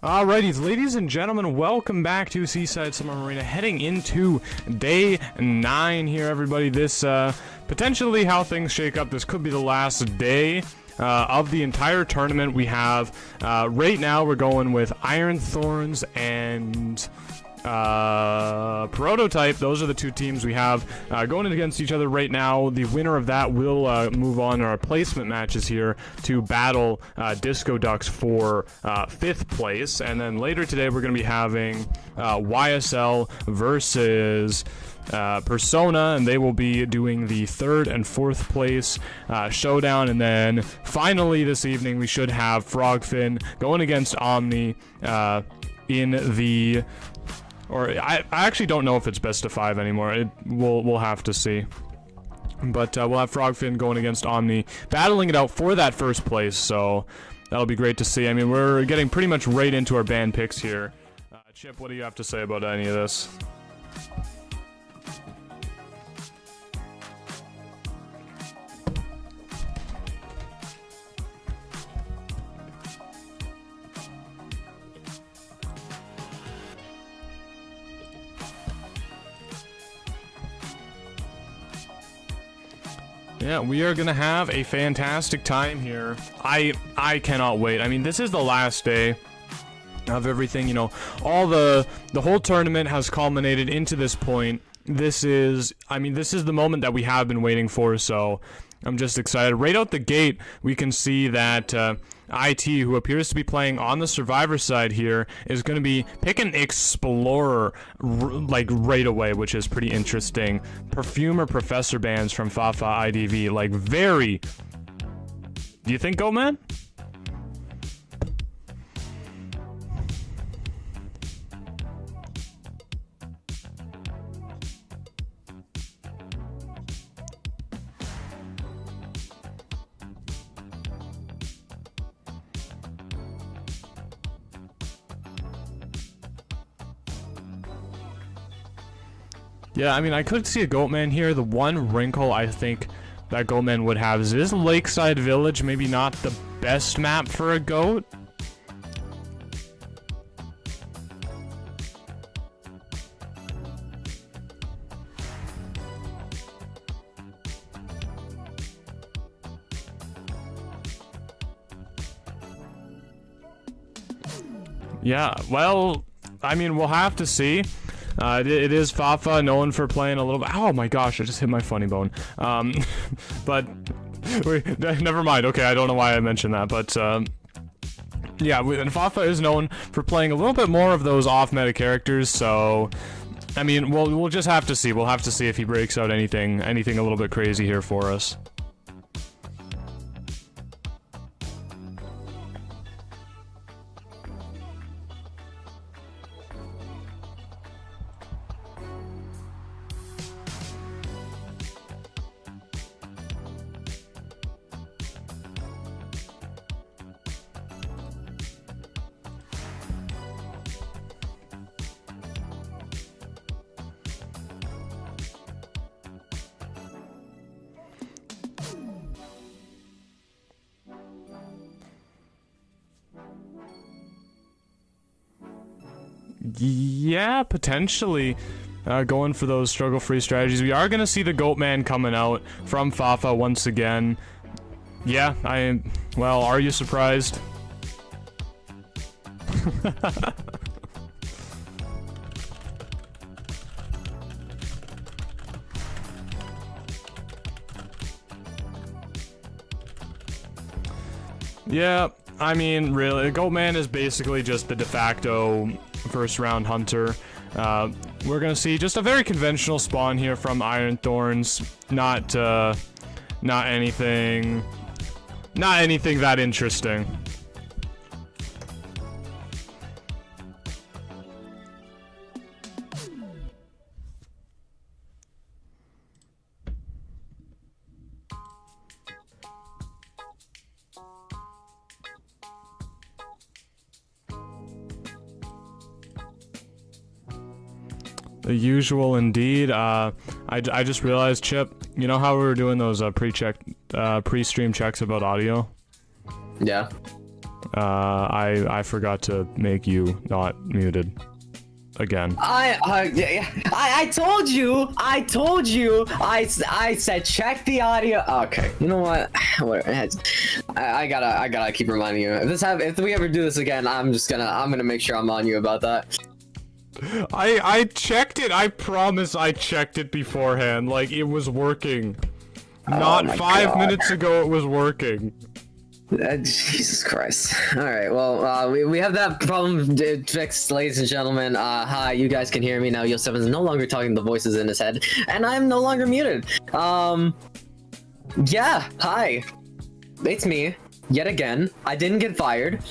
Alrighty, ladies and gentlemen, welcome back to Seaside Summer Marina, heading into day 9 here, everybody. This, potentially how things shake up, this could be the last day of the entire tournament. We have, right now, we're going with Iron Thorns and Prototype. Those are the 2 teams we have going against each other right now. The winner of that will move on our placement matches here to battle Disco Ducks for 5th place. And then later today we're going to be having YSL versus Persona, and they will be doing the 3rd and 4th place showdown. And then finally this evening we should have Frogfin going against Omni in the... Or I actually don't know if it's best of 5 anymore. We'll have to see. But we'll have Frogfin going against Omni, battling it out for that 1st place. So that'll be great to see. I mean, we're getting pretty much right into our band picks here. Chip, what do you have to say about any of this? Yeah, we are gonna have a fantastic time here. I cannot wait. I mean, this is the last day of everything, you know. All the whole tournament has culminated into this point. This is the moment that we have been waiting for, so I'm just excited. Right out the gate, we can see that IT, who appears to be playing on the Survivor side here, is going to be picking Explorer like right away, which is pretty interesting. Perfumer Professor bands from Fafa IDV, like very... Do you think Goatman? Yeah, I mean, I could see a Goatman here. The one wrinkle I think that Goatman would have is this Lakeside Village, maybe not the best map for a goat. Yeah, well, I mean, we'll have to see. It is Fafa, known for playing a little bit. Oh my gosh, I just hit my funny bone. But wait, never mind. Okay, I don't know why I mentioned that, but yeah, and Fafa is known for playing a little bit more of those off-meta characters. So, I mean, we'll just have to see. We'll have to see if he breaks out anything a little bit crazy here for us. Yeah, potentially going for those struggle-free strategies. We are going to see the Goatman coming out from Fafa once again. Yeah, well, are you surprised? Yeah, I mean, really, Goatman is basically just the de facto first round hunter. We're gonna see just a very conventional spawn here from Iron Thorns. Not anything that interesting. The usual indeed. I just realized, Chip, you know how we were doing those pre-stream checks about audio? Yeah. I forgot to make you not muted again. I told you. I said check the audio. Okay. You know what? I gotta keep reminding you. If we ever do this again, I'm gonna make sure I'm on you about that. I checked it. I promise I checked it beforehand. Like, it was working. Not 5 minutes ago it was working. Jesus Christ. Alright, well, we have that problem fixed, ladies and gentlemen. Hi, you guys can hear me now. Yo7 is no longer talking the voices in his head, and I'm no longer muted. Yeah, hi. It's me, yet again. I didn't get fired.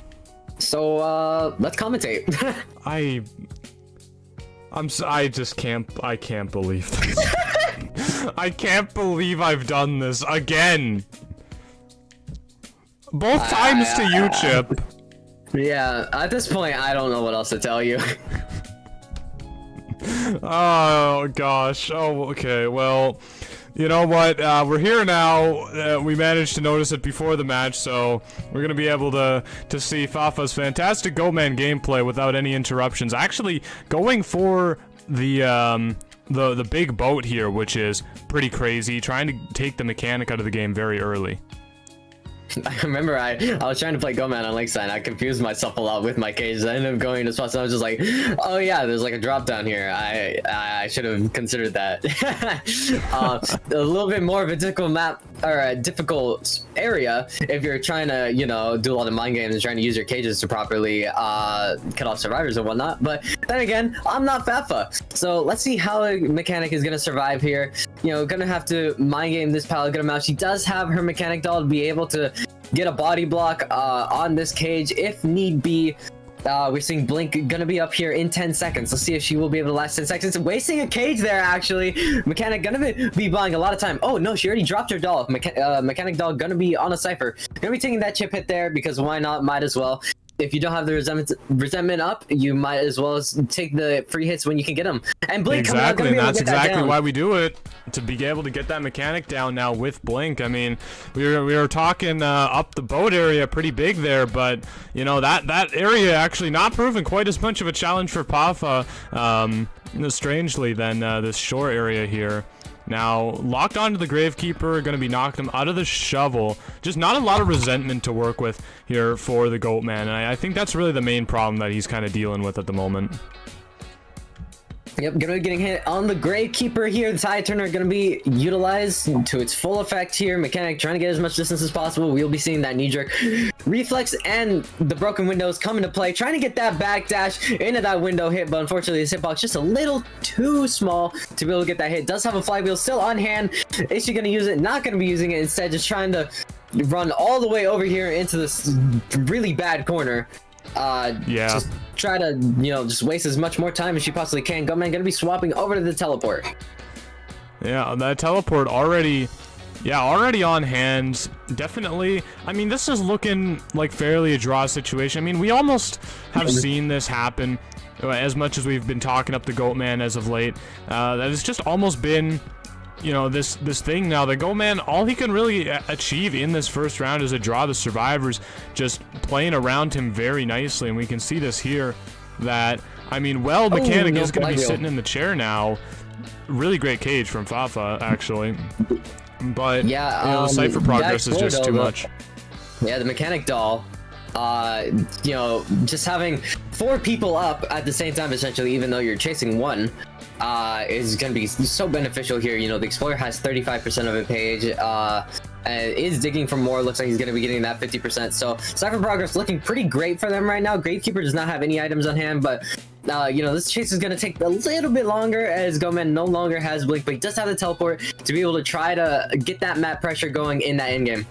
So, let's commentate. I just can't believe this. I can't believe I've done this again. Both times to you, Chip. Yeah, at this point, I don't know what else to tell you. Oh, gosh. Oh, okay, well, you know what? We're here now. We managed to notice it before the match, so we're gonna be able to see Fafa's fantastic Goatman gameplay without any interruptions. Actually, going for the big boat here, which is pretty crazy, trying to take the mechanic out of the game very early. I remember I was trying to play Goatman on Lakeside. I confused myself a lot with my cage. I ended up going to spots and I was just like, oh yeah, there's like a drop down here. I should have considered that. A little bit more of a difficult map, or a difficult area if you're trying to, you know, do a lot of mind games and trying to use your cages to properly cut off survivors and whatnot. But then again, I'm not Fafa. So let's see how a mechanic is gonna survive here. You know, gonna have to mind game this pallet good amount. She does have her mechanic doll to be able to get a body block on this cage if need be. We're seeing Blink gonna be up here in 10 seconds. Let's see if she will be able to last 10 seconds. Wasting a cage there, actually. Mechanic gonna be buying a lot of time. Oh no, she already dropped her doll. Mechanic doll gonna be on a Cypher. Gonna be taking that chip hit there because why not? Might as well. If you don't have the resentment up, you might as well take the free hits when you can get them. And Blink exactly, and that's exactly why we do it, to be able to get that mechanic down now with Blink. I mean, we were talking up the boat area pretty big there, but you know that area actually not proving quite as much of a challenge for Pafa, strangely, than this shore area here. Now, locked onto the Gravekeeper, going to be knocked him out of the shovel. Just not a lot of resentment to work with here for the Goatman, and I think that's really the main problem that he's kind of dealing with at the moment. Yep, gonna be getting hit on the Gravekeeper here. The Tide Turner gonna be utilized to its full effect here. Mechanic trying to get as much distance as possible. We'll be seeing that knee-jerk reflex and the broken windows come into play. Trying to get that backdash into that window hit, but unfortunately this hitbox just a little too small to be able to get that hit. Does have a flywheel still on hand. Is she gonna use it? Not gonna be using it. Instead, just trying to run all the way over here into this really bad corner. Yeah. Just try to, you know, just waste as much more time as she possibly can. Goatman gonna be swapping over to the teleport. Yeah, that teleport already on hand. Definitely. I mean, this is looking like fairly a draw situation. I mean, we almost have seen this happen as much as we've been talking up the Goatman as of late. That has just almost been, you know, this thing now. The Goatman, all he can really achieve in this first round is a draw. The survivors just playing around him very nicely, and we can see this here. That, I mean, mechanic is going to be sitting in the chair now. Really great cage from Fafa, actually. But yeah, you know, the Cypher progress is just too much. Yeah, the mechanic doll. You know, just having 4 people up at the same time, essentially, even though you're chasing one. Is going to be so beneficial here. You know, the Explorer has 35% of a page, and is digging for more. Looks like he's going to be getting that 50%. So, Cypher progress looking pretty great for them right now. Gravekeeper does not have any items on hand, but, you know, this chase is going to take a little bit longer as Goatman no longer has Blink, but he does have the teleport to be able to try to get that map pressure going in that endgame.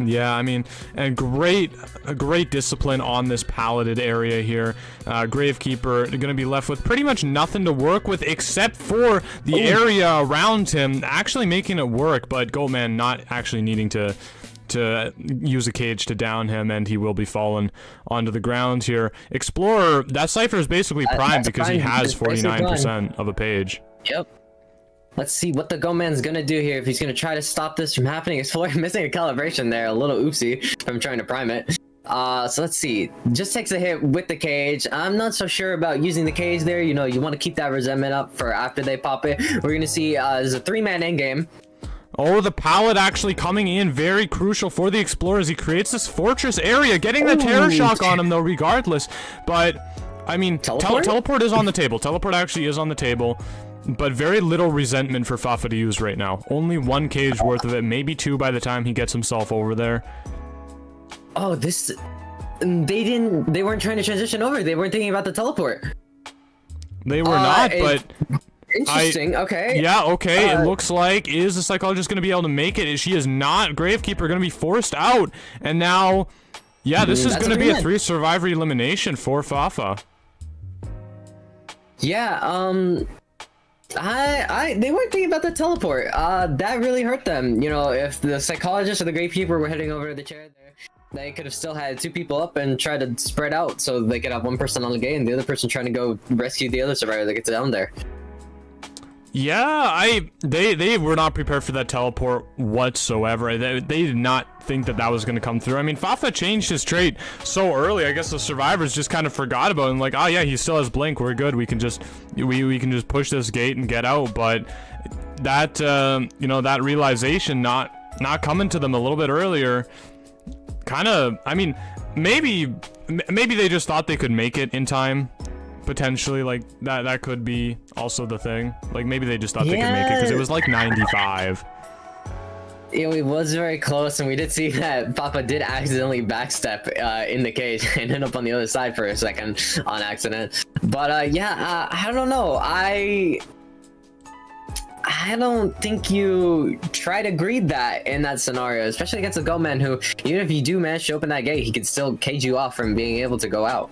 Yeah, I mean, and a great discipline on this palleted area here. Gravekeeper going to be left with pretty much nothing to work with except for the area around him, actually making it work, but Goatman not actually needing to use a cage to down him, and he will be falling onto the ground here. Explorer, that Cypher is basically primed because he has 49% of a page. Yep. Let's see what the Goatman's gonna do here. If he's gonna try to stop this from happening. Explorer missing a calibration there. A little oopsie from trying to prime it. So let's see. Just takes a hit with the cage. I'm not so sure about using the cage there. You know, you want to keep that resentment up for after they pop it. We're gonna see there's a 3-man endgame. Oh, the pallet actually coming in, very crucial for the Explorer as he creates this fortress area, getting the terror shock on him though regardless. But I mean, Teleport? teleport is on the table. Teleport actually is on the table. But very little resentment for Fafa to use right now. Only 1 cage worth of it, maybe 2 by the time he gets himself over there. Oh, this... They weren't trying to transition over. They weren't thinking about the teleport. They were not, but... Interesting, okay. Yeah, okay, it looks like, is the Psychologist going to be able to make it? She is not. Gravekeeper going to be forced out. And now, yeah, this is going to be a 3 survivor elimination for Fafa. Yeah, they weren't thinking about the teleport. That really hurt them. You know, if the Psychologist or the Gravekeeper were heading over to the chair there, they could have still had 2 people up and tried to spread out so they could have 1 person on the gate and the other person trying to go rescue the other survivor that gets down there. Yeah, they were not prepared for that teleport whatsoever. They did not think that that was going to come through. I mean, Fafa changed his trait so early. I guess the survivors just kind of forgot about him. Like, oh yeah, he still has blink. We're good. We can just push this gate and get out. But that you know, that realization not coming to them a little bit earlier, kind of. I mean, maybe they just thought they could make it in time. Potentially, like, that could be also the thing. Like, maybe they just thought they could make it because it was like 95. Yeah, it was very close, and we did see that Fafa did accidentally backstep in the cage and end up on the other side for a second on accident. But yeah, I don't know. I don't think you try to greed that in that scenario, especially against a Goatman who, even if you do manage to open that gate, he could still cage you off from being able to go out.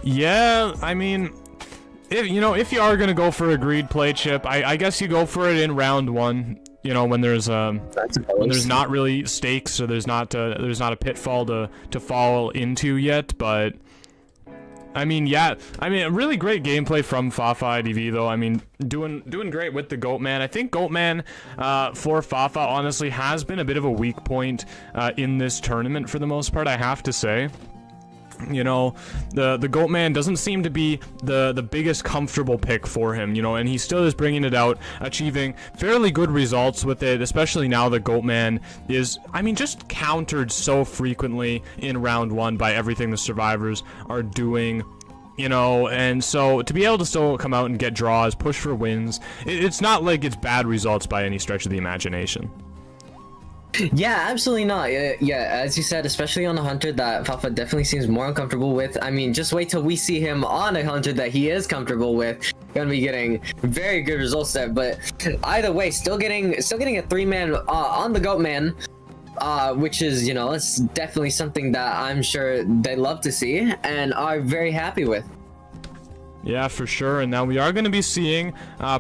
Yeah, I mean, if you are gonna go for a greed play, Chip, I guess you go for it in round 1. You know, when there's not really stakes, or there's not a pitfall to fall into yet. But I mean, yeah, I mean, a really great gameplay from Fafa IDV though. I mean, doing great with the Goatman. I think Goatman for Fafa honestly has been a bit of a weak point in this tournament for the most part, I have to say. You know, the Goatman doesn't seem to be the biggest comfortable pick for him, you know, and he still is bringing it out, achieving fairly good results with it, especially now the Goatman is, I mean, just countered so frequently in round 1 by everything the survivors are doing. You know, and so to be able to still come out and get draws, push for wins, it's not like it's bad results by any stretch of the imagination. Yeah, absolutely not. Yeah, as you said, especially on a hunter that Fafa definitely seems more uncomfortable with. I mean, just wait till we see him on a hunter that he is comfortable with. Gonna be getting very good results there. But either way, still getting a 3-man on the Goatman, which is, you know, it's definitely something that I'm sure they love to see and are very happy with. Yeah, for sure. And now we are going to be seeing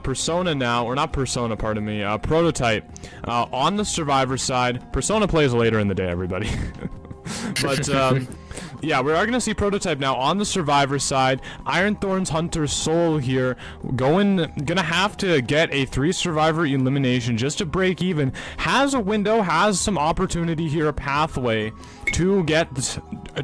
Persona now, or not Persona, pardon me, Prototype on the Survivor side. Persona plays later in the day, everybody. But yeah, we are going to see Prototype now on the Survivor side. Iron Thorns Hunter Soul here, gonna have to get a 3 survivor elimination just to break even. Has a window, has some opportunity here, a pathway to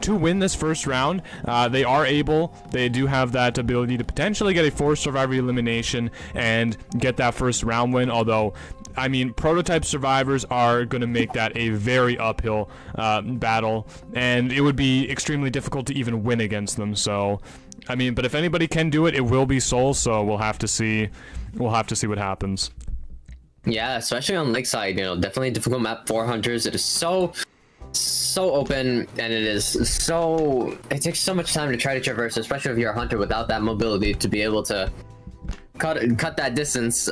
win this first round. They do have that ability to potentially get a 4 survivor elimination and get that first round win, although I mean, Prototype survivors are going to make that a very uphill battle, and it would be extremely difficult to even win against them. So, I mean, but if anybody can do it, it will be Soul. So we'll have to see. We'll have to see what happens. Yeah, especially on Lakeside, you know, definitely a difficult map for hunters. It is so open, and it takes so much time to try to traverse, especially if you're a hunter without that mobility to be able to cut that distance.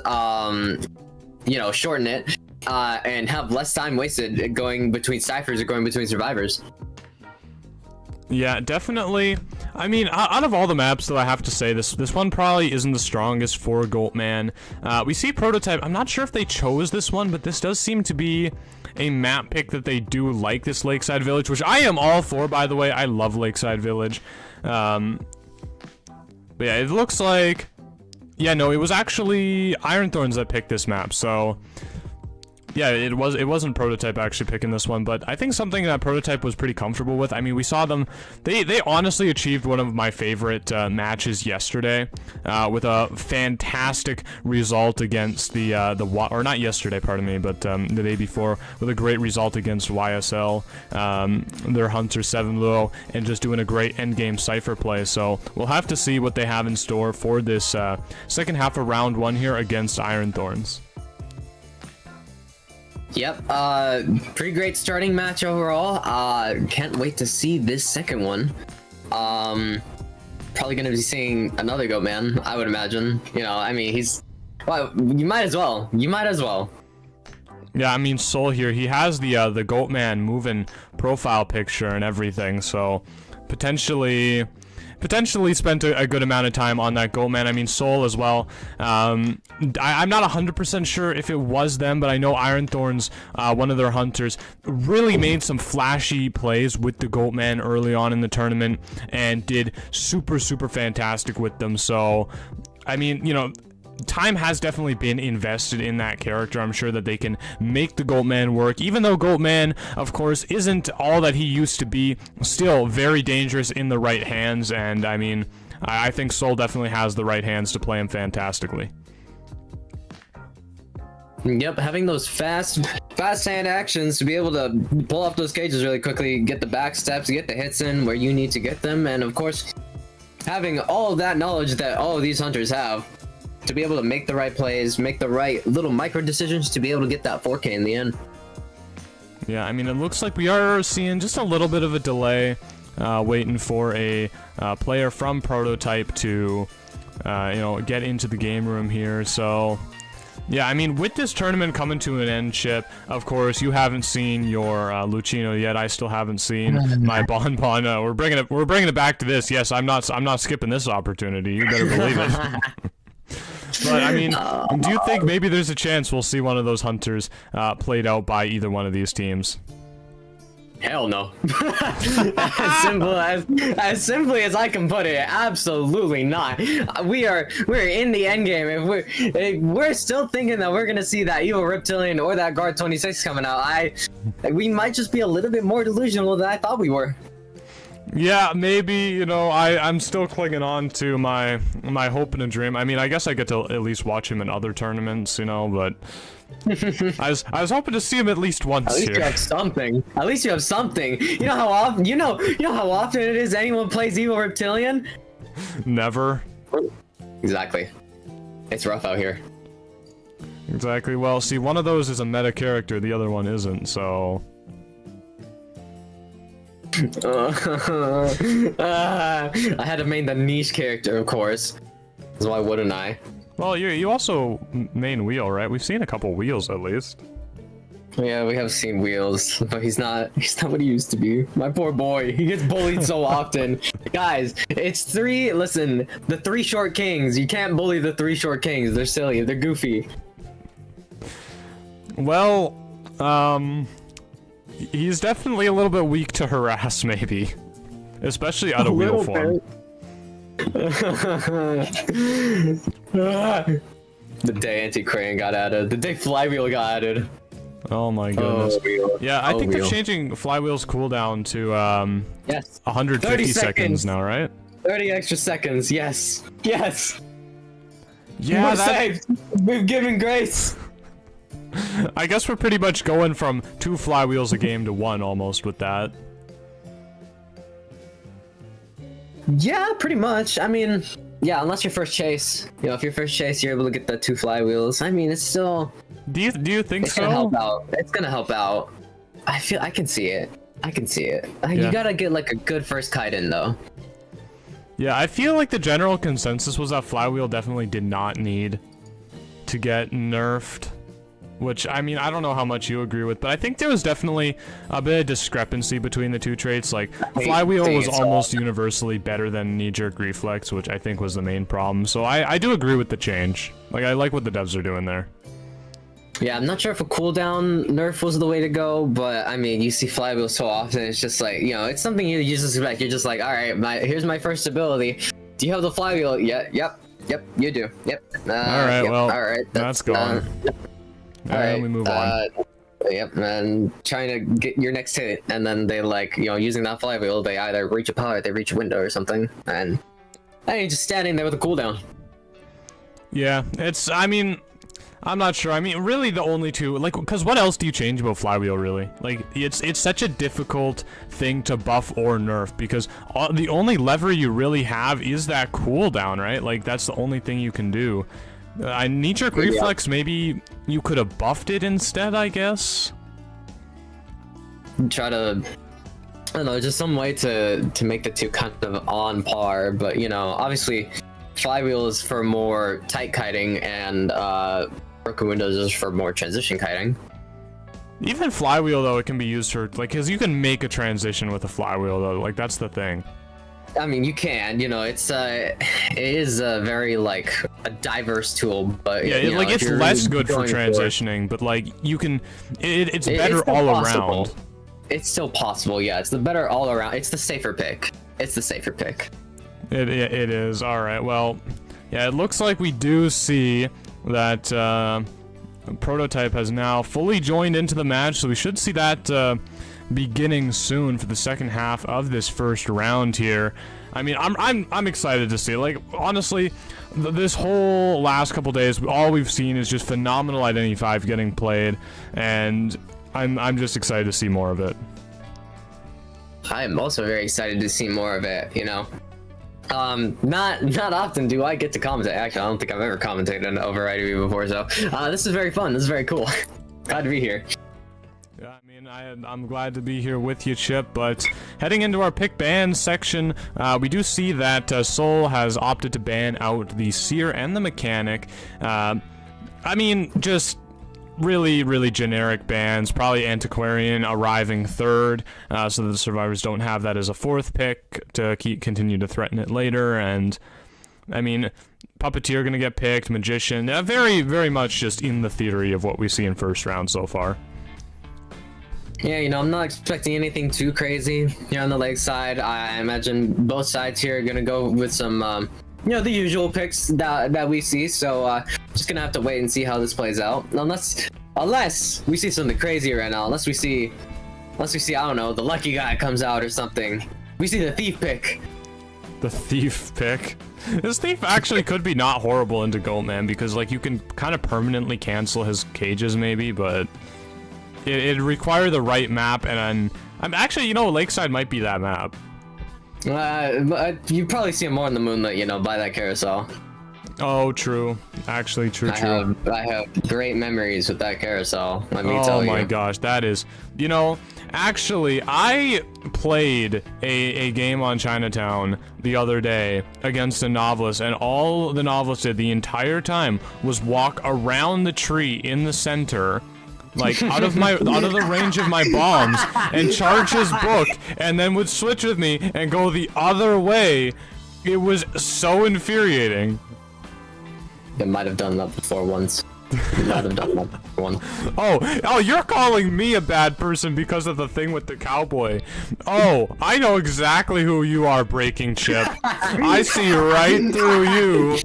You know, shorten it, and have less time wasted going between ciphers or going between survivors. Yeah, definitely. I mean, out of all the maps, though, I have to say this one probably isn't the strongest for Goatman. We see Prototype. I'm not sure if they chose this one, but this does seem to be a map pick that they do like, this Lakeside Village, which I am all for, by the way. I love Lakeside Village. But yeah, it looks like... Yeah, no, it was actually Iron Thorns that picked this map, so... Yeah, it wasn't Prototype actually picking this one, but I think something that Prototype was pretty comfortable with. I mean, we saw them, they honestly achieved one of my favorite matches yesterday, with a fantastic result against or not yesterday, pardon me, but the day before, with a great result against YSL, their Hunter 7 Luo, and just doing a great endgame Cypher play. So we'll have to see what they have in store for this second half of round 1 here against Iron Thorns. Yep, pretty great starting match overall. Can't wait to see this second one. Probably gonna be seeing another Goat Man, I would imagine. You know, I mean, well, you might as well. You might as well. Yeah, I mean, Soul here, he has the Goat Man moving profile picture and everything, so potentially spent a good amount of time on that Goat Man. I mean, Soul as well. I'm not 100% sure if it was them, but I know Iron Thorns, one of their hunters, really made some flashy plays with the Goat Man early on in the tournament and did super fantastic with them. So, I mean, you know, time has definitely been invested in that character. I'm sure that they can make the Goat Man work, even though Goat Man, of course, isn't all that he used to be. Still very dangerous in the right hands, and I mean, I think Soul definitely has the right hands to play him fantastically. Yep, having those fast hand actions to be able to pull off those cages really quickly, get the back steps, get the hits in where you need to get them, and of course, having all of that knowledge that all of these hunters have, to be able to make the right plays, make the right little micro decisions to be able to get that 4K in the end. Yeah, I mean, it looks like we are seeing just a little bit of a delay, waiting for a player from Prototype to, you know, get into the game room here. So, yeah, I mean, with this tournament coming to an end, Chip, of course, you haven't seen your Lucino yet. I still haven't seen my Bonbon. We're bringing it back to this. Yes, I'm not skipping this opportunity. You better believe it. But, I mean, do you think maybe there's a chance we'll see one of those hunters played out by either one of these teams? Hell no. as simply as I can put it, absolutely not. We're in the end game. If we're still thinking that we're gonna see that Evil Reptilian or that Guard 26 coming out, we might just be a little bit more delusional than I thought we were. Yeah, maybe, you know, I'm still clinging on to my hope and a dream. I mean, I guess I get to at least watch him in other tournaments, you know, but I was hoping to see him at least once here. At least you have something. At least you have something. You know how often how often it is anyone plays Evil Reptilian? Never. Exactly. It's rough out here. Exactly. Well, see, one of those is a meta character, the other one isn't, so I had to main the niche character, of course. So why wouldn't I? Well, you also main Wheel, right? We've seen a couple Wheels at least. Yeah, we have seen Wheels, but he's not what he used to be. My poor boy, he gets bullied so often. Guys, it's listen, the 3 short kings. You can't bully the 3 short kings. They're silly, they're goofy. Well, he's definitely a little bit weak to harass, maybe. Especially out of Wheel form. The day Anti-Crane got added. The day Flywheel got added. Oh my goodness. Yeah, I think they're changing Flywheel's cooldown to, yes, 150 seconds now, right? 30 extra seconds, yes. Yes! Yeah, we're saved! We've given grace! I guess we're pretty much going from 2 Flywheels a game to 1 almost with that. Yeah, pretty much. I mean, yeah, unless your first chase. You know, if your first chase, you're able to get the 2 Flywheels. I mean, it's still... Do you think it's so? Gonna help out. It's gonna help out. I can see it. I can see it. Yeah. You gotta get, like, a good first kite in, though. Yeah, I feel like the general consensus was that Flywheel definitely did not need to get nerfed. Which, I mean, I don't know how much you agree with, but I think there was definitely a bit of discrepancy between the 2 traits. Like, Flywheel was almost universally better than Knee-Jerk Reflex, which I think was the main problem. So I do agree with the change. Like, I like what the devs are doing there. Yeah, I'm not sure if a cooldown nerf was the way to go, but, I mean, you see Flywheel so often, it's just like, you know, it's something you just expect. You're just like, alright, here's my first ability. Do you have the Flywheel? Yeah, yep, you do. Yep. Alright, yep, well, alright, that's gone. And we move on. Yep, and trying to get your next hit, and then they like, using that flywheel, they either reach a pallet, they reach a window or something, and you're just standing there with a cooldown. Yeah, I mean, I'm not sure. I mean, really the only two, like, because what else do you change about flywheel, really? Like, it's such a difficult thing to buff or nerf, because the only lever you really have is that cooldown, right? Like, that's the only thing you can do. Knee-jerk reflex, maybe you could have buffed it instead, I guess? Try to, I don't know, just some way to make the two kind of on par, but, obviously, flywheel is for more tight kiting, and broken windows is for more transition kiting. Even flywheel, though, it can be used for, like, because you can make a transition with a flywheel, though, like, that's the thing. I mean, you can, it is a very, like, a diverse tool, but yeah, it's less good for transitioning, but like you can, it's better all around. It's still possible, yeah. It's the better all around. It's the safer pick. It's the safer pick. It is. All right. Well, yeah. It looks like we do see that Prototype has now fully joined into the match, so we should see that beginning soon for the second half of this first round here. I mean, I'm excited to see it. Like, honestly, this whole last couple days, all we've seen is just phenomenal Identity 5 getting played, and I'm just excited to see more of it. I'm also very excited to see more of it, Not often do I get to commentate. Actually, I don't think I've ever commentated on over IDV before, so this is very fun. This is very cool. Glad to be here. Yeah, I mean, I'm glad to be here with you, Chip, but heading into our pick ban section, we do see that Soul has opted to ban out the Seer and the Mechanic. I mean, just really generic bans, probably Antiquarian arriving third, so that the survivors don't have that as a fourth pick to continue to threaten it later. And I mean, Puppeteer gonna get picked, Magician, very much just in the theory of what we see in first round so far. Yeah, I'm not expecting anything too crazy here on the leg side. I imagine both sides here are gonna go with some, the usual picks that we see. So just gonna have to wait and see how this plays out. Unless we see something crazy right now. Unless we see, I don't know, the lucky guy comes out or something. We see the thief pick. The thief pick. This thief actually could be not horrible into Goatman, because like you can kind of permanently cancel his cages maybe, but it'd require the right map, and I'm actually, Lakeside might be that map. But you probably see him more in the moonlit, by that carousel. Oh, true. Actually, true. I have great memories with that carousel. Let me tell you. Oh my gosh, that is, actually, I played a game on Chinatown the other day against a novelist, and all the novelist did the entire time was walk around the tree in the center, like out of the range of my bombs, and charge his book, and then would switch with me and go the other way. It was so infuriating. I might have done that before once. Oh, you're calling me a bad person because of the thing with the cowboy. Oh, I know exactly who you are, Breaking Chip. I see right through you.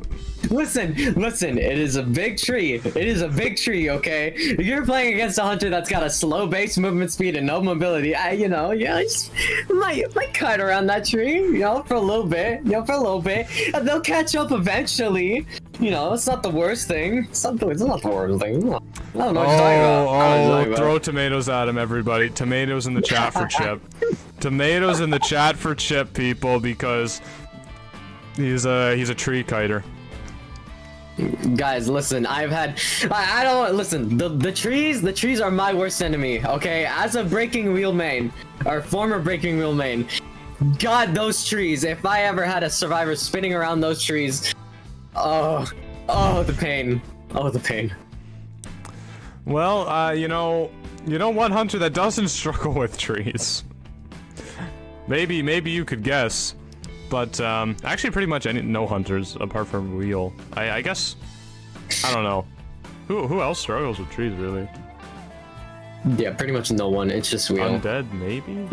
Listen, it is a big tree. It is a big tree, okay? If you're playing against a hunter that's got a slow base movement speed and no mobility, I just might kite around that tree, for a little bit, and they'll catch up eventually. It's not the worst thing. It's not the worst thing. I don't know what you're talking about. Throw tomatoes at him, everybody. Tomatoes in the chat for Chip. Tomatoes in the chat for Chip, people, because he's a tree kiter. Guys, listen, I don't listen, the trees are my worst enemy, okay? As a breaking wheel main, or former breaking wheel main, God, those trees, if I ever had a survivor spinning around those trees, oh, the pain. Oh, the pain. Well, you know one hunter that doesn't struggle with trees. Maybe you could guess. But, actually pretty much no hunters, apart from Wheel. I guess, I don't know. Who else struggles with trees, really? Yeah, pretty much no one, it's just Wheel. Undead, maybe?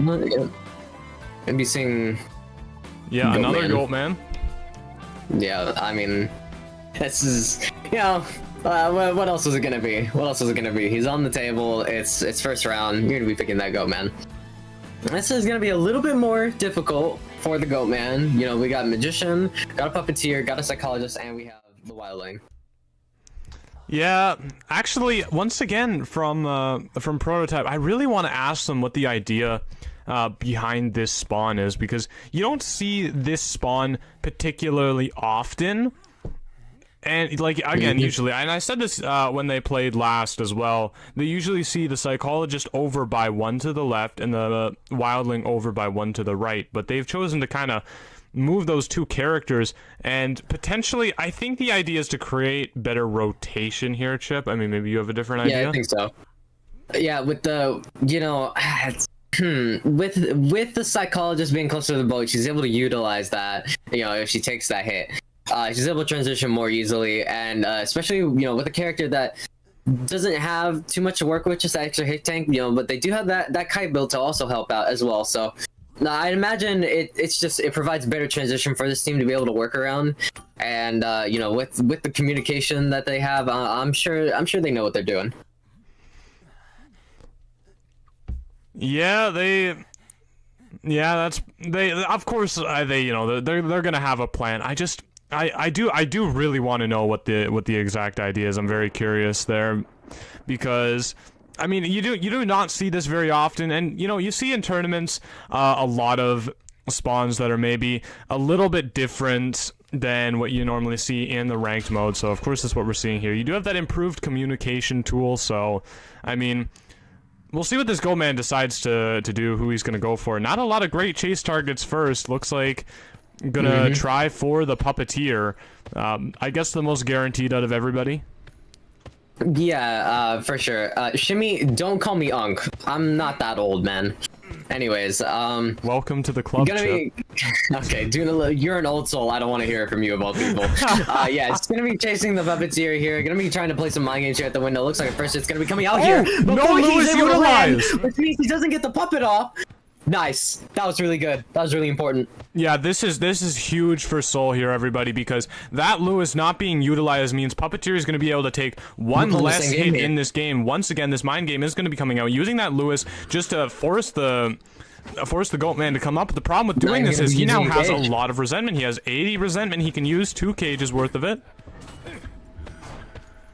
Maybe seeing... Yeah, another Goatman. Yeah, I mean, this is, What else is it gonna be? What else is it gonna be? He's on the table. It's first round. You're gonna be picking that goat man. This is gonna be a little bit more difficult for the goat man. You know, we got a magician, got a puppeteer, got a psychologist, and we have the wildling. Yeah, actually, once again from Prototype, I really want to ask them what the idea behind this spawn is, because you don't see this spawn particularly often. And, like, again, usually, and I said this when they played last as well, they usually see the psychologist over by one to the left and the wildling over by one to the right, but they've chosen to kind of move those two characters, and potentially, I think the idea is to create better rotation here, Chip. I mean, maybe you have a different idea? Yeah, I think so. Yeah, with the, you know, with the psychologist being closer to the boat, she's able to utilize that, you know, if she takes that hit. She's able to transition more easily, and especially, you know, with a character that doesn't have too much to work with, just that extra hit tank, you know, but they do have that kite build to also help out as well. So I'd imagine it provides better transition for this team to be able to work around, and you know, with the communication that they have, I'm sure they know what they're doing. Yeah, of course, they, you know, they're gonna have a plan. I do really want to know what the exact idea is. I'm very curious there, because I mean, you do not see this very often, and you know, you see in tournaments a lot of spawns that are maybe a little bit different than what you normally see in the ranked mode. So of course that's what we're seeing here. You do have that improved communication tool, so I mean, we'll see what this goat man decides to do, who he's gonna go for. Not a lot of great chase targets first. Looks like gonna try for the puppeteer. I guess the most guaranteed out of everybody. Yeah, for sure. Shimmy, don't call me Unk. I'm not that old, man. Anyways, welcome to the club, Chip. Okay, you're an old soul. I don't want to hear it from you, of all people. Yeah, it's gonna be chasing the puppeteer here. Gonna be trying to play some mind games here at the window. Looks like at first it's gonna be coming out here. No Lewis utilized, which means he doesn't get the puppet off. Nice. That was really good. That was really important. Yeah, this is huge for Soul here, everybody, because that Lewis not being utilized means Puppeteer is going to be able to take one less hit in this game. Once again, this mind game is going to be coming out. Using that Lewis just to force the goat man to come up. But the problem with doing this is he now has a lot of resentment. He has 80 resentment. He can use 2 cages worth of it.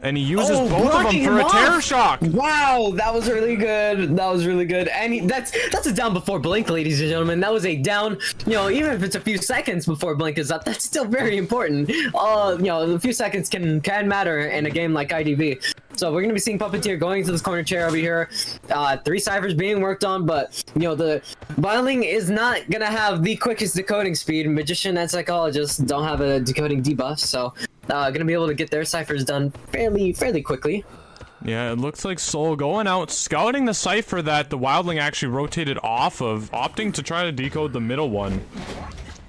And he uses both of them for a terror shock. Wow, that was really good. That was really good. And that's a down before blink, ladies and gentlemen. That was a down, you know, even if it's a few seconds before blink is up, that's still very important. You know, a few seconds can matter in a game like IDV. So we're going to be seeing Puppeteer going to this corner chair over here. 3 ciphers being worked on, but, you know, the Viling is not going to have the quickest decoding speed. Magician and Psychologist don't have a decoding debuff, so going to be able to get their ciphers done fairly quickly. Yeah, it looks like Soul going out, scouting the cipher that the Wildling actually rotated off of, opting to try to decode the middle one.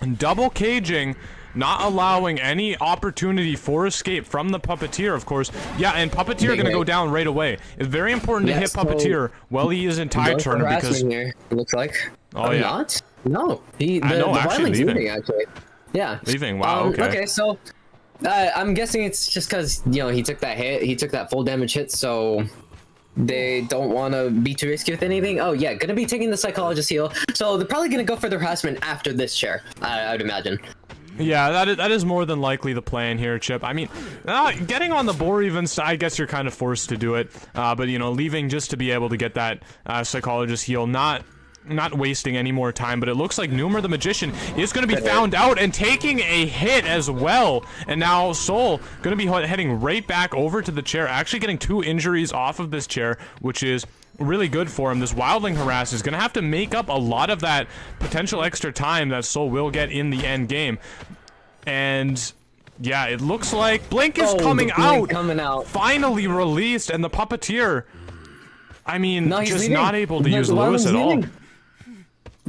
And double caging, not allowing any opportunity for escape from the Puppeteer, of course. Yeah, and Puppeteer gonna go down right away. It's very important to hit Puppeteer while he is in tie turn, because here, it looks like. Oh yeah. Not? No. The actually leaving, actually. Yeah. Leaving. Wow. Okay. Okay, so I'm guessing it's just because, you know, he took that hit, he took that full damage hit, so they don't want to be too risky with anything. Oh yeah, gonna be taking the Psychologist heal, so they're probably gonna go for the harassment after this chair, I would imagine. Yeah, that is more than likely the plan here, Chip. I mean, getting on the board even, I guess you're kind of forced to do it, but, you know, leaving just to be able to get that Psychologist heal, not wasting any more time. But it looks like Numer the Magician is going to be found out and taking a hit as well. And now Soul going to be heading right back over to the chair, actually getting 2 injuries off of this chair, which is really good for him. This Wildling harass is going to have to make up a lot of that potential extra time that Soul will get in the end game. And yeah, it looks like Blink is coming out, finally released, and the Puppeteer, I mean, just not able to use Lewis at all.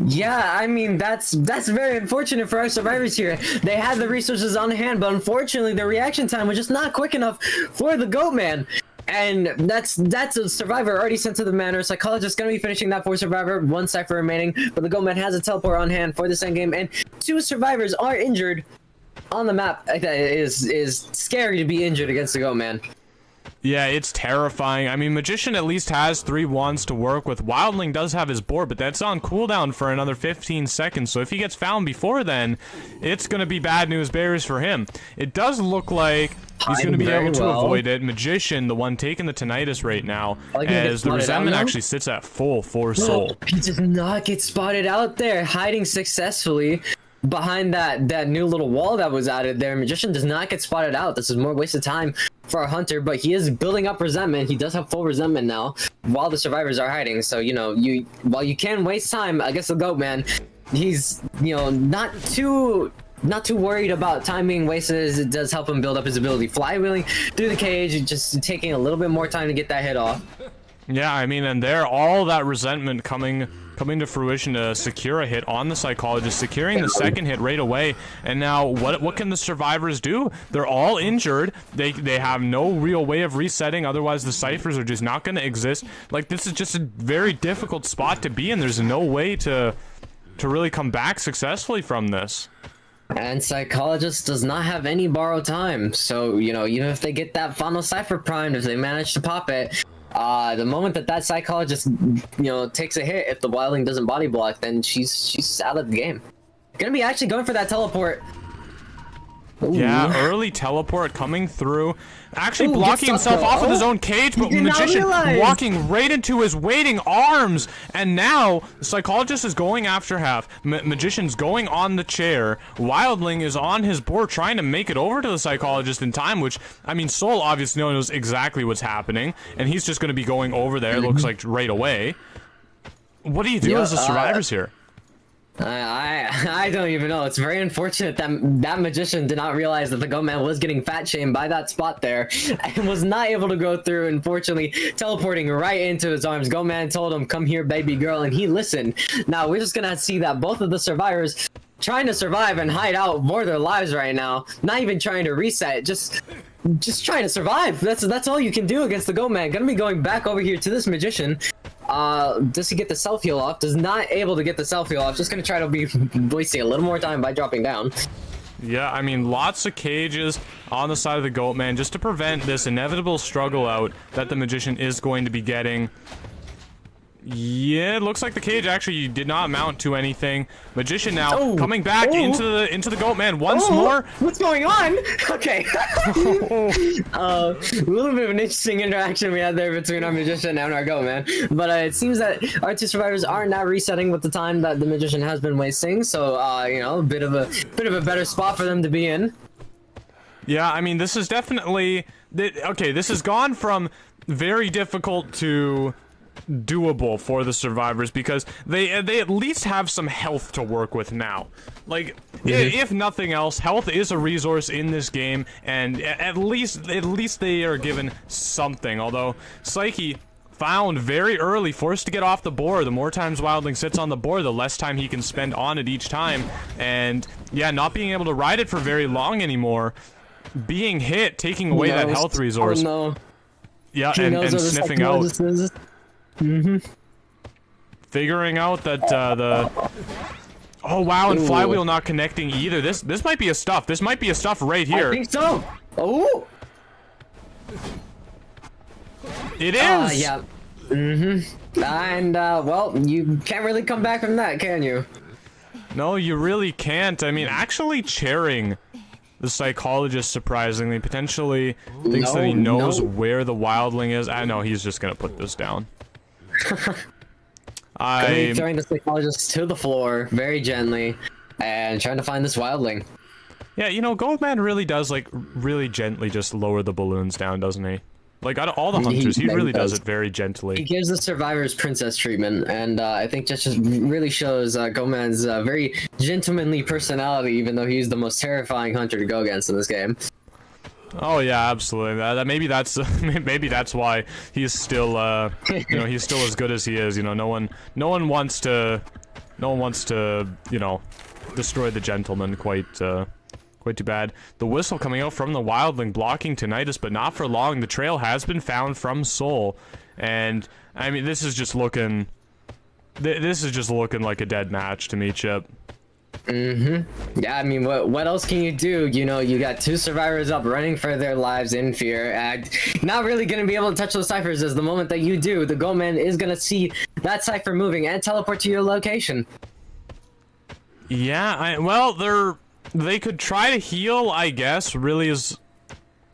Yeah, I mean, that's very unfortunate for our survivors here. They had the resources on hand, but unfortunately the reaction time was just not quick enough for the goat man. And that's a survivor already sent to the manor. Psychologist gonna be finishing that for survivor. 1 cipher remaining, but the goat man has a teleport on hand for this endgame, and 2 survivors are injured on the map. That is scary to be injured against the goat man. Yeah, it's terrifying. I mean, Magician at least has 3 wands to work with. Wildling does have his board, but that's on cooldown for another 15 seconds. So if he gets found before then, it's going to be bad news bears for him. It does look like he's going to be able to avoid it. Magician, the one taking the tinnitus right now, as the resentment actually sits at full for soul. He does not get spotted out there, hiding successfully behind that new little wall that was added there. Magician does not get spotted out. This is more waste of time for our hunter, but he is building up resentment. He does have full resentment now while the survivors are hiding. So, you know, while you can waste time, I guess the goat man, he's, you know, not too worried about time being wasted. It does help him build up his ability. Flywheeling through the cage, just taking a little bit more time to get that hit off. Yeah, I mean, and there, all that resentment coming to fruition to secure a hit on the psychologist, securing the second hit right away. And now, what can the survivors do? They're all injured. They have no real way of resetting. Otherwise, the ciphers are just not going to exist. Like, this is just a very difficult spot to be in. There's no way to really come back successfully from this. And Psychologist does not have any borrow time. So, you know, even if they get that final cipher primed, if they manage to pop it, the moment that Psychologist, you know, takes a hit, if the Wildling doesn't body block, then she's out of the game. Gonna be actually going for that teleport. Ooh. Yeah, early teleport coming through. Actually blocking himself off of his own cage, but Magician walking right into his waiting arms. And now, the Psychologist is going after half. Magician's going on the chair. Wildling is on his board trying to make it over to the Psychologist in time, which, I mean, Soul obviously knows exactly what's happening. And he's just going to be going over there, looks like, right away. What do you do as the survivors here? I don't even know. It's very unfortunate that that Magician did not realize that the goat man was getting fat shamed by that spot there and was not able to go through, unfortunately teleporting right into his arms. Goat man told him, "Come here, baby girl," and he listened. Now we're just gonna see that both of the survivors trying to survive and hide out for their lives right now, not even trying to reset, just trying to survive. That's all you can do against the goat man. Gonna be going back over here to this Magician. Does he get the self-heal off? Does not able to get the self-heal off. Just gonna try to be wasting a little more time by dropping down. Yeah, I mean, lots of cages on the side of the goat man just to prevent this inevitable struggle out that the Magician is going to be getting. Yeah, it looks like the cage actually did not mount to anything. Magician now coming back into the goat man once more. What's going on? Okay. A little bit of an interesting interaction we had there between our Magician and our goat man. But it seems that our two survivors are now resetting with the time that the Magician has been wasting. So you know, a bit of a better spot for them to be in. Yeah, I mean, this is definitely okay. This has gone from very difficult to doable for the survivors because they at least have some health to work with now. Like, if nothing else, health is a resource in this game, and at least they are given something. Although Psyche found very early, forced to get off the board. The more times Wildling sits on the board, the less time he can spend on it each time. And yeah, not being able to ride it for very long anymore, being hit, taking away that health resource. Oh no. Yeah, and sniffing out. Figuring out that oh wow, and flywheel not connecting either. This might be a stuff. This might be a stuff right here. I think so. Oh, it is. Yeah. And well, you can't really come back from that, can you? No, you really can't. I mean, actually chairing the Psychologist, surprisingly, potentially thinks that he knows where the Wildling is. I know he's just gonna put this down. I'm throwing the Psychologist to the floor very gently and trying to find this Wildling. Yeah, you know, Goldman really does, like, really gently just lower the balloons down, doesn't he? Like, out of all the hunters, he really does it very gently. He gives the survivors princess treatment, and I think just really shows Goldman's very gentlemanly personality, even though he's the most terrifying hunter to go against in this game. Oh yeah, absolutely. Maybe that's why he's still you know, he's still as good as he is. You know, no one wants to you know, destroy the gentleman quite too bad. The whistle coming out from the Wildling blocking tinnitus, but not for long. The trail has been found from Soul, and I mean, this is just looking like a dead match to me, Chip. Yeah, I mean, what else can you do? You know, you got 2 survivors up running for their lives in fear, and not really gonna be able to touch those ciphers, as the moment that you do, the Goatman is gonna see that cipher moving and teleport to your location. Yeah, well, they could try to heal, I guess, really is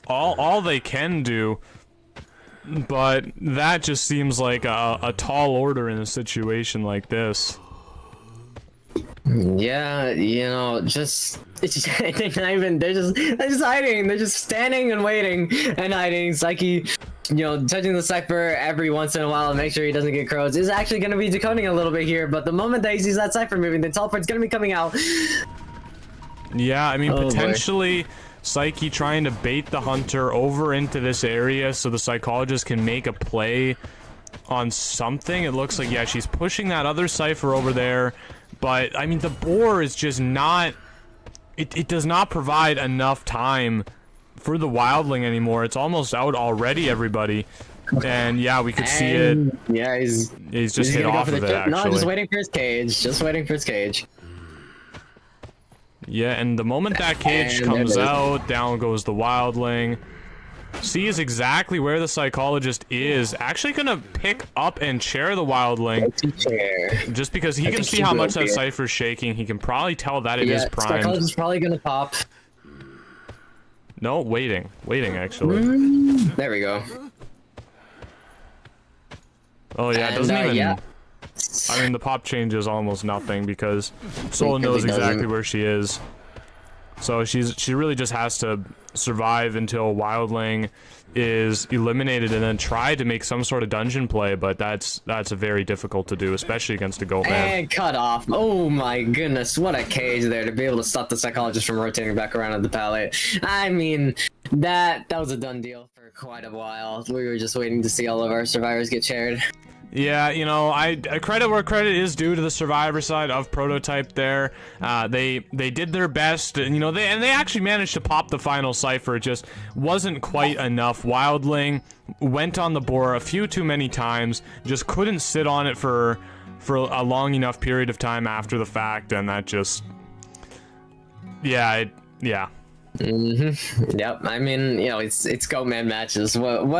all they can do. But that just seems like a tall order in a situation like this. Yeah, you know, they're just hiding. They're just standing and waiting and hiding. Psyche, you know, touching the cipher every once in a while to make sure he doesn't get crows is actually going to be decoding a little bit here. But the moment that he sees that cipher moving, the teleport's going to be coming out. Yeah, I mean, potentially Psyche trying to bait the hunter over into this area so the psychologist can make a play on something. It looks like, yeah, she's pushing that other cipher over there. But, I mean, the boar is just not... It does not provide enough time for the wildling anymore. It's almost out already, everybody. And, yeah, we could see it. Yeah, he's just hit off of it, actually. No, just waiting for his cage. Just waiting for his cage. Yeah, and the moment that cage comes out, down goes the wildling. Sees exactly where the psychologist is. Actually gonna pick up and chair the wildling. Just because he can see how much that cipher's shaking. He can probably tell that it is primed. Psychologist is probably gonna pop. No, waiting. Waiting, actually. There we go. Oh, yeah, it doesn't even... I mean, the pop changes almost nothing because Soul knows exactly where she is. So she really just has to survive until Wildling is eliminated and then try to make some sort of dungeon play, but that's very difficult to do, especially against a Goatman. And cut off. Oh my goodness, what a cage there to be able to stop the psychologist from rotating back around at the pallet. I mean, that was a done deal for quite a while. We were just waiting to see all of our survivors get chaired. Yeah, you know, I credit where credit is due to the survivor side of Prototype there. They did their best, and, you know, they actually managed to pop the final cipher. It just wasn't quite enough. Wildling went on the boar a few too many times, just couldn't sit on it for a long enough period of time after the fact, and that just... Yeah, yeah. Yep. I mean, you know, it's Goatman matches. What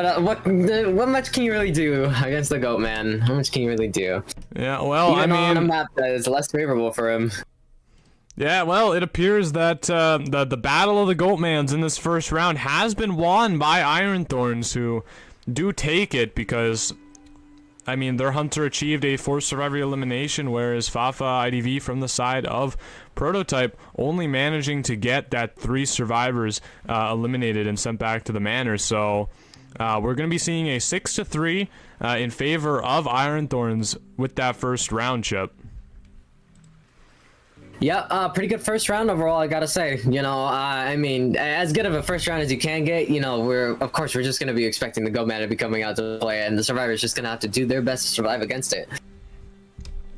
much can you really do against the Goatman? How much can you really do? Yeah. Well, even I mean, on a map that is less favorable for him. Yeah. Well, it appears that the battle of the Goatmans in this first round has been won by Iron Thorns, who do take it because, I mean, their hunter achieved a forced survivor elimination, whereas Fafa IDV from the side of Prototype only managing to get that 3 survivors eliminated and sent back to the manor. So we're going to be seeing a 6-3 in favor of Iron Thorns with that first round, Chip. Yeah, pretty good first round overall, I gotta say. You know, I mean, as good of a first round as you can get. You know, of course we're just gonna be expecting the Goatman to be coming out to play, and the survivors just gonna have to do their best to survive against it.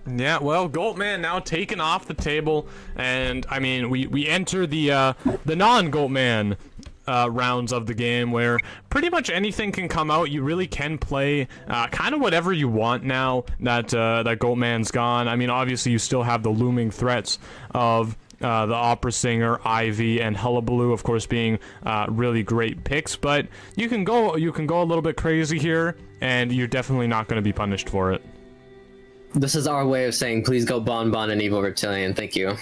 Yeah, well, Goatman now taken off the table, and I mean, we enter the non-Goatman rounds of the game, where pretty much anything can come out. You really can play kind of whatever you want now that that Goatman's gone. I mean, obviously you still have the looming threats of the Opera Singer, Ivy, and Hullabaloo, of course, being really great picks, but you can go a little bit crazy here, and you're definitely not going to be punished for it. This is our way of saying, please go Bon and Evil Reptilian. Thank you.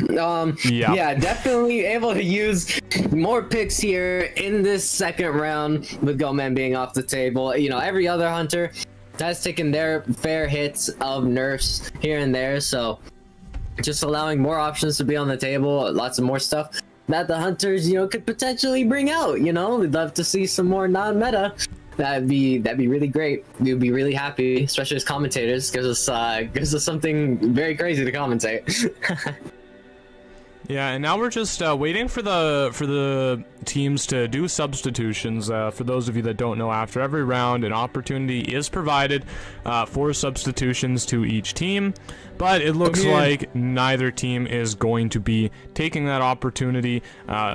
Yeah, definitely able to use more picks here in this second round with Goatman being off the table. You know, every other hunter has taken their fair hits of nerfs here and there, so just allowing more options to be on the table, lots of more stuff that the hunters, you know, could potentially bring out. You know, we'd love to see some more non-meta. That'd be really great. We'd be really happy, especially as commentators. Gives us something very crazy to commentate. Yeah, and now we're just waiting for the teams to do substitutions. For those of you that don't know, after every round, an opportunity is provided for substitutions to each team, but it looks like neither team is going to be taking that opportunity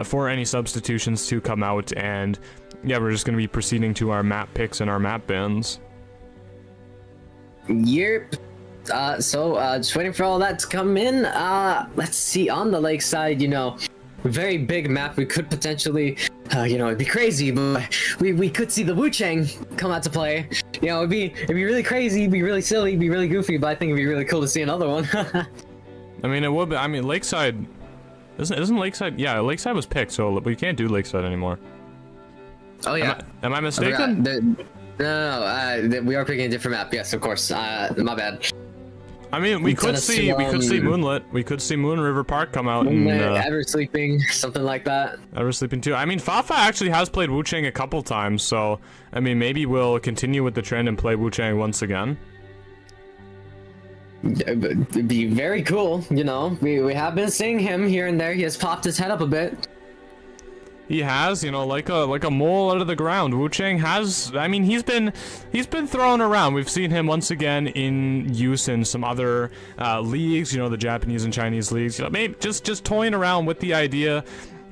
for any substitutions to come out, and yeah, we're just going to be proceeding to our map picks and our map bans. Yep. Just waiting for all that to come in. Let's see, on the lakeside, you know, very big map. We could potentially, you know, it'd be crazy, but we could see the Wu-Chang come out to play. You know, it'd be really crazy, it'd be really silly, it'd be really goofy, but I think it'd be really cool to see another one. I mean, it would be. I mean, Lakeside isn't Lakeside? Yeah, Lakeside was picked, so we can't do Lakeside anymore. Oh yeah. Am I mistaken? No, we are picking a different map. Yes, of course. My bad. I mean, we could see Moonlit. We could see Moon River Park come out and Ever Sleeping, something like that. Ever Sleeping too. I mean, Fafa actually has played Wu-Chang a couple times, so I mean, maybe we'll continue with the trend and play Wu-Chang once again. It'd be very cool, you know. We have been seeing him here and there. He has popped his head up a bit. He has, you know, like a mole out of the ground. Wu-Chang has, I mean, he's been thrown around. We've seen him once again in use in some other leagues, you know, the Japanese and Chinese leagues. You know, maybe just toying around with the idea.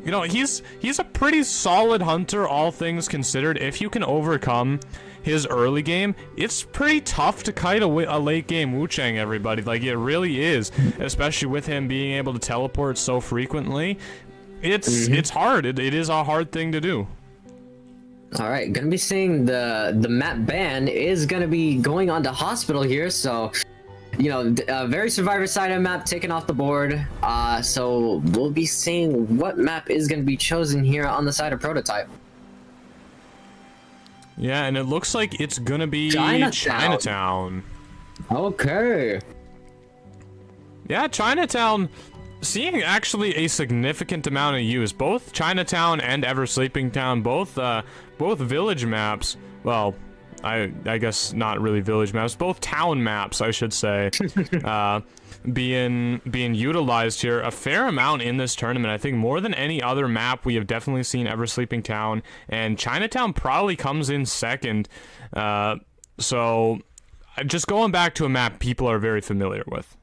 You know, he's a pretty solid hunter, all things considered. If you can overcome his early game, it's pretty tough to kite a late game Wu-Chang, everybody. Like, it really is, especially with him being able to teleport so frequently. It's hard. It is a hard thing to do. All right, gonna be seeing the map ban is gonna be going on to Hospital here, so you know, very Survivor side of map taken off the board. So we'll be seeing what map is gonna be chosen here on the side of Prototype. Yeah, and it looks like it's gonna be Chinatown. Okay. Yeah, Chinatown. Seeing actually a significant amount of use, both Chinatown and Ever Sleeping Town, both village maps. Well, I guess not really village maps, both town maps, I should say, being utilized here a fair amount in this tournament. I think more than any other map, we have definitely seen Ever Sleeping Town, and Chinatown probably comes in second. So, just going back to a map people are very familiar with.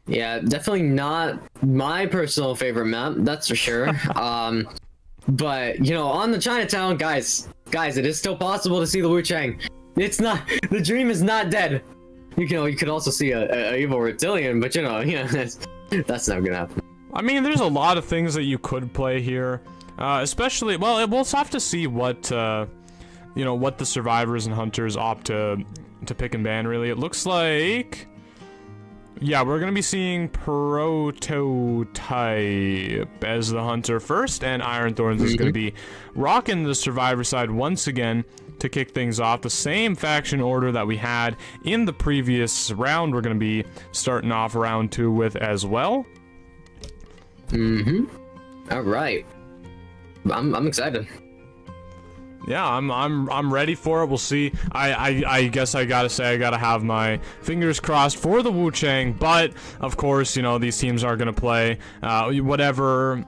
Yeah, definitely not my personal favorite map, that's for sure. But you know, on the Chinatown, guys, it is still possible to see the Wu-Chang. It's not, the dream is not dead. You could also see a evil reptilian, but you know, that's not gonna happen. I mean, there's a lot of things that you could play here, especially. Well, we'll have to see what you know, what the survivors and hunters opt to pick and ban. Really, it looks like. Yeah, we're gonna be seeing Prototype as the hunter first, and Iron Thorns is gonna be rocking the survivor side once again to kick things off. The same faction order that we had in the previous round, we're gonna be starting off round 2 with as well. All right. I'm excited. Yeah, I'm ready for it. We'll see. I guess I gotta say I gotta have my fingers crossed for the Wu-Chang, but of course, you know, these teams are gonna play whatever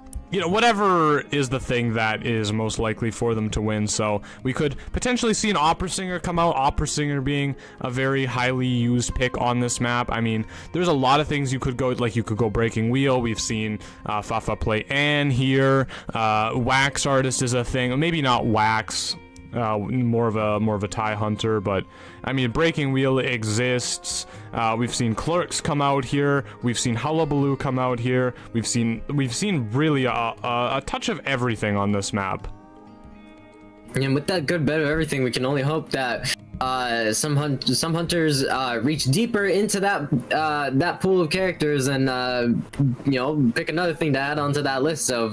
is the thing that is most likely for them to win. So we could potentially see an Opera Singer come out, Opera Singer being a very highly used pick on this map. I mean, there's a lot of things you could go, like you could go Breaking Wheel. We've seen Fafa play Anne here. Wax Artist is a thing. Maybe not Wax. More of a tie hunter, but I mean, Breaking Wheel exists. We've seen Clerks come out here. We've seen Hullabaloo come out here. We've seen really a touch of everything on this map. And with that good bit of everything, we can only hope that some hunters reach deeper into that pool of characters and you know, pick another thing to add onto that list of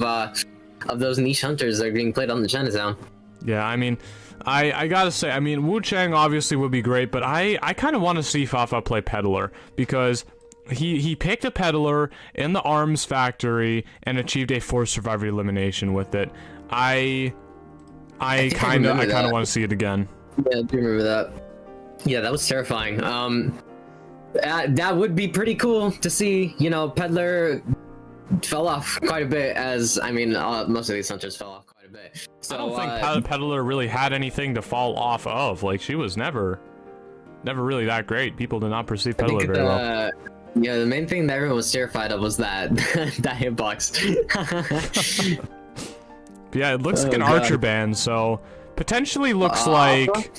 those niche hunters that are being played on the Chinatown. Yeah, I mean, I gotta say, I mean, Wu-Chang obviously would be great, but I kind of want to see Fafa play Peddler, because he picked a Peddler in the Arms Factory and achieved a forced survivor elimination with it. I kind of want to see it again. Yeah, I do remember that. Yeah, that was terrifying. That would be pretty cool to see. You know, Peddler fell off quite a bit, as I mean, most of these hunters fell off quite a bit. So, I don't think Peddler really had anything to fall off of. Like, she was never really that great. People did not perceive Peddler very well. Yeah, the main thing that everyone was terrified of was that that hitbox. Yeah, it looks like an Archer band, so potentially looks like.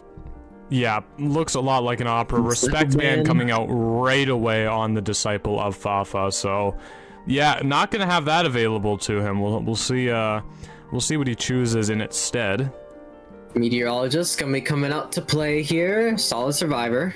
Yeah, looks a lot like an opera. Respect band coming out right away on the Disciple of Fafa. So, yeah, not gonna have that available to him. We'll see. We'll see what he chooses in its stead. Meteorologist gonna be coming out to play here. Solid survivor.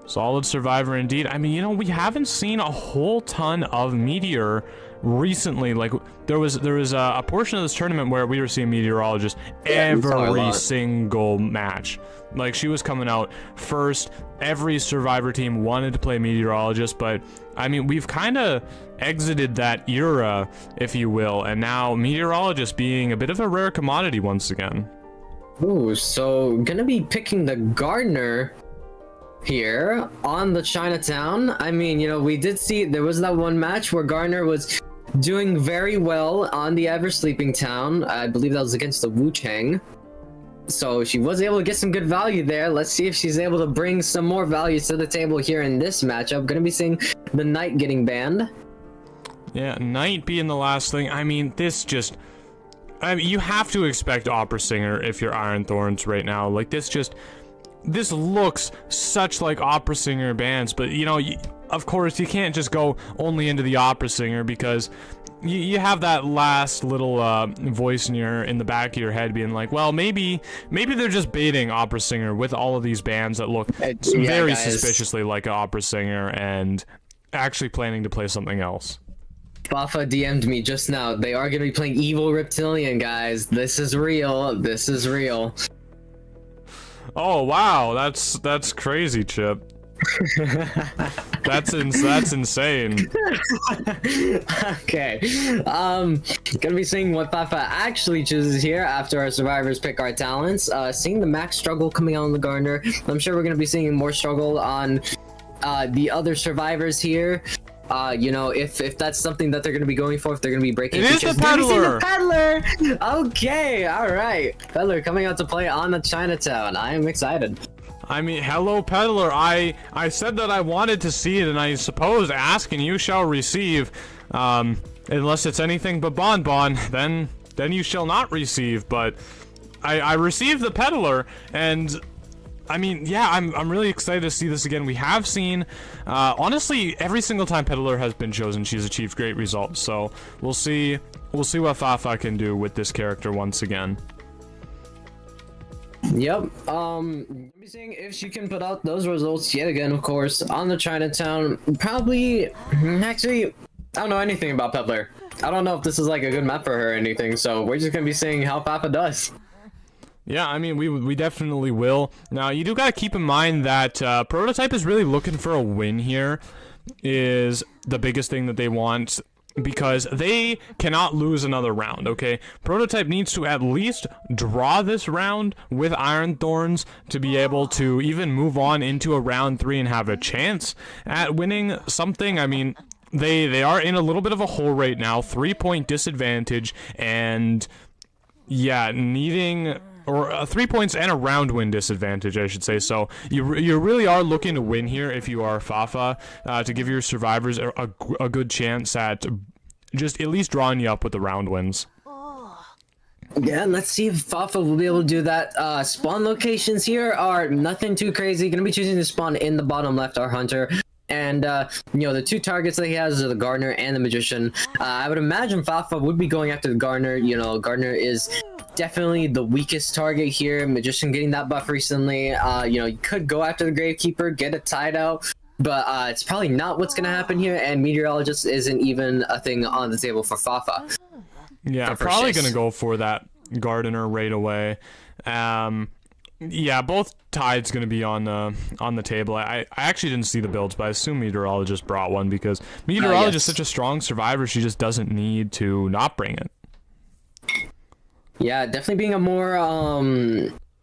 Solid survivor indeed. I mean, you know, we haven't seen a whole ton of Meteor recently. Like, there was a portion of this tournament where we were seeing Meteorologist every single match. Like, she was coming out first. Every survivor team wanted to play Meteorologist, but I mean, we've kind of exited that era, if you will, and now Meteorologist being a bit of a rare commodity once again. Ooh, so gonna be picking the Gardener here on the Chinatown. I mean, you know, we did see there was that one match where Gardener was doing very well on the Ever Sleeping Town. I believe that was against the Wu Chang. So she was able to get some good value there. Let's see if she's able to bring some more value to the table here in this matchup. Gonna be seeing the Knight getting banned. Yeah, Knight being the last thing. I mean, this just... I mean, you have to expect Opera Singer if you're Iron Thorns right now. Like, this looks such like Opera Singer bands, but, you know, of course, you can't just go only into the Opera Singer because... You have that last little voice in the back of your head being like, well, maybe they're just baiting Opera Singer with all of these bands that look very suspiciously like an Opera Singer and actually planning to play something else. Fafa DM'd me just now. They are going to be playing Evil Reptilian, guys. This is real. This is real. Oh, wow. That's crazy, Chip. That's insane. Okay, gonna be seeing what Fafa actually chooses here after our survivors pick our talents. Seeing the max struggle coming out on the Gardener. I'm sure we're gonna be seeing more struggle on the other survivors here. You know, if that's something that they're gonna be going for, if they're gonna be breaking it features. is the Peddler. Okay, all right, Peddler coming out to play on the Chinatown. I am excited. I mean, hello, Peddler. I said that I wanted to see it, and I suppose ask and you shall receive. Unless it's anything but bonbon, then you shall not receive. But I received the Peddler, and I mean, yeah, I'm really excited to see this again. We have seen, honestly, every single time Peddler has been chosen, she's achieved great results. So we'll see what Fafa can do with this character once again. Yep. Be seeing if she can put out those results yet again, of course, on the Chinatown. Probably, actually, I don't know anything about Peddler. I don't know if this is like a good map for her or anything, so we're just gonna be seeing how Fafa does. Yeah, I mean, we definitely will. Now, you do gotta keep in mind that Prototype is really looking for a win here, is the biggest thing that they want, because they cannot lose another round, okay? Prototype needs to at least draw this round with Iron Thorns to be able to even move on into a round 3 and have a chance at winning something. I mean, they are in a little bit of a hole right now, 3-point disadvantage, and yeah, needing... or 3 points and a round win disadvantage, I should say. So you really are looking to win here if you are Fafa, to give your survivors a good chance at just at least drawing you up with the round wins. Yeah, and let's see if Fafa will be able to do that. Spawn locations here are nothing too crazy. Gonna be choosing to spawn in the bottom left, our Hunter. And, you know, the two targets that he has are the Gardener and the Magician. I would imagine Fafa would be going after the Gardener. You know, Gardener is definitely the weakest target here. Magician getting that buff recently. You know, you could go after the Gravekeeper, get it tied out, but it's probably not what's gonna happen here, and Meteorologist isn't even a thing on the table for Fafa. Yeah, probably gonna go for that Gardener right away. Yeah, both tides gonna be on the table. I actually didn't see the builds, but I assume Meteorologist brought one because Meteorologist is such a strong survivor. She just doesn't need to not bring it. Yeah, definitely being a more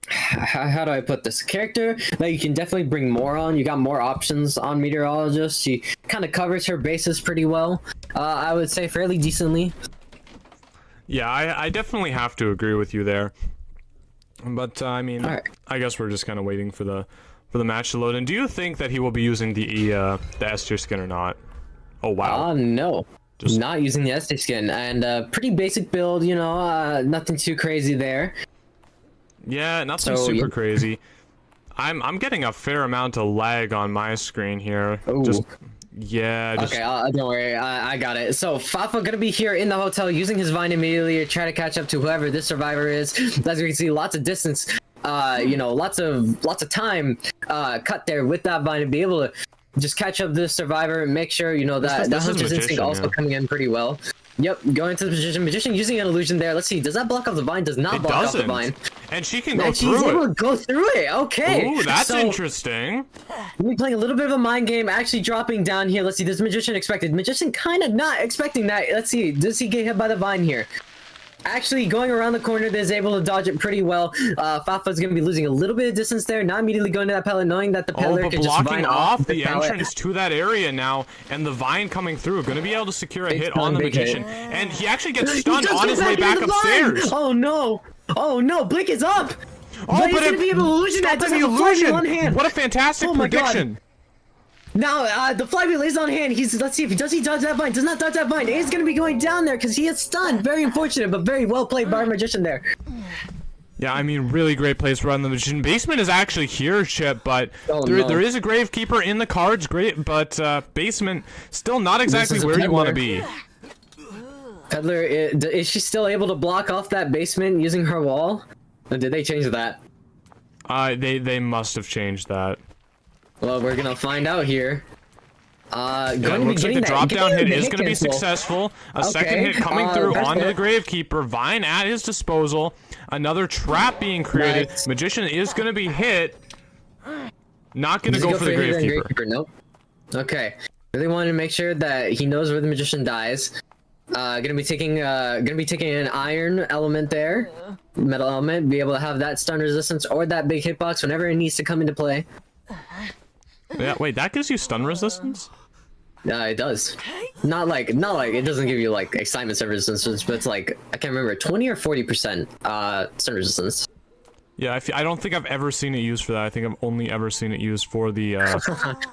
how do I put this, character that you can definitely bring more on. You got more options on Meteorologist. She kind of covers her bases pretty well. I would say fairly decently. Yeah, I definitely have to agree with you there. But I mean, right. I guess we're just kind of waiting for the match to load. And do you think that he will be using the S tier skin or not? Oh wow. No. Just not using the S tier skin, and pretty basic build, you know, nothing too crazy there. Yeah, nothing super crazy. I'm getting a fair amount of lag on my screen here. Ooh. Yeah. Okay, don't worry, I got it. So Fafa gonna be here in the hotel using his vine immediately to try to catch up to whoever this survivor is. As you can see, lots of distance, you know, lots of time cut there with that vine to be able to just catch up this survivor and make sure, you know, that hunter's instinct also coming in pretty well. Yep, going to the magician using an illusion there. Let's see, does that block off the vine? Does not block off the vine. And she can go through it. She's able to go through it. Okay. Ooh, that's interesting. We're playing a little bit of a mind game, actually dropping down here. Let's see, this magician expected. Magician kind of not expecting that. Let's see, does he get hit by the vine here? Actually, going around the corner, is able to dodge it pretty well. Fafa's going to be losing a little bit of distance there, not immediately going to that pellet, knowing that the pellet can just vine off the entrance to that area now, and the vine coming through, going to be able to secure a hit on the magician, and he actually gets stunned on his way back upstairs. Oh no! Oh no! Blink is up! Oh, but he's going to be able to illusion that. The illusion! What a fantastic prediction! Now, the flywheel is on hand. Let's see if he does dodge that vine. Does not dodge that vine. He's gonna be going down there because he is stunned. Very unfortunate, but very well played by our magician there. Yeah, I mean, really great place to run the magician. Basement is actually here, Chip, but there is a gravekeeper in the cards. Great, but basement still not exactly where you want to be. Peddler, is she still able to block off that basement using her wall? Or did they change that? They must have changed that. Well, we're gonna find out here. Yeah, it looks like the drop down hit is going to be successful. A second hit coming through onto the Gravekeeper. Vine at his disposal. Another trap being created. Nice. Magician is going to be hit. Not going to go for the Gravekeeper. Nope. Okay. Really wanted to make sure that he knows where the magician dies. Gonna be taking an iron element there, metal element, be able to have that stun resistance or that big hitbox whenever it needs to come into play. Yeah, wait, that gives you stun resistance? It does. Not like it doesn't give you like excitement resistance, but it's like I can't remember 20 or 40% stun resistance. Yeah, I don't think I've ever seen it used for that. I think I've only ever seen it used for the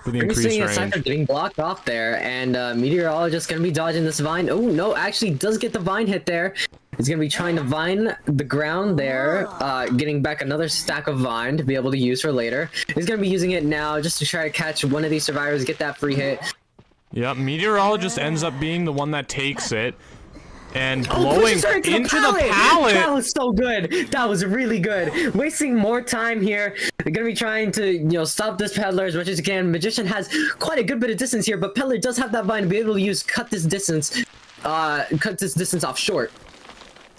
increased range. Cypher getting blocked off there, and Meteorologist gonna be dodging this vine. Oh no, actually does get the vine hit there. He's gonna be trying to vine the ground there, getting back another stack of vine to be able to use for later. He's gonna be using it now just to try to catch one of these survivors, get that free hit. Yeah, Meteorologist ends up being the one that takes it. And blowing into the pallet. That was so good. That was really good. Wasting more time here. They're gonna be trying to, stop this Peddler as much as you can. Magician has quite a good bit of distance here, but Peddler does have that vine to be able to cut this distance off short.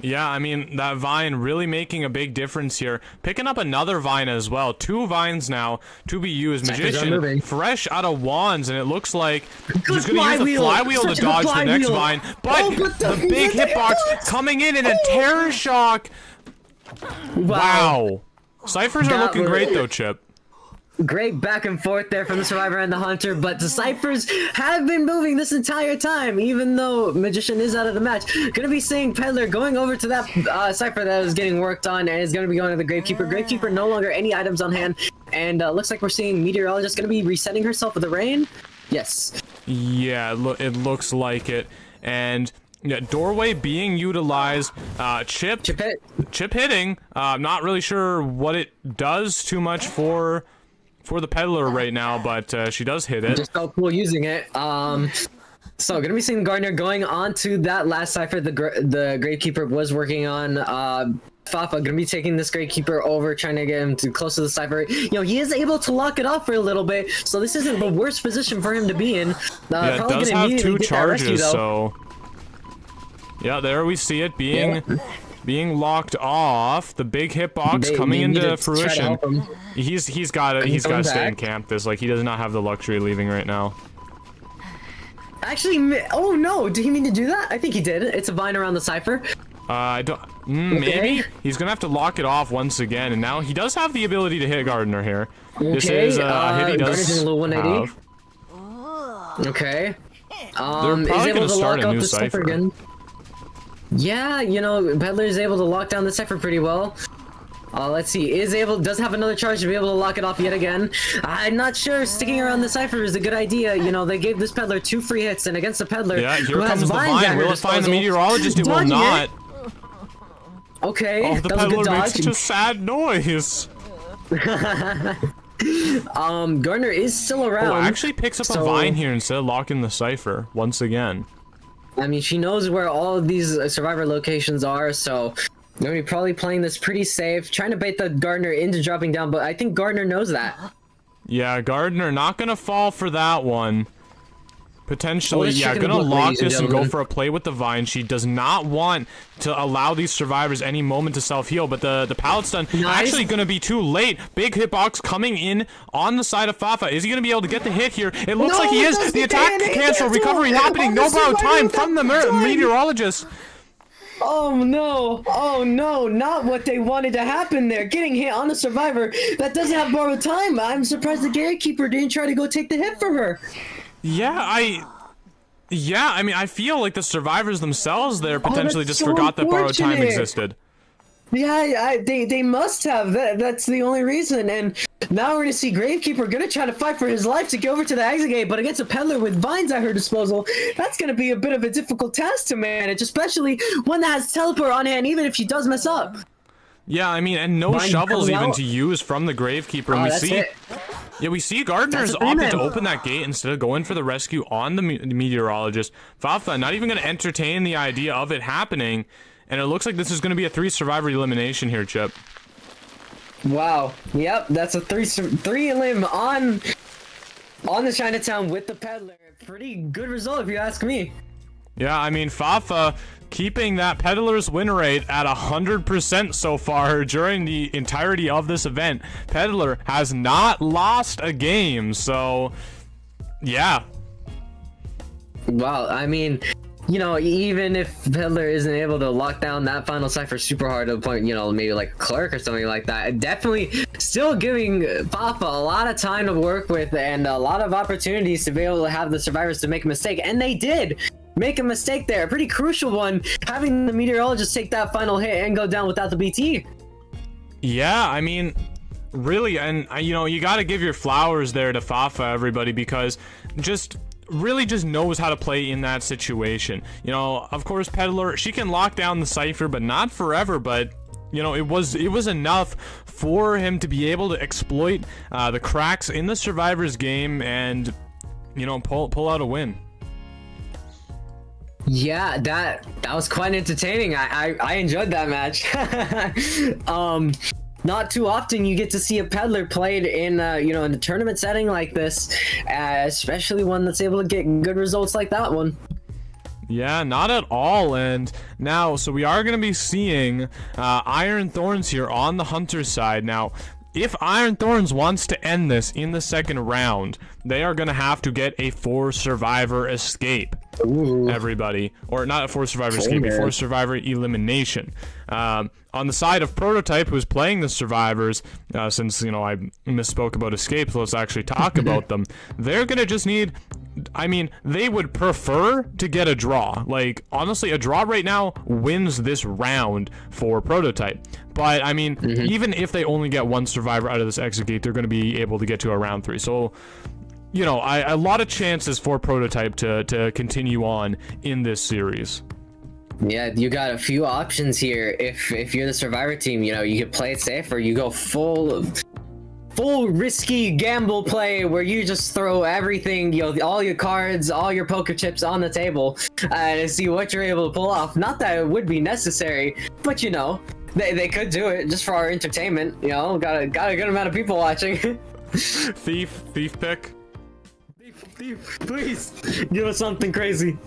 Yeah, I mean, that vine really making a big difference here. Picking up another vine as well. 2 vines now to be used. Magician fresh out of wands, and it looks like he's going to use the flywheel to dodge the next vine. But the big hitbox coming in a terror shock. Wow. Ciphers are looking great though, Chip. Great back and forth there from the survivor and the hunter, but the ciphers have been moving this entire time, even though Magician is out of the match. Gonna be seeing Peddler going over to that cipher that is getting worked on, and is gonna be going to the Gravekeeper. Gravekeeper no longer any items on hand, and looks like we're seeing Meteorologist gonna be resetting herself with the rain. Yes. Yeah, it looks like it, and. Yeah, doorway being utilized. Chip hitting. Not really sure what it does too much for the Peddler right now, but she does hit it. Just so cool using it. So gonna be seeing Gardner going on to that last cipher the Gravekeeper was working on. Fafa gonna be taking this Gravekeeper over, trying to get him too close to the cipher. He is able to lock it off for a little bit, so this isn't the worst position for him to be in. Yeah, it does have 2 charges, so. Yeah, there we see it being locked off. The big hitbox coming into fruition. He's got to stay in camp. He does not have the luxury of leaving right now. Actually, oh no, did he mean to do that? I think he did. It's a vine around the cipher. I don't. Maybe he's gonna have to lock it off once again, and now he does have the ability to hit Gardner here. Okay. This is a hit he does a little 180. have. Okay. They're probably gonna start a new cipher again. Yeah, Peddler is able to lock down the cipher pretty well. Let's see, does have another charge to be able to lock it off yet again. I'm not sure sticking around the cipher is a good idea. They gave this Peddler 2 free hits, and against the Peddler, yeah, here comes the vine. Will it find the Meteorologist? It will not. Okay, oh, the Peddler makes such a sad noise. Gardner is still around. Oh, actually picks up a vine here instead of locking the cipher once again. I mean, she knows where all of these survivor locations are, so they're gonna be probably playing this pretty safe, trying to bait the Gardner into dropping down, but I think Gardner knows that. Yeah, Gardner not gonna fall for that one. Potentially, yeah, gonna look, lock this and go for a play with the vine. She does not want to allow these survivors any moment to self-heal, but the pallet stun actually gonna be too late. Big hitbox coming in on the side of Fafa. Is he gonna be able to get the hit here? It looks like he is. The attack cancel, recovery happening. No borrowed time from the meteorologist. Oh no, not what they wanted to happen there. Getting hit on a survivor that doesn't have borrowed time. I'm surprised the gatekeeper didn't try to go take the hit for her. Yeah, I mean, I feel like the survivors themselves there potentially just forgot that borrowed time existed. Yeah, they must have. That's the only reason. And now we're gonna see Gravekeeper gonna try to fight for his life to go over to the exit gate, but against a peddler with vines at her disposal, that's gonna be a bit of a difficult task to manage, especially one that has teleport on hand, even if she does mess up. Yeah, I mean, and no shovels even to use from the Gravekeeper. And we see. It. Yeah, we see Gardner's opted to open that gate instead of going for the rescue on the meteorologist. Fafa not even going to entertain the idea of it happening, and it looks like this is going to be a 3-survivor elimination here, Chip. Wow. Yep, that's a three elim on the Chinatown with the peddler. Pretty good result if you ask me. Yeah, I mean, Fafa keeping that peddler's win rate at 100% so far during the entirety of this event. Peddler has not lost a game, so yeah. Well, I mean, you know, even if Peddler isn't able to lock down that final cipher super hard to the point, you know, maybe like a clerk or something like that, definitely still giving Fafa a lot of time to work with and a lot of opportunities to be able to have the survivors to make a mistake, and they did make a mistake there, a pretty crucial one, having the meteorologist take that final hit and go down without the BT. Yeah, I mean, really, and you know, you got to give your flowers there to Fafa, everybody, because really just knows how to play in that situation. You know, of course, Peddler, she can lock down the cipher, but not forever. But you know, it was enough for him to be able to exploit the cracks in the survivors game and, you know, pull out a win. Yeah, that was quite entertaining. I enjoyed that match. Not too often you get to see a peddler played in you know, in a tournament setting like this, especially one that's able to get good results like that one. Yeah, not at all. And now, so we are going to be seeing Iron Thorns here on the Hunter's side. Now, if Iron Thorns wants to end this in the second round, they are going to have to get a 4-survivor escape. Ooh. Everybody. Or not a 4-survivor escape, a 4-survivor elimination. On the side of Prototype, who's playing the survivors, since, you know, I misspoke about escapes, let's actually talk about them. They're going to just need... I mean, they would prefer to get a draw. Like, honestly, a draw right now wins this round for Prototype. But, I mean, even if they only get 1 survivor out of this exit gate, they're going to be able to get to a round 3. So, you know, a lot of chances for Prototype to continue on in this series. Yeah, you got a few options here. If you're the survivor team, you know, you can play it safe, or you go full risky gamble play where you just throw everything, you know, all your cards, all your poker chips on the table to see what you're able to pull off. Not that it would be necessary, but you know, they could do it just for our entertainment. You know, got a good amount of people watching. Thief pick. Thief, please give us something crazy.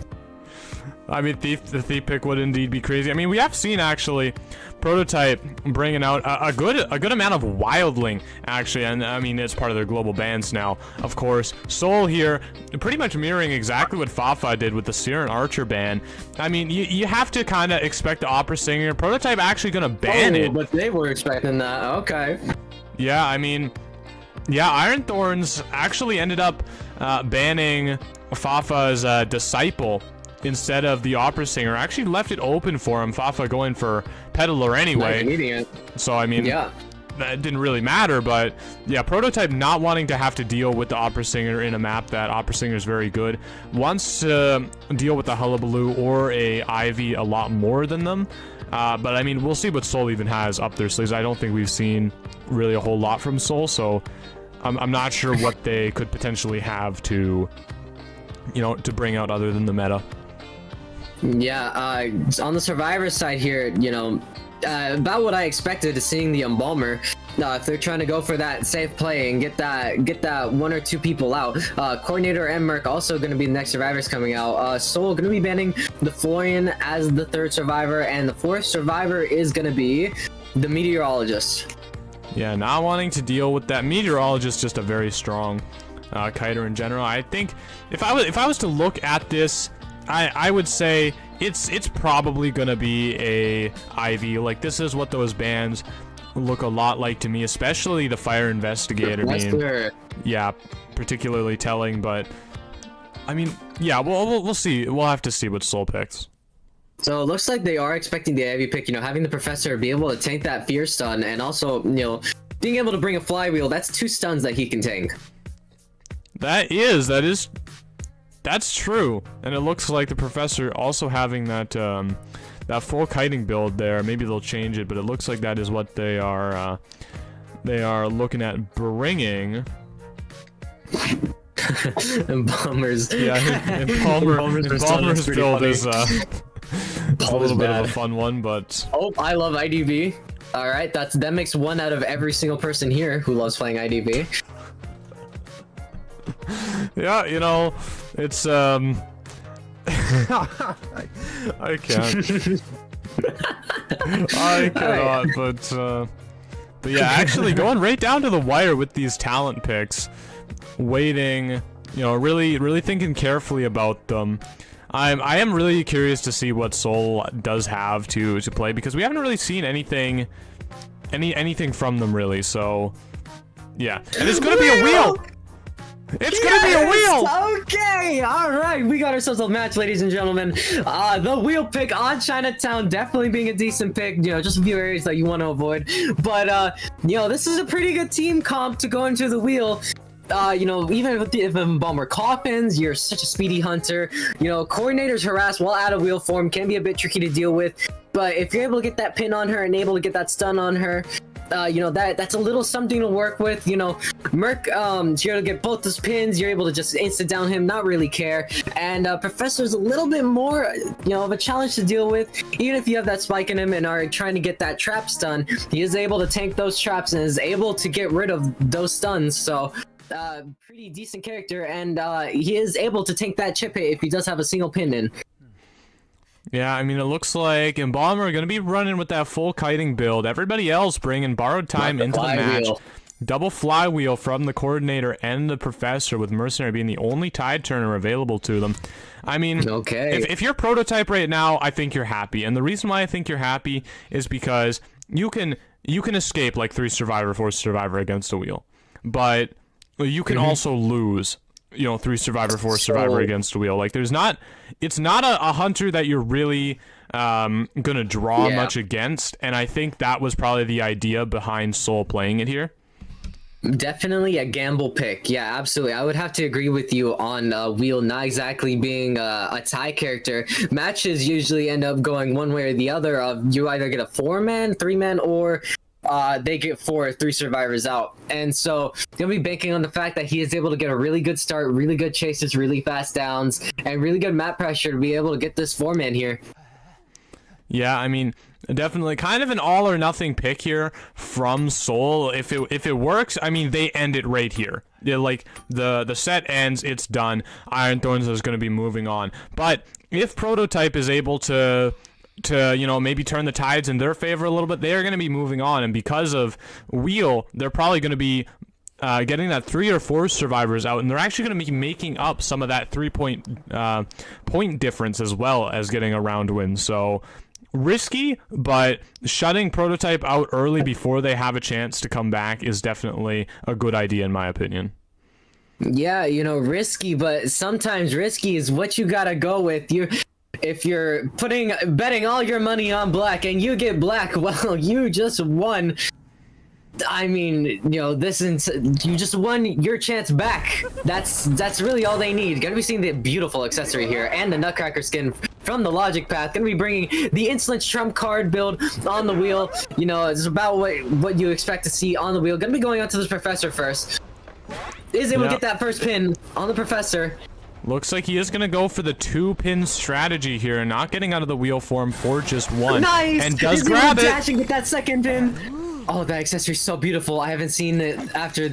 I mean, the thief pick would indeed be crazy. I mean, we have seen actually Prototype bringing out a good amount of Wildling, actually, and I mean, it's part of their global bans now, of course. Soul here, pretty much mirroring exactly what Fafa did with the Siren Archer ban. I mean, you have to kind of expect the Opera Singer. Prototype actually gonna ban it. But they were expecting that, okay. Yeah, I mean, yeah, Iron Thorns actually ended up banning Fafa's Disciple instead of the Opera Singer. Actually left it open for him, Fafa going for Peddler anyway. So, I mean, yeah, that didn't really matter, but yeah, Prototype not wanting to have to deal with the Opera Singer in a map that Opera Singer is very good, wants to deal with the Hullabaloo or a Ivy a lot more than them. But I mean, we'll see what Soul even has up their sleeves. I don't think we've seen really a whole lot from Soul, so I'm not sure what they could potentially have to, you know, to bring out other than the meta. Yeah, on the Survivor side here, you know, about what I expected, seeing the Embalmer. If they're trying to go for that safe play and get that 1 or 2 people out, Coordinator and Merc also going to be the next survivors coming out. Soul going to be banning the Florian as the 3rd survivor, and the 4th survivor is going to be the Meteorologist. Yeah, not wanting to deal with that Meteorologist, just a very strong kiter in general. I think if I was to look at this, I would say it's probably gonna be a IV. Like, this is what those bands look a lot like to me, especially the Fire Investigator. I mean, yeah, particularly telling. But I mean, yeah, we'll see. We'll have to see what Soul picks. So it looks like they are expecting the IV pick. You know, having the Professor be able to tank that Fear stun, and also, you know, being able to bring a Flywheel. That's 2 stuns that he can tank. That's true, and it looks like the Professor also having that that full kiting build there. Maybe they'll change it, but it looks like that is what they are looking at bringing. Embalmer's, yeah, Embalmer's build is a little bit of a fun one, but oh, I love IDV. All right, that makes 1 out of every single person here who loves playing IDV. Yeah, you know, it's I can't. I cannot, but yeah, actually going right down to the wire with these talent picks, waiting, you know, really thinking carefully about them. I am really curious to see what Soul does have to play, because we haven't really seen anything from them really. So yeah, and it's gonna be a wheel. It's gonna be a wheel! Okay, alright, we got ourselves a match, ladies and gentlemen. The wheel pick on Chinatown definitely being a decent pick, you know, just a few areas that you want to avoid. But, you know, this is a pretty good team comp to go into the wheel. You know, even if Embalmer coffins, you're such a speedy hunter. You know, Coordinators harass while out of wheel form can be a bit tricky to deal with. But if you're able to get that pin on her and able to get that stun on her, you know, that's a little something to work with. You know, Merc, you're able to get both those pins, you're able to just instant down him, not really care. And Professor's a little bit more, you know, of a challenge to deal with. Even if you have that spike in him and are trying to get that trap stun, he is able to tank those traps and is able to get rid of those stuns. So pretty decent character, and he is able to tank that chip hit if he does have a single pin in. Yeah, I mean, it looks like Embalmer are going to be running with that full kiting build. Everybody else bringing borrowed time into the match. Double flywheel from the Coordinator and the Professor, with Mercenary being the only tide turner available to them. I mean, okay, if you're Prototype right now, I think you're happy. And the reason why I think you're happy is because you can escape like 3 survivor, 4 survivor against a wheel. But you can also lose, you know, 3 survivor, 4 survivor against a wheel. Like, it's not a hunter that you're really gonna draw much against, and I think that was probably the idea behind Soul playing it here. Definitely a gamble pick. Yeah, absolutely. I would have to agree with you on wheel not exactly being a tie character. Matches usually end up going one way or the other. You either get a 4-man, 3-man, or they get 4 or 3 survivors out. And so they'll be banking on the fact that he is able to get a really good start, really good chases, really fast downs, and really good map pressure to be able to get this 4-man here. Yeah, I mean, definitely kind of an all or nothing pick here from Soul. If it works, I mean, they end it right here. Yeah, like the set ends, it's done. Iron Thorns is going to be moving on. But if Prototype is able to you know, maybe turn the tides in their favor a little bit, they're going to be moving on. And because of wheel, they're probably going to be getting that 3 or 4 survivors out, and they're actually going to be making up some of that 3-point point difference as well as getting a round win. So risky, but shutting Prototype out early before they have a chance to come back is definitely a good idea in my opinion. Yeah, you know, risky, but sometimes risky is what you gotta go with. If you're betting all your money on black and you get black, well, you just won. I mean, you know, you just won your chance back. That's really all they need. Gonna be seeing the beautiful accessory here and the Nutcracker skin from the logic path. Gonna be bringing the Insolence Trump card build on the wheel. You know, it's about what you expect to see on the wheel. Gonna be going on to this Professor first. Is able to get that first pin on the Professor. Looks like he is going to go for the 2-pin strategy here, not getting out of the wheel form for just one. Nice! And does He's grab it. Dash and get that second pin. Oh, that accessory's so beautiful. I haven't seen it after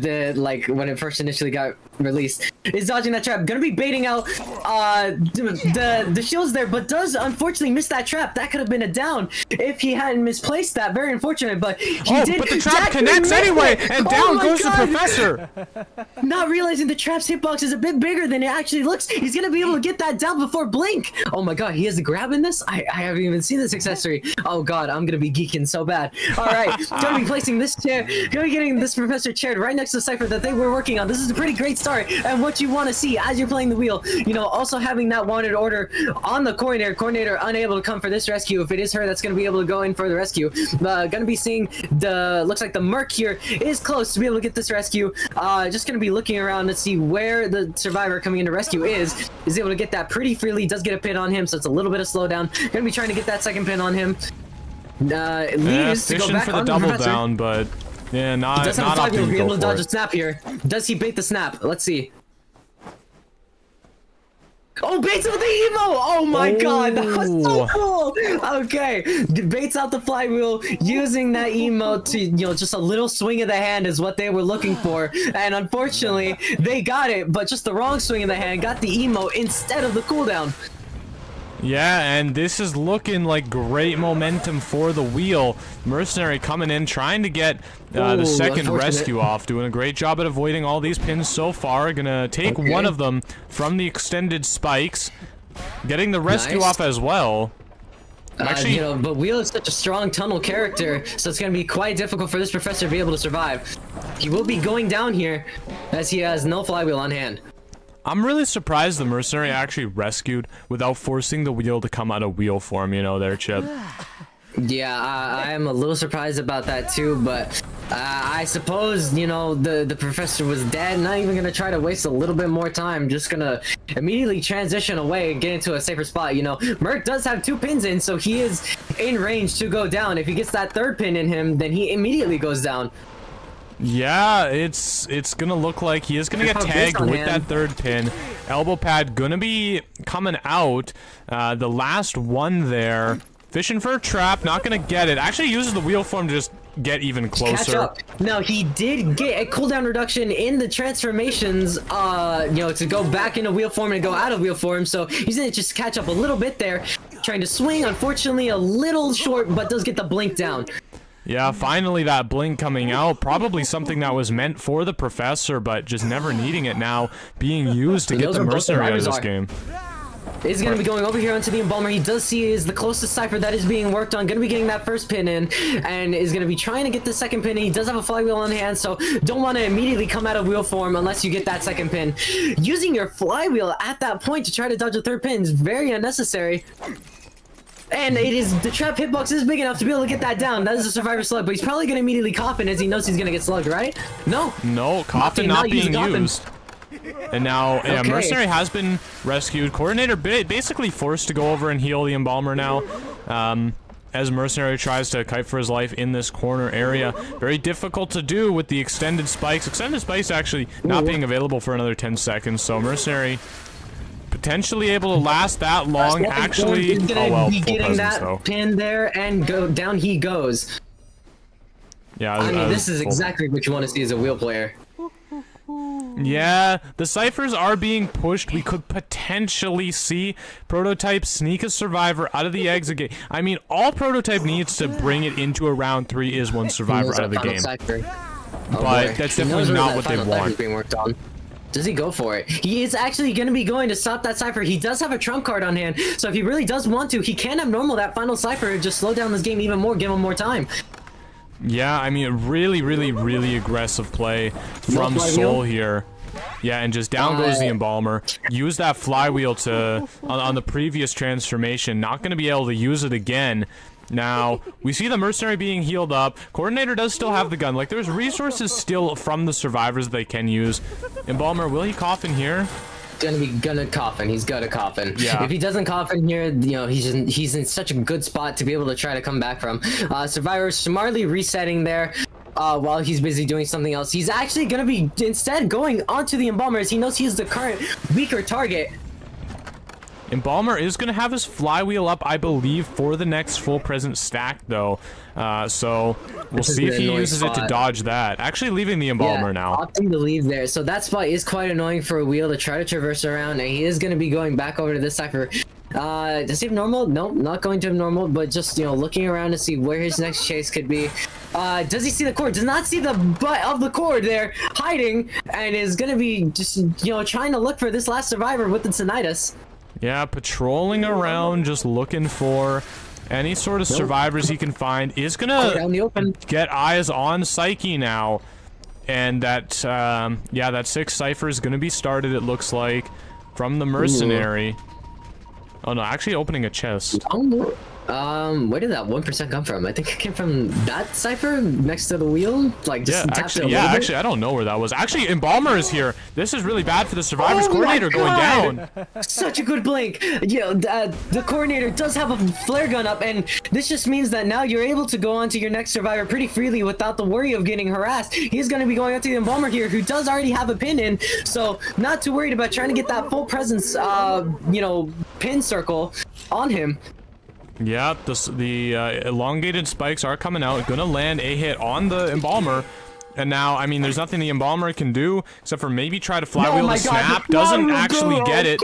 when it first initially got released. Is dodging that trap. Gonna be baiting out the shields there, but does unfortunately miss that trap. That could have been a down if he hadn't misplaced that. Very unfortunate, but he did. But the trap connects anyway, and down goes the Professor. Not realizing the trap's hitbox is a bit bigger than it actually looks. He's gonna be able to get that down before blink. Oh my god, he has the grab in this? I haven't even seen this accessory. Oh god, I'm gonna be geeking so bad. Alright, gonna be placing this chair, gonna be getting this Professor chaired right next to the cipher that they were working on. This is a pretty great start, and what you want to see as you're playing the wheel, you know, also having that wanted order on the coordinator unable to come for this rescue. If it is her that's gonna be able to go in for the rescue, gonna be seeing looks like the Merc here is close to be able to get this rescue. Just gonna be looking around to see where the survivor coming into rescue is able to get that pretty freely. Does get a pin on him, so it's a little bit of slowdown. Gonna be trying to get that second pin on him. Leaves to go back for the on double Professor. down, but yeah, not He does have a opting to be go able to for dodge a it. snap here. Does he bait the snap? Let's see. Oh, baits with the emo! Oh my god, that was so cool! Okay, baits out the flywheel using that emo to, you know, just a little swing of the hand is what they were looking for. And unfortunately, they got it, but just the wrong swing of the hand, got the emo instead of the cooldown. Yeah, and this is looking like great momentum for the wheel. Mercenary coming in, trying to get the second rescue off. Doing a great job at avoiding all these pins so far. Gonna take one of them from the extended spikes. Getting the rescue off as well. Actually, you know, but Wheel is such a strong tunnel character, so it's gonna be quite difficult for this Professor to be able to survive. He will be going down here, as he has no flywheel on hand. I'm really surprised the Mercenary actually rescued without forcing the wheel to come out of wheel form, you know, there, Chip. Yeah, I am a little surprised about that too, but I suppose, you know, the Professor was dead. Not even gonna try to waste a little bit more time. Just gonna immediately transition away and get into a safer spot. You know, Merc does have 2 pins in, so he is in range to go down. If he gets that 3rd pin in him, then he immediately goes down. Yeah, it's gonna look like he is gonna get tagged with that 3rd pin. Elbow pad gonna be coming out. The last one there. Fishing for a trap, not gonna get it. Actually uses the wheel form to just get even closer. Catch up. Now, he did get a cooldown reduction in the transformations, you know, to go back into wheel form and go out of wheel form, so he's gonna just catch up a little bit there. Trying to swing, unfortunately a little short, but does get the blink down. Yeah, finally that blink coming out. Probably something that was meant for the Professor, but just never needing it now. Being used to get the Mercenary out of this game. Is going to be going over here onto the Embalmer. He does see is the closest cipher that is being worked on. Going to be getting that 1st pin in, and is going to be trying to get the 2nd pin in. He does have a flywheel on hand, so don't want to immediately come out of wheel form unless you get that 2nd pin. Using your flywheel at that point to try to dodge a 3rd pin is very unnecessary. And it is, the trap hitbox is big enough to be able to get that down. That is a survivor slug, but he's probably going to immediately coffin as he knows he's going to get slugged, right? No. No, coffin not being used. And now, yeah, Mercenary has been rescued. Coordinator basically forced to go over and heal the Embalmer now. As Mercenary tries to kite for his life in this corner area. Very difficult to do with the extended spikes. Extended spikes actually not being available for another 10 seconds, so Mercenary potentially able to last that long. Actually, oh well, be full getting presence, that though. pin there and go down he goes. Yeah, I mean, this is exactly what you want to see as a wheel player. Yeah, the ciphers are being pushed. We could potentially see Prototype sneak a survivor out of the exit gate. I mean, all Prototype needs to bring it into a round 3 is 1 survivor out of the game. But that's definitely not what they want. Being worked on. Does he go for it? He is actually going to be going to stop that cipher. He does have a trump card on hand, so if he really does want to, he can have normal that final cipher, just slow down this game even more, give him more time. Yeah, I mean, really aggressive play from Soul here. Yeah, and just down goes the Embalmer. Use that flywheel to on the previous transformation. Not going to be able to use it again. Now, we see the Mercenary being healed up. Coordinator does still have the gun. Like, there's resources still from the survivors they can use. Embalmer, will he coffin here? gonna coffin. He's gonna coffin. Yeah. If he doesn't coffin here, you know, he's in such a good spot to be able to try to come back from. Survivor smartly resetting there. While he's busy doing something else, he's actually gonna be instead going onto the Embalmer as he knows he's the current weaker target. Embalmer is going to have his flywheel up, I believe, for the next full present stack, though. So we'll see if he uses it to dodge that. Actually leaving the Embalmer now. Opting to leave there. So that spot is quite annoying for a wheel to try to traverse around, and he is going to be going back over to this cipher. Does he have normal? Nope, not going to have normal, but just, you know, looking around to see where his next chase could be. Does he see the cord? Does not see the butt of the cord there, hiding, and is going to be just, you know, trying to look for this last survivor with the tinnitus. Yeah, patrolling around, just looking for any sort of survivors he can find. Is gonna get eyes on Psyche now, and that yeah, that 6th cipher is gonna be started. It looks like from the mercenary. Ooh. Oh no, actually opening a chest. Where did that 1% come from? I think it came from that cipher next to the wheel. Like, just actually, I don't know where that was. Actually, Embalmer is here. This is really bad for the survivors. Coordinator going down. Such a good blink. Yeah, the coordinator does have a flare gun up, and this just means that now you're able to go on to your next survivor pretty freely without the worry of getting harassed. He's going to be going out to the Embalmer here, who does already have a pin in, so not too worried about trying to get that full presence, you know, pin circle on him. Yeah, the elongated spikes are coming out. Gonna land a hit on the Embalmer. And now, I mean, there's nothing the Embalmer can do except for maybe try to flywheel the snap. Doesn't actually get it.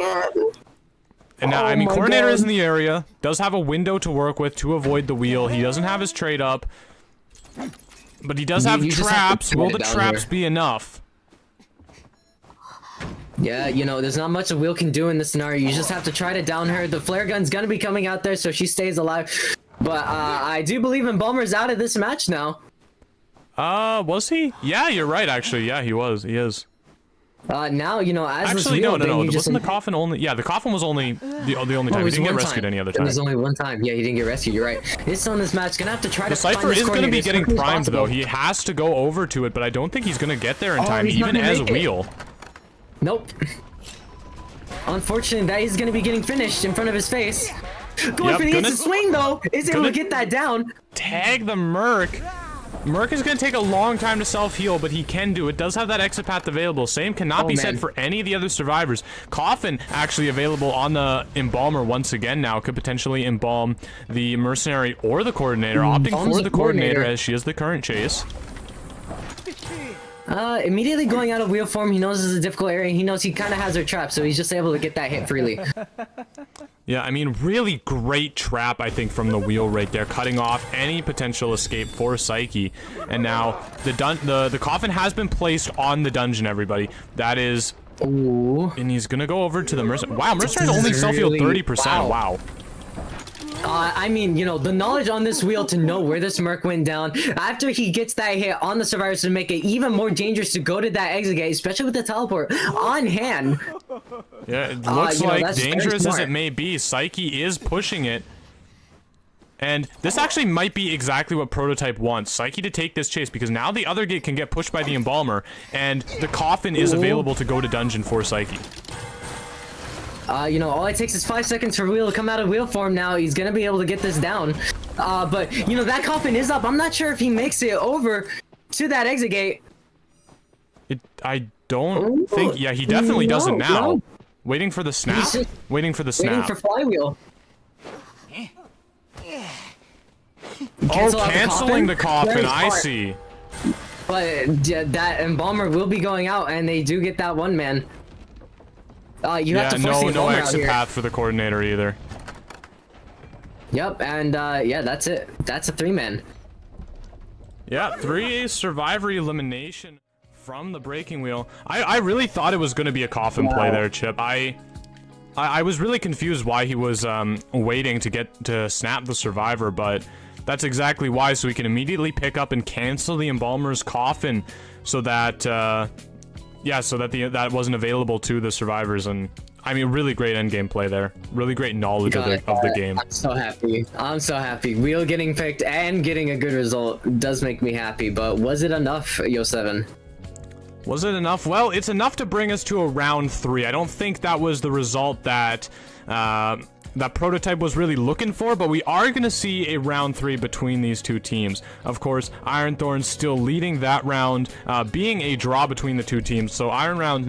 And now, I mean, Coordinator is in the area. Does have a window to work with to avoid the wheel. He doesn't have his trade up. But he does have traps. Will the traps be enough? Yeah, you know, there's not much a wheel can do in this scenario. You just have to try to down her. The flare gun's gonna be coming out there, so she stays alive. But I do believe Embalmer's out of this match now. Was he? Yeah, you're right, actually. Yeah, he was. He is. Now, you know, as actually, no. Wasn't the coffin only? Yeah, the coffin was only the only time. He didn't get rescued any other time. It was only one time. Yeah, he didn't get rescued. You're right. This on this match gonna have to try to. The cipher is gonna be getting primed though. He has to go over to it, but I don't think he's gonna get there in time, even as a wheel. Nope. Unfortunately, that is going to be getting finished in front of his face. Going for the instant swing, though. Is able to get that down. Tag the Merc. Merc is going to take a long time to self-heal, but he can do it. Does have that exit path available. Same cannot be said for any of the other survivors. Coffin actually available on the Embalmer once again now. Could potentially embalm the Mercenary or the Coordinator. Opting for the Coordinator as she is the current chase. Immediately going out of wheel form, he knows this is a difficult area. He knows he kind of has her trapped, so he's just able to get that hit freely. Yeah, I mean, really great trap, I think, from the wheel right there, cutting off any potential escape for Psyche. And now the coffin has been placed on the dungeon, everybody. That is... Ooh. And he's gonna go over to the Mercenary. Wow, Mercenary's only self-healed 30%. Wow. I mean, you know, the knowledge on this wheel to know where this Merc went down after he gets that hit on the survivors to make it even more dangerous to go to that exit gate, especially with the teleport on hand. Yeah, it looks like, dangerous as it may be, Psyche is pushing it. And this actually might be exactly what Prototype wants, Psyche to take this chase, because now the other gate can get pushed by the Embalmer, and the coffin is available to go to dungeon for Psyche. You know, all it takes is 5 seconds for Wheel to come out of wheel form now. He's gonna be able to get this down. But, you know, that coffin is up. I'm not sure if he makes it over to that exit gate. I don't think... Yeah, he definitely doesn't now. No. Waiting for the snap? Waiting for the snap. Waiting for flywheel. Canceling the coffin. I see. But that Embalmer will be going out, and they do get that one man. You have to force no exit path for the Coordinator either. Yep, and yeah, that's it. That's a 3-man. Yeah, 3 survivor elimination from the breaking wheel. I really thought it was going to be a coffin play there, Chip. I was really confused why he was waiting to get to snap the survivor, but that's exactly why, so he can immediately pick up and cancel the Embalmer's coffin, so that yeah, so that that wasn't available to the survivors. And I mean, really great endgame play there. Really great knowledge of the game. I'm so happy. I'm so happy. Wheel getting picked and getting a good result does make me happy, but was it enough, Yo7? Was it enough? Well, it's enough to bring us to a round 3. I don't think that was the result that that Prototype was really looking for, but we are going to see a round 3 between these two teams. Of course, Iron Thorns still leading that round, being a draw between the two teams. So Iron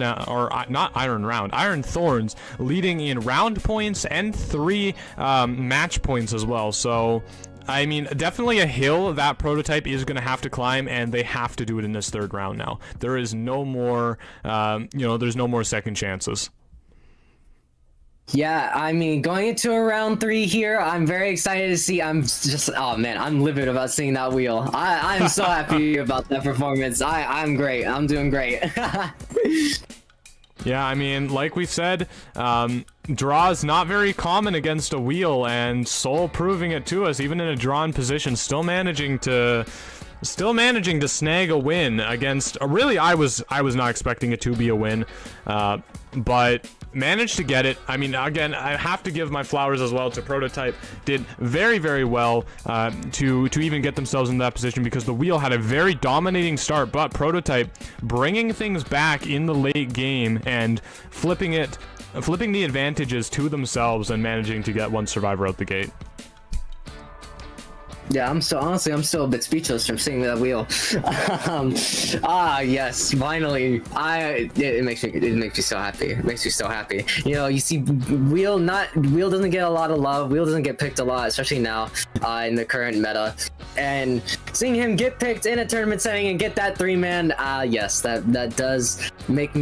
Thorns leading in round points and 3 match points as well. So I mean, definitely a hill that Prototype is going to have to climb, and they have to do it in this 3rd round now. There is no more, there's no more second chances. Yeah, I mean, going into a round 3 here, I'm very excited to see. Oh man, I'm livid about seeing that wheel. I'm so happy about that performance. I'm great. I'm doing great. Yeah, I mean, like we said, draw is not very common against a wheel, and Soul proving it to us, even in a drawn position, still managing to snag a win against really I was not expecting it to be a win, but managed to get it. I mean, again, I have to give my flowers as well to Prototype. Did very, very well to even get themselves in that position, because the wheel had a very dominating start, but Prototype bringing things back in the late game and flipping the advantages to themselves and managing to get one survivor out the gate. Yeah, I'm still a bit speechless from seeing that wheel. Yes, finally. It makes me so happy. It makes me so happy. You know, you see wheel doesn't get a lot of love. Wheel doesn't get picked a lot, especially now in the current meta. And seeing him get picked in a tournament setting and get that 3-man, yes, that does make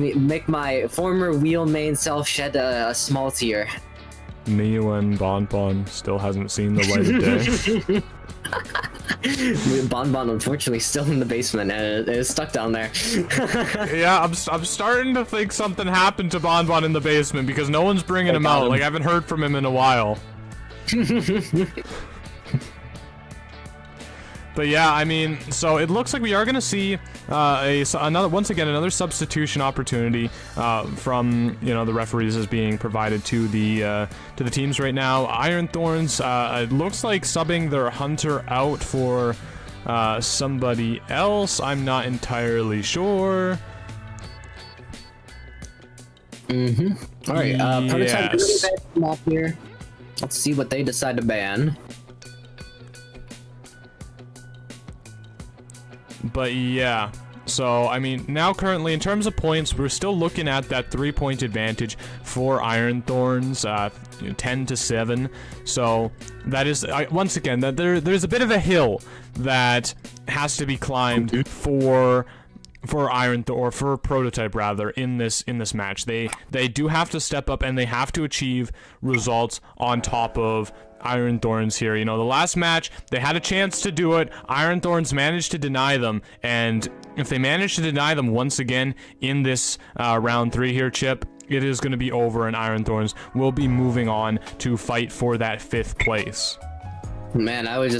my former wheel main self shed a small tear. Me when Bonbon still hasn't seen the light of day. Bonbon unfortunately still in the basement and it is stuck down there. Yeah, I'm starting to think something happened to Bonbon in the basement, because no one's bringing him out. Like, I haven't heard from him in a while. But yeah, I mean, so it looks like we are going to see another substitution opportunity from, the referees is being provided to the teams right now. Iron Thorns, it looks like subbing their hunter out for somebody else. I'm not entirely sure. All right, Prototype off here. Let's see what they decide to ban. But yeah, so I mean, now currently in terms of points, we're still looking at that 3-point advantage for Iron Thorns, 10-7. So that is once again that there's a bit of a hill that has to be climbed for Prototype rather in this match. They do have to step up, and they have to achieve results on top of Iron Thorns here. The last match, they had a chance to do it. Iron Thorns managed to deny them, and if they manage to deny them once again in this round 3 here, Chip, it is going to be over, and Iron Thorns will be moving on to fight for that 5th place. Man, I would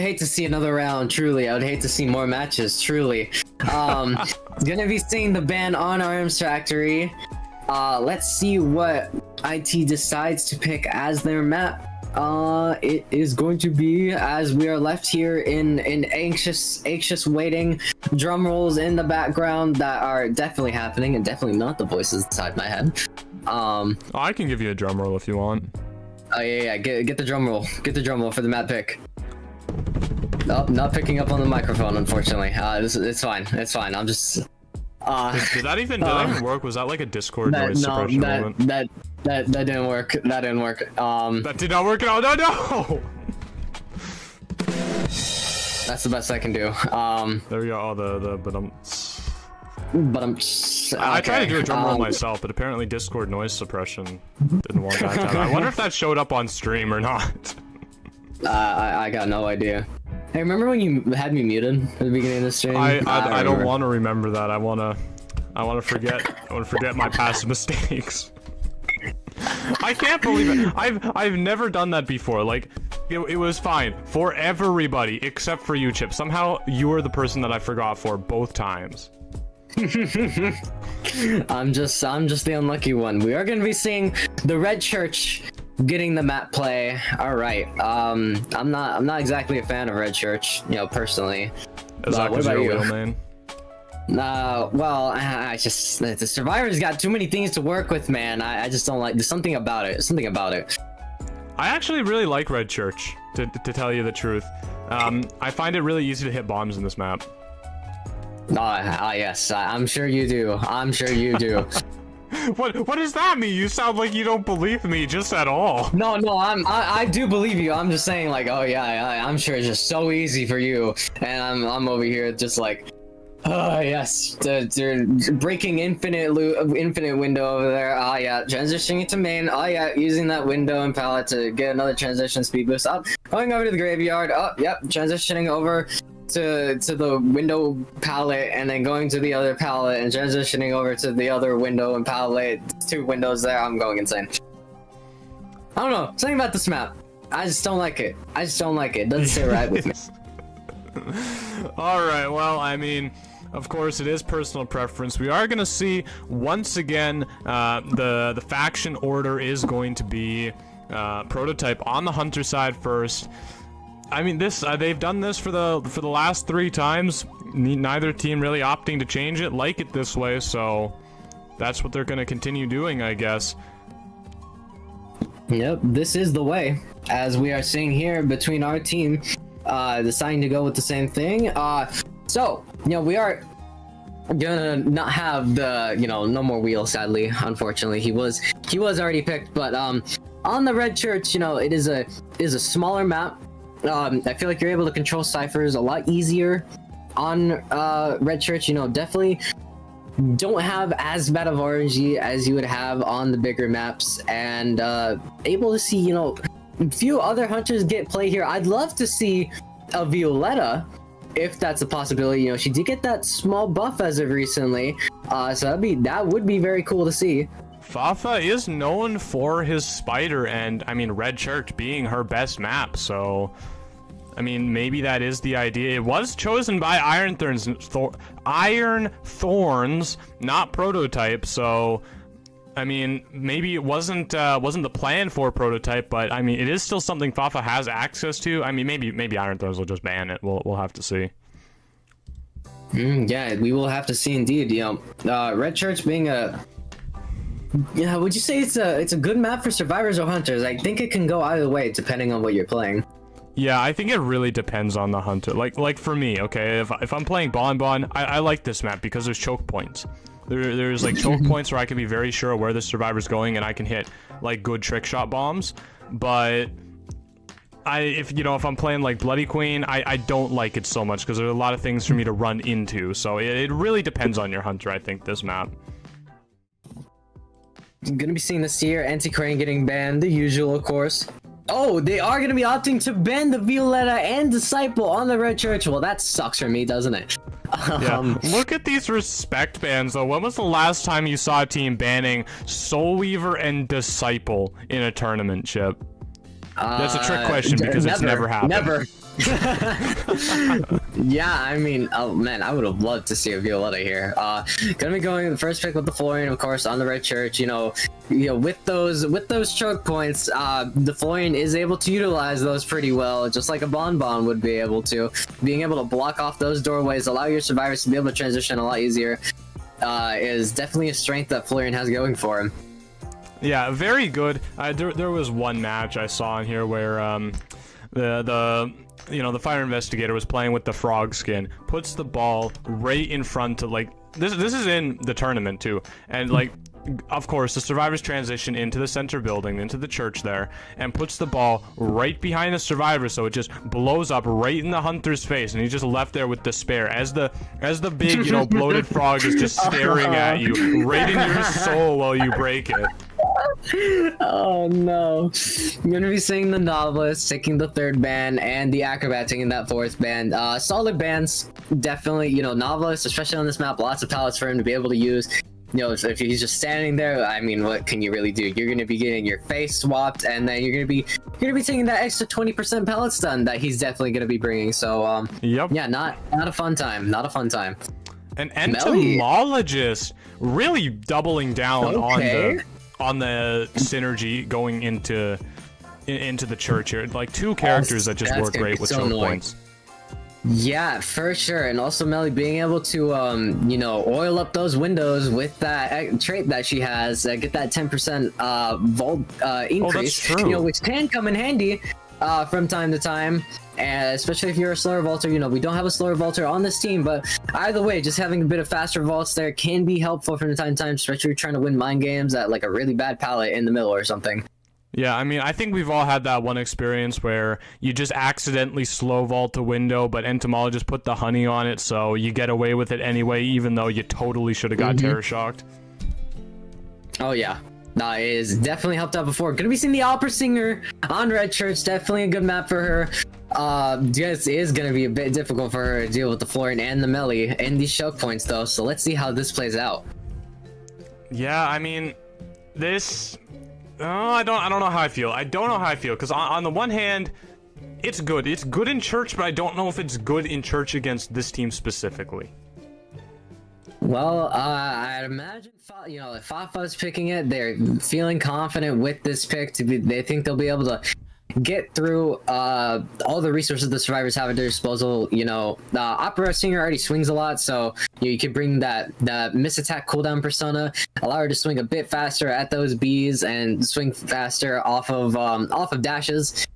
hate to see another round, truly. I would hate to see more matches, truly. Gonna be seeing the ban on Arms Factory. Let's see what IT decides to pick as their map. It is going to be, as we are left here in anxious waiting, drum rolls in the background that are definitely happening, and definitely not the voices inside my head. I can give you a drum roll if you want. Oh yeah, get the drum roll. Get the drum roll for the map pick. Oh, not picking up on the microphone, unfortunately. It's fine. It's fine. I'm just. Did that even work? Was that like a Discord noise suppression moment? That didn't work. That didn't work. That did not work at all. No. That's the best I can do. There we go. Oh, but I'm. Okay. I tried to do a drum roll myself, but apparently Discord noise suppression didn't want that to happen. I wonder if that showed up on stream or not. I got no idea. Hey, remember when you had me muted at the beginning of the stream? I don't want to remember that. I want to forget my past mistakes. I can't believe it. I've never done that before. Like, it was fine for everybody except for you, Chip. Somehow you were the person that I forgot for both times. I'm just the unlucky one. We are going to be seeing the Red Church getting the map play. All right. I'm not exactly a fan of Red Church, personally. Is that because you're a wheel main? Well, I just the survivors got too many things to work with, man. I just don't like. There's something about it. Something about it. I actually really like Red Church, to tell you the truth. I find it really easy to hit bombs in this map. Yes, I'm sure you do. I'm sure you do. What does that mean? You sound like you don't believe me just at all. No, I do believe you. I'm just saying, like, oh yeah, I'm sure it's just so easy for you, and I'm over here just like, oh yes, they're breaking infinite window over there. Oh yeah, transitioning into main. Oh yeah, using that window and pallet to get another transition speed boost up. Going over to the graveyard. Oh yep, transitioning over to the window palette, and then going to the other palette and transitioning over to the other window and palette. 2 windows there. I'm going insane. I don't know, something about this map. I just don't like it. It doesn't sit right with me. All right, well, I mean, of course, it is personal preference. We are going to see, once again, the faction order is going to be prototype on the hunter side first. I mean, they've done this for the last 3 times. Neither team really opting to change it, like it this way, so that's what they're going to continue doing, I guess. Yep, this is the way, as we are seeing here between our team deciding to go with the same thing. So, we are gonna not have the, no more wheel, sadly, unfortunately. He was already picked, but on the Red Church, it is a smaller map. I feel like you're able to control ciphers a lot easier on Red Church. Definitely don't have as bad of RNG as you would have on the bigger maps, and able to see, a few other hunters get play here. I'd love to see a Violetta, if that's a possibility. She did get that small buff as of recently, so that would be very cool to see. Fafa is known for his spider, and I mean, Red Church being her best map, so I mean, maybe that is the idea. It was chosen by Iron Thorns, not Prototype, so I mean, maybe it wasn't the plan for Prototype, but I mean, it is still something Fafa has access to. I mean, maybe Iron Thorns will just ban it. We'll have to see. Yeah, we will have to see indeed. Red Church being would you say it's a good map for survivors or hunters? I think it can go either way depending on what you're playing. Yeah, I think it really depends on the hunter. Like for me, okay, if I'm playing Bon, I like this map because there's choke points. There's like choke points where I can be very sure where the survivor's going, and I can hit like good trick shot bombs. But if I'm playing like Bloody Queen, I don't like it so much because there's a lot of things for me to run into. So it really depends on your hunter, I think, this map. Gonna be seeing this year, Anti-Crane getting banned, the usual, of course. Oh, they are gonna be opting to ban the Violetta and Disciple on the Red Church. Well, that sucks for me, doesn't it? Yeah. Look at these respect bans, though. When was the last time you saw a team banning Soul Weaver and Disciple in a tournament, Chip? That's a trick question because it's never happened. Never. Yeah, I mean, oh man, I would have loved to see a Violetta here. Gonna be going the first pick with the Florian, of course, on the Red Church. With those choke points, the Florian is able to utilize those pretty well, just like a Bon would be able to. Being able to block off those doorways, allow your survivors to be able to transition a lot easier, is definitely a strength that Florian has going for him. Yeah, very good. There was one match I saw in here where the fire investigator was playing with the frog skin, puts the ball right in front of, like, this is in the tournament too, and like, of course, the survivors transition into the center building, into the church there, and puts the ball right behind the survivor, so it just blows up right in the hunter's face, and he's just left there with despair as the big, bloated frog is just staring at you right in your soul while you break it. Oh no. I'm gonna be seeing the Novelist taking the 3rd ban and the Acrobat taking that 4th ban. Solid bans, definitely. Novelist, especially on this map, lots of pallets for him to be able to use. If he's just standing there, I mean, what can you really do? You're gonna be getting your face swapped, and then you're gonna be taking that extra 20% pallet stun that he's definitely gonna be bringing. So yep. Yeah, not a fun time. Not a fun time. An entomologist really doubling down on the synergy going into the church here. Like, 2 characters that just work great with choke points. Yeah, for sure. And also Melly being able to, you know, oil up those windows with that trait that she has, get that 10% vault increase, true. you know, which can come in handy from time to time. And especially if you're a slower vaulter, you know, we don't have a slower vaulter on this team, but either way, just having a bit of faster vaults there can be helpful from time to time, especially if you're trying to win mind games at like a really bad pallet in the middle or something. Yeah, I mean, I think we've all had that one experience where you just accidentally slow vault a window, but Entomologist put the honey on it, so you get away with it anyway, even though you totally should have got terror shocked. Oh yeah, that is definitely helped out before. Gonna be seeing the Opera Singer on Red Church, definitely a good map for her. This is gonna be a bit difficult for her to deal with the Florian and the Melly and these choke points though, so let's see how this plays out. Yeah, I mean, this... Oh, I don't know how I feel. I don't know how I feel, because on the one hand, it's good. It's good in church, but I don't know if it's good in church against this team specifically. Well, I'd imagine, you know, if Fafa's picking it, they're feeling confident with this pick. They think they'll be able to get through all the resources the survivors have at their disposal. You know, Opera Singer already swings a lot, so you could bring that miss attack cooldown persona, allow her to swing a bit faster at those bees and swing faster off of dashes.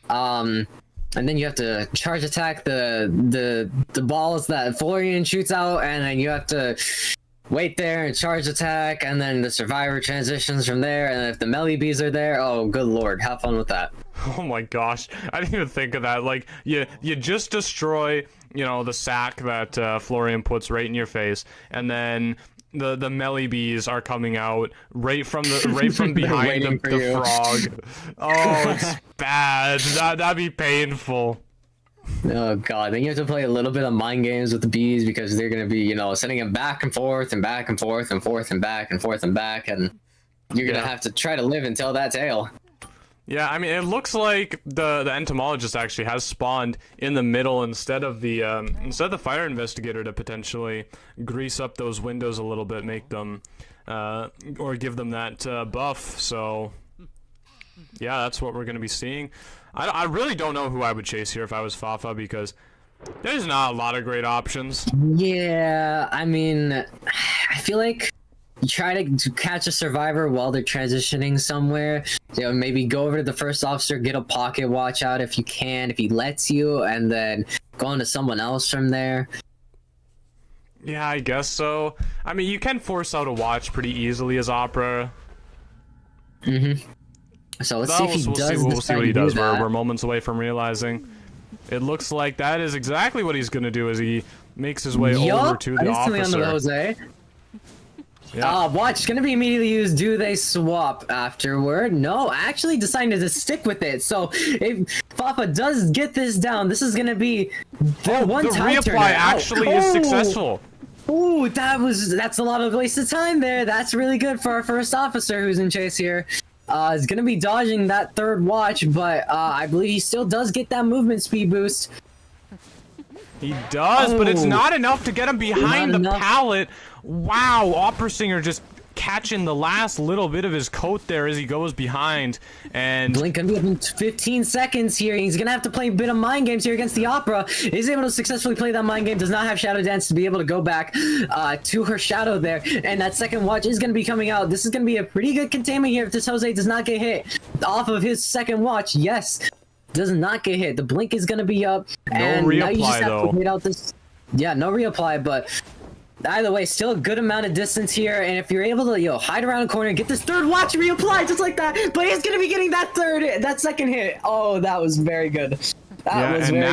And then you have to charge attack the balls that Florian shoots out, and then you have to wait there and charge attack, and then the survivor transitions from there, and if the melee bees are there, oh good lord, have fun with that. Oh my gosh, I didn't even think of that. Like, you just destroy, you know, the sack that Florian puts right in your face, and then the melee bees are coming out right from behind the frog. Oh, it's bad. That'd be painful. Oh god, then you have to play a little bit of mind games with the bees because they're gonna be, you know, sending them back and forth and back and forth and forth and back and forth and back, and you're gonna have to try to live and tell that tale. Yeah, I mean, it looks like the entomologist actually has spawned in the middle instead of the fire investigator to potentially grease up those windows a little bit, make them or give them that buff. So yeah, that's what we're gonna be seeing. I really don't know who I would chase here if I was Fafa, because there's not a lot of great options. Yeah, I mean, I feel like you try to catch a survivor while they're transitioning somewhere. You know, maybe go over to the first officer, get a pocket watch out if you can, if he lets you, and then go on to someone else from there. Yeah, I guess so. I mean, you can force out a watch pretty easily as Opera. So let's see if he does. We'll see what he does. We're moments away from realizing. It looks like that is exactly what he's gonna do as he makes his way over to the officer. Jose. Yeah. Watch is gonna be immediately used. Do they swap afterward? No, actually decided to stick with it. So if Fafa does get this down, this is gonna be the one time turner. The reapply actually is successful. Ooh, that's a lot of wasted time there. That's really good for our first officer who's in chase here. Is gonna be dodging that third watch, but I believe he still does get that movement speed boost. He does, but it's not enough to get him behind the pallet. Wow, Opera Singer just catching the last little bit of his coat there as he goes behind, and Blink gonna be up in 15 seconds here. He's gonna have to play a bit of mind games here against the Opera. Is able to successfully play that mind game, does not have Shadow Dance to be able to go back to her shadow there, and that second watch is gonna be coming out. This is gonna be a pretty good containment here if this Jose does not get hit off of his second watch. Yes, does not get hit. The blink is gonna be up, and now you just have to wait out this. Yeah, no reapply, but either way, still a good amount of distance here, and if you're able to, hide around a corner, get this third watch reapply just like that, but he's gonna be getting that second hit. Oh, that was very good. That was very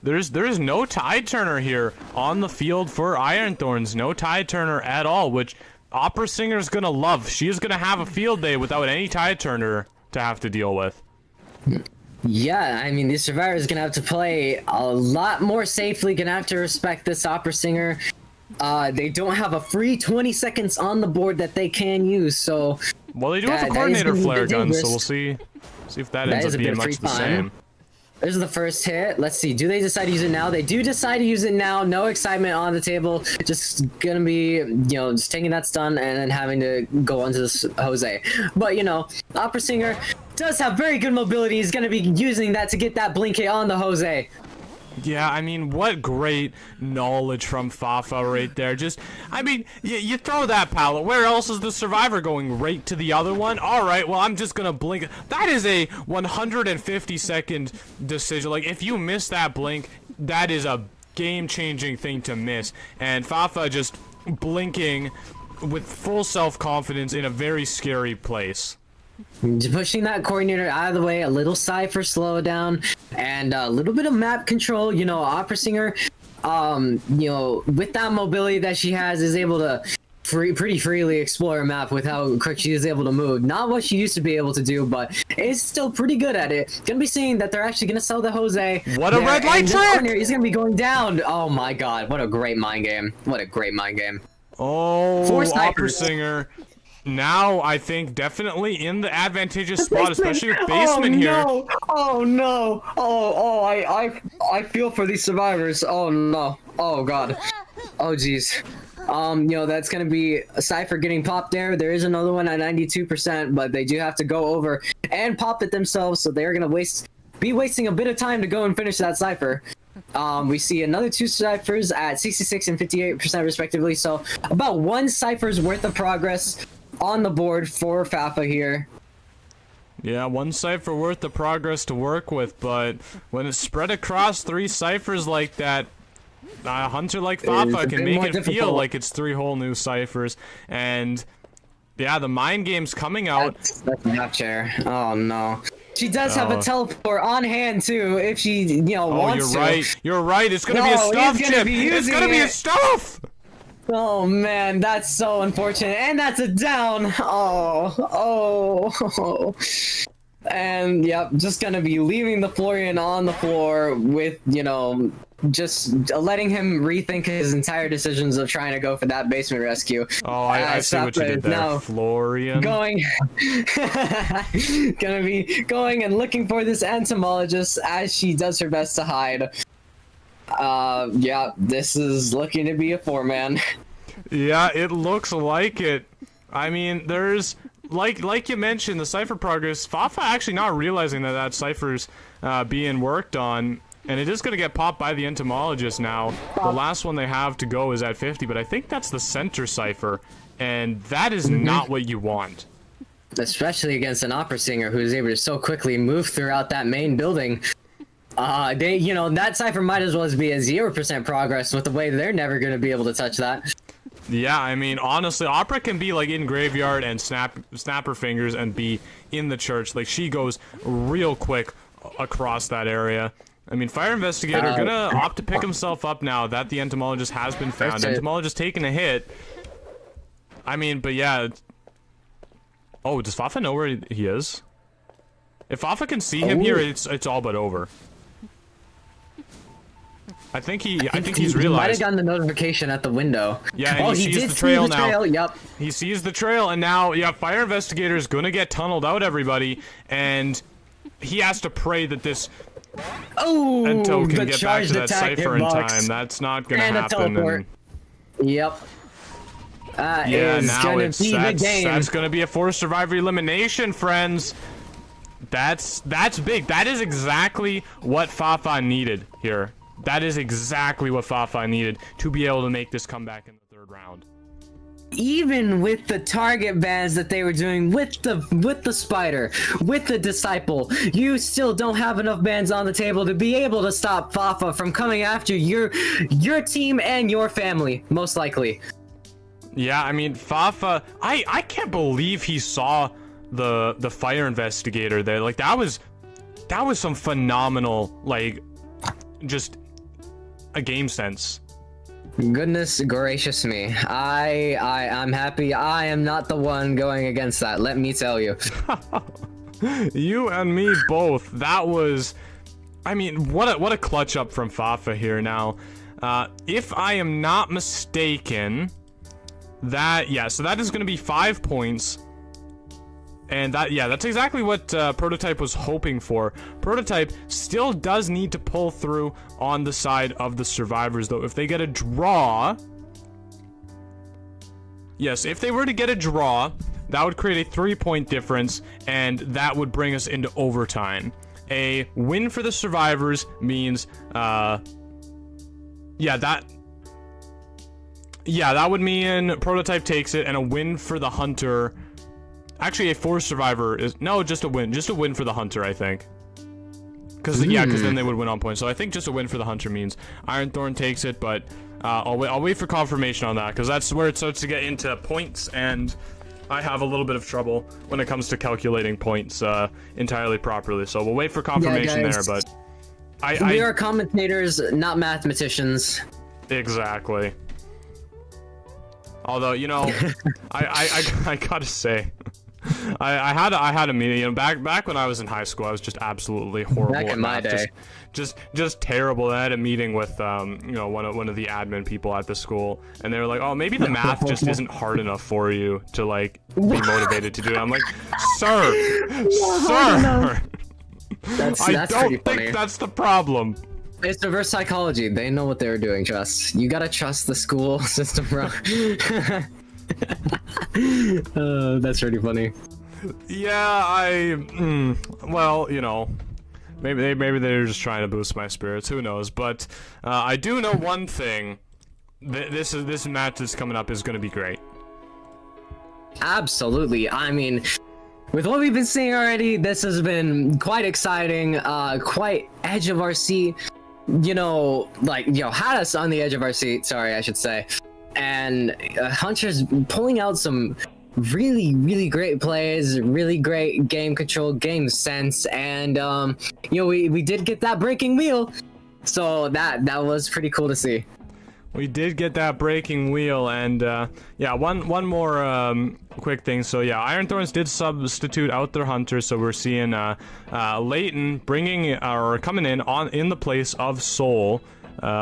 good. There's no tide turner here on the field for Iron Thorns. No tide turner at all, which Opera Singer's gonna love. She is gonna have a field day without any tide turner to have to deal with. Yeah, I mean, the survivor is gonna have to play a lot more safely, gonna have to respect this Opera Singer. They don't have a free 20 seconds on the board that they can use, so... Well, they do have a coordinator flare gun, so we'll see if that ends up being much the same. There's the first hit. Let's see, do they decide to use it now? They do decide to use it now. No excitement on the table. Just gonna be, just taking that stun and then having to go onto this Jose. But, Opera Singer does have very good mobility. He's gonna be using that to get that blink hit on the Jose. Yeah, I mean, what great knowledge from Fafa right there. Just, I mean, you throw that pallet. Where else is the survivor going? Right to the other one? All right, well, I'm just going to blink. That is a 150-second decision. Like, if you miss that blink, that is a game-changing thing to miss. And Fafa just blinking with full self-confidence in a very scary place. Pushing that coordinator out of the way, a little Cypher slowdown, and a little bit of map control. You know, Opera Singer, you know, with that mobility that she has, is able to pretty freely explore a map with how quick she is able to move. Not what she used to be able to do, but is still pretty good at it. Gonna be seeing that they're actually gonna sell the Jose. What a red light trick! He's gonna be going down. Oh my god, what a great mind game. What a great mind game. Oh, Opera Singer. Now, I think definitely in the advantageous spot, especially with basement here. Oh no! I feel for these survivors. Oh no! Oh god! Oh jeez! You know, that's gonna be a Cypher getting popped there. There is another one at 92%, but they do have to go over and pop it themselves, so they're gonna be wasting a bit of time to go and finish that Cypher. We see another 2 Cyphers at 66 and 58% respectively, so about 1 Cypher's worth of progress on the board for Fafa here. Yeah, 1 Cypher worth of progress to work with, but when it's spread across 3 Cyphers like that, a hunter like Fafa can make it feel like it's 3 whole new Cyphers. And yeah, the mind game's coming out. That's not chair. Oh no. She does have a teleport on hand too, if she, you know, wants to. Oh, you're right. You're right. It's gonna be a stuff chip. It's gonna be a stuff. Oh man, that's so unfortunate, and that's a down. Oh. And yep, just gonna be leaving the Florian on the floor with, you know, just letting him rethink his entire decisions of trying to go for that basement rescue. Oh, I see what you did there, now Florian. Gonna be going and looking for this entomologist as she does her best to hide. Yeah, this is looking to be a 4-man. Yeah, it looks like it. I mean, there's like you mentioned, the Cypher progress. Fafa actually not realizing that Cypher's being worked on, and it is going to get popped by the entomologist now. The last one they have to go is at 50, but I think that's the center Cypher, and that is not what you want. Especially against an Opera Singer who is able to so quickly move throughout that main building. You know, that Cypher might as well be a 0% progress with the way they're never going to be able to touch that. Yeah, I mean, honestly, Opera can be, like, in graveyard and snap her fingers and be in the church. Like, she goes real quick across that area. I mean, Fire Investigator gonna opt to pick himself up now that the entomologist has been found. Entomologist taking a hit. I mean, but yeah. Oh, does Fafa know where he is? If Fafa can see him here, it's all but over. I think he's realized. He might have gotten the notification at the window. Yeah, and he sees the trail now. Yep. He sees the trail, and now, yeah, Fire Investigator is gonna get tunneled out, everybody, and he has to pray that this Ento can get back to that Cypher in time. That's not gonna happen. And yep. Yeah, now that's gonna be a forced survivor elimination, friends. That's big. That is exactly what Fafa needed here. That is exactly what Fafa needed to be able to make this comeback in the 3rd round. Even with the target bans that they were doing with the spider, with the disciple, you still don't have enough bans on the table to be able to stop Fafa from coming after your team and your family, most likely. Yeah, I mean, Fafa, I can't believe he saw the Fire Investigator there. Like, that was some phenomenal, like, just a game sense. Goodness gracious me. I'm happy I am not the one going against that, let me tell you. You and me both. That was, I mean, what a clutch up from Fafa here now. If I am not mistaken, so that is going to be 5 points. And that's exactly what Prototype was hoping for. Prototype still does need to pull through on the side of the survivors, though. If they get a draw... Yes, if they were to get a draw, that would create a 3-point difference, and that would bring us into overtime. a win for the survivors means, yeah, that would mean Prototype takes it, and a win for the Hunter. Actually, a forced survivor is, no, just a win for the Hunter, I think. Because then they would win on points. So I think just a win for the Hunter means Ironthorn takes it, but I'll wait for confirmation on that, because that's where it starts to get into points, and I have a little bit of trouble when it comes to calculating points entirely properly. So we'll wait for confirmation there, but we are commentators, not mathematicians. Exactly. Although, you know, I gotta say, I had a meeting, you know, back when I was in high school. I was just absolutely horrible. Back in my day, just terrible. I had a meeting with you know, one of the admin people at the school, and they were like, "Oh, maybe the math just isn't hard enough for you to like be motivated to do it." I'm like, "Sir, I don't think that's the problem." It's reverse psychology. They know what they're doing. Trust. You gotta trust the school system, bro. That's pretty funny. Yeah, well, you know, maybe they're just trying to boost my spirits. Who knows? But I do know one thing: this match that's coming up is going to be great. Absolutely. I mean, with what we've been seeing already, this has been quite exciting. Quite edge of our seat. You know, like, had us on the edge of our seat. Sorry, I should say. And Hunter's pulling out some really, really great plays, really great game control, game sense, and you know, we did get that breaking wheel, so that was pretty cool to see. We did get that breaking wheel, and yeah, one more quick thing. So yeah, Ironthorns did substitute out their Hunter, so we're seeing Leighton bringing or coming in the place of Soul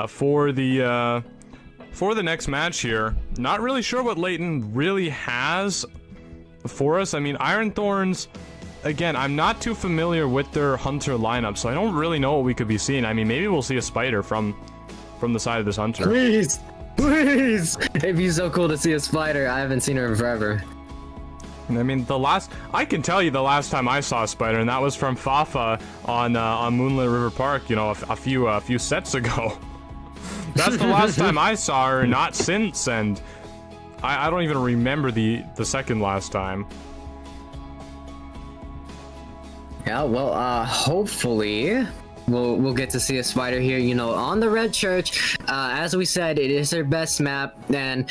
for the next match here. Not really sure what Leighton really has for us. I mean, Ironthorns, again, I'm not too familiar with their Hunter lineup, so I don't really know what we could be seeing. I mean, maybe we'll see a spider from the side of this Hunter. Please! It'd be so cool to see a spider. I haven't seen her in forever. I mean, I can tell you the last time I saw a spider, and that was from Fafa on Moonlit River Park, you know, a few sets ago. That's the last time I saw her, not since, and I don't even remember the second last time. Yeah, well, hopefully we'll get to see a spider here, you know, on the Red Church. As we said, it is her best map, and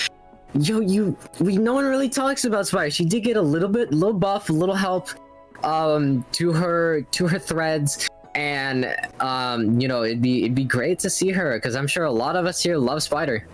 no one really talks about Spider. She did get a little buff, a little help to her threads. And you know, it'd be great to see her, because I'm sure a lot of us here love Spider.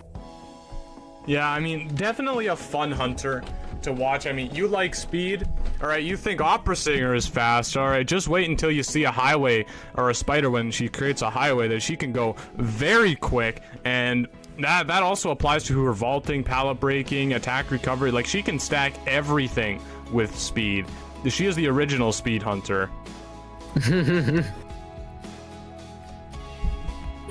Yeah, I mean, definitely a fun Hunter to watch. I mean, you like speed, all right? You think Opera Singer is fast, all right? Just wait until you see a highway or a spider when she creates a highway that she can go very quick, and that also applies to her vaulting, pallet breaking, attack recovery. Like, she can stack everything with speed. She is the original speed Hunter.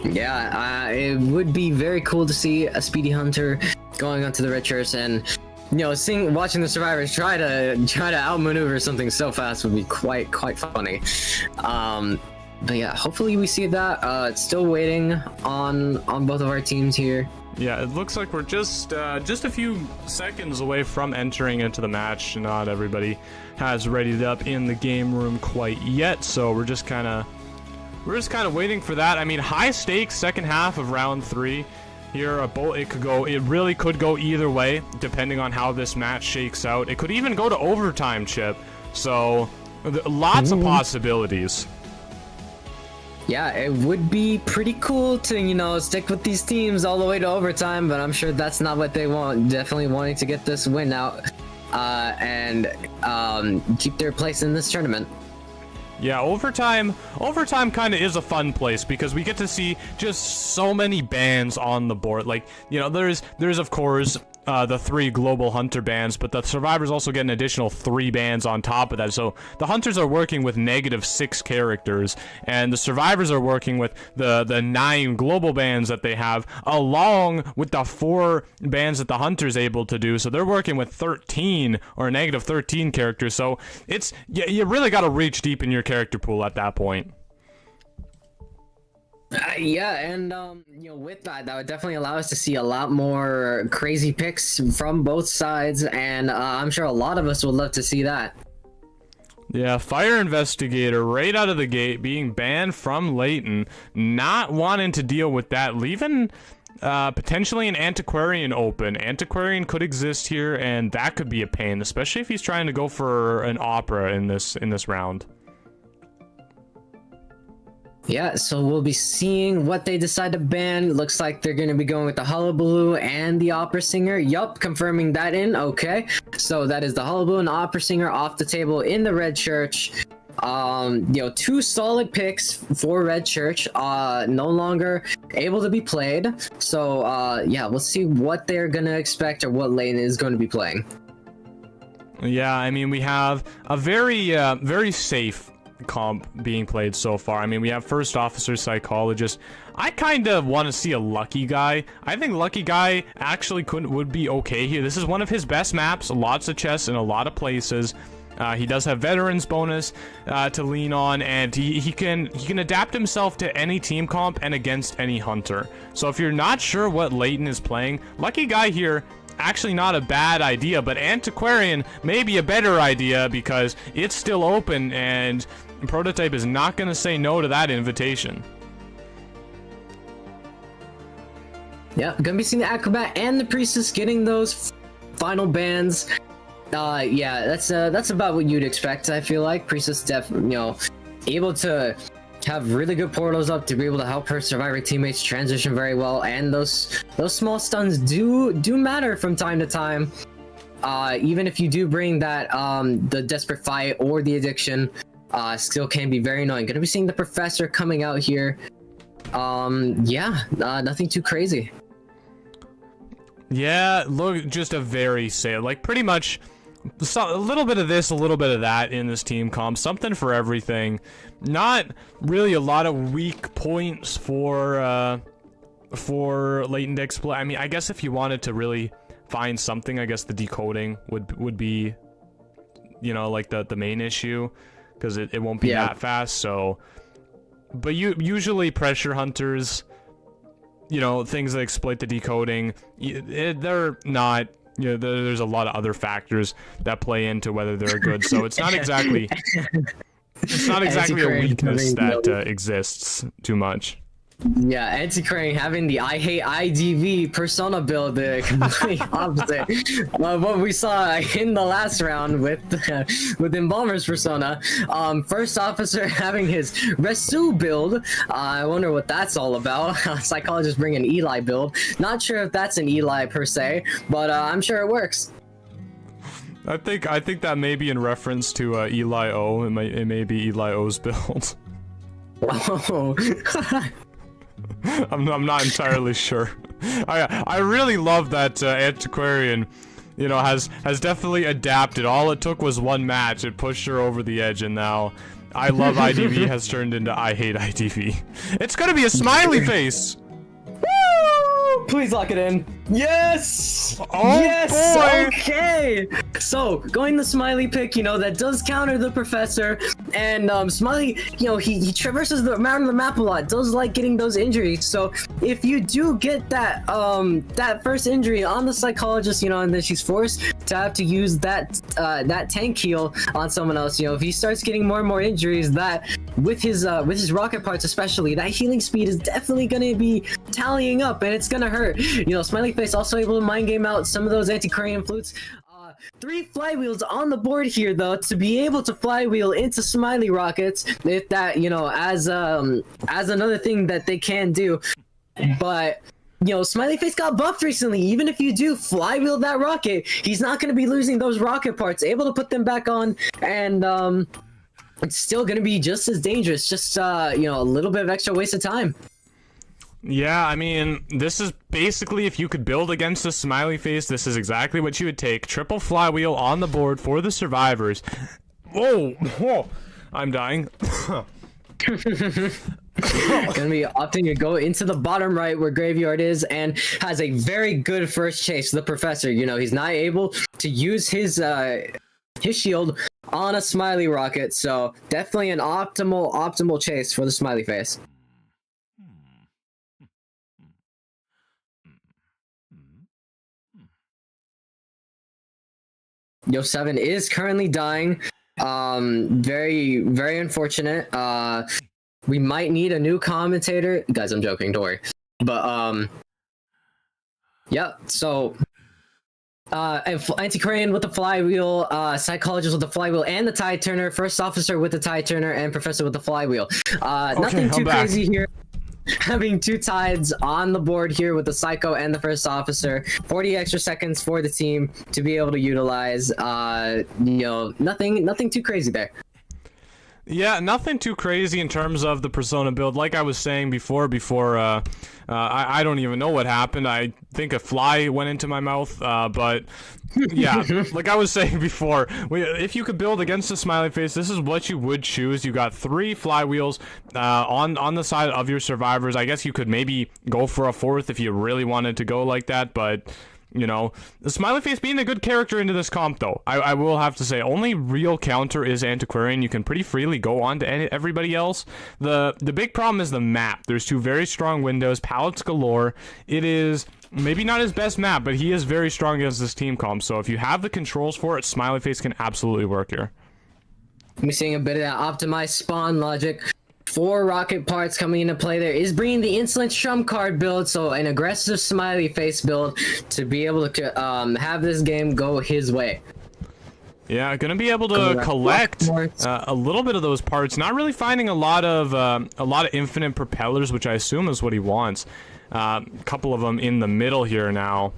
Yeah, it would be very cool to see a speedy Hunter going onto the Red Church, and you know, watching the survivors try to outmaneuver something so fast would be quite funny. But yeah, hopefully we see that. It's still waiting on both of our teams here. Yeah, it looks like we're just a few seconds away from entering into the match. Not everybody has readied up in the game room quite yet, so we're just kind of waiting for that. I mean, high stakes second half of round 3 here. It really could go either way depending on how this match shakes out. It could even go to overtime, Chip. So lots of possibilities. Yeah, it would be pretty cool to, you know, stick with these teams all the way to overtime, but I'm sure that's not what they want. Definitely wanting to get this win out and keep their place in this tournament. Yeah, overtime kind of is a fun place because we get to see just so many bans on the board. Like, you know, there's of course the 3 global hunter bans, but the survivors also get an additional 3 bans on top of that. So the hunters are working with -6 characters, and the survivors are working with the 9 global bans that they have, along with the 4 bans that the hunter's able to do. So they're working with 13 or -13 characters. So it's you really got to reach deep in your character pool at that point. Yeah, and with that would definitely allow us to see a lot more crazy picks from both sides, and I'm sure a lot of us would love to see that. Yeah, Fire Investigator right out of the gate being banned from Layton, not wanting to deal with that, leaving potentially an Antiquarian open. Antiquarian could exist here, and that could be a pain, especially if he's trying to go for an Opera in this round. Yeah, so we'll be seeing what they decide to ban. Looks like they're going to be going with the Hullabaloo and the Opera Singer. Yup, confirming that in. Okay, so that is the Hullabaloo and the Opera Singer off the table in the Red Church. Two solid picks for Red Church, no longer able to be played. So, yeah, we'll see what they're going to expect or what lane is going to be playing. Yeah, I mean, we have a very, very safe comp being played so far. I mean, we have First Officer Psychologist. I kind of want to see a Lucky Guy. I think Lucky Guy actually would be okay here. This is one of his best maps, lots of chests in a lot of places. He does have Veterans bonus to lean on, and he can adapt himself to any team comp and against any hunter. So if you're not sure what Layton is playing, Lucky Guy here, actually not a bad idea, but Antiquarian may be a better idea because it's still open and Prototype is not going to say no to that invitation. Yeah, gonna be seeing the Acrobat and the Priestess getting those final bans. Yeah, that's about what you'd expect. I feel like Priestess able to have really good portals up to be able to help her Survivor teammates transition very well, and those small stuns do matter from time to time. Even if you do bring that the Desperate Fight or the Addiction, still can be very annoying. Gonna be seeing the Professor coming out here. Yeah, nothing too crazy. Yeah, look, just a very safe, like pretty much a little bit of this, a little bit of that in this team comp, something for everything. Not really a lot of weak points for latent display. I mean, I guess if you wanted to really find something, I guess the decoding would be, like the main issue, because it won't be that fast. So, but usually pressure hunters, things that exploit the decoding, they're not. There's a lot of other factors that play into whether they're good. So it's not exactly a weakness that exists too much. Yeah, Antiquarian having the I hate IDV persona build, the complete opposite of what we saw in the last round with Embalmer's persona. First Officer having his Resu build. I wonder what that's all about. Psychologist bringing Eli build. Not sure if that's an Eli per se, but I'm sure it works. I think that may be in reference to Eli O. It may be Eli O's build. Oh. I'm not entirely sure. I really love that Antiquarian, has definitely adapted. All it took was one match. It pushed her over the edge, and now I love IDV has turned into I hate IDV. It's gonna be a smiley face. Woo! Please lock it in. Yes! Oh, yes! boy! Okay! So, going the Smiley pick, that does counter the Professor, and Smiley, he traverses around the map a lot, does like getting those injuries, so if you do get that first injury on the Psychologist, and then she's forced to have to use that tank heal on someone else, if he starts getting more and more injuries, that with his rocket parts especially, that healing speed is definitely gonna be tallying up, and it's gonna hurt. Smiley Face also able to mind game out some of those Antiquarian flutes. 3 flywheels on the board here, though, to be able to flywheel into Smiley rockets, if that, as another thing that they can do. But Smiley Face got buffed recently. Even if you do flywheel that rocket, he's not going to be losing those rocket parts, able to put them back on, and it's still going to be just as dangerous, just a little bit of extra waste of time. Yeah, I mean, this is basically, if you could build against a Smiley Face, this is exactly what you would take. Triple flywheel on the board for the survivors. Whoa, I'm dying. Gonna be opting to go into the bottom right where Graveyard is, and has a very good first chase. The Professor, he's not able to use his shield on a Smiley rocket, so definitely an optimal chase for the Smiley Face. Yo7 is currently dying. Very, very unfortunate. We might need a new commentator. Guys, I'm joking, don't worry. But, yeah, so... Antiquarian with the flywheel, psychologist with the flywheel, and the tide turner, first officer with the tide turner, and professor with the flywheel. Nothing too crazy here. Having 2 tides on the board here with the psycho and the first officer. 40 extra seconds for the team to be able to utilize. You know, nothing too crazy there. Yeah, nothing too crazy in terms of the persona build. Like I was saying before, I don't even know what happened. I think a fly went into my mouth, but yeah, like I was saying before, if you could build against a smiley face, this is what you would choose. You got 3 flywheels on the side of your survivors. I guess you could maybe go for a 4th if you really wanted to go like that, but... You know, the smiley face being a good character into this comp, though. I will have to say, only real counter is Antiquarian. You can pretty freely go on to everybody else. The big problem is the map. There's 2 very strong windows, pallets galore. It is maybe not his best map, but he is very strong against this team comp. So if you have the controls for it, smiley face can absolutely work here. I'm seeing a bit of that optimized spawn logic. 4 rocket parts coming into play there is bringing the insolent trump card build, so an aggressive smiley face build to be able to have this game go his way. Yeah, gonna be able to collect a little bit of those parts. Not really finding a lot of infinite propellers, which I assume is what he wants. A couple of them in the middle here now.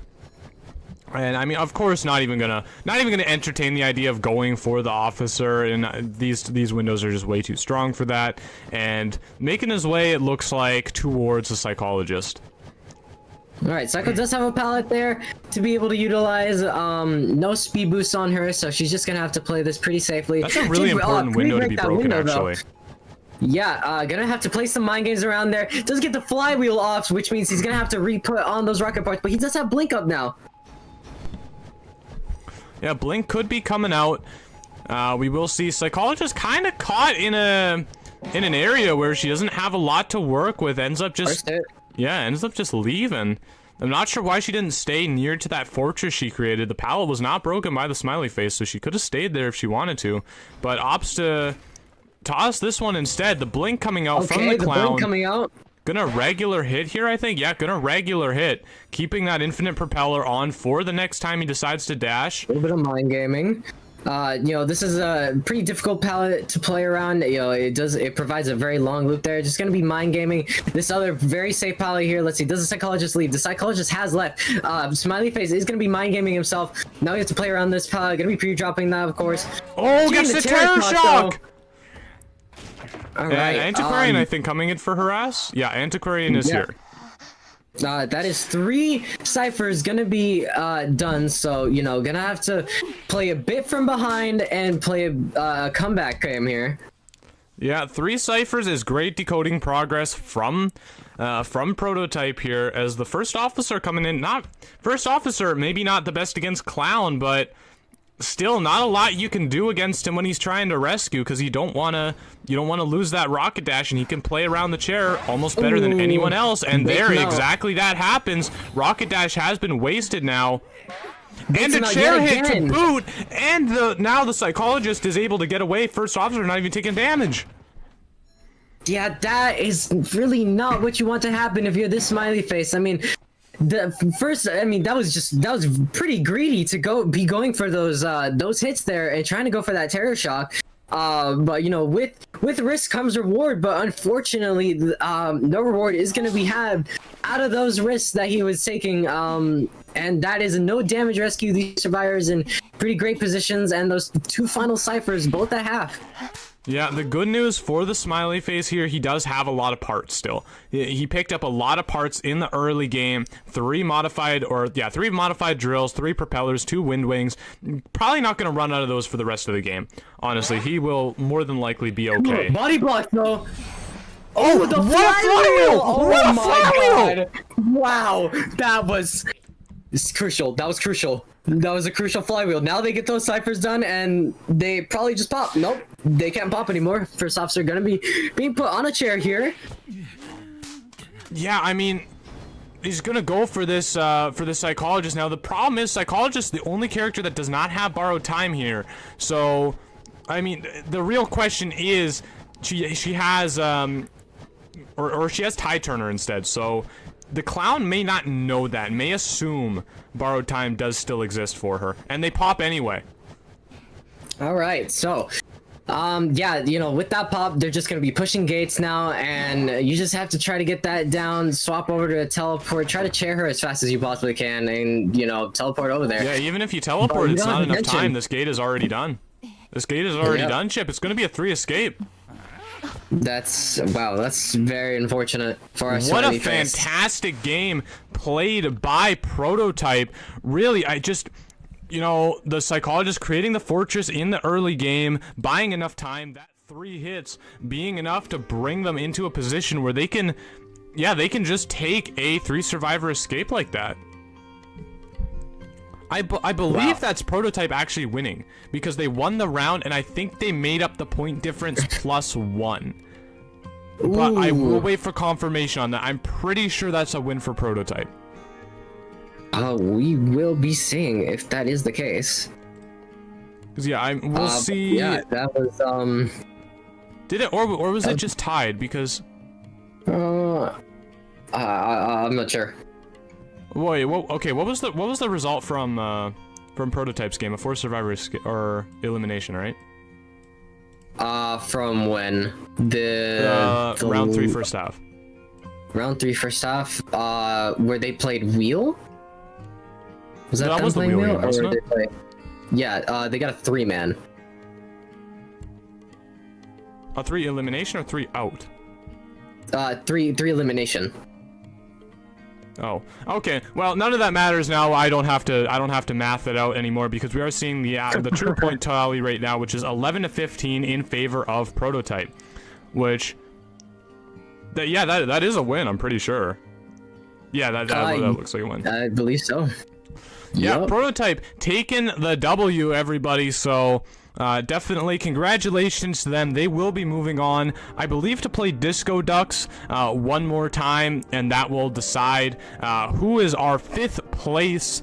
And I mean, of course, not even gonna entertain the idea of going for the officer, and these windows are just way too strong for that. And making his way, it looks like, towards the psychologist. All right, Psycho does have a pallet there to be able to utilize. No speed boost on her, so she's just gonna have to play this pretty safely. That's a really important window to be broken, actually. Yeah, gonna have to play some mind games around there. Does get the flywheel off, which means he's gonna have to re-put on those rocket parts, but he does have blink up now. Yeah, blink could be coming out. We will see. Psychologist kind of caught in an area where she doesn't have a lot to work with. Ends up just leaving. I'm not sure why she didn't stay near to that fortress she created. The pallet was not broken by the smiley face, so she could have stayed there if she wanted to. But opts to toss this one instead. The blink coming out from the clown. Blink coming out. Gonna regular hit here, I think. Yeah, gonna regular hit. Keeping that infinite propeller on for the next time he decides to dash. A little bit of mind gaming. You know, this is a pretty difficult palette to play around. You know, it provides a very long loop there. Just gonna be mind gaming. This other very safe palette here. Let's see, does the psychologist leave? The psychologist has left. Smiley face is gonna be mind gaming himself. Now he has to play around this palette. Gonna be pre-dropping that, of course. Oh, gets the terror shock! Alright, Antiquarian, I think, coming in for harass? Yeah, Antiquarian is here. That is 3 ciphers gonna be done, so, you know, gonna have to play a bit from behind and play a comeback game here. Yeah, 3 ciphers is great decoding progress from Prototype here, as the first officer coming in. First officer, maybe not the best against Clown, but still not a lot you can do against him when he's trying to rescue, because you don't want to lose that rocket dash, and he can play around the chair almost better than anyone else. And there, exactly that happens. Rocket dash has been wasted now. And a chair hit to boot, and now the psychologist is able to get away. First officer not even taking damage. Yeah, that is really not what you want to happen if you're this smiley face. I mean, that was pretty greedy to be going for those hits there and trying to go for that terror shock. But you know, with risk comes reward, but unfortunately, no reward is going to be had out of those risks that he was taking. And that is a no damage rescue. These survivors in pretty great positions, and those 2 final ciphers both at half. Yeah, the good news for the smiley face here, he does have a lot of parts still. He picked up a lot of parts in the early game. 3 modified drills, 3 propellers, 2 wind wings. Probably not going to run out of those for the rest of the game. Honestly, he will more than likely be okay. Body block though. Oh, the flywheel! Oh my god! Wow, it's crucial. That was crucial. That was a crucial flywheel. Now they get those ciphers done, and they probably just pop. Nope, they can't pop anymore. First officer gonna be being put on a chair here. Yeah, I mean, he's gonna go for this psychologist. Now the problem is psychologist the only character that does not have borrowed time here. So, I mean, the real question is she has or she has Tie Turner instead. So the clown may not know that, may assume borrowed time does still exist for her, and they pop anyway. All right, so. Yeah, you know, with that pop, they're just gonna be pushing gates now, and you just have to try to get that down, swap over to a teleport, try to chair her as fast as you possibly can, and, you know, teleport over there. Yeah, even if you teleport, it's not enough time. This gate is already done. This gate is already done, Chip. It's gonna be a 3 escape. That's, wow, that's very unfortunate for our What a fantastic game played by Prototype. Really, you know, the psychologist creating the fortress in the early game, buying enough time, that 3 hits being enough to bring them into a position where they can, yeah, they can just take a 3 survivor escape like that. I believe that's Prototype actually winning, because they won the round, and I think they made up the point difference +1. But I will wait for confirmation on that. I'm pretty sure that's a win for Prototype. We will be seeing if that is the case. Cause yeah, we'll see. Yeah, that was Did it or was it just tied? Because I'm not sure. Wait, okay. What was the result from Prototype's game? A 4 survivor or elimination, right? From when the round 3 first half. Round 3 first half. Where they played wheel. Was that was the wheel game, wasn't it? Yeah, they got a 3-man. A 3 elimination or 3 out? 3 elimination. Oh, okay. Well, none of that matters now. I don't have to math it out anymore, because we are seeing the true point tally right now, which is 11-15 in favor of Prototype, which that is a win. I'm pretty sure. Yeah, that looks like a win. I believe so. Yeah, Yep. Prototype taking the W, everybody. So definitely congratulations to them. They will be moving on, I believe, to play Disco Ducks one more time, and that will decide who is our 5th place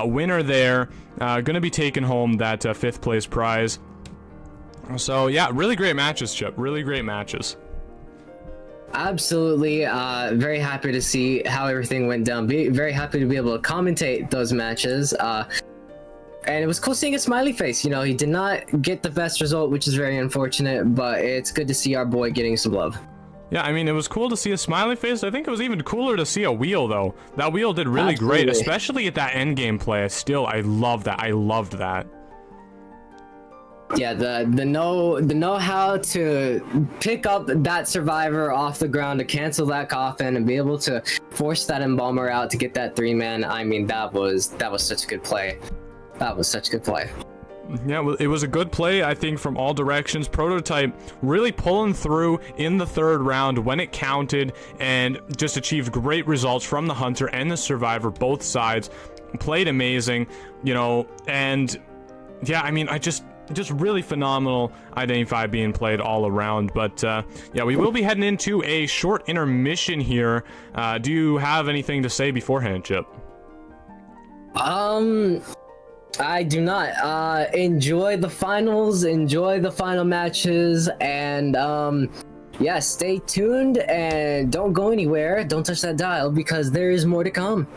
winner there. Gonna be taking home that 5th place prize. So yeah, really great matches, Chip. Really great matches. Absolutely. Very happy to see how everything went down. Very happy to be able to commentate those matches. And it was cool seeing a smiley face. You know, he did not get the best result, which is very unfortunate, but it's good to see our boy getting some love. Yeah, I mean, it was cool to see a smiley face. I think it was even cooler to see a wheel, though. That wheel did really great, especially at that end game play. I love that. I loved that. Yeah, the know how to pick up that survivor off the ground to cancel that coffin and be able to force that embalmer out to get that 3-man. I mean, that was such a good play. That was such a good play. Yeah, well, it was a good play, I think, from all directions. Prototype really pulling through in the 3rd round when it counted, and just achieved great results from the Hunter and the Survivor. Both sides played amazing, you know, and yeah, I mean, just really phenomenal Identify being played all around. But yeah, we will be heading into a short intermission here. Do you have anything to say beforehand, Chip? I do not. Enjoy the finals, enjoy the final matches, and yeah, stay tuned and don't go anywhere. Don't touch that dial, because there is more to come.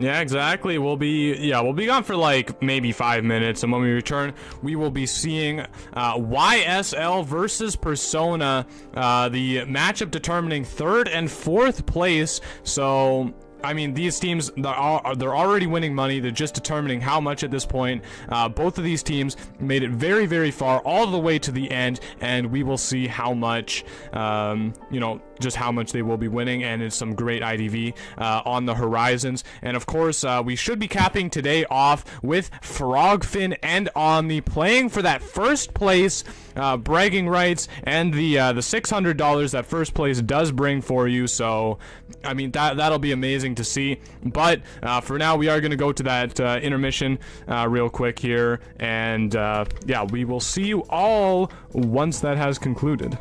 Yeah, exactly. We'll be gone for like maybe 5 minutes, and when we return, we will be seeing YSL versus Persona, the matchup determining 3rd and 4th place. So I mean, these teams, they're already winning money. They're just determining how much at this point. Both of these teams made it very, very far, all the way to the end, and we will see how much, you know, just how much they will be winning, and it's some great IDV on the horizons. And of course, we should be capping today off with Frogfin and Omni playing for that first place bragging rights and the $600 that first place does bring for you. So I mean, that'll be amazing to see. But for now, we are going to go to that intermission real quick here, and yeah, we will see you all once that has concluded.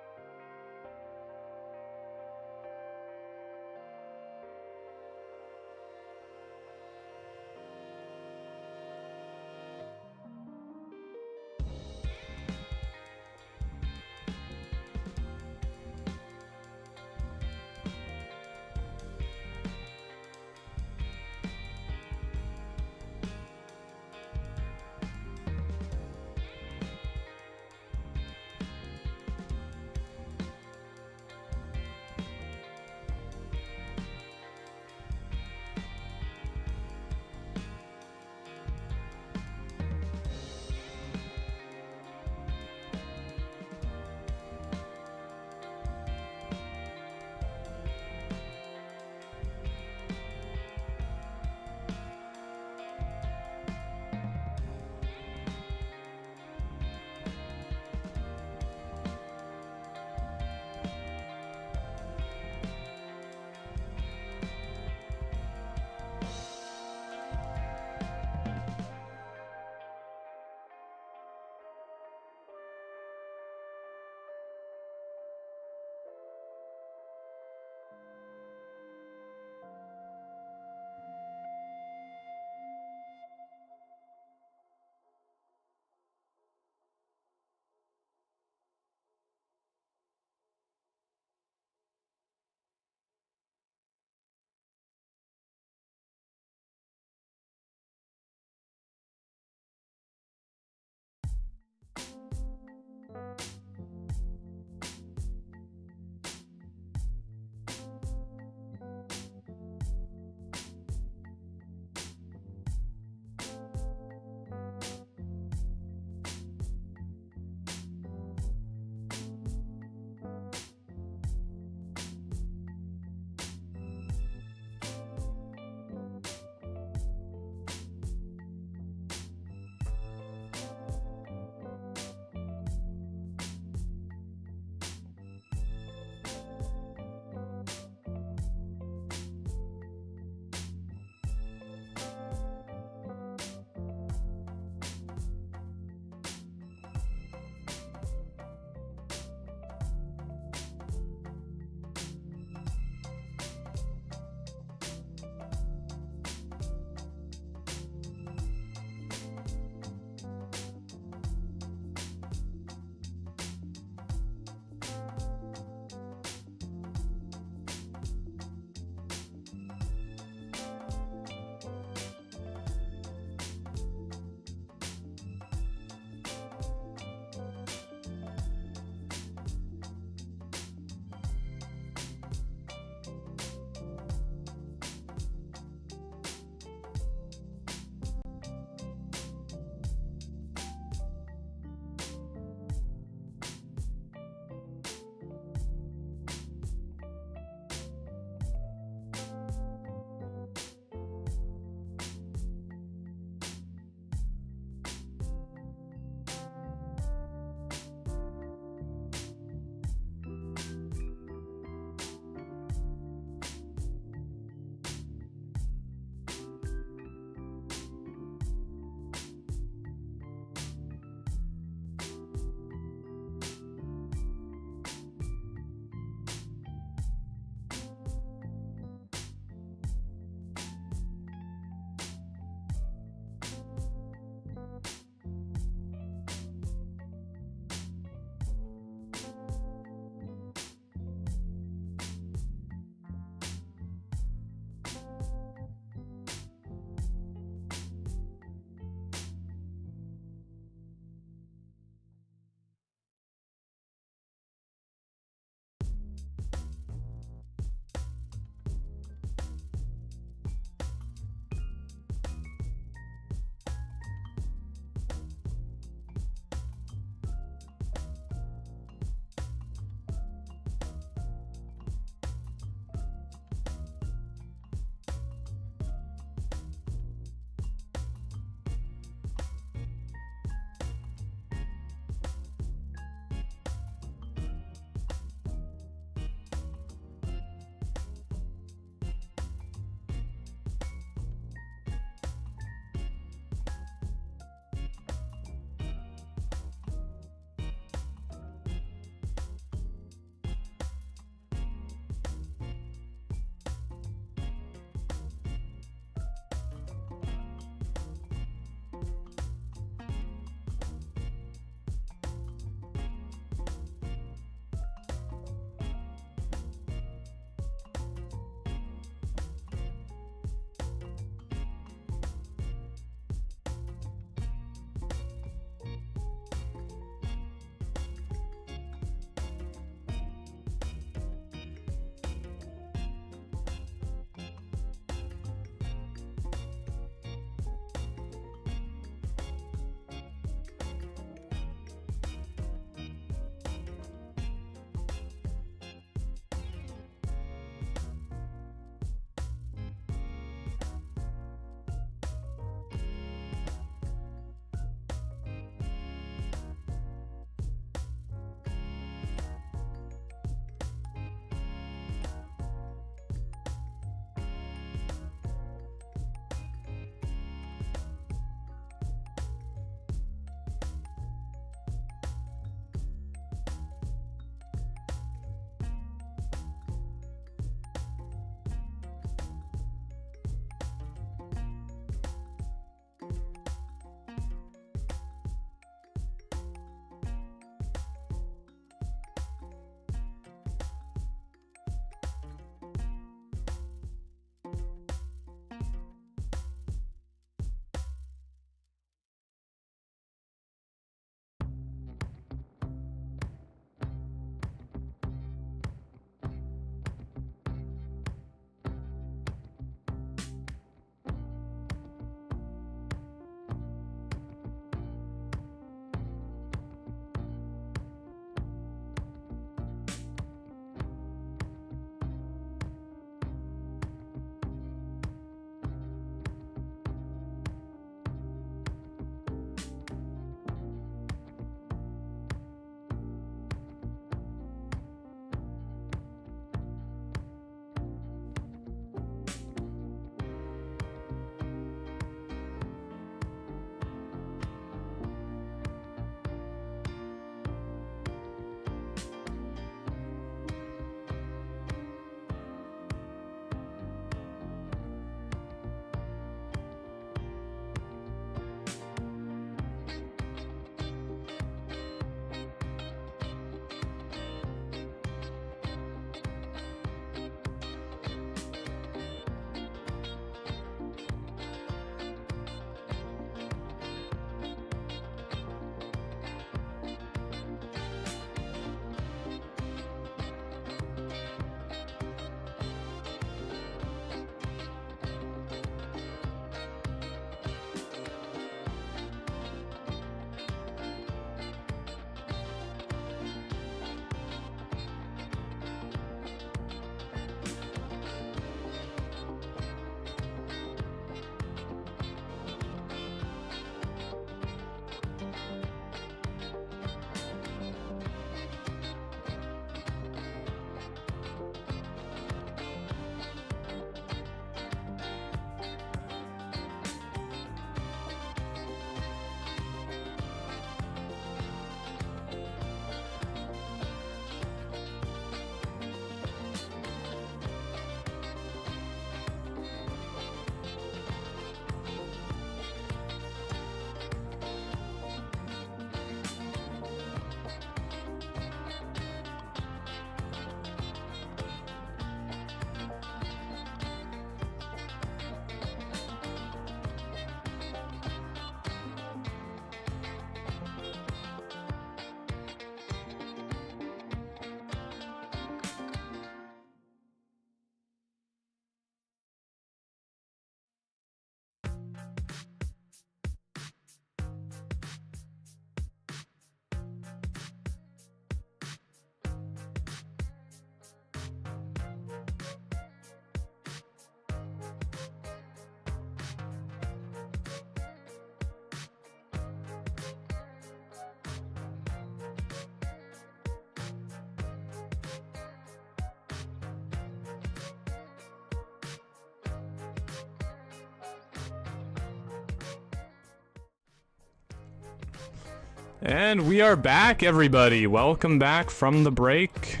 And we are back, everybody. Welcome back from the break.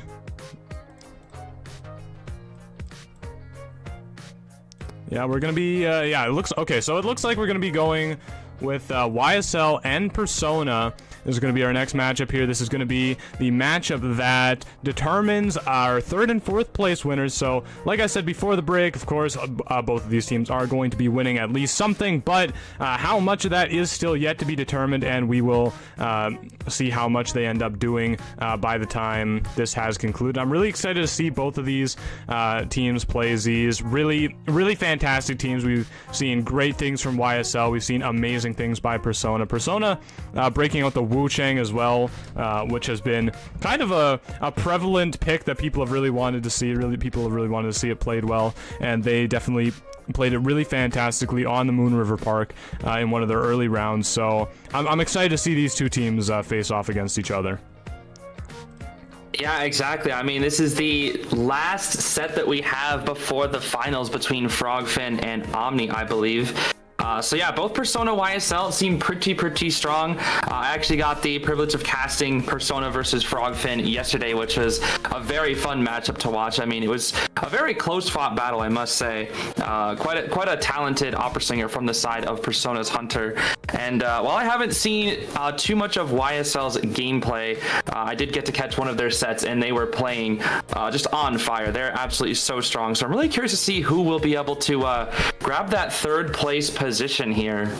Yeah, we're gonna be, yeah, it looks, okay, so it looks like we're gonna be going with YSL and Persona. This is going to be our next matchup here. This is going to be the matchup that determines our 3rd and 4th place winners. So, like I said before the break, of course, both of these teams are going to be winning at least something, but how much of that is still yet to be determined, and we will see how much they end up doing by the time this has concluded. I'm really excited to see both of these teams play Zeez. Really fantastic teams. We've seen great things from YSL. We've seen amazing things by Persona. Persona breaking out the Wu Chang as well, which has been kind of a prevalent pick that people have really wanted to see. People have really wanted to see it played well, and they definitely played it really fantastically on the Moon River Park in one of their early rounds. So I'm excited to see these two teams face off against each other. Yeah, exactly. I mean, this is the last set that we have before the finals between Frogfin and Omni, I believe. So yeah, both Persona YSL seem pretty strong. I actually got the privilege of casting Persona versus Frogfin yesterday, which was a very fun matchup to watch. I mean, it was a very close fought battle, I must say. Quite a talented opera singer from the side of Persona's Hunter. And while I haven't seen too much of YSL's gameplay, I did get to catch one of their sets, and they were playing just on fire. They're absolutely so strong. So I'm really curious to see who will be able to grab that 3rd place position here.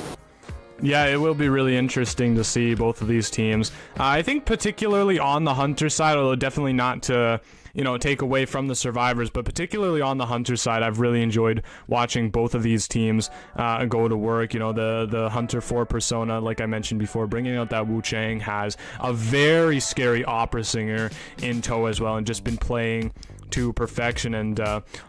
Yeah, it will be really interesting to see both of these teams. I think particularly on the Hunter side, although definitely not to, you know, take away from the survivors, but particularly on the Hunter side, I've really enjoyed watching both of these teams go to work. You know, the Hunter for Persona, like I mentioned before, bringing out that Wu Chang, has a very scary opera singer in tow as well, and just been playing to perfection. And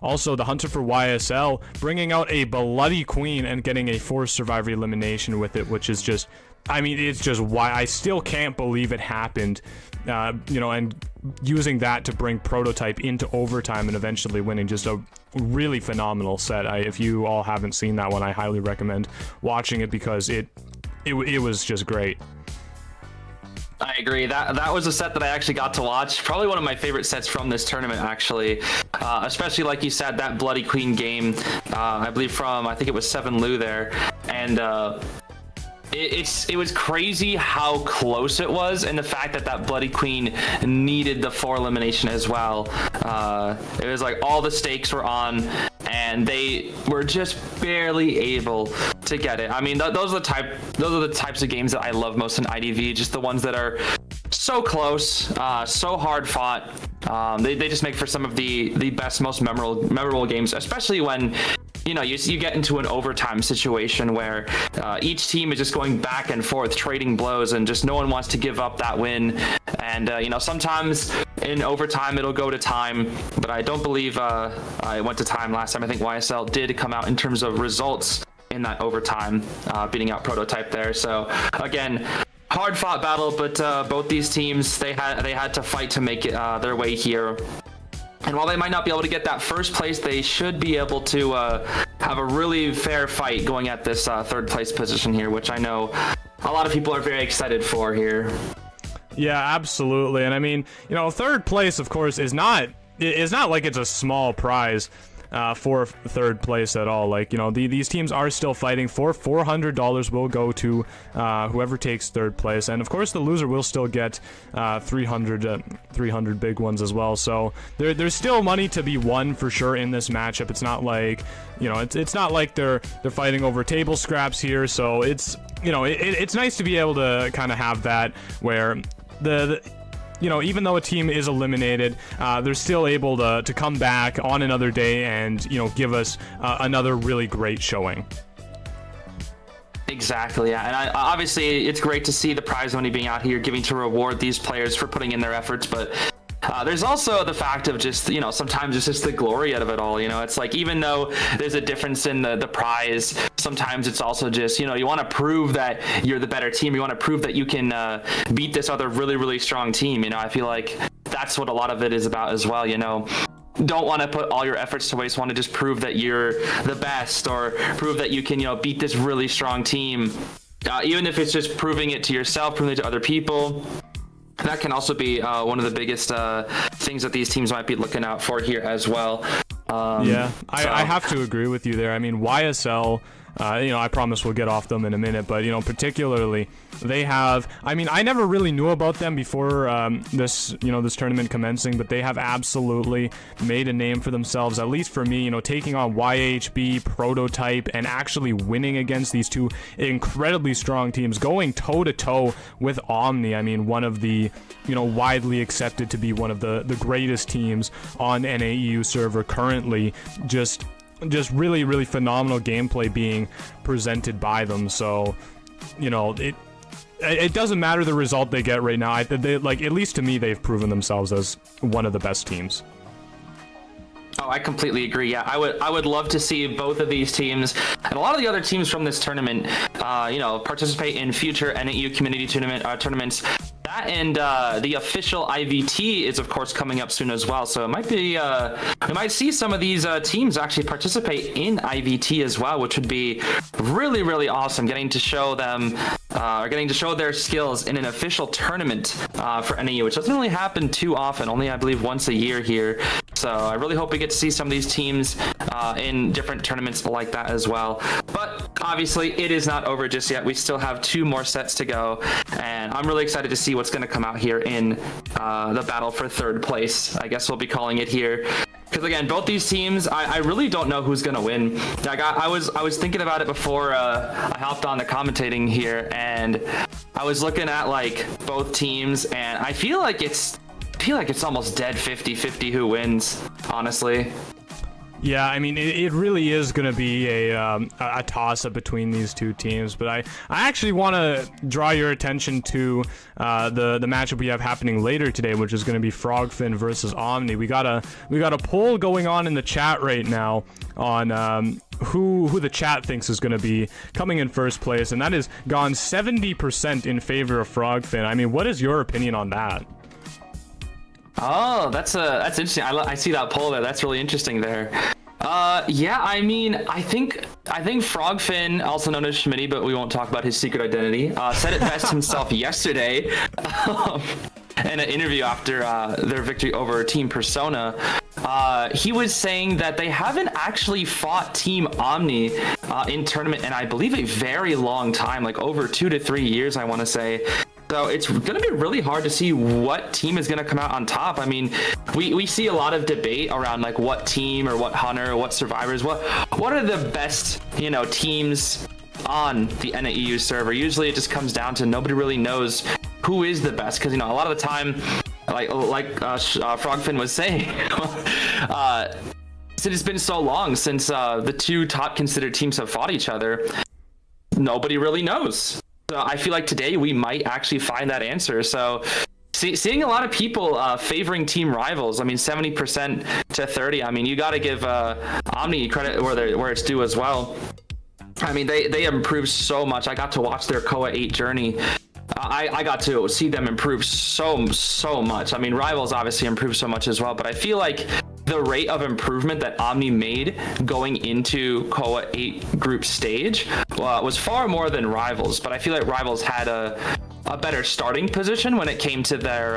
also the Hunter for YSL bringing out a Bloody Queen and getting a forced survivor elimination with it, which is just, I mean, it's just why I still can't believe it happened. You know, and using that to bring Prototype into overtime and eventually winning, just a really phenomenal set. If you all haven't seen that one, I highly recommend watching it because it was just great. I agree. That was a set that I actually got to watch. Probably one of my favorite sets from this tournament, actually. Especially, like you said, that Bloody Queen game. I believe from, I think it was 7 Lu there. And it was crazy how close it was, and the fact that Bloody Queen needed the 4 elimination as well. It was like all the stakes were on, and they were just barely able to get it. I mean, those are the types of games that I love most in IDV, just the ones that are so close, so hard fought. They just make for some of the best, most memorable games, especially when you know, you get into an overtime situation where each team is just going back and forth, trading blows, and just no one wants to give up that win. And, you know, sometimes in overtime it'll go to time, but I don't believe it went to time last time. I think YSL did come out in terms of results in that overtime, beating out Prototype there. So, again, hard fought battle, but both these teams, they had to fight to make it their way here. And while they might not be able to get that first place, they should be able to have a really fair fight going at this 3rd place position here, which I know a lot of people are very excited for here. Yeah, absolutely. And I mean, you know, 3rd place, of course, is not like it's a small prize for 3rd place at all. Like, you know, these teams are still fighting for $400 will go to whoever takes 3rd place, and of course the loser will still get 300 big ones as well. So there's still money to be won for sure in this matchup. It's not like, you know, it's not like they're fighting over table scraps here. So it's, you know, it's nice to be able to kind of have that where you know, even though a team is eliminated, they're still able to come back on another day and, you know, give us another really great showing. Exactly, yeah. And obviously, it's great to see the prize money being out here, giving to reward these players for putting in their efforts, but there's also the fact of just, you know, sometimes it's just the glory out of it all. You know, it's like, even though there's a difference in the prize, sometimes it's also just, you know, you want to prove that you're the better team. You want to prove that you can beat this other really strong team. You know, I feel like that's what a lot of it is about as well. You know, don't want to put all your efforts to waste. Want to just prove that you're the best, or prove that you can, you know, beat this really strong team. even if it's just proving it to yourself, proving it to other people. That can also be one of the biggest things that these teams might be looking out for here as well. I have to agree with you there. I mean, YSL, I promise we'll get off them in a minute, but, particularly, they have, I mean, I never really knew about them before this tournament commencing, but they have absolutely made a name for themselves, at least for me, taking on YHB, Prototype, and actually winning against these two incredibly strong teams, going toe-to-toe with Omni. I mean, one of the, widely accepted to be one of the greatest teams on NAEU server currently, just really, really phenomenal gameplay being presented by them. So, it doesn't matter the result they get right now. They, like, at least to me, they've proven themselves as one of the best teams. Oh, I completely agree. Yeah, I would love to see both of these teams and a lot of the other teams from this tournament, participate in future NAU community tournaments. That and the official IVT is of course coming up soon as well. So it might be we might see some of these teams actually participate in IVT as well, which would be really, really awesome. Getting to show them getting to show their skills in an official tournament for NAU, which doesn't really happen too often. Only I believe once a year here. So I really hope we get to see some of these teams in different tournaments like that as well. But obviously it is not over just yet. We still have 2 more sets to go, and I'm really excited to see what's going to come out here in the battle for 3rd place. I guess we'll be calling it here. Because again, both these teams, I really don't know who's gonna win. Like I was thinking about it before I hopped on the commentating here, and I was looking at like both teams, and I feel like it's almost dead 50-50 who wins, honestly. Yeah, I mean, it really is going to be a toss-up between these two teams, but I actually want to draw your attention to the matchup we have happening later today, which is going to be Frogfin versus Omni. We got a poll going on in the chat right now on who the chat thinks is going to be coming in first place, and that has gone 70% in favor of Frogfin. I mean, what is your opinion on that? Oh, that's interesting. I see that poll there. That's really interesting there. Yeah, I mean, I think Frogfin, also known as Schmitty, but we won't talk about his secret identity, said it best himself yesterday in an interview after their victory over Team Persona. He was saying that they haven't actually fought Team Omni in tournament in, I believe, a very long time, like over 2 to 3 years, I want to say. So it's going to be really hard to see what team is going to come out on top. I mean, we see a lot of debate around like what team or what hunter or what survivors, what are the best, teams on the NAEU server. Usually it just comes down to nobody really knows who is the best, because a lot of the time, like Frogfin was saying, since it's been so long since the 2 top considered teams have fought each other, nobody really knows. So I feel like today we might actually find that answer. So seeing a lot of people favoring team rivals. I mean, 70% to 30. I mean, you got to give Omni credit where it's due as well. I mean, they improved so much. I got to watch their KOA 8 journey. I got to see them improve so much. I mean, rivals obviously improved so much as well, but I feel like the rate of improvement that Omni made going into KOA 8 group stage was far more than Rivals, but I feel like Rivals had a better starting position when it came to their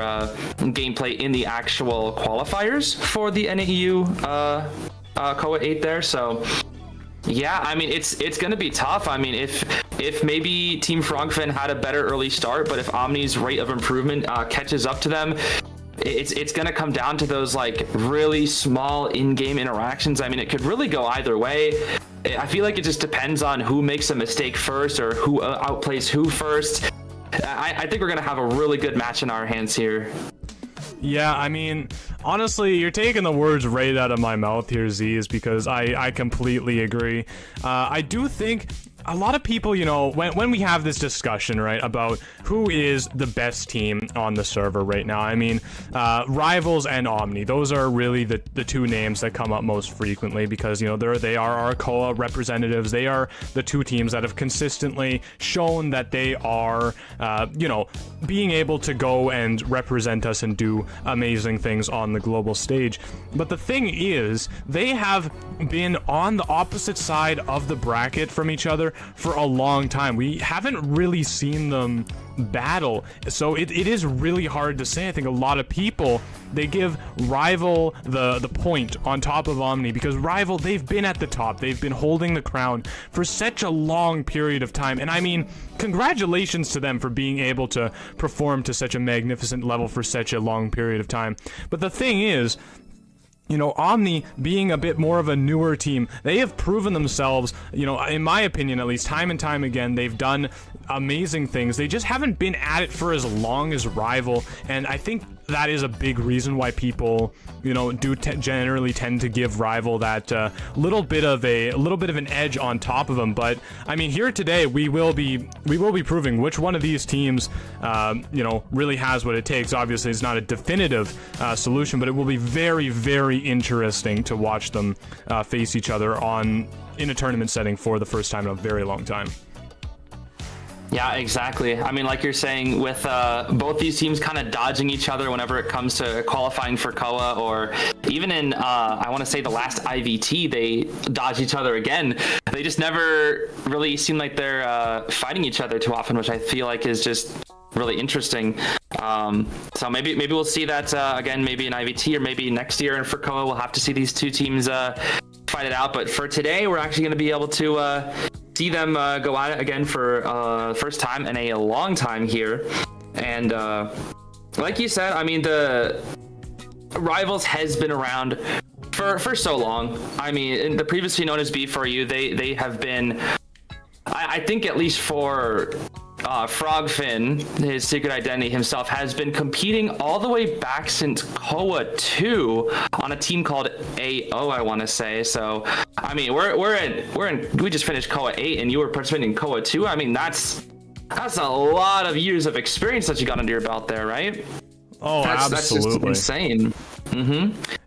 gameplay in the actual qualifiers for the NAEU KOA 8 there. So yeah, I mean, it's going to be tough. I mean, if maybe Team Frogfin had a better early start, but if Omni's rate of improvement catches up to them, it's going to come down to those like really small in-game interactions. I mean, it could really go either way. I feel like it just depends on who makes a mistake first or who outplays who first. I think we're going to have a really good match in our hands here. Yeah, I mean, honestly, you're taking the words right out of my mouth here, Zeez, because I completely agree. I do think a lot of people, when we have this discussion, right, about who is the best team on the server right now, I mean, Rivals and Omni, those are really the 2 names that come up most frequently because, they are our KOA representatives. They are the 2 teams that have consistently shown that they are, being able to go and represent us and do amazing things on on the global stage. But the thing is, they have been on the opposite side of the bracket from each other for a long time. We haven't really seen them battle, so it is really hard to say. I think a lot of people, they give Rival the point on top of Omni, because Rival, they've been at the top, they've been holding the crown for such a long period of time, and I mean, congratulations to them for being able to perform to such a magnificent level for such a long period of time. But the thing is, you know, Omni being a bit more of a newer team, they have proven themselves, you know, in my opinion at least, time and time again. They've done amazing things. They just haven't been at it for as long as Rival, and I think that is a big reason why people, you know, do generally tend to give Rival that little bit of an edge on top of them. But I mean, here today we will be proving which one of these teams, you know, really has what it takes. Obviously, it's not a definitive solution, but it will be very, very interesting to watch them face each other in a tournament setting for the first time in a very long time. Yeah, exactly. I mean, like you're saying, with both these teams kind of dodging each other whenever it comes to qualifying for KOA, or even in, I want to say the last IVT, they dodged each other again. They just never really seem like they're fighting each other too often, which I feel like is just really interesting. So maybe we'll see that again, maybe in IVT, or maybe next year, and for KOA we'll have to see these two teams fight it out. But for today, we're actually going to be able to see them go at it again for first time in a long time here. And like you said, I mean, the Rivals has been around for so long. I mean, in the previously known as B4U, they have been, I think at least for Frogfin, his secret identity himself, has been competing all the way back since KOA 2 on a team called AO, I want to say. So I mean, we just finished KOA 8 and you were participating in KOA 2. I mean, that's a lot of years of experience that you got under your belt there, right? Oh, absolutely. That's just insane.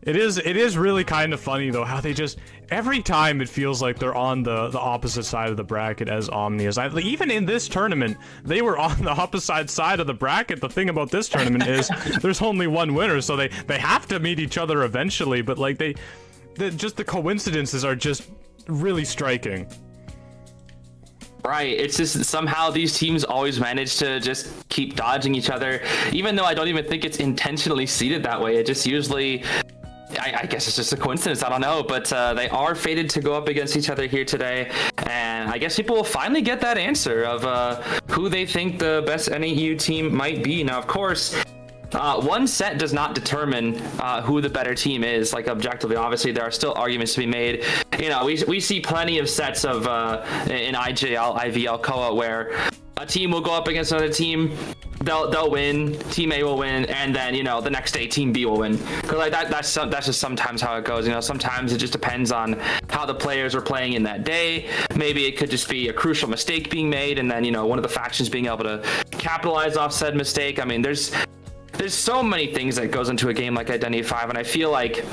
It is really kind of funny though how they just, every time it feels like they're on the opposite side of the bracket as Omni is. Even in this tournament, they were on the opposite side of the bracket. The thing about this tournament is there's only one winner, so they have to meet each other eventually, but like just the coincidences are just really striking. Right, it's just somehow these teams always manage to just keep dodging each other, even though I don't even think it's intentionally seeded that way. It just usually, I guess it's just a coincidence, I don't know, but they are fated to go up against each other here today, and I guess people will finally get that answer of who they think the best NAU team might be. Now, of course, one set does not determine who the better team is, like objectively. Obviously, there are still arguments to be made. You know, we see plenty of sets of in IJL, IVL, KOA, where a team will go up against another team, they'll win, team A will win, and then, you know, the next day team B will win. Because like that's just sometimes how it goes. You know, sometimes it just depends on how the players are playing in that day. Maybe it could just be a crucial mistake being made, and then, you know, one of the factions being able to capitalize off said mistake. I mean, there's so many things that goes into a game like Identity 5, and I feel like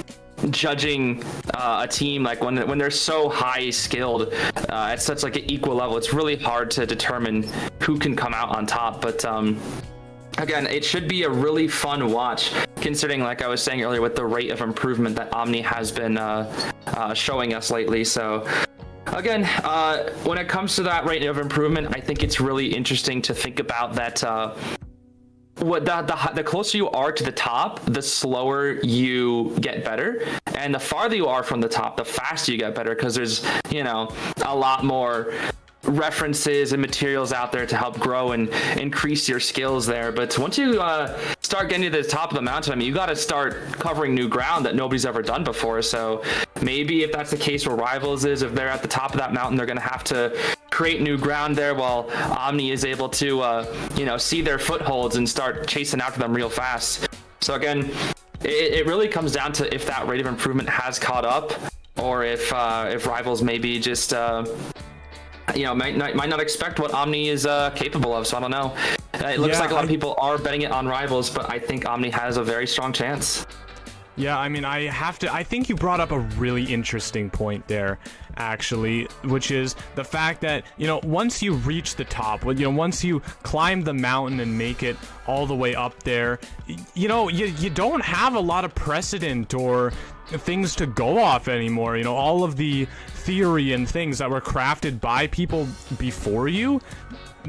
judging a team, like when they're so high skilled at such like an equal level, it's really hard to determine who can come out on top. But again, it should be a really fun watch, considering, like I was saying earlier, with the rate of improvement that Omni has been showing us lately. So again, when it comes to that rate of improvement, I think it's really interesting to think about that the closer you are to the top, the slower you get better, and the farther you are from the top, the faster you get better, because there's, you know, a lot more references and materials out there to help grow and increase your skills there. But once you start getting to the top of the mountain, I mean, you got to start covering new ground that nobody's ever done before. So maybe if that's the case where Rivals is, if they're at the top of that mountain, they're going to have to create new ground there, while Omni is able to you know, see their footholds and start chasing after them real fast. So again, it really comes down to if that rate of improvement has caught up, or if Rivals maybe just you know, might not expect what Omni is capable of. So I don't know. It looks like a lot of people are betting it on Rivals, but I think Omni has a very strong chance. Yeah, I mean, I think you brought up a really interesting point there, actually, which is the fact that, you know, once you reach the top, you know, once you climb the mountain and make it all the way up there, you know, you don't have a lot of precedent or things to go off anymore. You know, all of the theory and things that were crafted by people before you,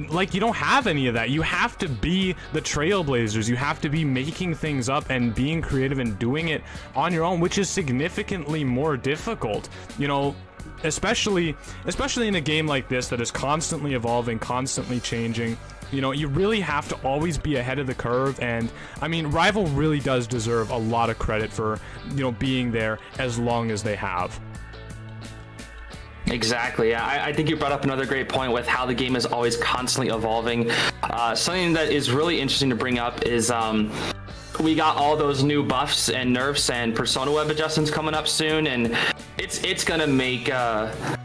like, you don't have any of that. You have to be the trailblazers. You have to be making things up and being creative and doing it on your own, which is significantly more difficult, you know, especially in a game like this that is constantly evolving, constantly changing. You know, you really have to always be ahead of the curve, and I mean, Rival really does deserve a lot of credit for, you know, being there as long as they have. Exactly. Yeah, I think you brought up another great point with how the game is always constantly evolving. Something that is really interesting to bring up is we got all those new buffs and nerfs and persona web adjustments coming up soon, and it's gonna make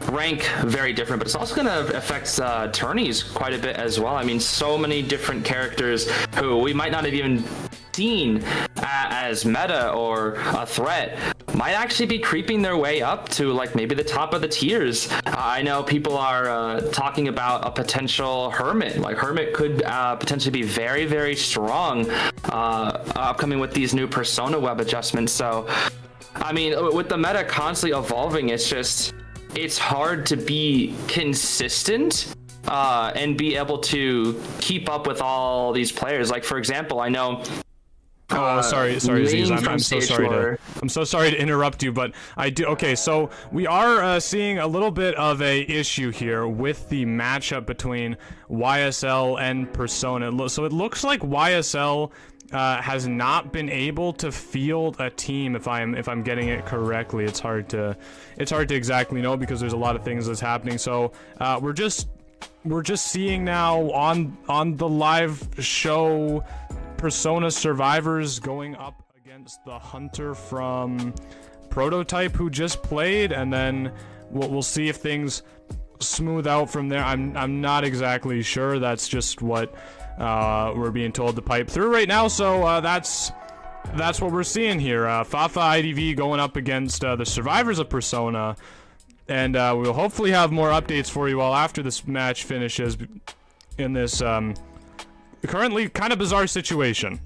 rank very different, but it's also gonna affect tourneys quite a bit as well. I mean, so many different characters who we might not have even seen as meta or a threat might actually be creeping their way up to, like, maybe the top of the tiers. I know people are talking about a potential Hermit. Like, Hermit could potentially be very, very strong upcoming with these new persona web adjustments. So, I mean, with the meta constantly evolving, it's hard to be consistent and be able to keep up with all these players. Like, for example, I know sorry, Zeez. I'm so sorry to interrupt you, but I do. Okay, so we are seeing a little bit of a issue here with the matchup between YSL and Persona. So it looks like YSL has not been able to field a team. If I'm getting it correctly, it's hard to exactly know because there's a lot of things that's happening. So we're just seeing now on the live show Persona survivors going up against the Hunter from Prototype who just played, and then we'll see if things smooth out from there. I'm not exactly sure. That's just what we're being told to pipe through right now. So that's what we're seeing here. Fafa IDV going up against the survivors of Persona, and we'll hopefully have more updates for you all after this match finishes in this currently kind of bizarre situation.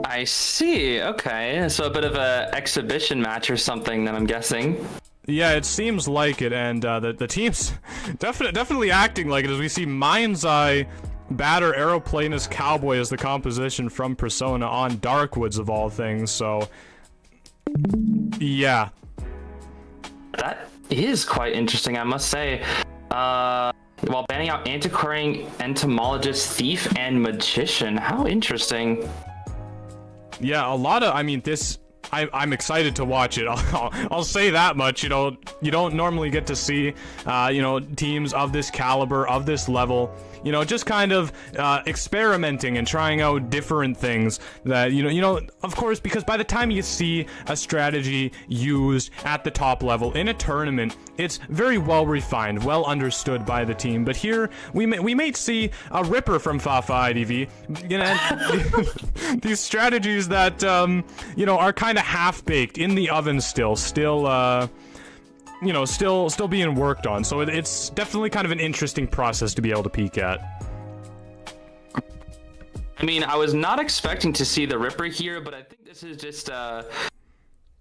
I see. Okay, so a bit of a exhibition match or something, then I'm guessing. Yeah, it seems like it, and the team's definitely acting like it, as we see Mind's Eye batter Aeroplanist Cowboy as the composition from Persona on Darkwoods of all things. So yeah, that is quite interesting, I must say. While banning out Antiquarian, Entomologist, Thief, and Magician. How interesting. Yeah, a lot of, I mean, this, I'm excited to watch it. I'll say that much. You know, you don't normally get to see, you know, teams of this caliber, of this level, you know, just kind of experimenting and trying out different things that, you know, of course, because by the time you see a strategy used at the top level in a tournament, it's very well refined, well understood by the team. But here we may see a ripper from Fafa IDV, you know, these strategies that you know, are kind of half baked in the oven still you know, still being worked on. So it's definitely kind of an interesting process to be able to peek at. I mean, I was not expecting to see the Ripper here, but I think this is just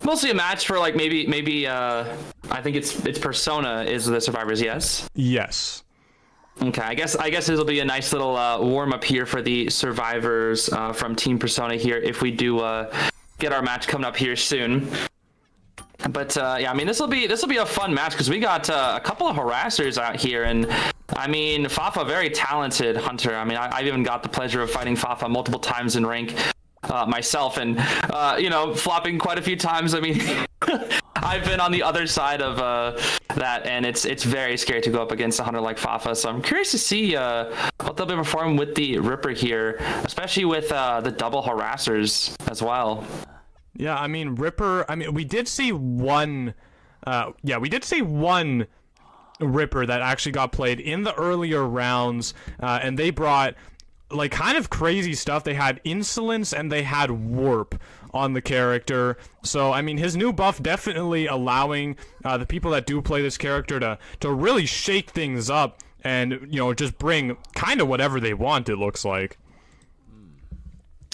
mostly a match for, like, maybe I think it's Persona is the survivors. Yes. Okay, I guess this will be a nice little warm up here for the survivors from Team Persona here if we do get our match coming up here soon. But yeah, I mean, this will be a fun match because we got a couple of harassers out here, and I mean, Fafa, very talented hunter. I mean, I've even got the pleasure of fighting Fafa multiple times in rank myself, and you know, flopping quite a few times. I mean, I've been on the other side of that, and it's very scary to go up against a hunter like Fafa. So I'm curious to see what they'll be performing with the Ripper here, especially with the double harassers as well. Yeah, I mean, Ripper, I mean, we did see one Ripper that actually got played in the earlier rounds, and they brought like kind of crazy stuff. They had insolence and they had warp on the character. So I mean, his new buff definitely allowing the people that do play this character to really shake things up and, you know, just bring kind of whatever they want, it looks like.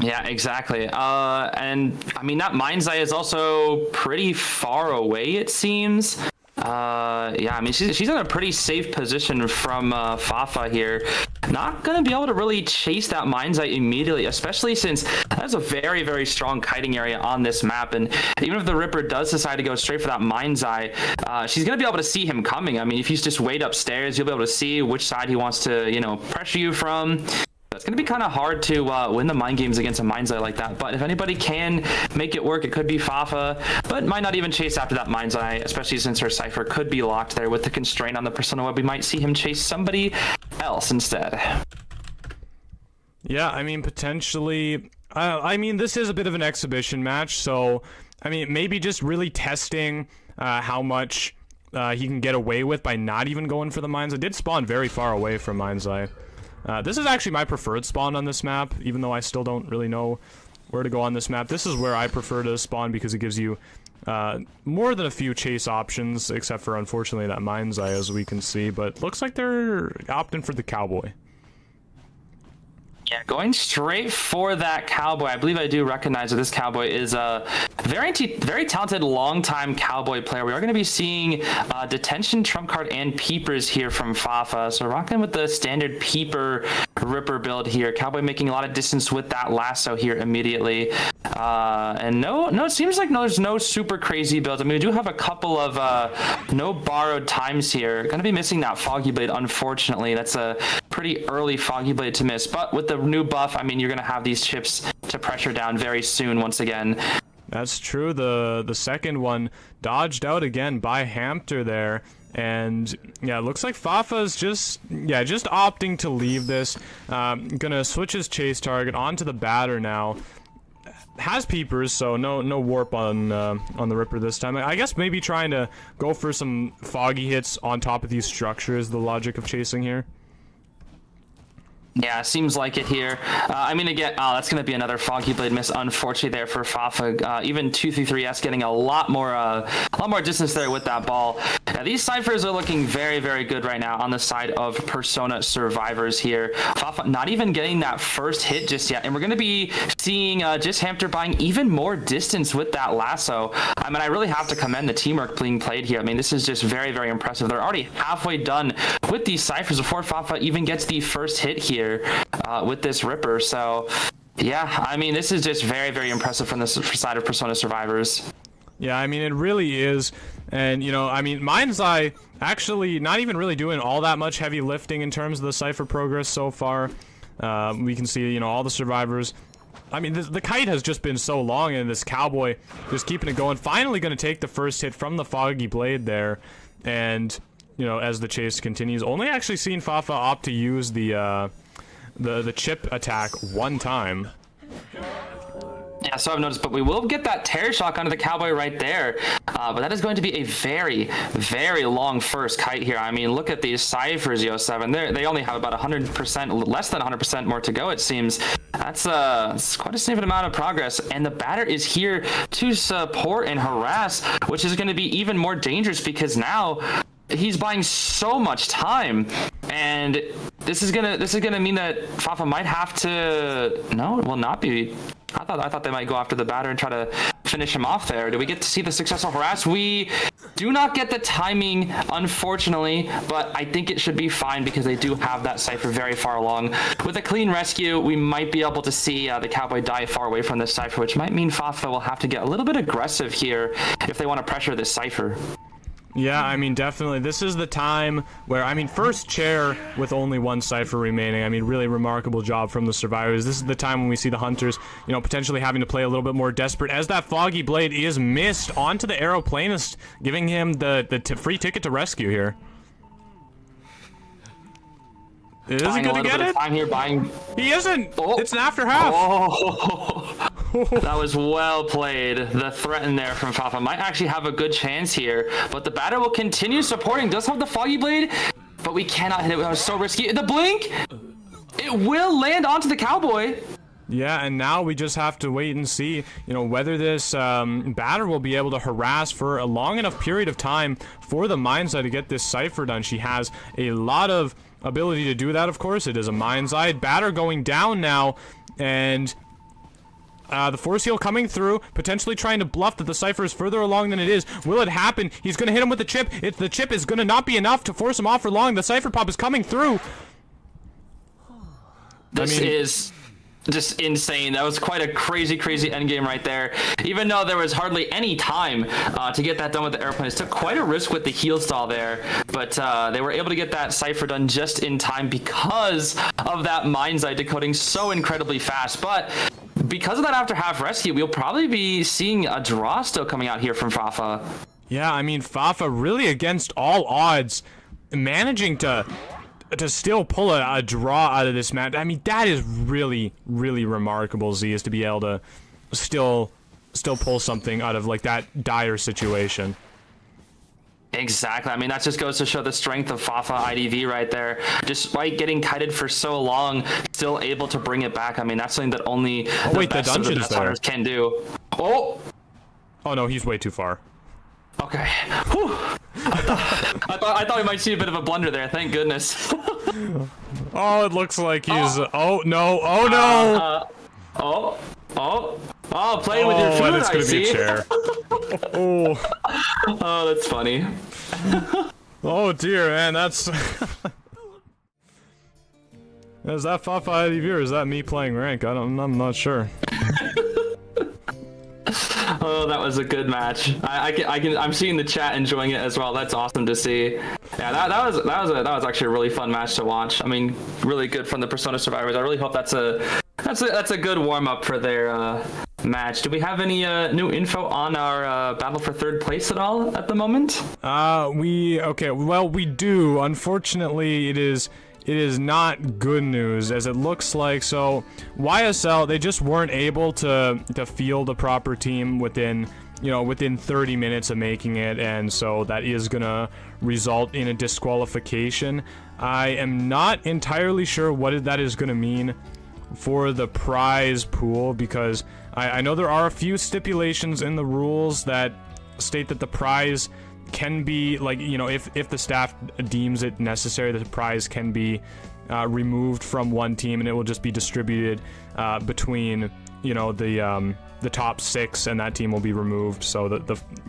Yeah, exactly. And I mean, that Mind's Eye is also pretty far away, it seems. Yeah, I mean, she's in a pretty safe position from Fafa here. Not going to be able to really chase that Mind's Eye immediately, especially since that's a very, very strong kiting area on this map. And even if the Ripper does decide to go straight for that Mind's Eye, she's going to be able to see him coming. I mean, if you just wait upstairs, you'll be able to see which side he wants to, you know, pressure you from. It's going to be kind of hard to win the mind games against a Mind's Eye like that. But if anybody can make it work, it could be Fafa, but might not even chase after that Mind's Eye, especially since her Cypher could be locked there with the constraint on the Persona Web. We might see him chase somebody else instead. Yeah, I mean, potentially. I mean, this is a bit of an exhibition match, so I mean, maybe just really testing how much he can get away with by not even going for the Mind's Eye. Did spawn very far away from Mind's Eye. This is actually my preferred spawn on this map, even though I still don't really know where to go on this map. This is where I prefer to spawn because it gives you more than a few chase options, except for, unfortunately, that Mind's Eye, as we can see. But looks like they're opting for the Cowboy. Yeah, going straight for that Cowboy. I believe I do recognize that this Cowboy is a very talented, long-time Cowboy player. We are going to be seeing Detention, Trump Card, and Peepers here from Fafa. So rocking with the standard Peeper Ripper build here. Cowboy making a lot of distance with that lasso here immediately. And it seems like there's no super crazy builds. I mean, we do have a couple of no borrowed times here. Going to be missing that Foggy Blade, unfortunately. That's a pretty early Foggy Blade to miss. But with the new buff, I mean, you're going to have these chips to pressure down very soon once again. That's true. The second one dodged out again by Hampter there. And yeah, it looks like Fafa's just opting to leave this. Gonna switch his chase target onto the batter now. Has Peepers, so no warp on the Ripper this time. I guess maybe trying to go for some foggy hits on top of these structures, the logic of chasing here. Yeah, seems like it here. I mean, again, that's going to be another Foggy Blade miss, unfortunately, there for Fafa. Even 233S getting a lot more distance there with that ball. Yeah, these Cyphers are looking very, very good right now on the side of Persona survivors here. Fafa not even getting that first hit just yet, and we're going to be seeing just Hampter buying even more distance with that lasso. I mean, I really have to commend the teamwork being played here. I mean, this is just very, very impressive. They're already halfway done with these Cyphers before Fafa even gets the first hit here. With this Ripper. So yeah, I mean, this is just very, very impressive from the side of Persona survivors. Yeah, I mean, it really is. And, you know, I mean, Mind's Eye actually not even really doing all that much heavy lifting in terms of the Cypher progress so far. We can see, you know, all the survivors. I mean, the kite has just been so long, and this Cowboy just keeping it going. Finally going to take the first hit from the Foggy Blade there. And, you know, as the chase continues, only actually seen Fafa opt to use the chip attack one time. Yeah, so I've noticed, but we will get that Terror Shock onto the Cowboy right there. But that is going to be a very, very long first kite here. I mean, look at these Cyphers, Yo7. They only have about 100%, less than 100% more to go, it seems. That's quite a significant amount of progress. And the batter is here to support and harass, which is going to be even more dangerous because now he's buying so much time, and this is gonna mean that Fafa might have to. No, it will not be. I thought they might go after the batter and try to finish him off there. Do we get to see the successful harass? We do not get the timing, unfortunately, but I think it should be fine because they do have that Cypher very far along. With a clean rescue, we might be able to see the Cowboy die far away from this Cypher, which might mean Fafa will have to get a little bit aggressive here if they want to pressure this Cypher. Yeah, I mean, definitely. This is the time where, I mean, first chair with only one Cypher remaining. I mean, really remarkable job from the survivors. This is the time when we see the Hunters, you know, potentially having to play a little bit more desperate as that Foggy Blade is missed onto the Aeroplanist, giving him the free ticket to rescue here. Is he going to get it? Time here buying... He isn't! Oh. It's an after half! Oh. That was well played. The threat in there from Fafa might actually have a good chance here, but the batter will continue supporting. Does have the Foggy Blade, but we cannot hit it. That was so risky. The blink! It It will land onto the cowboy. Yeah, and now we just have to wait and see, you know, whether this batter will be able to harass for a long enough period of time for the Mind's Eye to get this Cypher done. She has a lot of ability to do that, of course. It is a Mind's Eye. Batter going down now, and the Force Heal coming through, potentially trying to bluff that the Cypher is further along than it is. Will it happen? He's going to hit him with the chip. The chip is going to not be enough to force him off for long. The Cypher Pop is coming through. This is just insane. That was quite a crazy endgame right there. Even though there was hardly any time to get that done with the airplanes, took quite a risk with the heal stall there, but they were able to get that Cypher done just in time because of that Mind's Eye decoding so incredibly fast. But because of that after half rescue, we'll probably be seeing a draw still coming out here from Fafa. Yeah, I mean, Fafa really against all odds managing to still pull a draw out of this match. I mean, that is really remarkable, Zeez, to be able to still pull something out of like that dire situation. Exactly. I mean, that just goes to show the strength of Fafa IDV right there. Despite getting kited for so long, still able to bring it back. I mean, that's something that only the best of the best hunters can do. Oh no, he's way too far. Okay. Whew. I thought we might see a bit of a blunder there. Thank goodness. Oh, it looks like he's. Oh no! Playing with your food. And it's gonna I see. be a chair. Oh, that's funny. Oh dear, man, that's. Is that Fafa IDV or is that me playing rank? I'm not sure. Oh, that was a good match. I'm seeing the chat enjoying it as well. That's awesome to see. Yeah, that was actually a really fun match to watch. I mean, really good from the Persona survivors. I really hope that's a good warm up for their match. Do we have any new info on our battle for third place at all at the moment? We do. Unfortunately, it is not good news, as it looks like. So YSL, they just weren't able to field a proper team within 30 minutes of making it, and so that is gonna result in a disqualification. I am not entirely sure what that is gonna mean for the prize pool, because I know there are a few stipulations in the rules that state that the prize can be, like, you know, if the staff deems it necessary, that the prize can be removed from one team, and it will just be distributed between, you know, the top 6, and that team will be removed, so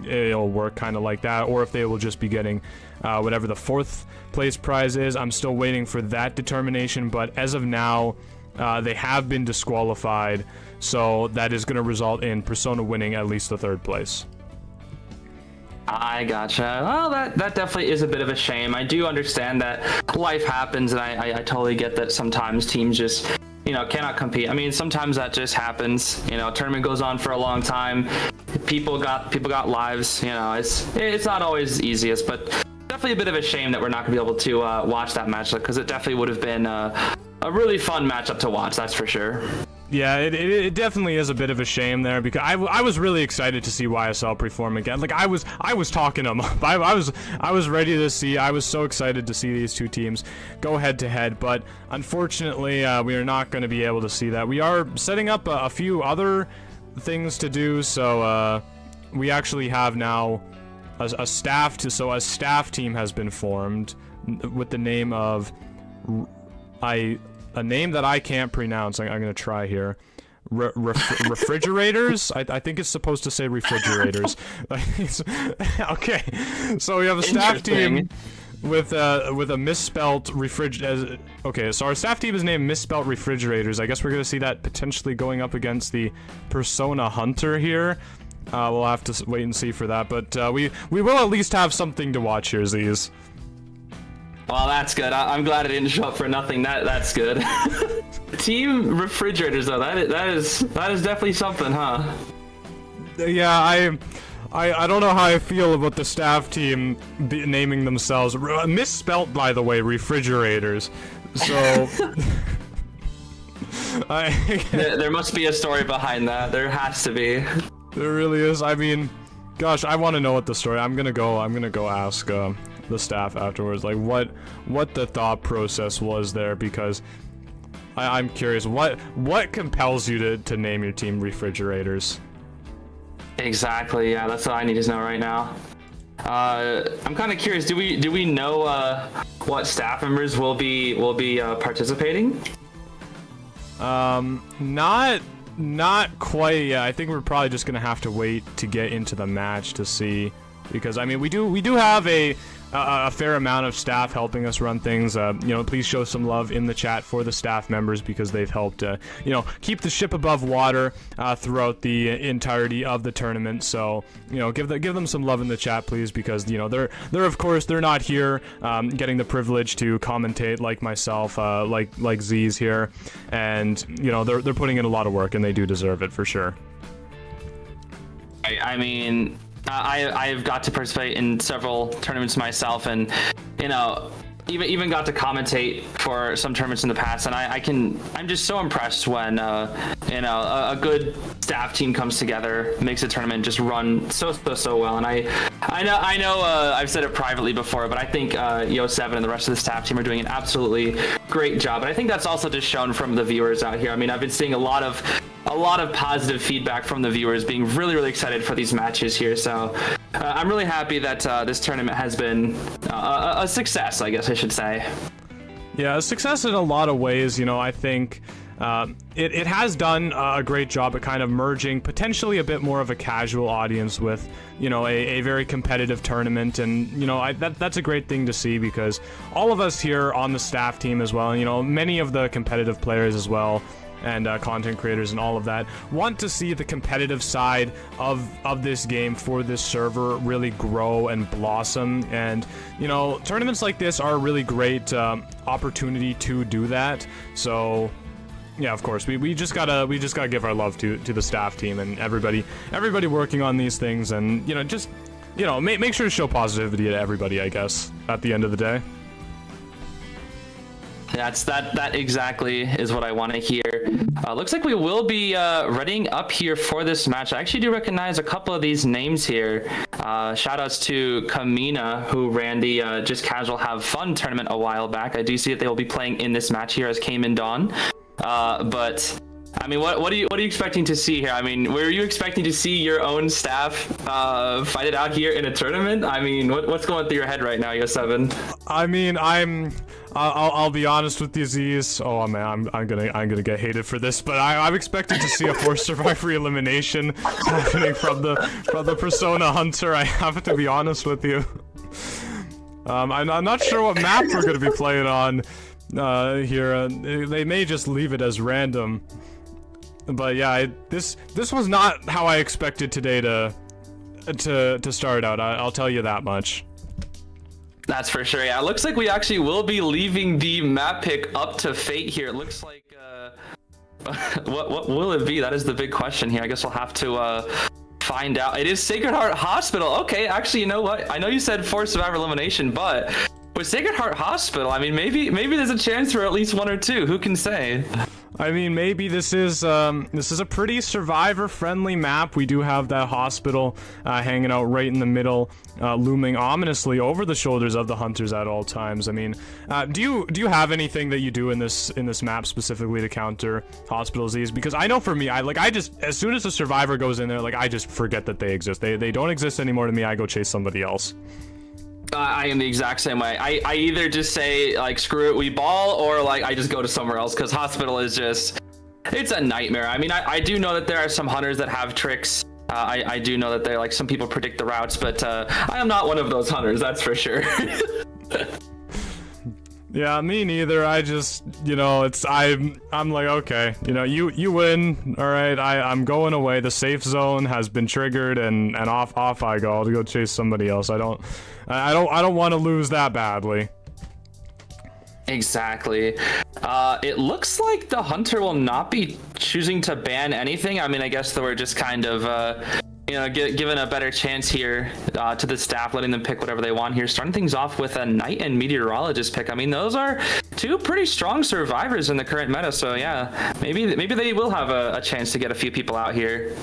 it'll work kind of like that. Or if they will just be getting whatever the 4th place prize is. I'm still waiting for that determination, but as of now, they have been disqualified, so that is going to result in Persona winning at least the 3rd place. I gotcha. Well, that definitely is a bit of a shame. I do understand that life happens, and I totally get that sometimes teams just, you know, cannot compete. I mean, sometimes that just happens. You know, tournament goes on for a long time. People got lives. You know, it's not always the easiest, but definitely a bit of a shame that we're not gonna be able to watch that match, because it definitely would have been a really fun matchup to watch. That's for sure. Yeah, it definitely is a bit of a shame there, because I was really excited to see YSL perform again. Like, I was talking them up. I was ready to see. I was so excited to see these two teams go head to head, but unfortunately, we are not going to be able to see that. We are setting up a few other things to do, so we actually have now a staff team has been formed with the name of a name that I can't pronounce. I'm gonna try here. Refrigerators? I think it's supposed to say refrigerators. Okay, so we have a staff team with a misspelt okay, so our staff team is named Misspelt Refrigerators. I guess we're gonna see that potentially going up against the Persona Hunter here. We'll have to wait and see for that, but we will at least have something to watch here, Zeez. Well, that's good. I'm glad I didn't show up for nothing. That's good. Team Refrigerators, though, that is definitely something, huh? Yeah, I don't know how I feel about the staff team naming themselves misspelt, by the way, Refrigerators. So there must be a story behind that. There has to be. There really is. I mean, gosh, I want to know what the story. I'm gonna go ask the staff afterwards, like what the thought process was there, because I'm curious, what compels you to name your team Refrigerators? Exactly. Yeah, that's what I need to know right now. I'm kind of curious. Do we know what staff members will be participating? Not quite yet. I think we're probably just gonna have to wait to get into the match to see, because I mean we do have a fair amount of staff helping us run things. You know, please show some love in the chat for the staff members, because they've helped you know, keep the ship above water throughout the entirety of the tournament. So you know, give them some love in the chat, please, because you know they're of course they're not here getting the privilege to commentate like myself, like Zeez here, and you know they're putting in a lot of work, and they do deserve it for sure. I mean, I've got to participate in several tournaments myself, and you know, even got to commentate for some tournaments in the past, and I'm just so impressed when you know, a good staff team comes together, makes a tournament just run so well. And I know I've said it privately before, but I think Yo7 and the rest of the staff team are doing an absolutely great job, and I think that's also just shown from the viewers out here. I mean, I've been seeing a lot of positive feedback from the viewers, being really excited for these matches here. So I'm really happy that this tournament has been a success, I guess I should say. Yeah, a success in a lot of ways. You know, I think it has done a great job at kind of merging potentially a bit more of a casual audience with, you know, a very competitive tournament. And you know, that's a great thing to see, because all of us here on the staff team as well, and you know, many of the competitive players as well, and content creators and all of that, want to see the competitive side of this game for this server really grow and blossom. And you know, tournaments like this are a really great opportunity to do that. So yeah, of course, we just gotta give our love to the staff team and everybody working on these things, and you know, just you know, make sure to show positivity to everybody, I guess, at the end of the day. That exactly is what I want to hear. Looks like we will be readying up here for this match. I actually do recognize a couple of these names here. Shout outs to Kamina, who ran the Just Casual Have Fun tournament a while back. I do see that they will be playing in this match here as Cayman Dawn. But I mean, what are you expecting to see here? I mean, were you expecting to see your own staff fight it out here in a tournament? I mean, what's going through your head right now, Yo7? I mean, I'll be honest with you, Zeez. Oh man, I'm gonna get hated for this, but I'm expecting to see a forced survivor elimination happening from the Persona Hunter. I have to be honest with you. I'm not sure what map we're gonna be playing on here. They may just leave it as random. But yeah, this was not how I expected today to start out. I'll tell you that much. That's for sure. Yeah, it looks like we actually will be leaving the map pick up to fate here. It looks like what will it be? That is the big question here. I guess we'll have to find out. It is Sacred Heart Hospital. Okay, actually, you know what? I know you said forced survivor elimination, but with Sacred Heart Hospital, I mean, maybe there's a chance for at least one or two. Who can say? I mean, maybe this is a pretty survivor-friendly map. We do have that hospital hanging out right in the middle, looming ominously over the shoulders of the hunters at all times. I mean, do you have anything that you do in this map specifically to counter hospital Zeez? Because I know for me, I just, as soon as a survivor goes in there, like, I just forget that they exist. They don't exist anymore to me. I go chase somebody else. I am the exact same way. I either just say, like, screw it, we ball, or, like, I just go to somewhere else, because hospital is just, it's a nightmare. I mean, I do know that there are some hunters that have tricks. I do know that they're, like, some people predict the routes, but I am not one of those hunters, that's for sure. Yeah, me neither. I just, you know, I'm like, okay, you know, you win, all right. I'm going away. The safe zone has been triggered, and off I go. I'll go chase somebody else. I don't want to lose that badly. Exactly. It looks like the hunter will not be choosing to ban anything. I mean, I guess that we're just kind of you know, given a better chance here to the staff, letting them pick whatever they want here. Starting things off with a Knight and Meteorologist pick. I mean, those are two pretty strong survivors in the current meta. So yeah, maybe they will have a chance to get a few people out here.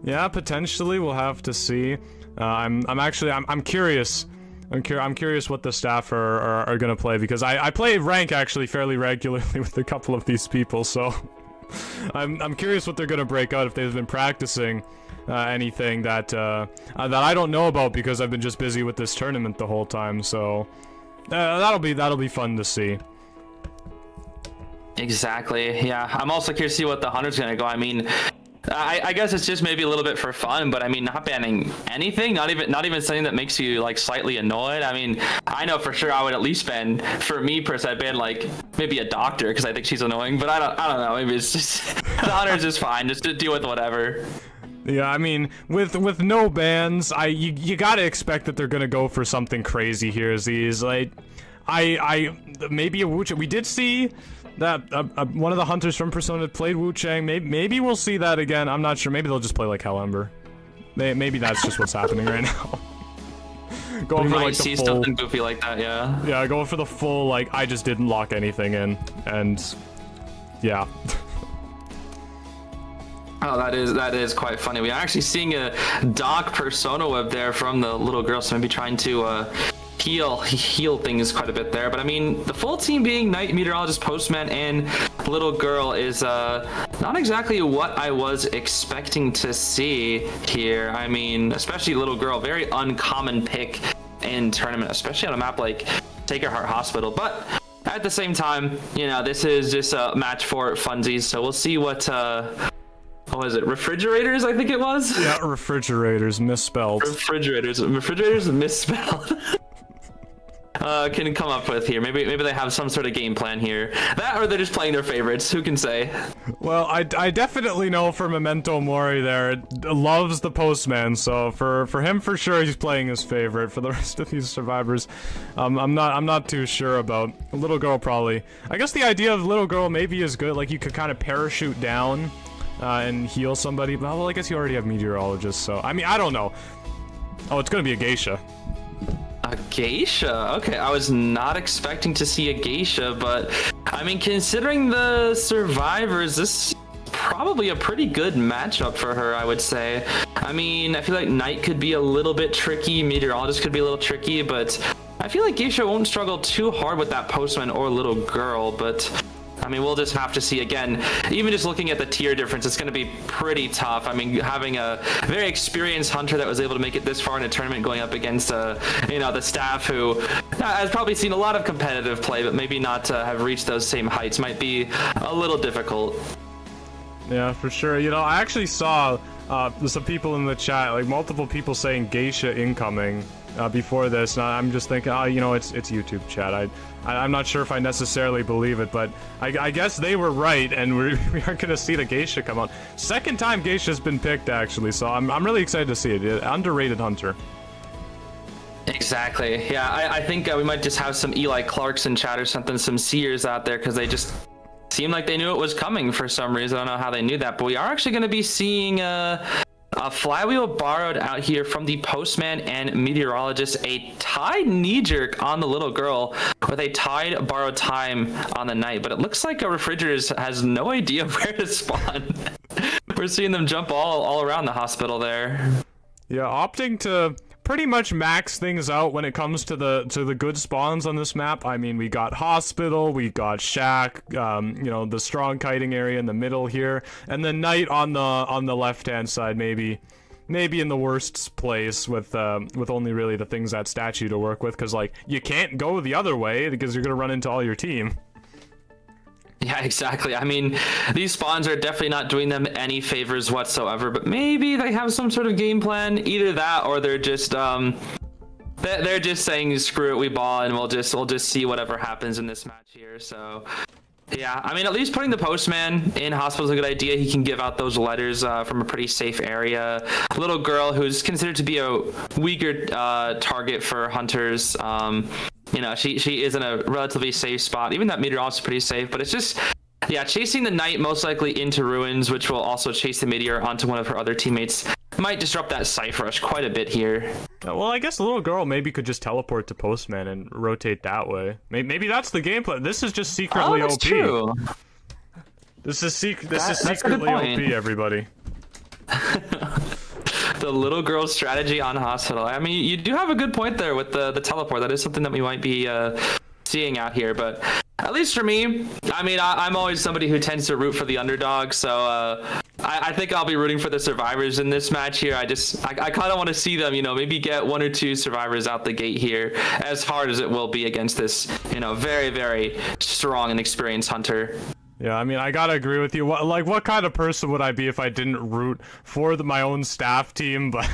Yeah, potentially. We'll have to see. I'm curious I'm curious what the staff are gonna play, because I play rank actually fairly regularly with a couple of these people, so I'm curious what they're gonna break out if they've been practicing anything that I don't know about, because I've been just busy with this tournament the whole time. So that'll be fun to see. Exactly. Yeah, I'm also curious to see what the hunter's gonna go. I mean, I guess it's just maybe a little bit for fun, but I mean, not banning anything, not even something that makes you like slightly annoyed. I mean, I know for sure I would at least ban, for me personally, I'd ban like maybe a doctor because I think she's annoying, but I don't know. Maybe it's just the hunter's just fine, just to deal with whatever. Yeah, I mean, with no bans, you gotta expect that they're gonna go for something crazy here. Zeez, like, maybe a Wuchang. We did see that one of the hunters from Persona played Wuchang. Maybe we'll see that again. I'm not sure. Maybe they'll just play like Hell Ember. Maybe that's just what's happening right now. Going for like the full, something goofy like that, yeah. Yeah, going for the full like I just didn't lock anything in, and yeah. Oh, that is quite funny. We are actually seeing a Doc Persona web there from the little girl, so maybe trying to heal things quite a bit there. But I mean, the full team being Knight, Meteorologist, Postman, and Little Girl is not exactly what I was expecting to see here. I mean, especially Little Girl, very uncommon pick in tournament, especially on a map like Sacred Heart Hospital. But at the same time, you know, this is just a match for funsies, so we'll see what was it? Refrigerators, I think it was? Yeah, refrigerators, misspelled. Refrigerators misspelled. Can come up with here. Maybe they have some sort of game plan here. That, or they're just playing their favorites. Who can say? Well, I definitely know for Memento Mori there, loves the Postman. So for him, for sure, he's playing his favorite. For the rest of these survivors, I'm not too sure about. Little Girl probably. I guess the idea of Little Girl maybe is good. Like you could kind of parachute down and heal somebody. Well, I guess you already have Meteorologist. So I mean, I don't know. Oh, it's gonna be a Geisha. A geisha? Okay, I was not expecting to see a geisha, but I mean, considering the survivors, this is probably a pretty good matchup for her, I would say. I mean, I feel like Knight could be a little bit tricky, Meteorologist could be a little tricky, but I feel like geisha won't struggle too hard with that Postman or Little Girl, but I mean, we'll just have to see. Again, even just looking at the tier difference, it's going to be pretty tough. I mean, having a very experienced hunter that was able to make it this far in a tournament going up against, you know, the staff who has probably seen a lot of competitive play, but maybe not have reached those same heights might be a little difficult. Yeah, for sure. You know, I actually saw some people in the chat, like multiple people saying Geisha incoming before this, and I'm just thinking, oh, you know, it's YouTube chat. I'm not sure if I necessarily believe it, but I guess they were right, and we aren't going to see the Geisha come out. Second time Geisha's been picked, actually, so I'm really excited to see it. Underrated hunter. Exactly. Yeah, I think we might just have some Eli Clarks in chat or something, some seers out there, because they just seemed like they knew it was coming for some reason. I don't know how they knew that, but we are actually going to be seeing a flywheel borrowed out here from the Postman and Meteorologist, a tied knee-jerk on the Little Girl with a tied borrowed time on the Knight, but it looks like a Refrigerators has no idea where to spawn. We're seeing them jump all around the hospital there. Yeah, opting to pretty much max things out when it comes to the good spawns on this map. I mean, we got Hospital, we got Shack, you know, the strong kiting area in the middle here, and then Knight on the left-hand side, maybe in the worst place with only really the things that statue to work with, because like you can't go the other way because you're gonna run into all your team. Yeah, exactly. I mean, these spawns are definitely not doing them any favors whatsoever, but maybe they have some sort of game plan. Either that, or they're just they're just saying screw it, we ball, and we'll just see whatever happens in this match here. So yeah, I mean, at least putting the Postman in Hospital is a good idea. He can give out those letters from a pretty safe area. Little Girl, who's considered to be a weaker target for hunters, you know, she is in a relatively safe spot. Even that Meteorologist is pretty safe, but it's just, yeah, chasing the Knight most likely into Ruins, which will also chase the Meteor onto one of her other teammates, might disrupt that Cypher Rush quite a bit here. Well, I guess the Little Girl maybe could just teleport to Postman and rotate that way. Maybe that's the gameplay. This is just secretly that's OP. True. This is secretly OP, everybody. The little girl strategy on hospital. I mean, you do have a good point there with the teleport. That is something that we might be seeing out here, but at least for me, I mean, I'm always somebody who tends to root for the underdog, so I think I'll be rooting for the survivors in this match here. I kind of want to see them, you know, maybe get 1 or 2 survivors out the gate here, as hard as it will be against this, you know, very, very strong and experienced hunter. Yeah, I mean, I gotta agree with you. What kind of person would I be if I didn't root for my own staff team? But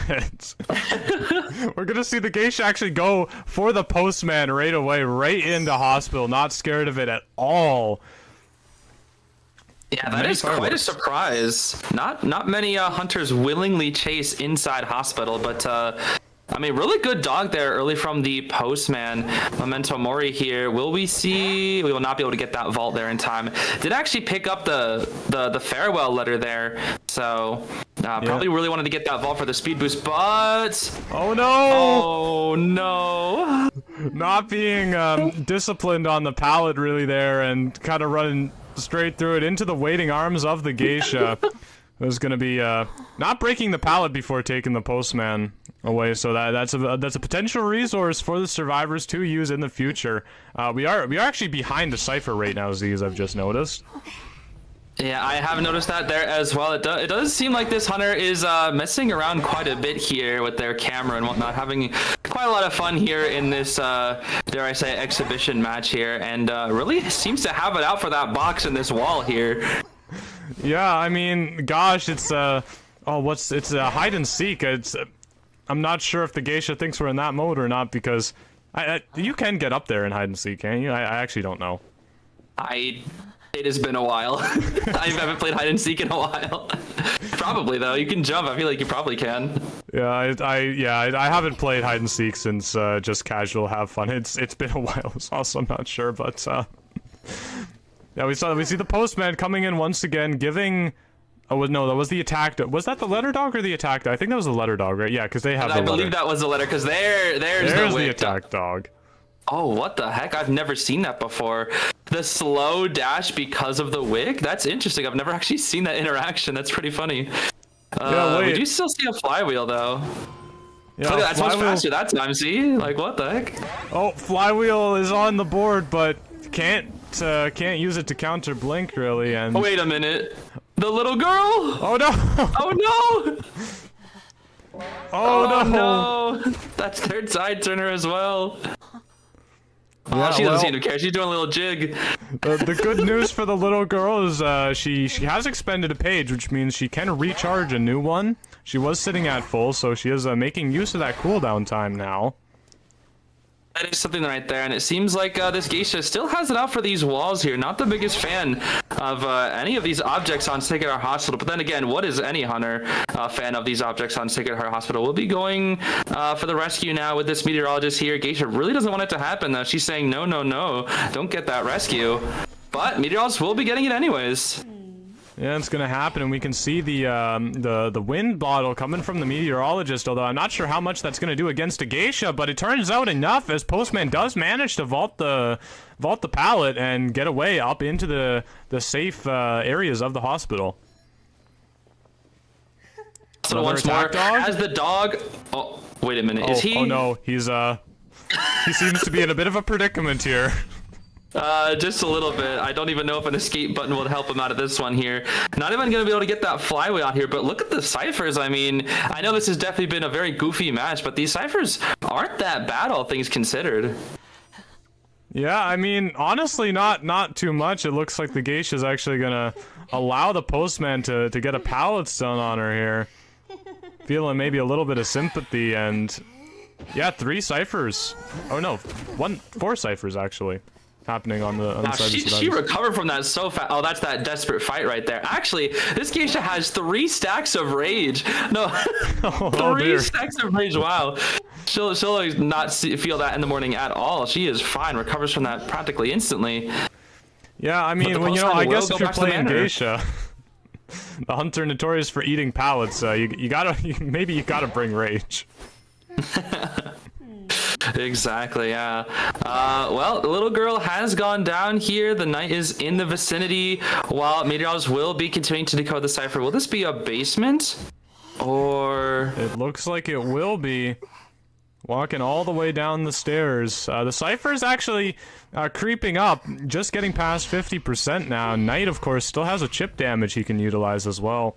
we're gonna see the Geisha actually go for the postman right away, right into hospital, not scared of it at all. Yeah, that is quite a surprise. Not many hunters willingly chase inside hospital, but I mean, really good dog there early from the postman. Memento Mori here. Will we see? We will not be able to get that vault there in time. Did actually pick up the farewell letter there, so probably really wanted to get that vault for the speed boost, but oh no! Oh no! Not being disciplined on the pallet really there, and kind of running straight through it into the waiting arms of the Geisha. It was gonna be not breaking the pallet before taking the postman away, so that's a potential resource for the survivors to use in the future. We are actually behind the cipher right now, Zeez. I've just noticed. Yeah, I have noticed that there as well. It does seem like this hunter is messing around quite a bit here with their camera and whatnot, having quite a lot of fun here in this, dare I say, exhibition match here, and really seems to have it out for that box in this wall here. Yeah, I mean, gosh, it's a hide and seek. I'm not sure if the Geisha thinks we're in that mode or not, because you can get up there and hide and seek, can't you? I actually don't know. It has been a while. I haven't played hide and seek in a while. Probably though, you can jump. I feel like you probably can. Yeah, I haven't played hide and seek since just casual have fun. It's been a while, also I'm not sure, but yeah, we see the postman coming in once again, giving. Oh no, that was the attack. Was that the letter dog or the attack dog? I think that was the letter dog, right? Yeah, because they have. I believe that was the letter, because there's the attack dog. Oh, what the heck? I've never seen that before. The slow dash because of the wig? That's interesting. I've never actually seen that interaction. That's pretty funny. Yeah, wait. We do still see a flywheel, though. Yeah, look, that's much faster that time, see? Like, what the heck? Oh, flywheel is on the board, but can't use it to counter blink, really, and... Oh, wait a minute. The little girl? Oh, no! Oh, no! Oh, no! That's third side turner as well. Yeah, she doesn't seem to care. She's doing a little jig. The good news for the little girl is she has expended a page, which means she can recharge a new one. She was sitting at full, so she is making use of that cooldown time now. That is something right there, and it seems like this Geisha still has it out for these walls here. Not the biggest fan of any of these objects on Sacred Heart Hospital, but then again, what is any hunter fan of these objects on Sacred Heart Hospital? We'll be going for the rescue now with this meteorologist here. Geisha really doesn't want it to happen, though. She's saying, no, no, no, don't get that rescue. But meteorologists will be getting it anyways. Yeah, it's gonna happen, and we can see the wind bottle coming from the meteorologist, although I'm not sure how much that's gonna do against a Geisha, but it turns out enough, as Postman does manage to vault the pallet and get away up into the safe areas of the hospital. So once more, as the dog... Oh, wait a minute, is he... Oh no, he's he seems to be in a bit of a predicament here. Just a little bit. I don't even know if an escape button will help him out of this one here. Not even going to be able to get that flywheel out here, but look at the ciphers. I mean, I know this has definitely been a very goofy match, but these ciphers aren't that bad, all things considered. Yeah, I mean, honestly, not too much. It looks like the Geisha is actually going to allow the postman to get a pallet stun on her here. Feeling maybe a little bit of sympathy, and yeah, 3 ciphers. Oh no, 4 ciphers actually. Happening on the side of the she recovered from that so fast. Oh, that's that desperate fight right there. Actually, this Geisha has 3 stacks of rage. No, 3 stacks of rage. Wow. She'll not feel that in the morning at all. She is fine. Recovers from that practically instantly. Yeah, I mean, well, you know, I guess if you're playing Geisha, the hunter notorious for eating pallets, you gotta bring rage. Exactly, yeah. Well, the little girl has gone down here. The knight is in the vicinity, while meteorologists will be continuing to decode the cipher. Will this be a basement? Or It looks like it will be. Walking all the way down the stairs. The Cypher's actually creeping up, just getting past 50% now. Knight, of course, still has a chip damage he can utilize as well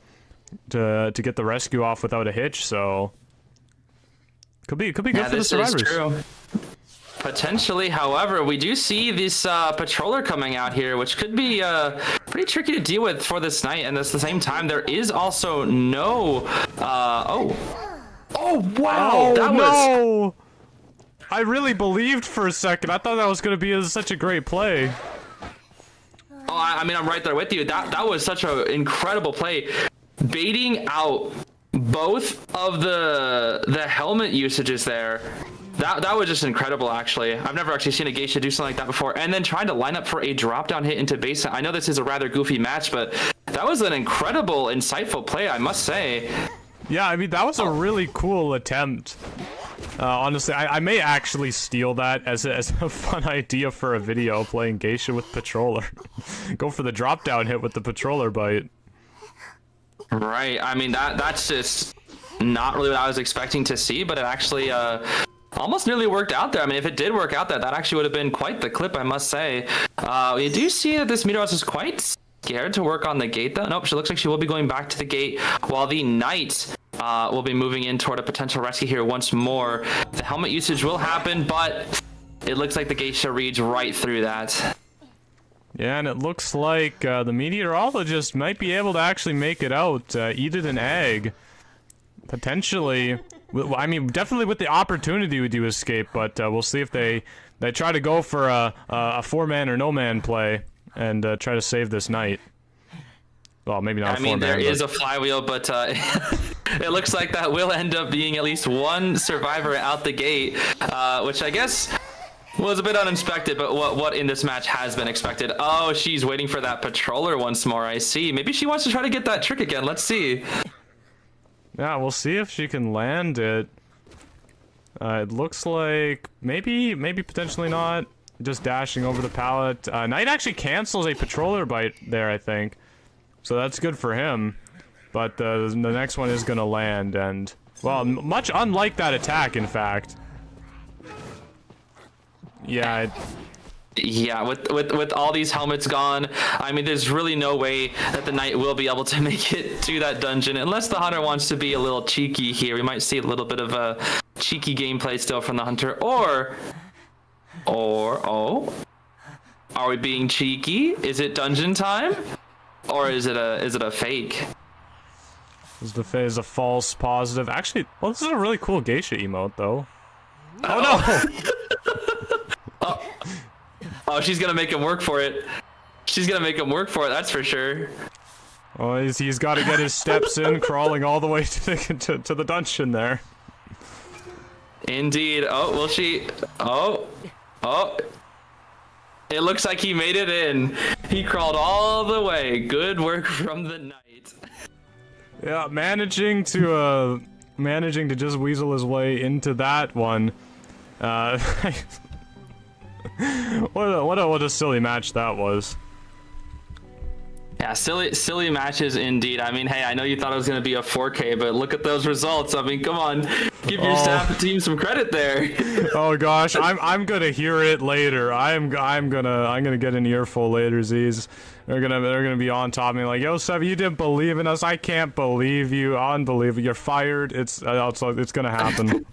to get the rescue off without a hitch, so... Could be good for the survivors. Is true. Potentially, however, we do see this patroller coming out here, which could be pretty tricky to deal with for this night, and at the same time, there is also no... Oh, wow! Oh, that was... no! I really believed for a second. I thought that was going to be such a great play. Oh, I mean, I'm right there with you. That was such an incredible play. Baiting out both of the helmet usages there. That was just incredible, actually. I've never actually seen a Geisha do something like that before. And then trying to line up for a drop-down hit into base. I know this is a rather goofy match, but that was an incredible, insightful play, I must say. Yeah, I mean, that was a really cool attempt. Honestly, I may actually steal that as a fun idea for a video, playing Geisha with Patroller. Go for the drop-down hit with the Patroller bite. Right, I mean, that's just not really what I was expecting to see, but it actually almost nearly worked out there. I mean, if it did work out there, that actually would have been quite the clip, I must say. We do see that this Meteoros is quite scared to work on the gate, though. Nope, she looks like she will be going back to the gate, while the Knight will be moving in toward a potential rescue here once more. The helmet usage will happen, but it looks like the Geisha reads right through that. Yeah, and it looks like the meteorologist might be able to actually make it out, eat it an egg. Potentially, I mean, definitely with the opportunity to escape, but we'll see if they try to go for a four-man or no-man play and try to save this Knight. Well, maybe not. I mean, there is a flywheel, but it looks like that will end up being at least one survivor out the gate, which I guess was a bit unexpected, but what in this match has been expected. Oh, she's waiting for that patroller once more, I see. Maybe she wants to try to get that trick again. Let's see. Yeah, we'll see if she can land it. It looks like maybe potentially not. Just dashing over the pallet. Knight actually cancels a patroller bite there, I think. So that's good for him. But the next one is gonna land, and well, much unlike that attack, in fact. Yeah. Yeah, with all these helmets gone, I mean, there's really no way that the Knight will be able to make it to that dungeon unless the Hunter wants to be a little cheeky here. We might see a little bit of a cheeky gameplay still from the Hunter, or oh, are we being cheeky? Is it dungeon time, or is it a fake? Is a false positive. Actually, well, this is a really cool Geisha emote, though. Oh no! Oh, she's gonna make him work for it. She's gonna make him work for it, that's for sure. Oh, he's got to get his steps in, crawling all the way to the dungeon there. Indeed. Oh, will she? Oh. It looks like he made it in. He crawled all the way. Good work from the Knight. Yeah, managing to just weasel his way into that one. What a silly match that was. Yeah, silly matches indeed. I mean, hey, I know you thought it was going to be a 4K, but look at those results. I mean, come on, give your staff and team some credit there. Oh gosh, I'm gonna hear it later. I'm gonna get an earful later, Zeez. They're gonna be on top of me like, Yo7, you didn't believe in us. I can't believe you. Unbelievable. You're fired. It's gonna happen.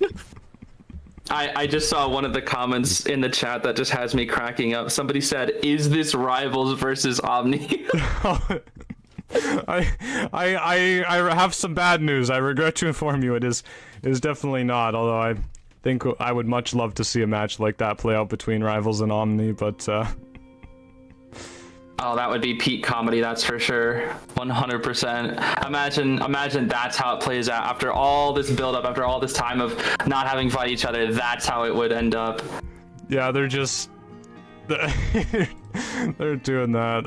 I just saw one of the comments in the chat that just has me cracking up. Somebody said, "Is this Rivals versus Omni?" I have some bad news. I regret to inform you, it is definitely not. Although I think I would much love to see a match like that play out between Rivals and Omni, but oh, that would be peak comedy, that's for sure. 100%. Imagine that's how it plays out after all this build-up, after all this time of not having fight each other. That's how it would end up. Yeah, they're just they're doing that.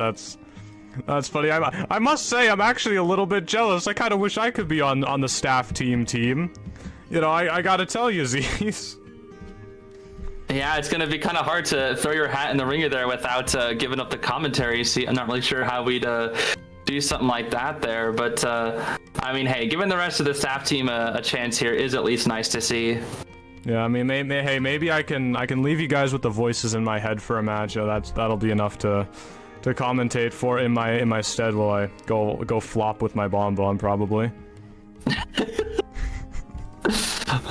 That's funny. I must say, I'm actually a little bit jealous. I kind of wish I could be on the staff team. You know, I gotta tell you, Zeez. Yeah, it's gonna be kind of hard to throw your hat in the ringer there without giving up the commentary. See, I'm not really sure how we'd do something like that there, but I mean, hey, giving the rest of the staff team a chance here is at least nice to see. Yeah, I mean, hey, maybe I can leave you guys with the voices in my head for a match. You know, that'll be enough to commentate for in my stead while I go flop with my bonbon probably.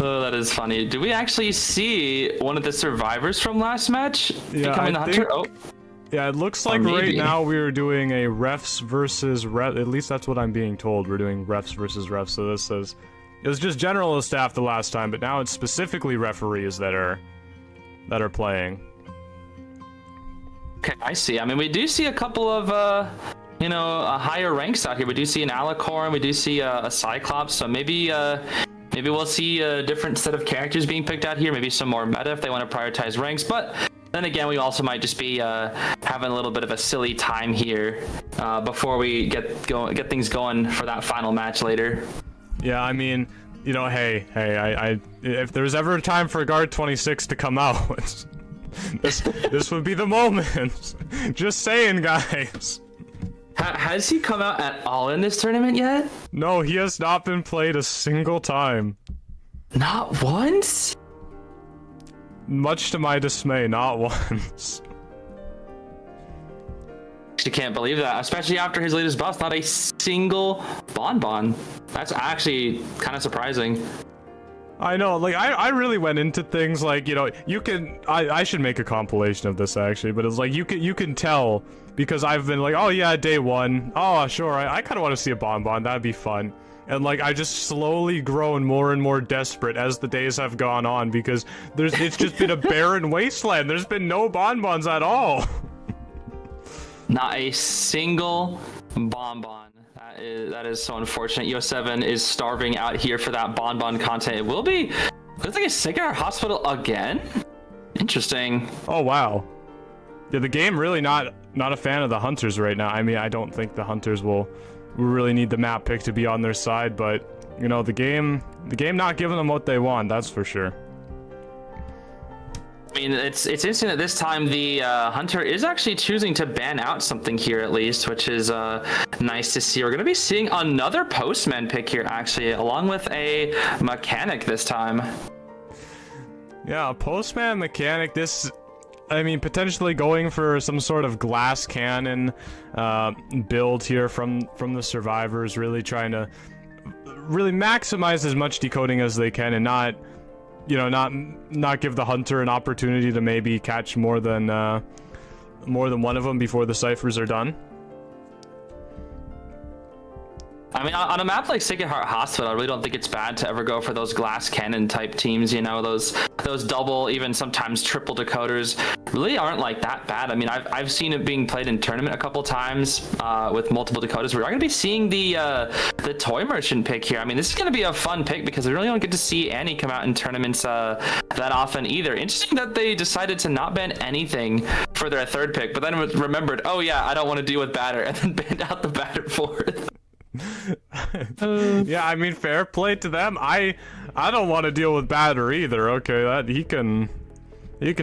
Oh, that is funny. Do we actually see one of the survivors from last match becoming the hunter? Oh. Yeah, it looks like right now we're doing a refs versus ref. At least that's what I'm being told. We're doing refs versus refs. So this says it was just general staff the last time, but now it's specifically referees that are playing. Okay, I see. I mean, we do see a couple of higher ranks out here. We do see an Alicorn. We do see a Cyclops. So maybe we'll see a different set of characters being picked out here. Maybe some more meta if they want to prioritize ranks. But then again, we also might just be having a little bit of a silly time here before we get things going for that final match later. Yeah, I mean, you know, hey, if there's ever a time for guard 26 to come out, this would be the moment. Just saying, guys. Has he come out at all in this tournament yet? No, he has not been played a single time. Not once? Much to my dismay, not once. I can't believe that, especially after his latest buff, not a single bonbon. That's actually kind of surprising. I know, like, I really went into things like, you know, you can, I should make a compilation of this actually, but it's like, you can tell, because I've been like, oh yeah, day one, oh sure, I kind of want to see a bonbon, that'd be fun. And like, I just slowly grown more and more desperate as the days have gone on, because it's just been a barren wasteland, there's been no bonbons at all. Not a single bonbon. That is so unfortunate. Yo7 is starving out here for that bonbon content. It will be. Looks like a Sigar Hospital again. Interesting. Oh wow. Yeah, the game really not a fan of the hunters right now. I mean, I don't think the hunters will really need the map pick to be on their side, but you know, the game not giving them what they want. That's for sure. I mean, it's interesting that this time the hunter is actually choosing to ban out something here at least, which is nice to see. We're going to be seeing another postman pick here actually, along with a mechanic this time. Yeah, a postman mechanic. This, I mean, potentially going for some sort of glass cannon build here from the survivors, really trying to maximize as much decoding as they can and not, you know, not give the hunter an opportunity to maybe catch more than one of them before the ciphers are done. I mean, on a map like Sacred Heart Hospital, I really don't think it's bad to ever go for those glass cannon type teams. You know, those double, even sometimes triple decoders really aren't like that bad. I mean, I've seen it being played in tournament a couple times with multiple decoders. We're going to be seeing the toy merchant pick here. I mean, this is going to be a fun pick because we really don't get to see Annie come out in tournaments that often either. Interesting that they decided to not ban anything for their third pick, but then remembered, oh yeah, I don't want to deal with batter, and then banned out the batter fourth. Yeah, I mean, fair play to them. I don't want to deal with batter either. Okay, that he can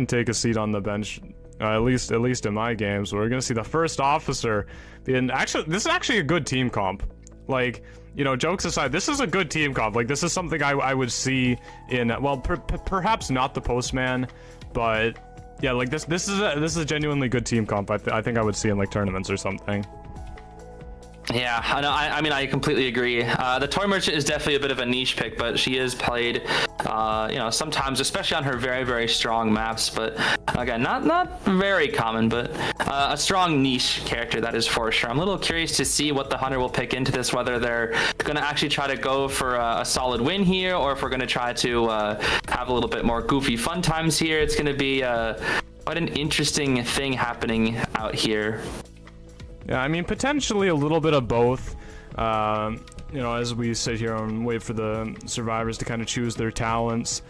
take a seat on the bench, at least in my games. We're gonna see the first officer being actually. This is actually a good team comp. Like, you know, jokes aside, this is a good team comp. Like, this is something I would see in, well, perhaps not the postman, but yeah, like this is a genuinely good team comp. I think I would see in like tournaments or something. Yeah, I mean, I completely agree. The toy merchant is definitely a bit of a niche pick, but she is played, you know, sometimes, especially on her very, very strong maps. But again, not very common, but a strong niche character, that is for sure. I'm a little curious to see what the hunter will pick into this, whether they're going to actually try to go for a solid win here, or if we're going to try to have a little bit more goofy fun times here. It's going to be quite an interesting thing happening out here. Yeah, I mean, potentially a little bit of both, you know, as we sit here and wait for the survivors to kind of choose their talents.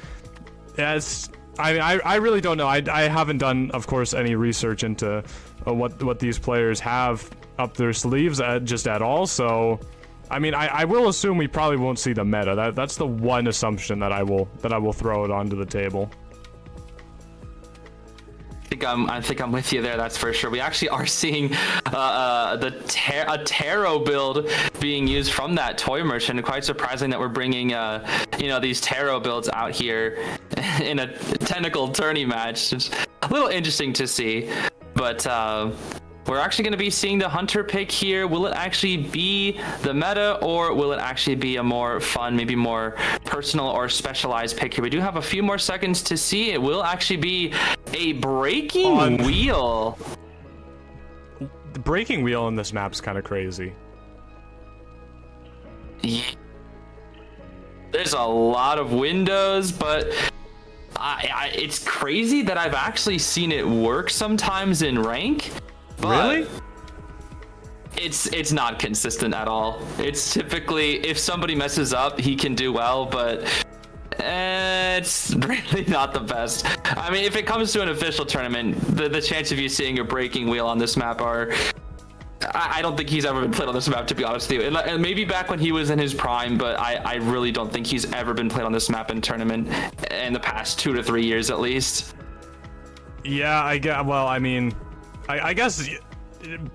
As I really don't know. I haven't done, of course, any research into what these players have up their sleeves just at all. So, I mean, I will assume we probably won't see the meta. That's the one assumption that I will throw it onto the table. think I'm with you there. That's for sure. We actually are seeing a tarot build being used from that toy merchant. Quite surprising that we're bringing these tarot builds out here in a tentacle tourney match. It's a little interesting to see, but we're actually going to be seeing the hunter pick here. Will it actually be the meta, or will it actually be a more fun, maybe more personal or specialized pick here? We do have a few more seconds to see. It will actually be a breaking wheel. The breaking wheel in this map's kind of crazy. Yeah. There's a lot of windows, but it's crazy that I've actually seen it work sometimes in rank. But really? It's not consistent at all. It's typically, if somebody messes up, he can do well, but it's really not the best. I mean, if it comes to an official tournament, the chance of you seeing a breaking wheel on this map are... I don't think he's ever been played on this map, to be honest with you. And maybe back when he was in his prime, but I really don't think he's ever been played on this map in tournament in the past 2 to 3 years at least. Yeah, I guess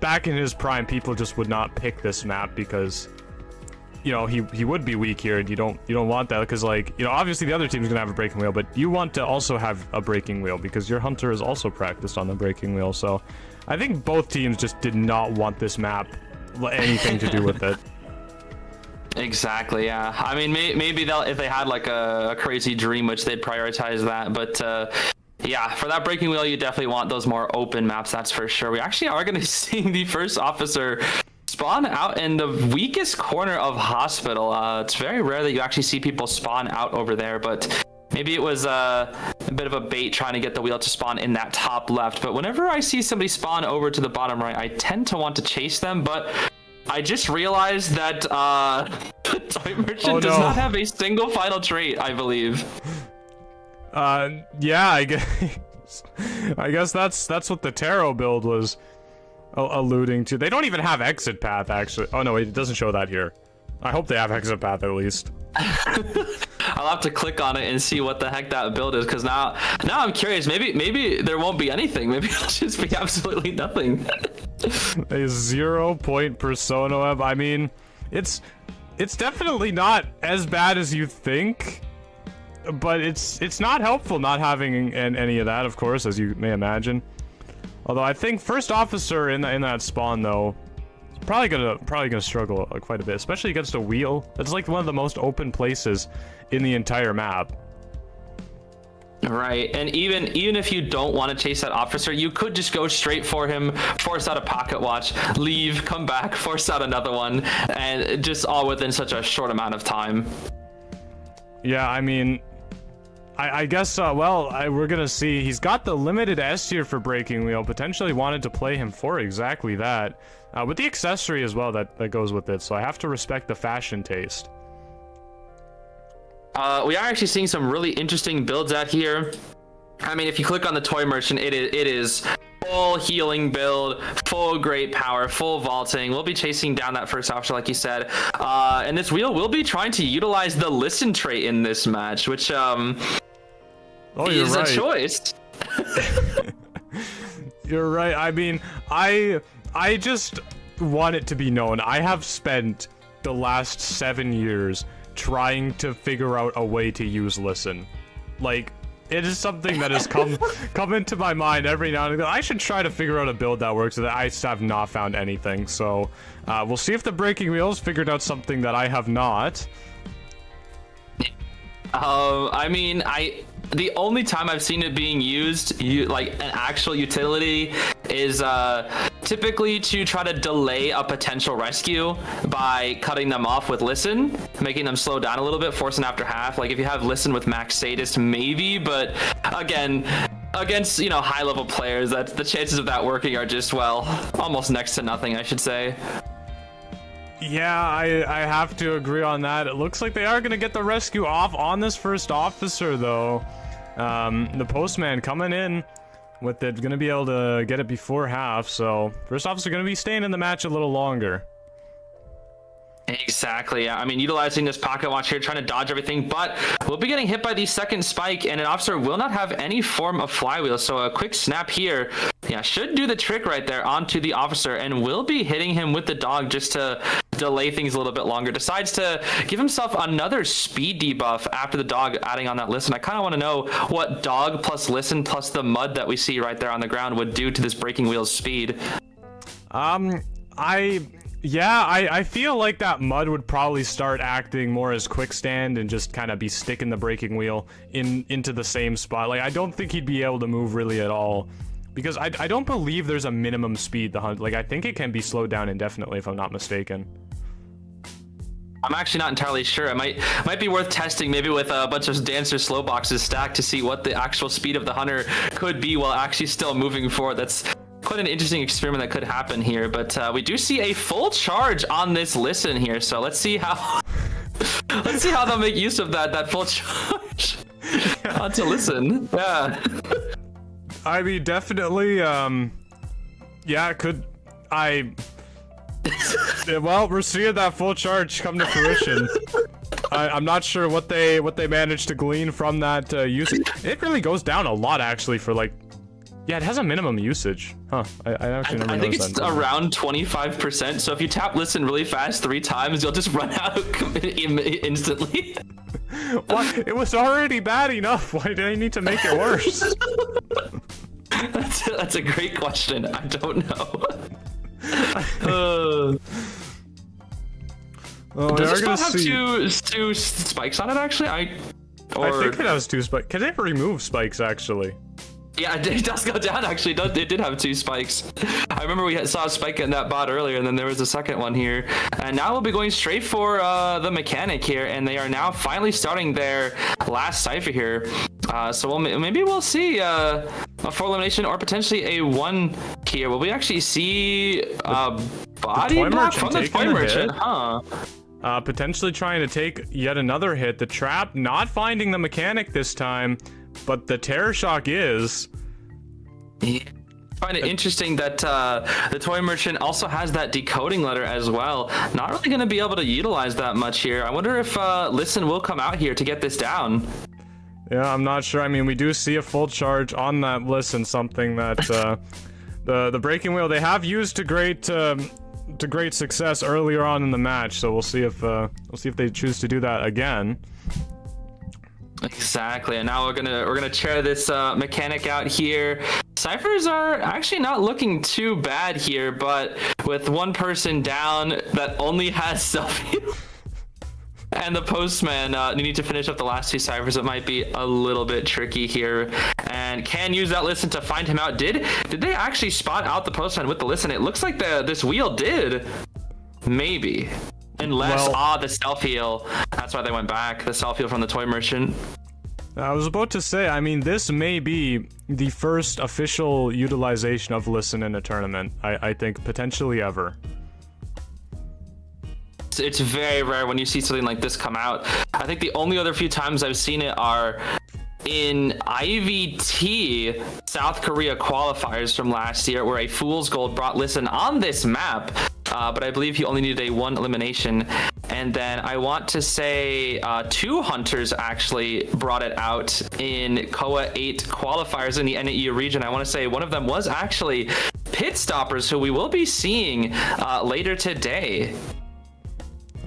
back in his prime, people just would not pick this map because, you know, he would be weak here, and you don't want that because, like, you know, obviously the other team's gonna have a breaking wheel, but you want to also have a breaking wheel because your hunter is also practiced on the breaking wheel. So I think both teams just did not want this map anything to do with it. Exactly, yeah. I mean, maybe if they had like a crazy dream, which they'd prioritize that, but yeah, for that breaking wheel, you definitely want those more open maps, that's for sure. We actually are going to be seeing the first officer spawn out in the weakest corner of hospital. It's very rare that you actually see people spawn out over there, but maybe it was a bit of a bait trying to get the wheel to spawn in that top left. But whenever I see somebody spawn over to the bottom right, I tend to want to chase them, but I just realized that the toy merchant does not have a single final trait, I believe. Yeah, I guess that's what the tarot build was alluding to. They don't even have exit path, actually. Oh no, wait, it doesn't show that here. I hope they have exit path at least. I'll have to click on it and see what the heck that build is, because now I'm curious. Maybe there won't be anything. Maybe it'll just be absolutely nothing. A 0-point persona web. I mean, it's definitely not as bad as you think. But it's not helpful not having any of that, of course, as you may imagine. Although I think first officer in that spawn though, is probably gonna struggle quite a bit, especially against a wheel. That's like one of the most open places in the entire map. Right, and even if you don't want to chase that officer, you could just go straight for him, force out a pocket watch, leave, come back, force out another one, and just all within such a short amount of time. Yeah, I mean, I guess, we're gonna see. He's got the limited S tier for breaking wheel. Potentially wanted to play him for exactly that. With the accessory as well that goes with it, so I have to respect the fashion taste. We are actually seeing some really interesting builds out here. I mean, if you click on the toy merchant, it is full healing build, full great power, full vaulting. We'll be chasing down that first officer, like you said. And this wheel will be trying to utilize the listen trait in this match, which is a choice. You're right. I mean, I just want it to be known. I have spent the last 7 years trying to figure out a way to use listen. Like, it is something that has come into my mind every now and again. I should try to figure out a build that works, and I just have not found anything. So we'll see if the breaking wheels figured out something that I have not. I mean, the only time I've seen it being used, like an actual utility, is typically to try to delay a potential rescue by cutting them off with listen, making them slow down a little bit, forcing after half. Like if you have listen with max sadist, maybe, but again, against, you know, high level players, that the chances of that working are just, well, almost next to nothing, I should say. Yeah, I have to agree on that. It looks like they are gonna get the rescue off on this first officer though. The postman coming in with it, gonna be able to get it before half, so first officer gonna be staying in the match a little longer. Exactly. I mean, utilizing this pocket watch here, trying to dodge everything, but we'll be getting hit by the second spike, and an officer will not have any form of flywheel. So a quick snap here, yeah, should do the trick right there onto the officer, and will be hitting him with the dog just to delay things a little bit longer. Decides to give himself another speed debuff after the dog adding on that listen. I kind of want to know what dog plus listen plus the mud that we see right there on the ground would do to this breaking wheel's speed. I feel like that mud would probably start acting more as quick stand and just kind of be sticking the breaking wheel into the same spot. Like, I don't think he'd be able to move really at all, because I don't believe there's a minimum speed the hunt. Like, I think it can be slowed down indefinitely, if I'm not mistaken. I'm actually not entirely sure. It might be worth testing, maybe with a bunch of dancer slow boxes stacked, to see what the actual speed of the hunter could be while actually still moving forward. That's quite an interesting experiment that could happen here, but we do see a full charge on this listen here, so let's see how they'll make use of that full charge onto listen. Yeah, I mean, definitely, yeah, well, we're seeing that full charge come to fruition. I'm not sure what they managed to glean from that usage. It really goes down a lot, actually, for like. Yeah, it has a minimum usage. Huh. I actually never noticed that. I think it's around 25%, so if you tap listen really fast 3 times, you'll just run out instantly. What? It was already bad enough. Why do I need to make it worse? That's a great question. I don't know. Does this spot have two spikes on it, actually? I think it has 2 spikes. Can they remove spikes, actually? Yeah, it does go down, actually. It did have 2 spikes. I remember we saw a spike in that bot earlier, and then there was a second one here. And now we'll be going straight for the mechanic here, and they are now finally starting their last cipher here. So maybe we'll see a 4 elimination or potentially a 1 here. Will we actually see a body block from the toy merchant? Huh? Potentially trying to take yet another hit. The trap not finding the mechanic this time, but the terror shock is. Yeah. I find it interesting that the toy merchant also has that decoding letter as well. Not really going to be able to utilize that much here. I wonder if listen will come out here to get this down. Yeah, I'm not sure. I mean, we do see a full charge on that listen, something that the breaking wheel they have used to great success earlier on in the match. So we'll see if they choose to do that again. Exactly, and now we're gonna chair this mechanic out here. Ciphers are actually not looking too bad here, but with one person down that only has self-heal and the postman need to finish up the last 2 ciphers, it might be a little bit tricky here. And can use that listen to find him out. Did they actually spot out the postman with the listen? It looks like this wheel did. Maybe. Unless, the self-heal. That's why they went back. The self-heal from the toy merchant. I was about to say, I mean, this may be the first official utilization of listen in a tournament. I think potentially ever. It's very rare when you see something like this come out. I think the only other few times I've seen it are in IVT South Korea qualifiers from last year, where a Fool's Gold brought listen on this map. But I believe he only needed a 1 elimination. And then I want to say 2 hunters actually brought it out in KOA 8 qualifiers in the NAU region. I want to say one of them was actually Pit Stoppers, who we will be seeing later today.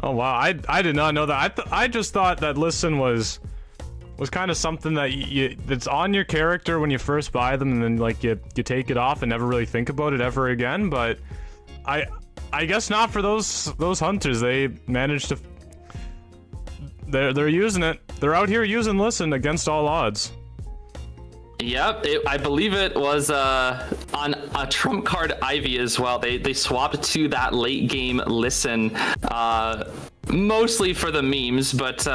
Oh wow, I did not know that. I just thought that listen was kind of something that that's on your character when you first buy them, and then like you take it off and never really think about it ever again. But I guess not for those hunters. They managed to. They're using it. They're out here using listen against all odds. Yep, I believe it was on a trump card Ivy as well. They swapped to that late game listen, mostly for the memes, but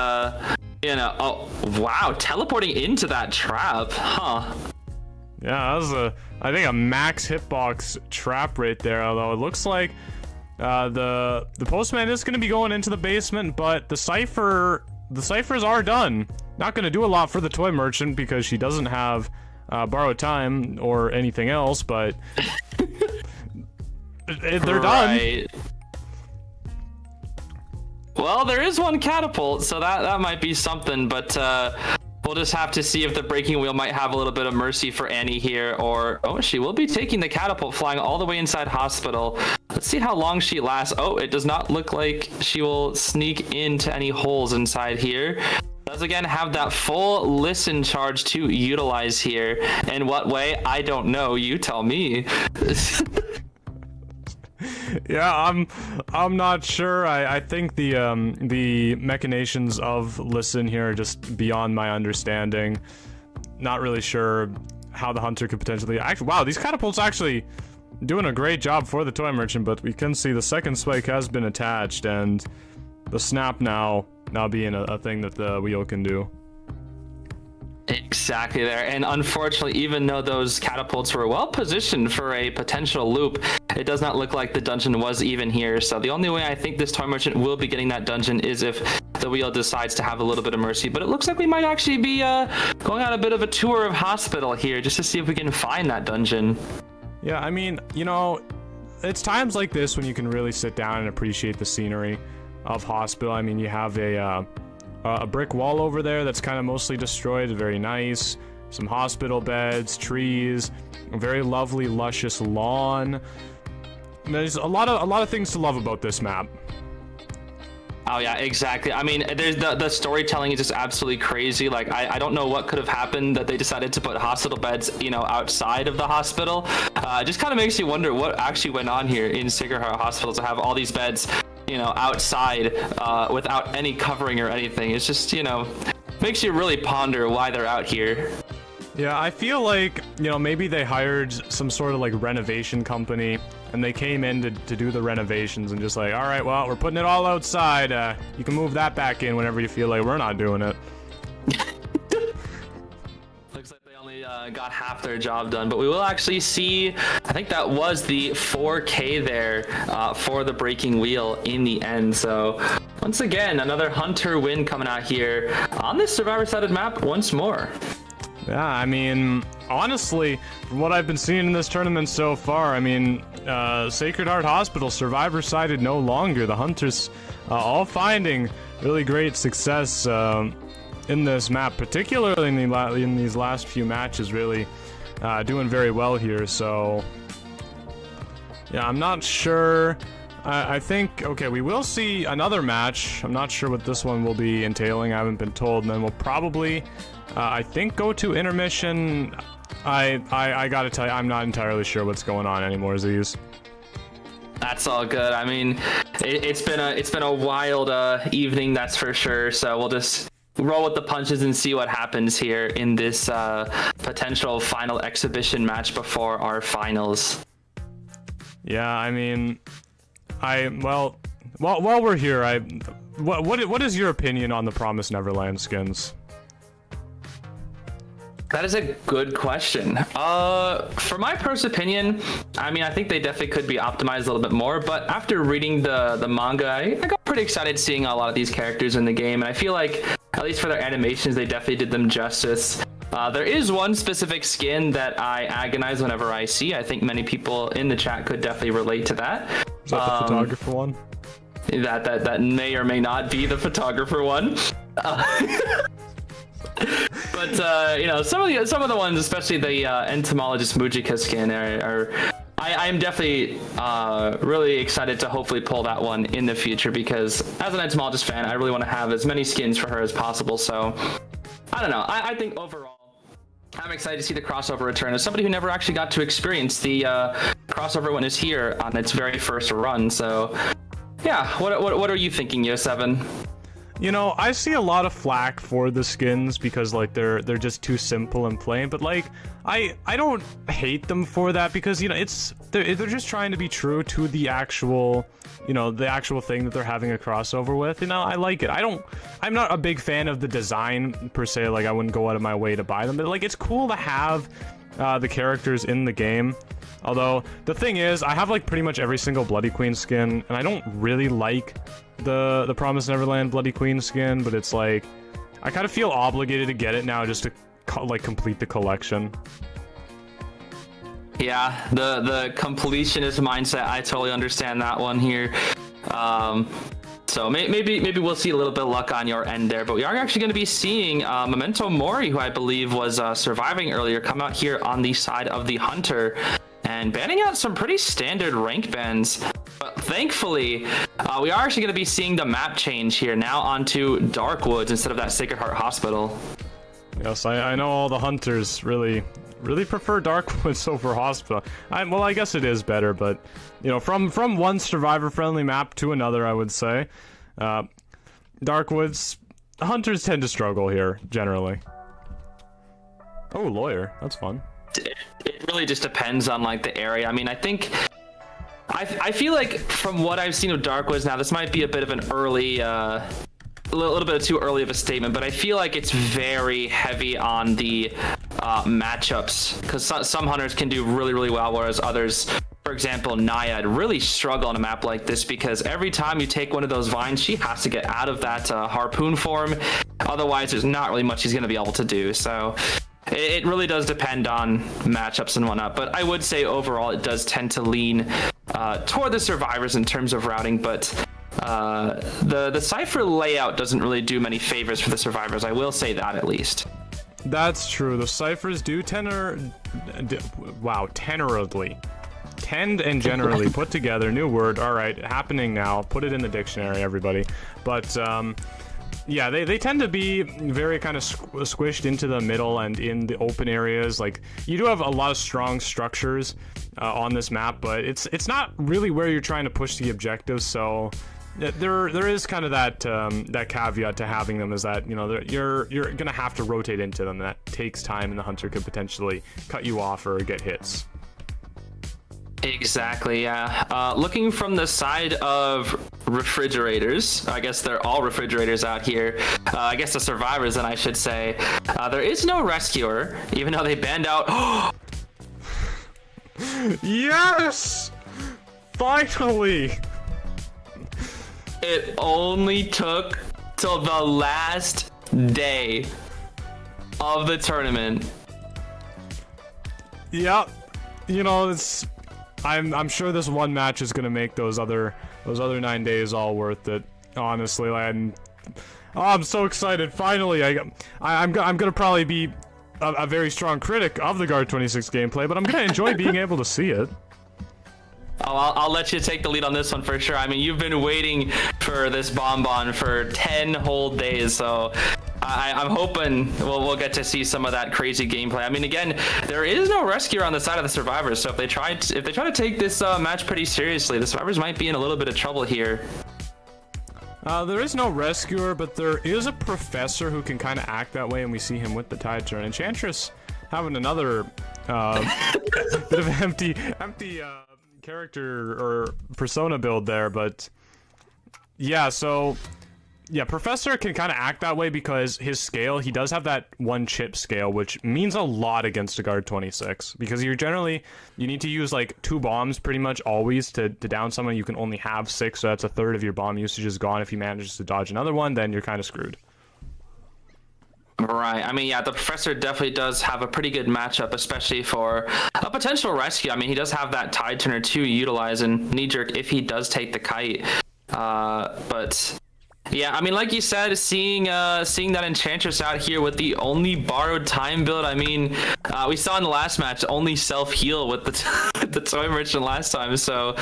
you know. Oh wow, teleporting into that trap, huh? Yeah, that was I think a max hitbox trap right there. Although it looks like the postman is going to be going into the basement, but the ciphers are done. Not going to do a lot for the toy merchant because she doesn't have borrowed time or anything else, but they're done. Well, there is one catapult, so that might be something, but we'll just have to see if the breaking wheel might have a little bit of mercy for Annie here, or oh, she will be taking the catapult, flying all the way inside hospital. Let's see how long she lasts. Oh, it does not look like she will sneak into any holes inside here. Does again have that full listen charge to utilize here. In what way? I don't know. You tell me. Yeah, I'm not sure. I think the machinations of listen here are just beyond my understanding. Not really sure how the hunter could potentially actually. Wow, these catapults actually doing a great job for the toy merchant, but we can see the second spike has been attached, and the snap now being a thing that the wheel can do. Exactly there, and unfortunately, even though those catapults were well positioned for a potential loop, it does not look like the dungeon was even here. So the only way I think this toy merchant will be getting that dungeon is if the wheel decides to have a little bit of mercy. But it looks like we might actually be going on a bit of a tour of hospital here just to see if we can find that dungeon. Yeah, I mean, you know, it's times like this when you can really sit down and appreciate the scenery of hospital. I mean, you have a brick wall over there that's kind of mostly destroyed, very nice. Some hospital beds, trees, a very lovely, luscious lawn. There's a lot of things to love about this map. Oh yeah, exactly. I mean, there's the storytelling is just absolutely crazy. Like, I don't know what could have happened that they decided to put hospital beds, you know, outside of the hospital. It just kind of makes you wonder what actually went on here in Sacred Heart Hospital to have all these beds, you know, outside without any covering or anything. It's just, you know, makes you really ponder why they're out here. Yeah, I feel like, you know, maybe they hired some sort of like renovation company and they came in to do the renovations and just like, all right, well, we're putting it all outside. You can move that back in whenever you feel like we're not doing it. Looks like they only got half their job done, but we will actually see, I think that was the 4K there for the breaking wheel in the end. So once again, another hunter win coming out here on this survivor-sided map once more. Yeah, I mean, honestly, from what I've been seeing in this tournament so far, I mean, Sacred Heart Hospital, survivor-sided no longer. The hunters all finding really great success in this map, particularly in these last few matches, really doing very well here. So, yeah, I'm not sure. I think, okay, we will see another match. I'm not sure what this one will be entailing. I haven't been told. And then we'll probably, I think, go to intermission. I gotta tell you, I'm not entirely sure what's going on anymore, Zeez. That's all good. I mean, it's been a wild evening, that's for sure. So we'll just roll with the punches and see what happens here in this potential final exhibition match before our finals. Yeah, I mean, well, while we're here, what is your opinion on the Promised Neverland skins? That is a good question. For my personal opinion, I mean, I think they definitely could be optimized a little bit more, but after reading the manga, I got pretty excited seeing a lot of these characters in the game, and I feel like, at least for their animations, they definitely did them justice. There is one specific skin that I agonize whenever I see. I think many people in the chat could definitely relate to that. Is that the photographer one? That may or may not be the photographer one. But you know, some of the ones, especially the entomologist Mujika skin, I am definitely really excited to hopefully pull that one in the future, because as an entomologist fan, I really want to have as many skins for her as possible. So I don't know. I think overall, I'm excited to see the crossover return. As somebody who never actually got to experience the crossover when it's here on its very first run. So yeah, what are you thinking, Yo7? You know, I see a lot of flack for the skins because, like, they're just too simple and plain, but, like, I don't hate them for that, because, you know, they're just trying to be true to the actual, you know, the actual thing that they're having a crossover with. You know, I like it. I'm not a big fan of the design per se. Like, I wouldn't go out of my way to buy them, but, like, it's cool to have the characters in the game. Although, the thing is, I have, like, pretty much every single Bloody Queen skin, and I don't really like the Promised Neverland Bloody Queen skin, but it's, like, I kind of feel obligated to get it now just to, like, complete the collection. Yeah, the completionist mindset, I totally understand that one here. So maybe we'll see a little bit of luck on your end there, but we are actually going to be seeing Memento Mori, who I believe was surviving earlier, come out here on the side of the Hunter and banning out some pretty standard rank bans. But thankfully, we are actually going to be seeing the map change here now onto Darkwoods instead of that Sacred Heart Hospital. Yes, I know all the Hunters really prefer Darkwoods over Hospital. Well, I guess it is better, but you know, from one survivor-friendly map to another, I would say, Darkwoods, Hunters tend to struggle here generally. Oh, lawyer, that's fun. It really just depends on like the area. I mean, I feel like from what I've seen of Darkwoods now, this might be a bit of an early. A little bit too early of a statement, but I feel like it's very heavy on the matchups, because some hunters can do really well, whereas others, for example, Naiad, really struggle on a map like this, because every time you take one of those vines, she has to get out of that harpoon form. Otherwise, there's not really much she's going to be able to do. So it really does depend on matchups and whatnot, but I would say overall it does tend to lean toward the survivors in terms of routing, but the Cypher layout doesn't really do many favors for the survivors. I will say that, at least. That's true. The Cyphers do tend and generally put together. New word. All right, happening now. Put it in the dictionary, everybody. But yeah, they tend to be very kind of squished into the middle and in the open areas. Like, you do have a lot of strong structures on this map, but it's not really where you're trying to push the objectives. So there is kind of that that caveat to having them, is that, you know, you're gonna have to rotate into them. That takes time, and the Hunter could potentially cut you off or get hits. Exactly, yeah. Looking from the side of refrigerators, I guess they're all refrigerators out here. I guess the survivors, then I should say. There is no rescuer, even though they banned out. Yes! Finally! It only took till the last day of the tournament. Yep. You know, I'm sure this one match is gonna make those other 9 days all worth it. Honestly, I'm so excited. Finally, I'm gonna probably be a very strong critic of the Guard 26 gameplay, but I'm gonna enjoy being able to see it. Oh, I'll let you take the lead on this one for sure. I mean, you've been waiting for this bonbon for 10 whole days, so I'm hoping we'll get to see some of that crazy gameplay. I mean, again, there is no rescuer on the side of the survivors, so if they try to take this match pretty seriously, the survivors might be in a little bit of trouble here. There is no rescuer, but there is a professor who can kind of act that way, and we see him with the tide turn. Enchantress having another bit of empty character or persona build there, but yeah, so yeah, Professor can kind of act that way because his scale, he does have that one chip scale, which means a lot against a Guard 26, because you need to use like 2 bombs pretty much always to down someone. You can only have 6, so that's a third of your bomb usage is gone. If he manages to dodge another one, then you're kind of screwed. Right. I mean, yeah, the Professor definitely does have a pretty good matchup, especially for a potential rescue. I mean, he does have that Tide Turner to utilize and knee jerk if he does take the kite. But yeah, I mean, like you said, seeing that Enchantress out here with the only borrowed time build. I mean, we saw in the last match only self heal with the toy merchant last time. So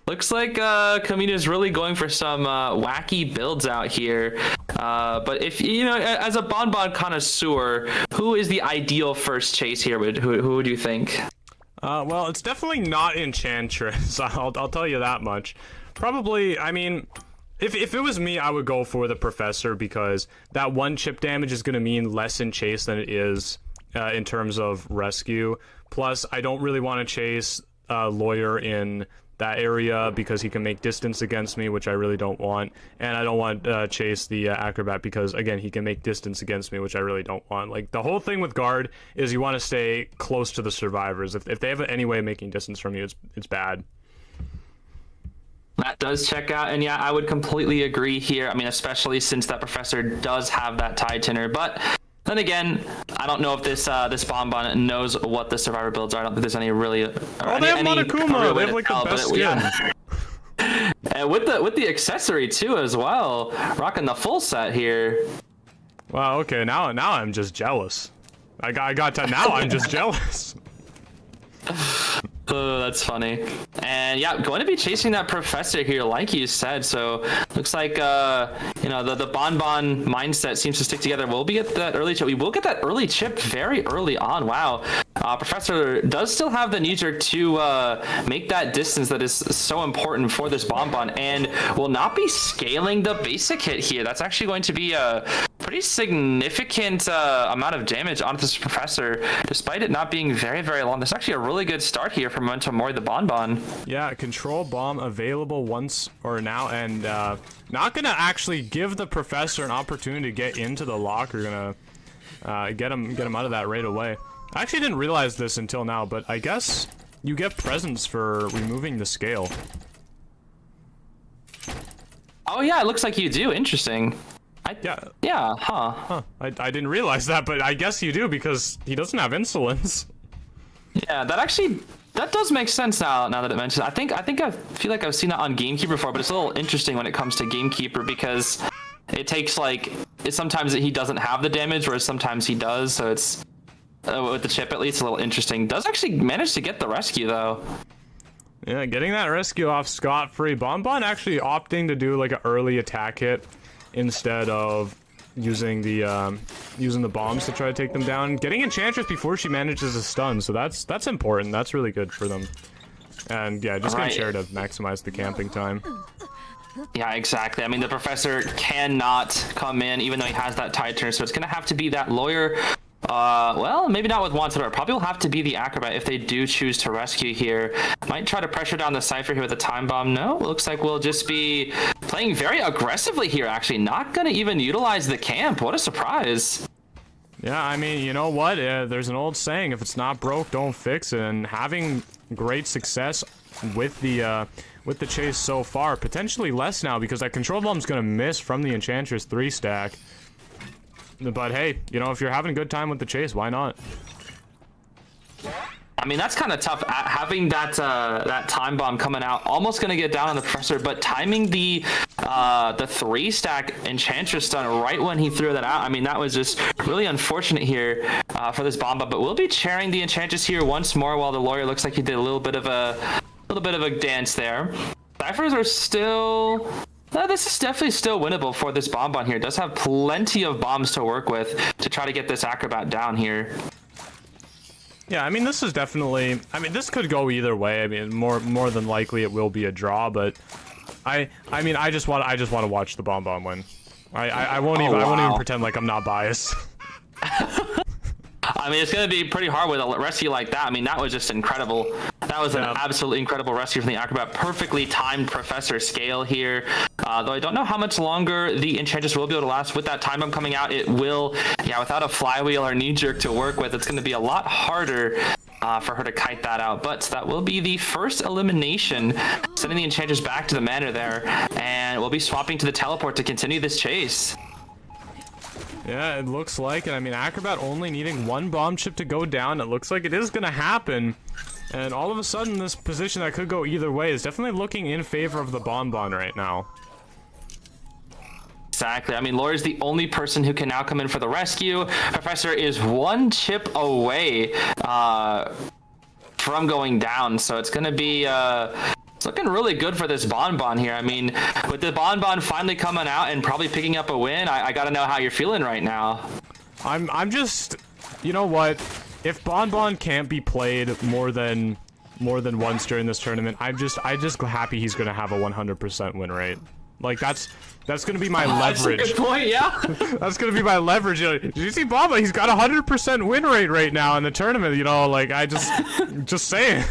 looks like Kamina is really going for some wacky builds out here. But if you know, as a bonbon connoisseur, who is the ideal first chase here? Who would you think? Well, it's definitely not Enchantress. I'll tell you that much. Probably, I mean, if it was me, I would go for the Professor, because that one chip damage is going to mean less in chase than it is in terms of rescue. Plus, I don't really want to chase Lawyer in that area because he can make distance against me, which I really don't want. And I don't want to chase the Acrobat because, again, he can make distance against me, which I really don't want. Like, the whole thing with Guard is you want to stay close to the survivors. If they have any way of making distance from you, it's bad. That does check out, and yeah, I would completely agree here. I mean, especially since that Professor does have that Tide Tinner, but then again, I don't know if this bonbon knows what the survivor builds are. I don't think there's any really. They have Monokuma. They have like the best skin. And with the accessory too as well, rocking the full set here. Wow, okay, now I'm just jealous. I got to now I'm just jealous. Oh, that's funny. And yeah, going to be chasing that professor here, like you said. So looks like you know, the Bonbon mindset seems to stick together. We'll get that early chip. We will get that early chip very early on. Wow. Professor does still have the knee jerk to make that distance that is so important for this Bonbon, and will not be scaling the basic hit here. That's actually going to be a pretty significant amount of damage onto this Professor, despite it not being very, very long. That's actually a really good start here for Momentum Mori the Bonbon. Yeah, control bomb available once or now, and not gonna actually give the Professor an opportunity to get into the lock. We're gonna get him out of that right away. I actually didn't realize this until now, but I guess you get presents for removing the scale. Oh yeah, it looks like you do. Interesting. Yeah, Huh. I didn't realize that, but I guess you do because he doesn't have insolence. Yeah, that does make sense now that it mentions. I feel like I've seen that on Gamekeeper before, but it's a little interesting when it comes to Gamekeeper because it takes sometimes he doesn't have the damage, whereas sometimes he does. So it's with the chip at least a little interesting. Does actually manage to get the rescue though. Yeah, getting that rescue off scot-free. Bonbon actually opting to do like an early attack hit instead of using the bombs to try to take them down. Getting Enchantress before she manages to stun, so that's important. That's really good for them. And yeah, just gonna share to maximize the camping time. Yeah, exactly. I mean, the Professor cannot come in even though he has that tide turn, so it's gonna have to be that lawyer. Well, maybe not with Wanted, or it probably will have to be the Acrobat if they do choose to rescue here. Might try to pressure down the Cypher here with a time bomb. No, looks like we'll just be playing very aggressively here, actually. Not gonna even utilize the camp. What a surprise. Yeah, I mean, you know what? There's an old saying, if it's not broke, don't fix it. And having great success with the chase so far, potentially less now because that control bomb's gonna miss from the Enchantress 3-stack. But hey, you know, if you're having a good time with the chase, why not? I mean, that's kind of tough. Having that time bomb coming out, almost gonna get down on the Professor, but timing the 3-stack Enchantress stun right when he threw that out. I mean, that was just really unfortunate here for this Bomba. But we'll be chairing the Enchantress here once more, while the lawyer looks like he did a little bit of a dance there. Cyphers are still. This is definitely still winnable for this Bonbon here. It does have plenty of bombs to work with to try to get this Acrobat down here. Yeah, I mean, this is definitely. I mean, this could go either way. I mean, more than likely it will be a draw, but I mean, I just want to watch the Bonbon win. I won't even pretend like I'm not biased. I mean, it's going to be pretty hard with a rescue like that. I mean, that was just incredible. That was an absolutely incredible rescue from the Acrobat. Perfectly timed Professor scale here. Though I don't know how much longer the Enchantress will be able to last. With that time bomb coming out, it will, without a flywheel or knee jerk to work with, it's going to be a lot harder for her to kite that out. But that will be the first elimination, sending the Enchantress back to the manor there. And we'll be swapping to the teleport to continue this chase. Yeah, it looks like it. I mean, Acrobat only needing one bomb chip to go down. It looks like it is going to happen. And all of a sudden, this position that could go either way is definitely looking in favor of the Bonbon right now. Exactly. I mean, Laura's the only person who can now come in for the rescue. Professor is one chip away from going down. So it's going to be... It's looking really good for this Bonbon here. I mean, with the Bonbon finally coming out and probably picking up a win, I gotta know how you're feeling right now. I'm just, you know what? If Bonbon can't be played more than once during this tournament, I'm just happy he's gonna have a 100% win rate. Like that's gonna be my leverage. That's a good point, yeah. That's gonna be my leverage. You know, did you see Bomba? He's got a 100% win rate right now in the tournament. You know, like I just saying.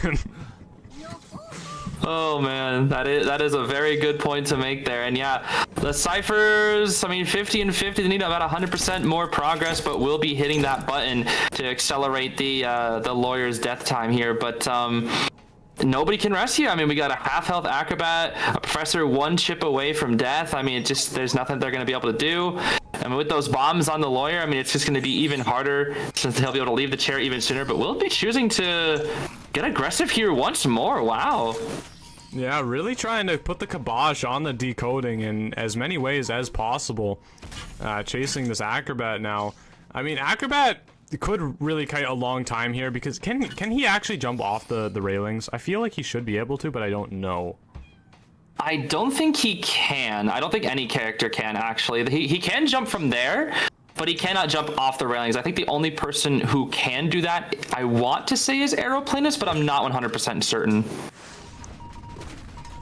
Oh man, that is a very good point to make there. And yeah, the Cyphers, I mean, 50 and 50, they need about 100% more progress, but we'll be hitting that button to accelerate the lawyer's death time here. But nobody can rescue. I mean, we got a half-health Acrobat, a Professor one chip away from death. I mean, there's nothing they're going to be able to do. I mean, with those bombs on the lawyer, I mean, it's just going to be even harder since he'll be able to leave the chair even sooner. But we'll be choosing to get aggressive here once more. Wow. Yeah, really trying to put the kibosh on the decoding in as many ways as possible. Chasing this Acrobat now. I mean, Acrobat could really kite a long time here because can he actually jump off the railings? I feel like he should be able to, but I don't know. I don't think he can. I don't think any character can, actually. He can jump from there, but he cannot jump off the railings. I think the only person who can do that, I want to say, is Aeroplanist, but I'm not 100% certain.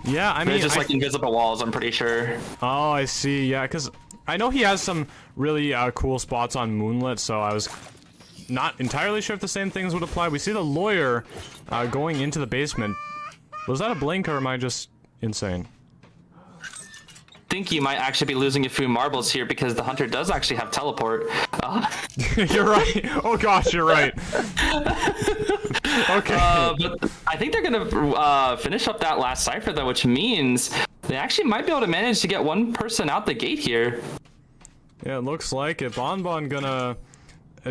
Yeah, I mean, there's just like invisible walls, I'm pretty sure. Oh, I see. Yeah, because I know he has some really cool spots on Moonlit, so I was not entirely sure if the same things would apply. We see the lawyer going into the basement. Was that a blink, or am I just insane? I think you might actually be losing a few marbles here because the hunter does actually have teleport. You're right. Oh gosh, you're right. Okay. But I think they're gonna finish up that last cipher though, which means they actually might be able to manage to get one person out the gate here. Yeah, it looks like it. Bonbon gonna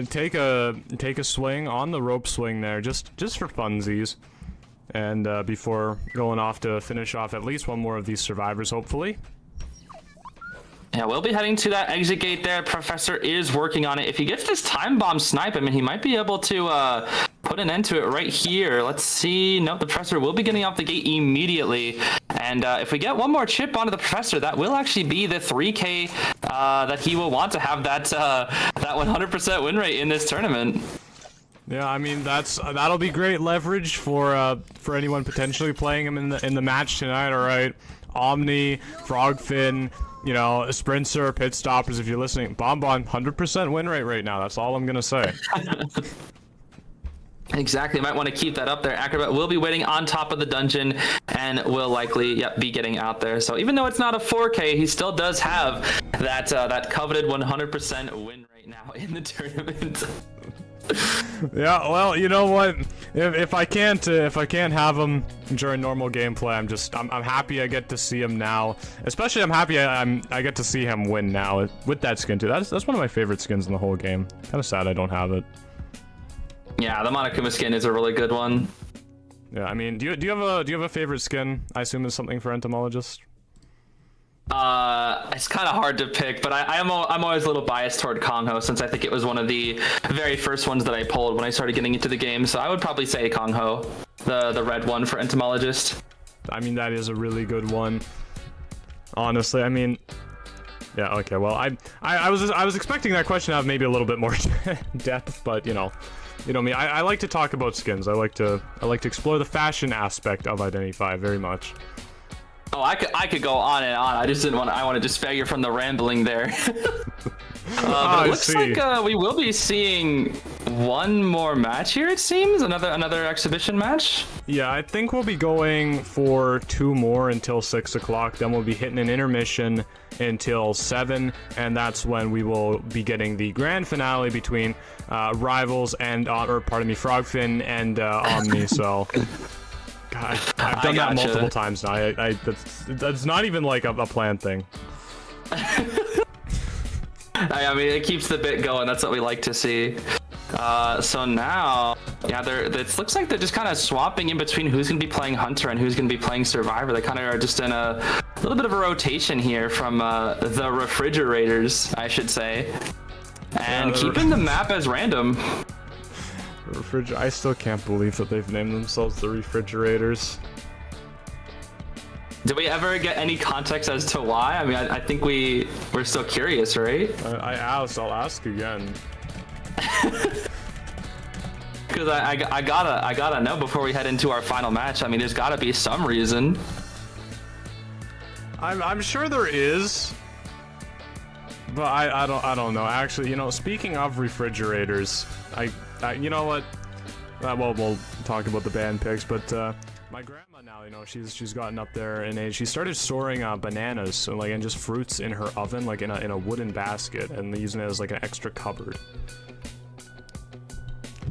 take a swing on the rope swing there, just for funsies, and before going off to finish off at least one more of these survivors, hopefully. Yeah, we'll be heading to that exit gate there. Professor is working on it. If he gets this time bomb snipe, I mean, he might be able to put an end to it right here. Let's see. No, the Professor will be getting off the gate immediately. And if we get one more chip onto the Professor, that will actually be the 3K that he will want to have that 100% win rate in this tournament. Yeah, I mean that'll be great leverage for anyone potentially playing him in the match tonight. All right, Omni, Frogfin, you know, Sprinter, Pit Stoppers. If you're listening, Bonbon, 100% win rate right now. That's all I'm gonna say. Exactly. Might want to keep that up there. Acrobat will be waiting on top of the dungeon and will likely be getting out there. So even though it's not a 4K, he still does have that coveted 100% win rate now in the tournament. Yeah, well, you know what? If I can't have him during normal gameplay, I'm happy I get to see him now. Especially, I'm happy I get to see him win now with that skin too. That's one of my favorite skins in the whole game. Kind of sad I don't have it. Yeah, the Monokuma skin is a really good one. Yeah, I mean, do you have a favorite skin? I assume it's something for entomologist. It's kind of hard to pick, but I'm always a little biased toward Kongho since I think it was one of the very first ones that I pulled when I started getting into the game. So I would probably say Kongho, the red one for entomologist. I mean, that is a really good one. Honestly, I mean, yeah, okay. Well, I was expecting that question to have maybe a little bit more depth, but you know me. I like to talk about skins. I like to explore the fashion aspect of Identify very much. Oh, I could go on and on. I wanted to spare you from the rambling there. But it looks like we will be seeing one more match here, it seems. Another exhibition match. Yeah, I think we'll be going for 2 more until 6 o'clock. Then we'll be hitting an intermission until 7, and that's when we will be getting the grand finale between Rivals and, Frogfin and Omni. So. God, I've done that multiple times now. That's not even like a planned thing. I mean, it keeps the bit going. That's what we like to see. So now, yeah, it looks like they're just kind of swapping in between who's going to be playing Hunter and who's going to be playing Survivor. They kind of are just in a little bit of a rotation here from the refrigerators, I should say, and keeping the map as random. I still can't believe that they've named themselves the Refrigerators. Did we ever get any context as to why? I mean, I think we're still curious, right? I'll ask again. Because I gotta know before we head into our final match. I mean, there's gotta be some reason. I'm sure there is, but I don't know. Actually, you know, speaking of refrigerators, you know what? Well, we'll talk about the band picks, but my grandma now, you know, she's gotten up there in age. She started storing bananas and just fruits in her oven, like in a wooden basket, and using it as like an extra cupboard.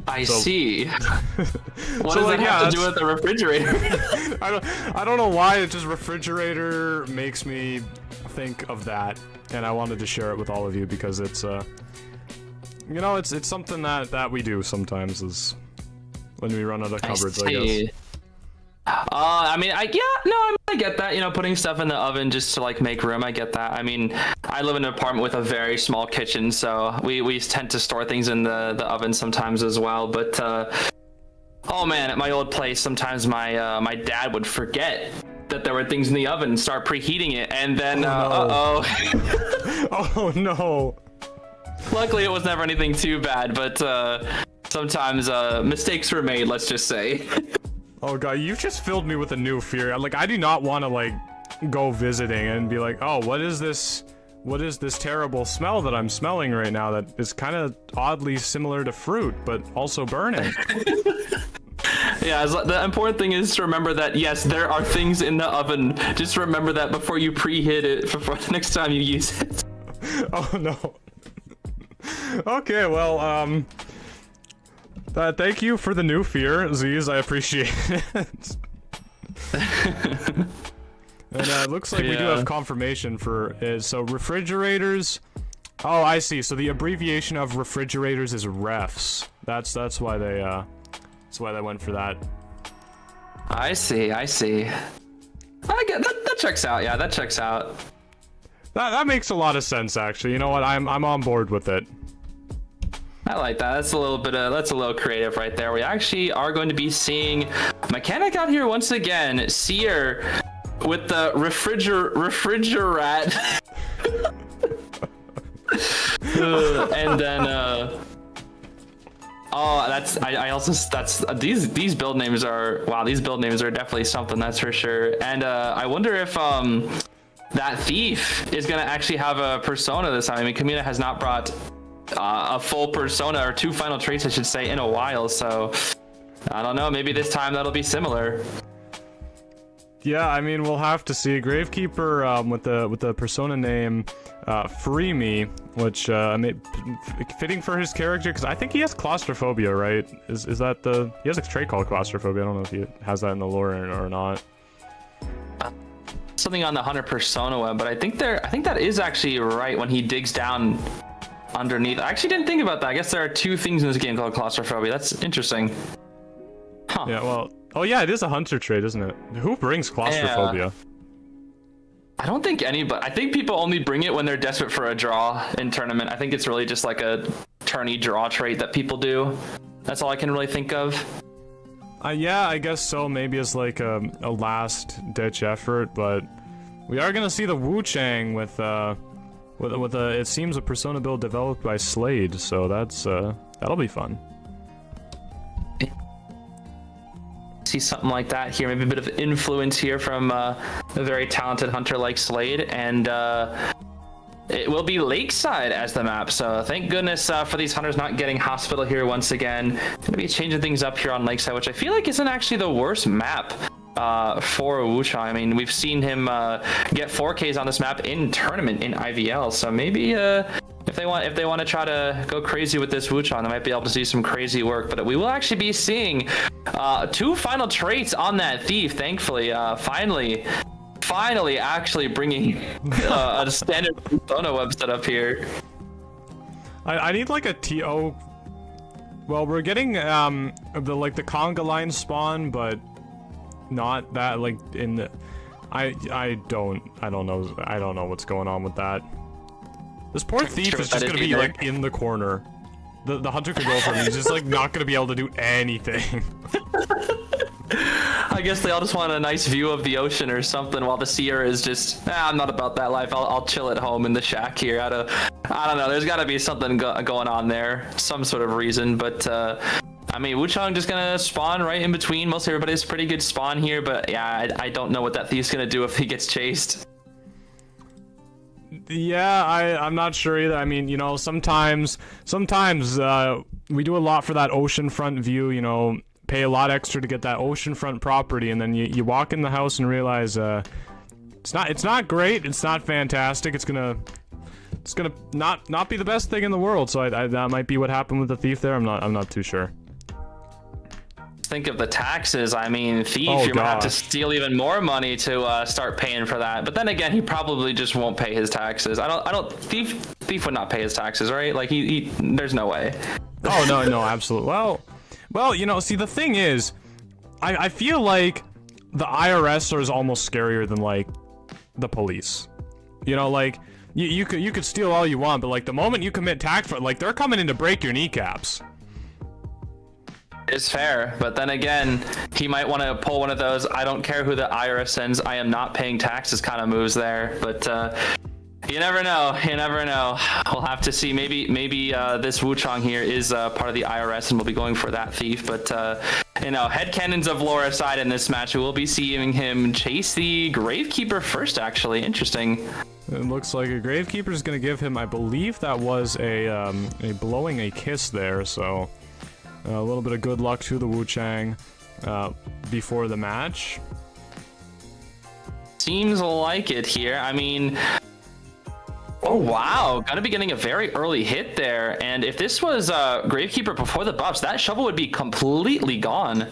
I see. What so, does it have to do with the refrigerator? I don't know why. It just refrigerator makes me think of that, and I wanted to share it with all of you because it's you know, it's something that we do sometimes is when we run out of cupboards, I guess. I mean, I get that. You know, putting stuff in the oven just to like make room. I get that. I mean, I live in an apartment with a very small kitchen, so we tend to store things in the oven sometimes as well. But oh man, at my old place, sometimes my dad would forget that there were things in the oven and start preheating it, and then Oh no. Luckily, it was never anything too bad, but sometimes mistakes were made. Let's just say. Oh god, you just filled me with a new fear. Like, I do not want to like go visiting and be like, oh, what is this? What is this terrible smell that I'm smelling right now that is kind of oddly similar to fruit, but also burning? Yeah, the important thing is to remember that, yes, there are things in the oven. Just remember that before you preheat it, before the next time you use it. Oh no. Okay, well, thank you for the new fear, Zeez. I appreciate it. And it looks like we do have confirmation for so refrigerators. Oh, I see. So the abbreviation of refrigerators is refs. That's why they went for that. I see. I get that. That checks out. Yeah, that checks out. That makes a lot of sense, actually. You know what? I'm on board with it. I like that. That's a little creative right there. We actually are going to be seeing mechanic out here once again. Seer with the refrigerat. And then these build names are, wow, these build names are definitely something, that's for sure. And I wonder if that thief is gonna actually have a persona this time. I mean, Kamina has not brought a full persona, or two final traits I should say, in a while, so I don't know, maybe this time that'll be similar. Yeah, I mean, we'll have to see. Gravekeeper with the persona name Free Me, which fitting for his character, because I think he has claustrophobia, right? Is that he has a trait called claustrophobia? I don't know if he has that in the lore or not. Something on the Hunter persona web, but I think that is actually right when he digs down underneath. I actually didn't think about that. I guess there are two things in this game called claustrophobia. That's interesting. Huh. Yeah, well, oh yeah, it is a hunter trait, isn't it? Who brings claustrophobia? I don't think anybody. I think people only bring it when they're desperate for a draw in tournament. I think it's really just like a tourney draw trait that people do. That's all I can really think of. Yeah, I guess so. Maybe as like a last ditch effort, but we are gonna see the Wu Chang with it seems a persona build developed by Slade, so that'll be fun. See something like that here, maybe a bit of influence here from a very talented hunter like Slade, and it will be Lakeside as the map, so thank goodness for these hunters not getting hospital here once again. Gonna be changing things up here on Lakeside, which I feel like isn't actually the worst map for Wuchang. I mean, we've seen him get 4Ks on this map in tournament in IVL, so maybe if they want to try to go crazy with this Wuchang, they might be able to see some crazy work. But we will actually be seeing two final traits on that thief, thankfully. Finally actually bringing a standard persona website up here. I need like a TO. Well, we're getting the conga line spawn, but not that like in the I don't know what's going on with that. This poor thief is just gonna be like in the corner. The hunter could go for him. He's just like not gonna be able to do anything. I guess they all just want a nice view of the ocean or something, while the seer is just, I'm not about that life. I'll chill at home in the shack here. I don't know. There's got to be something going on there, some sort of reason. But I mean, Wuchang just gonna spawn right in between. Most everybody's pretty good spawn here, but yeah, I don't know what that thief's gonna do if he gets chased. Yeah, I'm not sure either. I mean, you know, sometimes we do a lot for that oceanfront view, you know, pay a lot extra to get that oceanfront property, and then you walk in the house and realize it's not great, it's not fantastic, it's gonna not be the best thing in the world. So that might be what happened with the thief there. I'm not too sure. Think of the taxes. I mean, thief, you might have to steal even more money to start paying for that. But then again, he probably just won't pay his taxes. Thief would not pay his taxes, right? Like he there's no way. Oh no, absolutely. Well, you know, see, the thing is, I feel like the IRS is almost scarier than like the police. You know, like you could steal all you want, but like the moment you commit tax fraud, like they're coming in to break your kneecaps. It's fair, but then again, he might want to pull one of those I don't care who the IRS sends, I am not paying taxes kind of moves there. But you never know. You never know. We'll have to see. Maybe this Wuchang here is part of the IRS and we'll be going for that thief. But you know, headcanons of lore aside in this match, we'll be seeing him chase the Gravekeeper first. Actually, interesting. It looks like a Gravekeeper is going to give him, I believe that was a blowing a kiss there. So. A little bit of good luck to the Wuchang before the match. Seems like it here. I mean, oh wow, gonna be getting a very early hit there. And if this was Gravekeeper before the buffs, that shovel would be completely gone.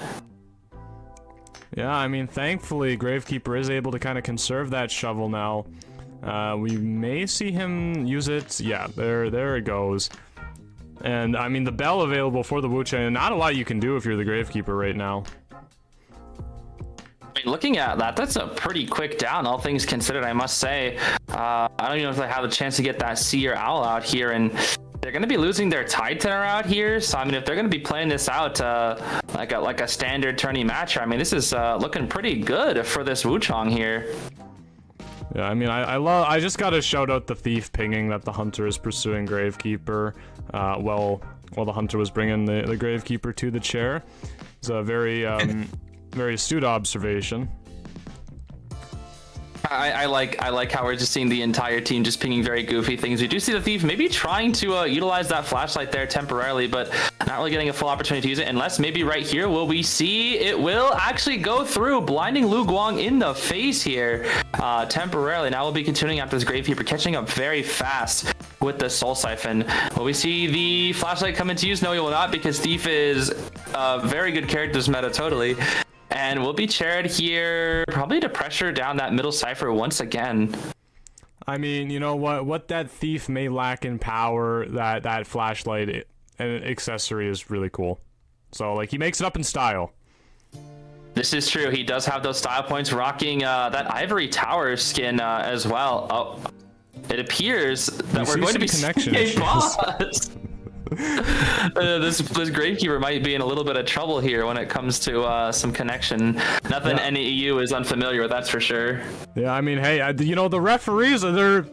Yeah, I mean, thankfully Gravekeeper is able to kind of conserve that shovel now. We may see him use it. Yeah, there it goes. And, I mean, the bell available for the Wuchang, not a lot you can do if you're the Gravekeeper right now. I mean, looking at that, that's a pretty quick down, all things considered, I must say. I don't even know if they have a chance to get that Seer Owl out here, and they're going to be losing their Titanner out here, so, I mean, if they're going to be playing this out like a standard tourney match, I mean, this is looking pretty good for this Wuchang here. Yeah, I mean, I just gotta shout out the thief pinging that the hunter is pursuing Gravekeeper, while the hunter was bringing the Gravekeeper to the chair. It's a very, very astute observation. I like how we're just seeing the entire team just pinging very goofy things. We do see the thief maybe trying to utilize that flashlight there temporarily, but not really getting a full opportunity to use it. Unless maybe right here will we see it will actually go through, blinding Lu Guang in the face here temporarily. Now we'll be continuing after this Gravekeeper, catching up very fast with the Soul Siphon. Will we see the flashlight come into use? No, we will not, because Thief is a very good character's meta totally. And we'll be chaired here, probably to pressure down that middle cipher once again. I mean, you know what that thief may lack in power, that flashlight and accessory is really cool. So like he makes it up in style. This is true. He does have those style points, rocking that Ivory Tower skin as well. Oh, it appears that we're going to be connection seeing a boss. This Gravekeeper might be in a little bit of trouble here when it comes to some connection. Nothing any EU is unfamiliar with, that's for sure. Yeah, I mean, hey, you know, the referees, they're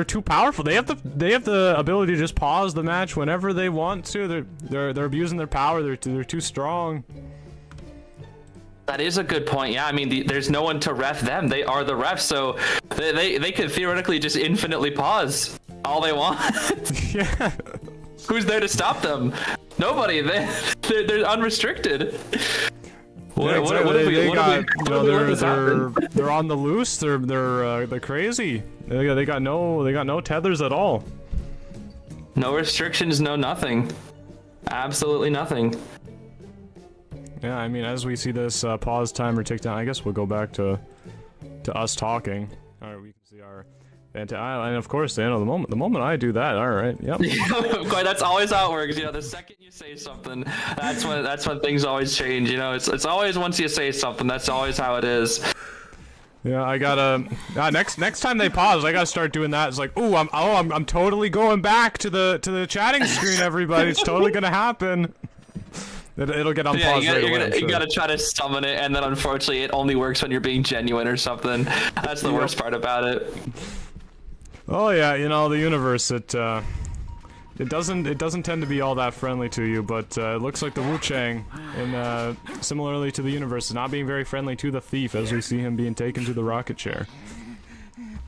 too powerful. They have the ability to just pause the match whenever they want to. They're abusing their power. They're too strong. That is a good point. Yeah, I mean, there's no one to ref them. They are the refs, so they could theoretically just infinitely pause all they want. Yeah. Who's there to stop them? Nobody. They're unrestricted. They're on the loose. They're crazy. They got no tethers at all. No restrictions, no nothing. Absolutely nothing. Yeah, I mean, as we see this pause timer tick down, I guess we'll go back to us talking. All right, we can see our. And of course, you know, the moment I do that, all right, yep. Quite, that's always how it works. You know, the second you say something, that's when things always change. You know, it's always once you say something, that's always how it is. Yeah, I gotta next time they pause, I gotta start doing that. It's like, I'm totally going back to the chatting screen. Everybody, it's totally gonna happen. It'll get on pause right away. You gotta try to summon it, and then unfortunately, it only works when you're being genuine or something. That's the worst part about it. Oh yeah, you know, the universe, it doesn't tend to be all that friendly to you, but it looks like the Wuchang, and similarly to the universe, is not being very friendly to the thief, as we see him being taken to the rocket chair.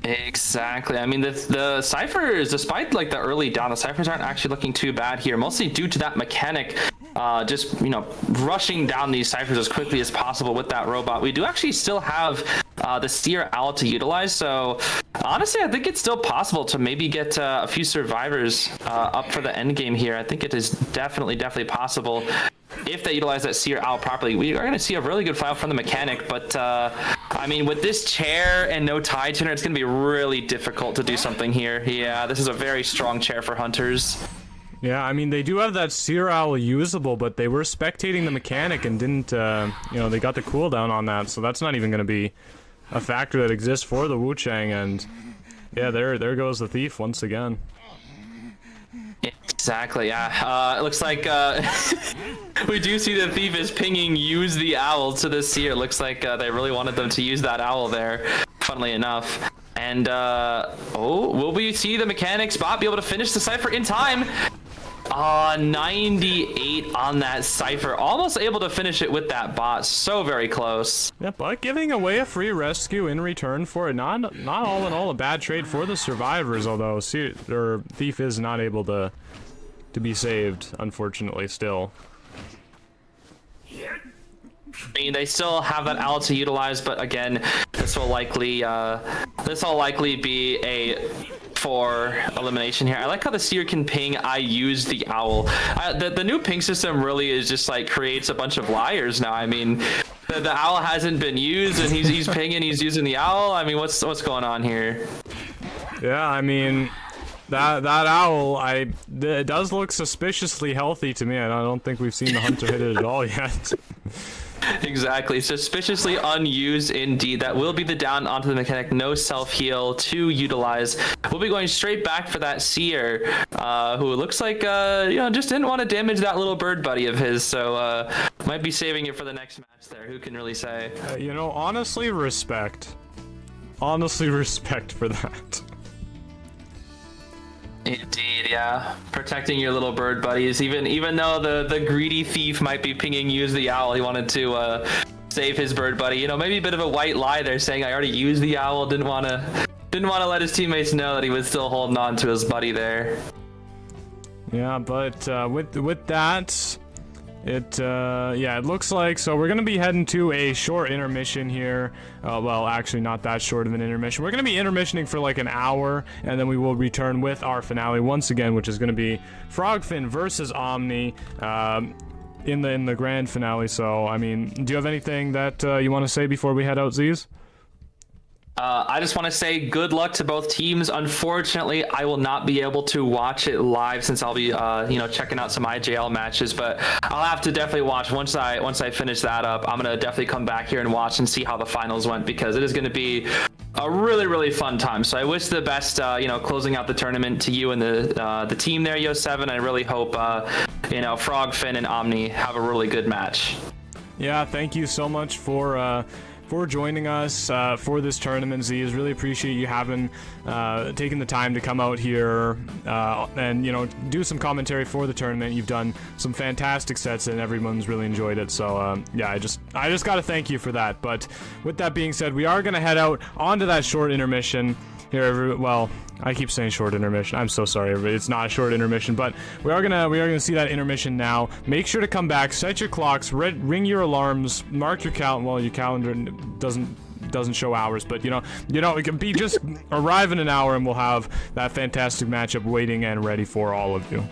Exactly. I mean, the ciphers, despite like the early down, the ciphers aren't actually looking too bad here, mostly due to that mechanic just, you know, rushing down these ciphers as quickly as possible with that robot. We do actually still have the Seer Owl to utilize, so honestly, I think it's still possible to maybe get a few survivors up for the end game here. I think it is definitely possible if they utilize that Seer Owl properly. We are going to see a really good file from the mechanic, but I mean, with this chair and no tie tuner, it's going to be really difficult to do something here. Yeah, this is a very strong chair for hunters. Yeah, I mean, they do have that Seer Owl usable, but they were spectating the mechanic and didn't, you know, they got the cooldown on that, so that's not even going to be a factor that exists for the Wu-Chang, and yeah, there goes the Thief once again. Exactly, yeah. It looks like we do see the Thief is pinging use the owl to the Seer. Looks like they really wanted them to use that owl there, funnily enough. And, oh, will we see the mechanic spot be able to finish the Cypher in time? 98 on that Cypher. Almost able to finish it with that bot. So very close. Yeah, but giving away a free rescue in return for it. Not all in all a bad trade for the survivors, although Thief is not able to be saved, unfortunately, still. I mean, they still have that owl to utilize, but again, this will likely be a 4 elimination here. I like how the Seer can ping I use the owl. The new ping system really is just like creates a bunch of liars now. I mean, the owl hasn't been used and he's pinging, he's using the owl. I mean, what's going on here? Yeah, I mean, that owl, it does look suspiciously healthy to me, and I don't think we've seen the hunter hit it at all yet. Exactly, suspiciously unused indeed. That will be the down onto the mechanic. No self-heal to utilize. We'll be going straight back for that Seer, who looks like, you know, just didn't want to damage that little bird buddy of his, so might be saving it for the next match there. Who can really say? You know, honestly, respect. Honestly, respect for that. Indeed, yeah. Protecting your little bird buddies, even though the greedy Thief might be pinging use the owl, he wanted to save his bird buddy. You know, maybe a bit of a white lie there, saying I already used the owl, didn't want to let his teammates know that he was still holding on to his buddy there. Yeah, but with that, yeah, it looks like, so we're gonna be heading to a short intermission here. Well, actually not that short of an intermission. We're gonna be intermissioning for like an hour, and then we will return with our finale once again, which is gonna be Frogfin versus Omni in the grand finale. So, I mean, do you have anything that you want to say before we head out, Zeez? I just want to say good luck to both teams. Unfortunately, I will not be able to watch it live since I'll be, you know, checking out some IJL matches. But I'll have to definitely watch once I finish that up. I'm gonna definitely come back here and watch and see how the finals went, because it is going to be a really fun time. So I wish the best, you know, closing out the tournament to you and the team there, Yo7. I really hope, you know, Frogfin and Omni have a really good match. Yeah, thank you so much for joining us for this tournament, Zeez. Really appreciate you having taken the time to come out here and, you know, do some commentary for the tournament. You've done some fantastic sets and everyone's really enjoyed it. So yeah, I just gotta thank you for that. But with that being said, we are gonna head out onto that short intermission here. Well, I keep saying short intermission. I'm so sorry, everybody. It's not a short intermission, but we are gonna see that intermission now. Make sure to come back, set your clocks, ring your alarms, mark your calendar. Well, your calendar doesn't show hours, but you know, it can be just arrive in an hour, and we'll have that fantastic matchup waiting and ready for all of you.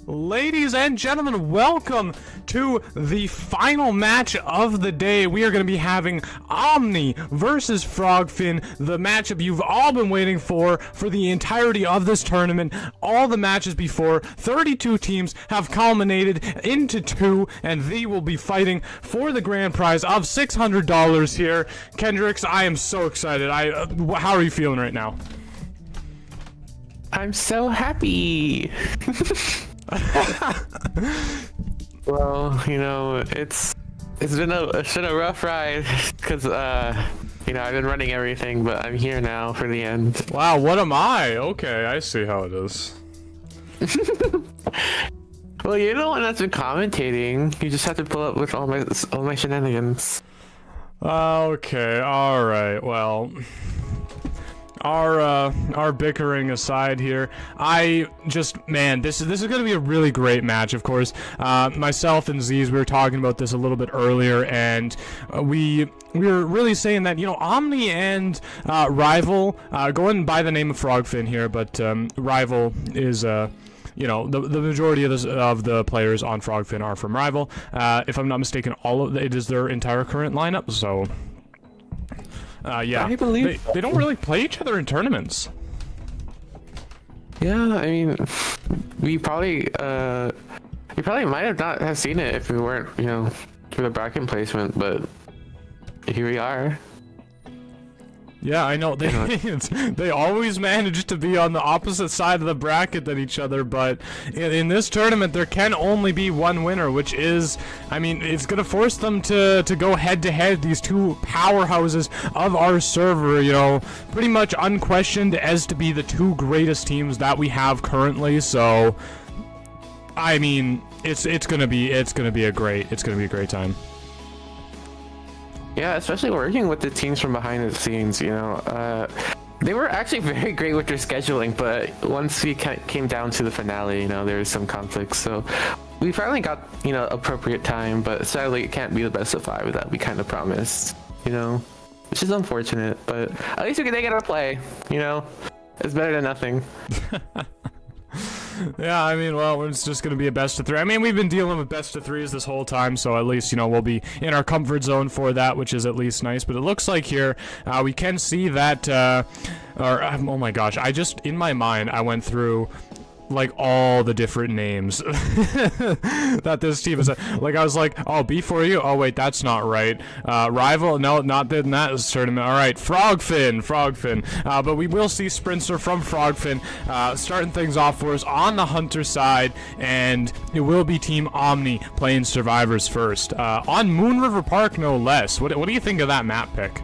Ladies and gentlemen, welcome to the final match of the day. We are going to be having Omni versus Frogfin, the matchup you've all been waiting for the entirety of this tournament. All the matches before, 32 teams have culminated into 2, and they will be fighting for the grand prize of $600 here. Kendricks, I am so excited. How are you feeling right now? I'm so happy. Well, you know, it's been a rough ride because you know, I've been running everything, but I'm here now for the end. Wow, what am I? Okay, I see how it is. Well, you're the one that's been commentating. You just have to pull up with all my shenanigans. Okay, all right. Well, our bickering aside here, man, this is going to be a really great match. Of course, myself and Zeez, we were talking about this a little bit earlier, and we were really saying that, you know, Omni and Rival, going by the name of Frogfin here, but Rival is you know, the majority of the players on Frogfin are from Rival. If I'm not mistaken, it is their entire current lineup. So yeah, I believe they don't really play each other in tournaments. Yeah, I mean, we probably might have not have seen it if we weren't, you know, for the bracket placement, but here we are. Yeah, I know, they always manage to be on the opposite side of the bracket than each other, but in this tournament there can only be one winner, which is, I mean, it's gonna force them to go head to head, these two powerhouses of our server, you know, pretty much unquestioned as to be the two greatest teams that we have currently. So I mean, it's gonna be a great time. Yeah, especially working with the teams from behind the scenes, you know. They were actually very great with their scheduling, but once we came down to the finale, you know, there was some conflicts. So we finally got, you know, appropriate time, but sadly it can't be the best of 5 that we kind of promised, you know, which is unfortunate, but at least they get to play, you know. It's better than nothing. Yeah, I mean, well, it's just gonna be a best of 3. I mean, we've been dealing with best of 3s this whole time, so at least, you know, we'll be in our comfort zone for that, which is at least nice. But it looks like here, we can see that, oh my gosh, in my mind, I went through like all the different names that this team is. Like, I was like, oh, B4U, oh wait, that's not right. Rival, no, not in that tournament. All right, Frogfin. But we will see Sprinter from Frogfin starting things off for us on the Hunter side, and it will be Team Omni playing Survivors first on Moon River Park, no less. What do you think of that map pick?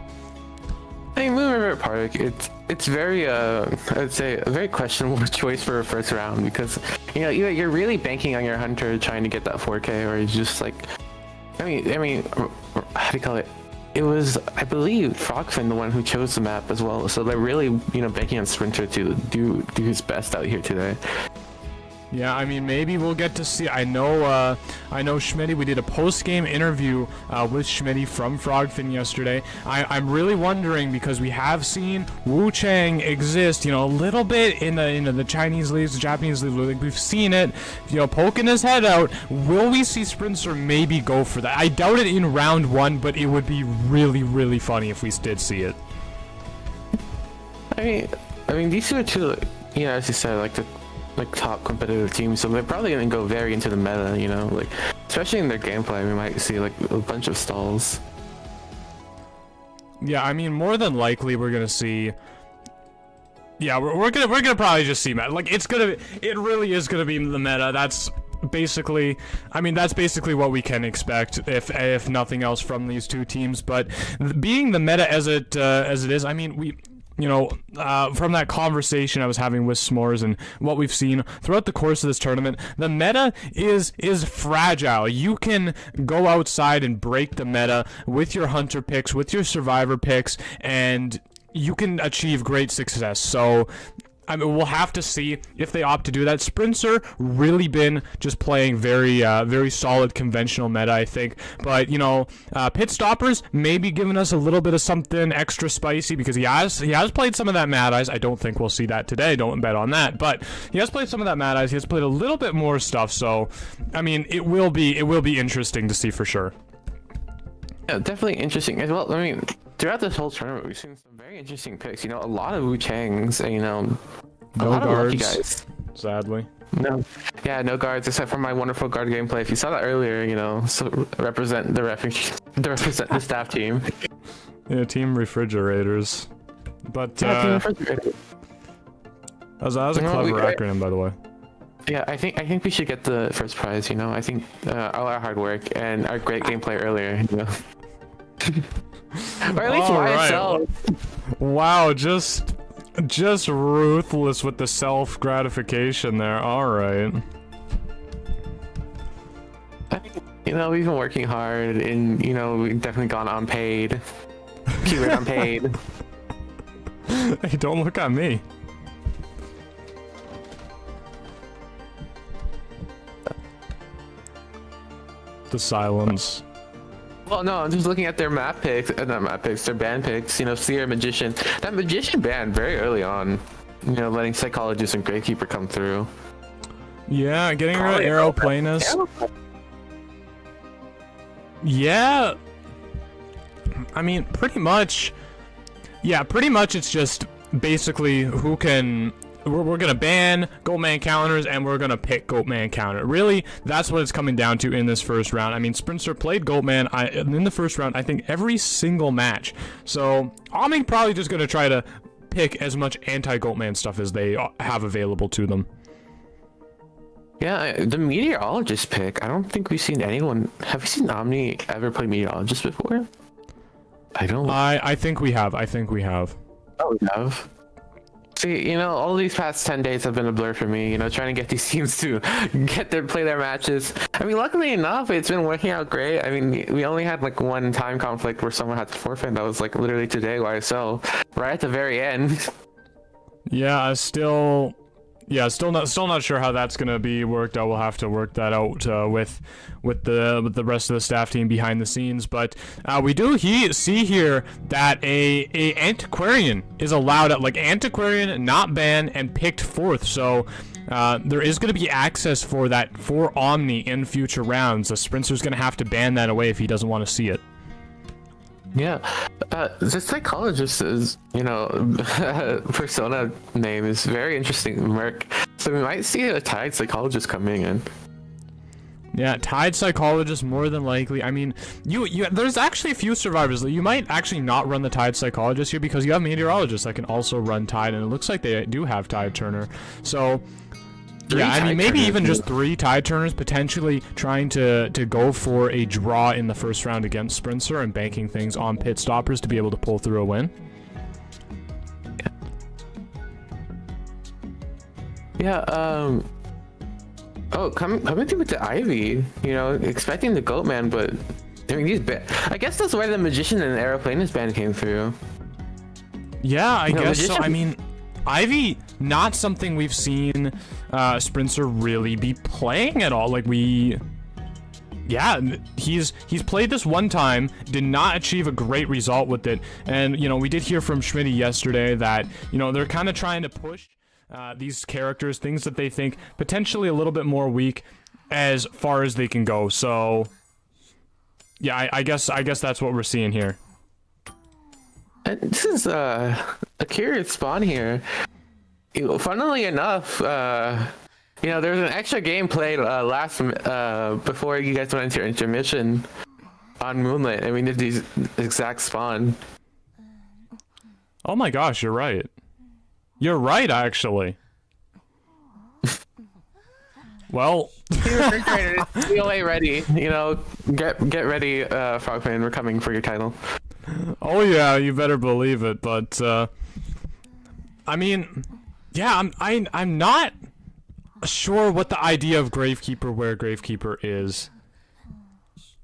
I mean, Moon River Park, it's very, I'd say, a very questionable choice for a first round, because, you know, you're really banking on your Hunter trying to get that 4K, or you just like, I mean, how do you call it? It was, I believe, Frogfin the one who chose the map as well, so they're really, you know, banking on Sprinter to do his best out here today. Yeah, I mean, maybe we'll get to see. I know Schmitty, we did a post-game interview with Schmitty from Frogfin yesterday. I'm really wondering, because we have seen Wu Chang exist, you know, a little bit in the Chinese leagues, the Japanese leagues. Like, we've seen it, you know, poking his head out. Will we see Sprinter maybe go for that? I doubt it in round 1, but it would be really, really funny if we did see it. I mean, these two are two, you know, as you said, like top competitive teams, so they're probably gonna go very into the meta, you know, like especially in their gameplay, we might see like a bunch of stalls. Yeah, I mean, more than likely we're gonna see. Yeah, we're gonna probably just see meta. Like, it really is gonna be the meta. That's basically, I mean, that's basically what we can expect, if nothing else, from these two teams. But being the meta as it is, I mean, you know, from that conversation I was having with S'mores and what we've seen throughout the course of this tournament, the meta is fragile. You can go outside and break the meta with your Hunter picks, with your Survivor picks, and you can achieve great success. So I mean, we'll have to see if they opt to do that. Sprinter really been just playing very solid conventional meta, I think. But, you know, Pit Stoppers maybe giving us a little bit of something extra spicy because he has played some of that Mad Eyes. I don't think we'll see that today. Don't bet on that. But he has played some of that Mad Eyes. He has played a little bit more stuff. So, I mean, it will be interesting to see for sure. Yeah, definitely interesting as well. I mean, throughout this whole tournament, we've seen some very interesting picks. You know, a lot of Wu Changs, and, you know, a lot of lucky guys. Sadly. No, yeah, no guards except for my wonderful guard gameplay. If you saw that earlier, you know, so represent the staff team. Yeah, team refrigerators. But Yeah, team refrigerator. that was a clever acronym, by the way. Yeah, I think we should get the first prize. You know, I think all our hard work and our great gameplay earlier. You know, or at least YSL. Wow, just ruthless with the self gratification there. All right. You know, we've been working hard, and you know, we've definitely gone unpaid. Keyword unpaid. Hey, don't look at me. The silence. Well, no, I'm just looking at their map picks, not map picks, their ban picks. You know, Seer, Magician. That Magician banned very early on. You know, letting Psychologist and Gravekeeper come through. Yeah, getting rid of Arrow Planus. Yeah. I mean, pretty much. Yeah, pretty much it's just basically who can... We're gonna ban Goatman counters, and we're gonna pick Goatman counter. Really, that's what it's coming down to in this first round. I mean, Sprinter played Goatman in the first round, I think, every single match. So, Omni probably just gonna try to pick as much anti-Goatman stuff as they have available to them. Yeah, the Meteorologist pick. I don't think we've seen anyone... Have we seen Omni ever play Meteorologist before? I don't... I think we have. I think we have. Oh, we have. See, you know, all these past 10 days have been a blur for me, you know, trying to get these teams to play their matches. I mean, luckily enough, it's been working out great. I mean, we only had like one time conflict where someone had to forfeit. That was like literally today, YSL, right at the very end. Yeah, still not sure how that's gonna be worked out. We'll have to work that out with the rest of the staff team behind the scenes. But we do see here that a Antiquarian is allowed at, like, Antiquarian not banned and picked fourth. So there is gonna be access for that for Omni in future rounds. The Sprinter's gonna have to ban that away if he doesn't want to see it. Yeah, the Psychologist is, you know, persona name is very interesting, Merc. So we might see a Tide Psychologist coming in. Yeah, Tide Psychologist more than likely. I mean, there's actually a few survivors that you might actually not run the Tide Psychologist here because you have Meteorologists that can also run Tide, and it looks like they do have Tide Turner. So... Yeah, I mean, maybe even just 3 Tide Turners potentially trying to go for a draw in the first round against Sprinter and banking things on Pit Stoppers to be able to pull through a win. Yeah, oh, coming through with the Ivy, you know, expecting the Goatman, but I mean, I guess that's why the Magician and the Aeroplanus band came through. Yeah, I guess Magician... so. I mean, Ivy, not something we've seen Sprinter really be playing at all. Like, yeah, he's played this one time, did not achieve a great result with it, and, you know, we did hear from Schmitty yesterday that, you know, they're kind of trying to push these characters, things that they think potentially a little bit more weak, as far as they can go. So, yeah, I guess that's what we're seeing here. This is a curious spawn here. Funnily enough, you know, there was an extra game played before you guys went into your intermission on Moonlit, and we did these exact spawn. Oh my gosh, you're right. You're right, actually. Well, COA ready. You know, get ready, Frogfin. We're coming for your title. Oh yeah, you better believe it. But I mean, yeah, I'm not sure what the idea of Gravekeeper, where Gravekeeper is.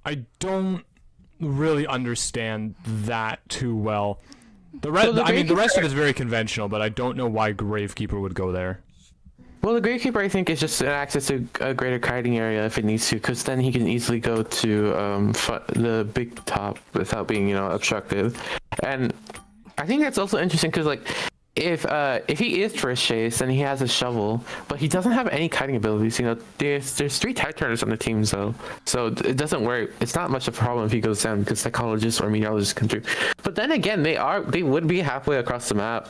I don't really understand that too well. The rest of it is very conventional, but I don't know why Gravekeeper would go there. Well, the Gravekeeper, I think, is just an access to a greater kiting area if it needs to, because then he can easily go to the big top without being, obstructed. And I think that's also interesting because, like, if he is first chase, then he has a shovel, but he doesn't have any kiting abilities. There's 3 tide turners on the team, so it doesn't work. It's not much of a problem if he goes down because psychologists or meteorologists come through. But then again, they would be halfway across the map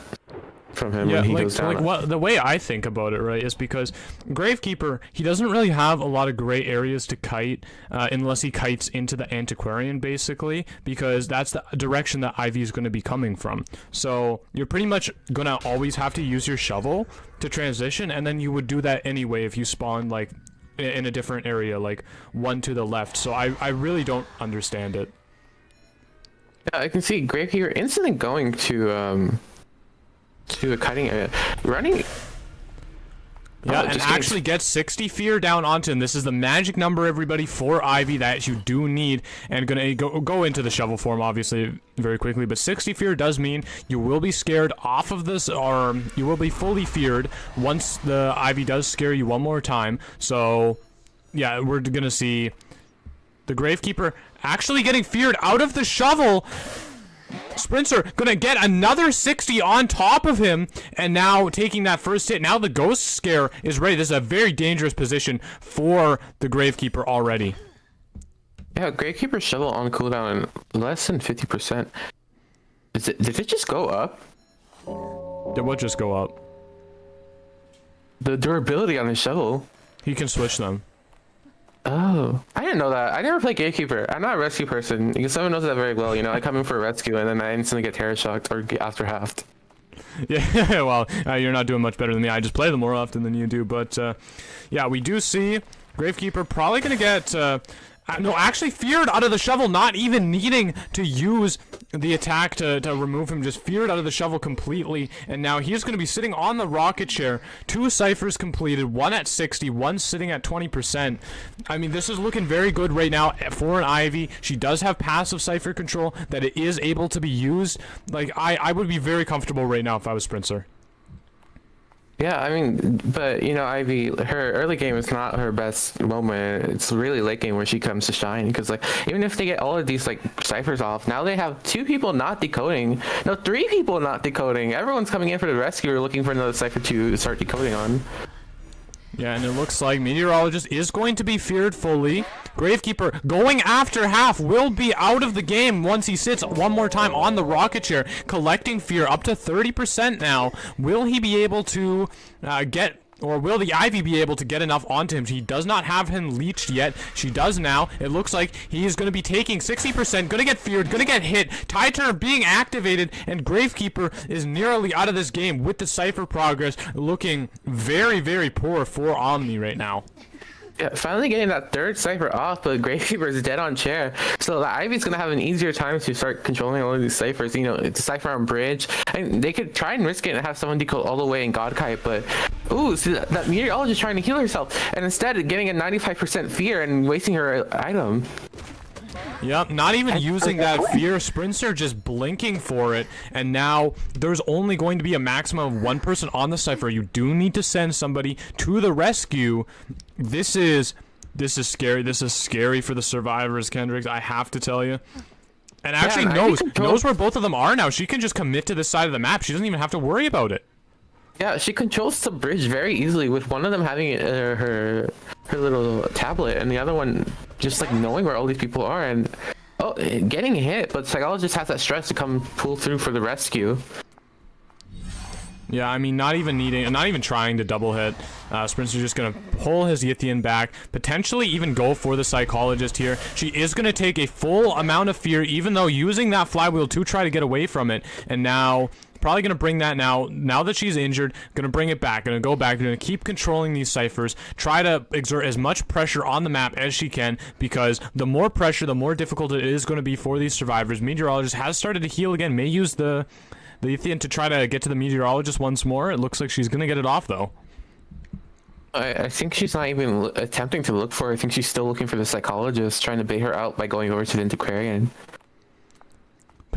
from him when he goes down. The way I think about it, right, is because Gravekeeper, he doesn't really have a lot of gray areas to kite unless he kites into the Antiquarian, basically, because that's the direction that Ivy is going to be coming from. So you're pretty much going to always have to use your shovel to transition, and then you would do that anyway if you spawn, like, in a different area, like one to the left. So I really don't understand it. Yeah, I can see Gravekeeper instantly going to a kiting area, running. Yeah, and actually get 60 fear down onto him. This is the magic number, everybody, for Ivy that you do need, and gonna go into the shovel form, obviously, very quickly. But 60 fear does mean you will be scared off of this, or you will be fully feared once the Ivy does scare you one more time. So, yeah, we're gonna see the Gravekeeper actually getting feared out of the shovel. Sprinter gonna get another 60 on top of him, and now taking that first hit. Now the ghost scare is ready. This is a very dangerous position for the Gravekeeper already. Yeah, Gravekeeper shovel on cooldown less than 50%. Did it just go up? It would just go up. The durability on his shovel. He can switch them. Oh, I didn't know that. I never play Gatekeeper. I'm not a rescue person. Someone knows that very well. I come in for a rescue and then I instantly get terror shocked or get after halved. Yeah, well, you're not doing much better than me. I just play them more often than you do. But, yeah, we do see Gravekeeper probably going to get... no, actually feared out of the shovel, not even needing to use the attack to remove him, just feared out of the shovel completely, and now he's going to be sitting on the rocket chair. 2 ciphers completed, 1 at 60, 1 sitting at 20%. I mean, this is looking very good right now for an Ivy. She does have passive cipher control that it is able to be used. Like, I would be very comfortable right now if I was Sprinter. Yeah, I mean, but Ivy, her early game is not her best moment. It's really late game where she comes to shine, because like even if they get all of these like ciphers off, now they have 2 people not decoding. No, 3 people not decoding. Everyone's coming in for the rescue or looking for another cipher to start decoding on. Yeah, and it looks like Meteorologist is going to be feared fully. Gravekeeper going after half will be out of the game once he sits one more time on the rocket chair, collecting fear up to 30% now. Will he be able to or will the Ivy be able to get enough onto him? He does not have him leeched yet. She does now. It looks like he is going to be taking 60%, going to get feared, going to get hit. Tide Turner being activated, and Gravekeeper is nearly out of this game with the cipher progress looking very, very poor for Omni right now. Yeah, finally getting that 3rd cipher off, but Gravekeeper is dead on chair. So the Ivy's gonna have an easier time to start controlling all of these ciphers. It's a cipher on bridge, and they could try and risk it and have someone decode all the way in Godkite, but see that Meteorologist trying to heal herself, and instead getting a 95% fear and wasting her item. Yep, not even using that fear. Sprinter just blinking for it, and now there's only going to be a maximum of 1 person on the cipher. You do need to send somebody to the rescue. This is scary. This is scary for the survivors, Kendricks, I have to tell you. And actually knows where both of them are now. She can just commit to this side of the map. She doesn't even have to worry about it. Yeah, she controls the bridge very easily, with one of them having her little tablet and the other one just like knowing where all these people are and getting hit, but Psychologist has that stress to come pull through for the rescue. Yeah, I mean, not even trying to double hit. Sprinter's just going to pull his Yithian back, potentially even go for the Psychologist here. She is going to take a full amount of fear, even though using that flywheel to try to get away from it. And now, probably going to bring that now that she's injured, going to bring it back, going to go back, going to keep controlling these ciphers, try to exert as much pressure on the map as she can, because the more pressure, the more difficult it is going to be for these survivors. Meteorologist has started to heal again, may use the Yithian to try to get to the Meteorologist once more. It looks like she's going to get it off, though. I think she's not even attempting to look for her. I think she's still looking for the Psychologist, trying to bait her out by going over to the Antiquarian.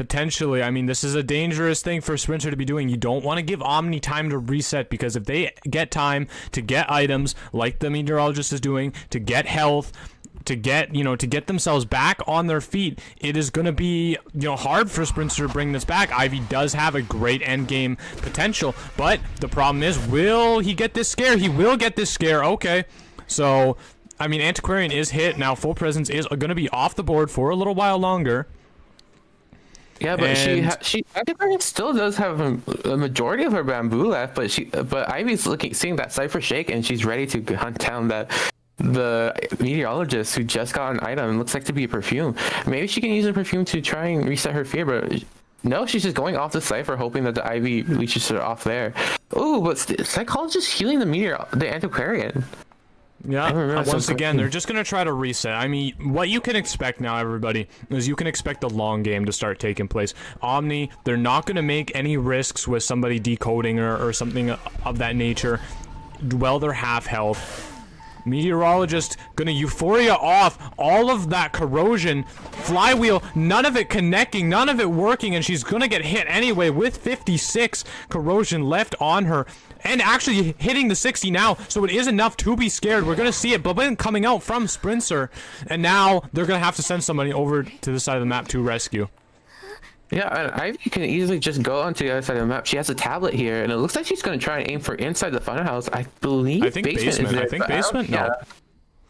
potentially, I mean, this is a dangerous thing for Sprinter to be doing. You don't want to give Omni time to reset, because if they get time to get items like the Meteorologist is doing, to get health, to get, to get themselves back on their feet, it is going to be, hard for Sprinter to bring this back. Ivy does have a great end game potential, but the problem is, will he get this scare? He will get this scare. Okay, so I mean, Antiquarian is hit now. Full Presence is going to be off the board for a little while longer. Yeah, but she Antiquarian still does have a majority of her bamboo left, but Ivy's seeing that Cypher shake, and she's ready to hunt down the Meteorologist who just got an item. It looks like to be a perfume. Maybe she can use a perfume to try and reset her fear, but no, she's just going off the Cypher, hoping that the Ivy leeches her off there. Oh, but Psychologist healing the Antiquarian. Yeah, once again, they're just going to try to reset. I mean, what you can expect now, everybody, is you can expect the long game to start taking place. Omni, they're not going to make any risks with somebody decoding or something of that nature while they're half health. Meteorologist gonna Euphoria off all of that corrosion. Flywheel, none of it connecting, none of it working, and she's gonna get hit anyway with 56 corrosion left on her. And actually hitting the 60 now, so it is enough to be scared. We're gonna see it, but then coming out from Sprinter, and now they're gonna have to send somebody over to the side of the map to rescue. Yeah, and Ivy can easily just go onto the other side of the map. She has a tablet here, and it looks like she's going to try and aim for inside the funhouse. I think basement. I think basement. No. Yeah.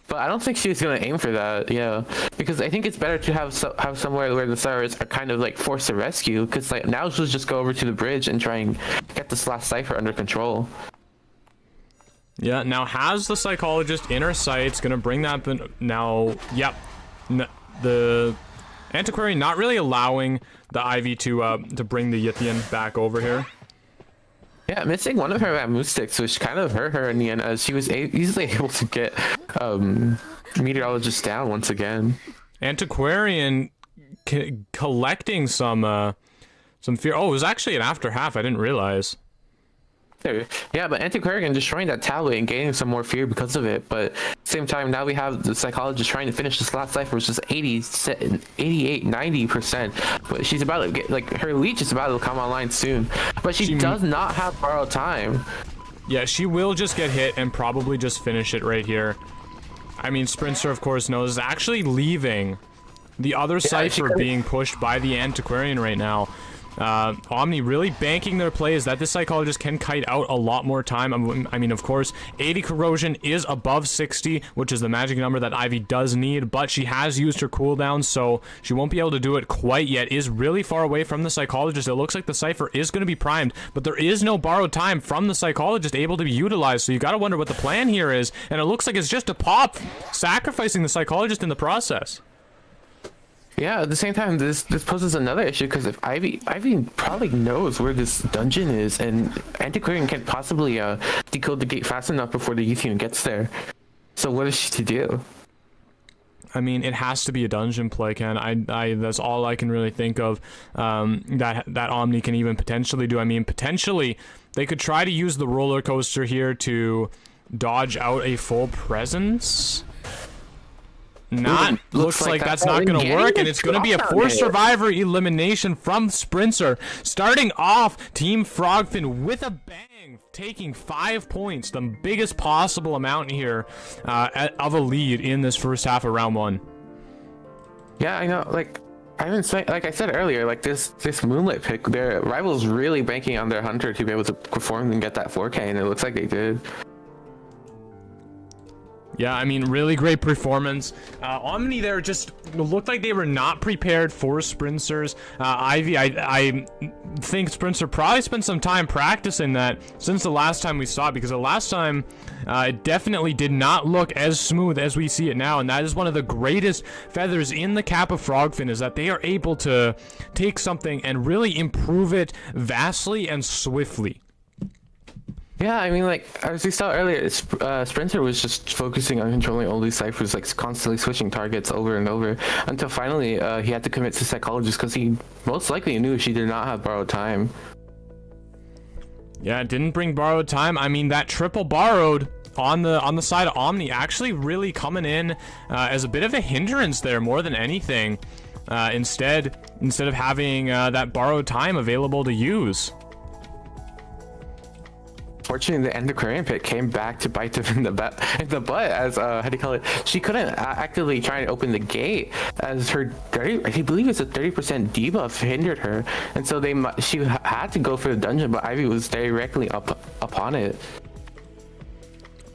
But I don't think she's going to aim for that. Yeah, because I think it's better to have somewhere where the Cyrus are kind of like forced to rescue. Because like now she'll just go over to the bridge and try and get this last Cypher under control. Yeah. Now has the Psychologist in her sights. Going to bring that now. Yep. The Antiquarian not really allowing the Ivy to bring the Yithian back over here. Yeah, missing one of her bamboo sticks, which kind of hurt her in the end, as she was easily able to get Meteorologist down once again. Antiquarian collecting some fear. Oh, it was actually an after half. I didn't realize. Yeah, but Antiquarian destroying that tablet and gaining some more fear because of it. But at the same time, now we have the Psychologist trying to finish this last Cypher, which is 88, 90%. But she's about to get, like, her leech is about to come online soon. But she does not have borrowed time. Yeah, she will just get hit and probably just finish it right here. I mean, Sprinter, of course, knows, is actually leaving the other Cypher being pushed by the Antiquarian right now. Omni really banking their plays that this Psychologist can kite out a lot more time. I mean, of course, 80 corrosion is above 60, which is the magic number that Ivy does need, but she has used her cooldown, so she won't be able to do it quite yet. Is really far away from the Psychologist. It looks like the Cypher is going to be primed, but there is no borrowed time from the Psychologist able to be utilized, so you got to wonder what the plan here is, and it looks like it's just a pop, sacrificing the Psychologist in the process. Yeah, at the same time, this poses another issue, because if Ivy probably knows where this dungeon is, and Antiquarian can't possibly decode the gate fast enough before the Yithian gets there. So what is she to do? I mean, it has to be a dungeon play, Ken. I that's all I can really think of that Omni can even potentially do. I mean, potentially they could try to use the roller coaster here to dodge out a full presence. Looks like that's not going to work, and it's going to be a forced survivor elimination from Sprinter. Starting off, Team Frogfin with a bang, taking 5 points, the biggest possible amount here of a lead in this first half of round 1. Yeah, I know. Like I said earlier, like this Moonlit pick, their rivals really banking on their Hunter to be able to perform and get that 4K, and it looks like they did. Yeah, I mean, really great performance. Omni there just looked like they were not prepared for Sprinters. Ivy, I think Sprinter probably spent some time practicing that since the last time we saw it, because the last time it definitely did not look as smooth as we see it now, and that is one of the greatest feathers in the cap of Frogfin, is that they are able to take something and really improve it vastly and swiftly. Yeah, I mean, like, as we saw earlier, Sprinter was just focusing on controlling all these ciphers, like, constantly switching targets over and over, until finally he had to commit to Psychologist, because he most likely knew she did not have borrowed time. Yeah, it didn't bring borrowed time. I mean, that triple borrowed on the side of Omni actually really coming in as a bit of a hindrance there more than anything. instead of having that borrowed time available to use. Fortunately, the Endocrine pit came back to bite them in the butt, as how do you call it? She couldn't actively try to open the gate as her I believe it's a 30% debuff hindered her, and so she had to go for the dungeon, but Ivy was directly upon it.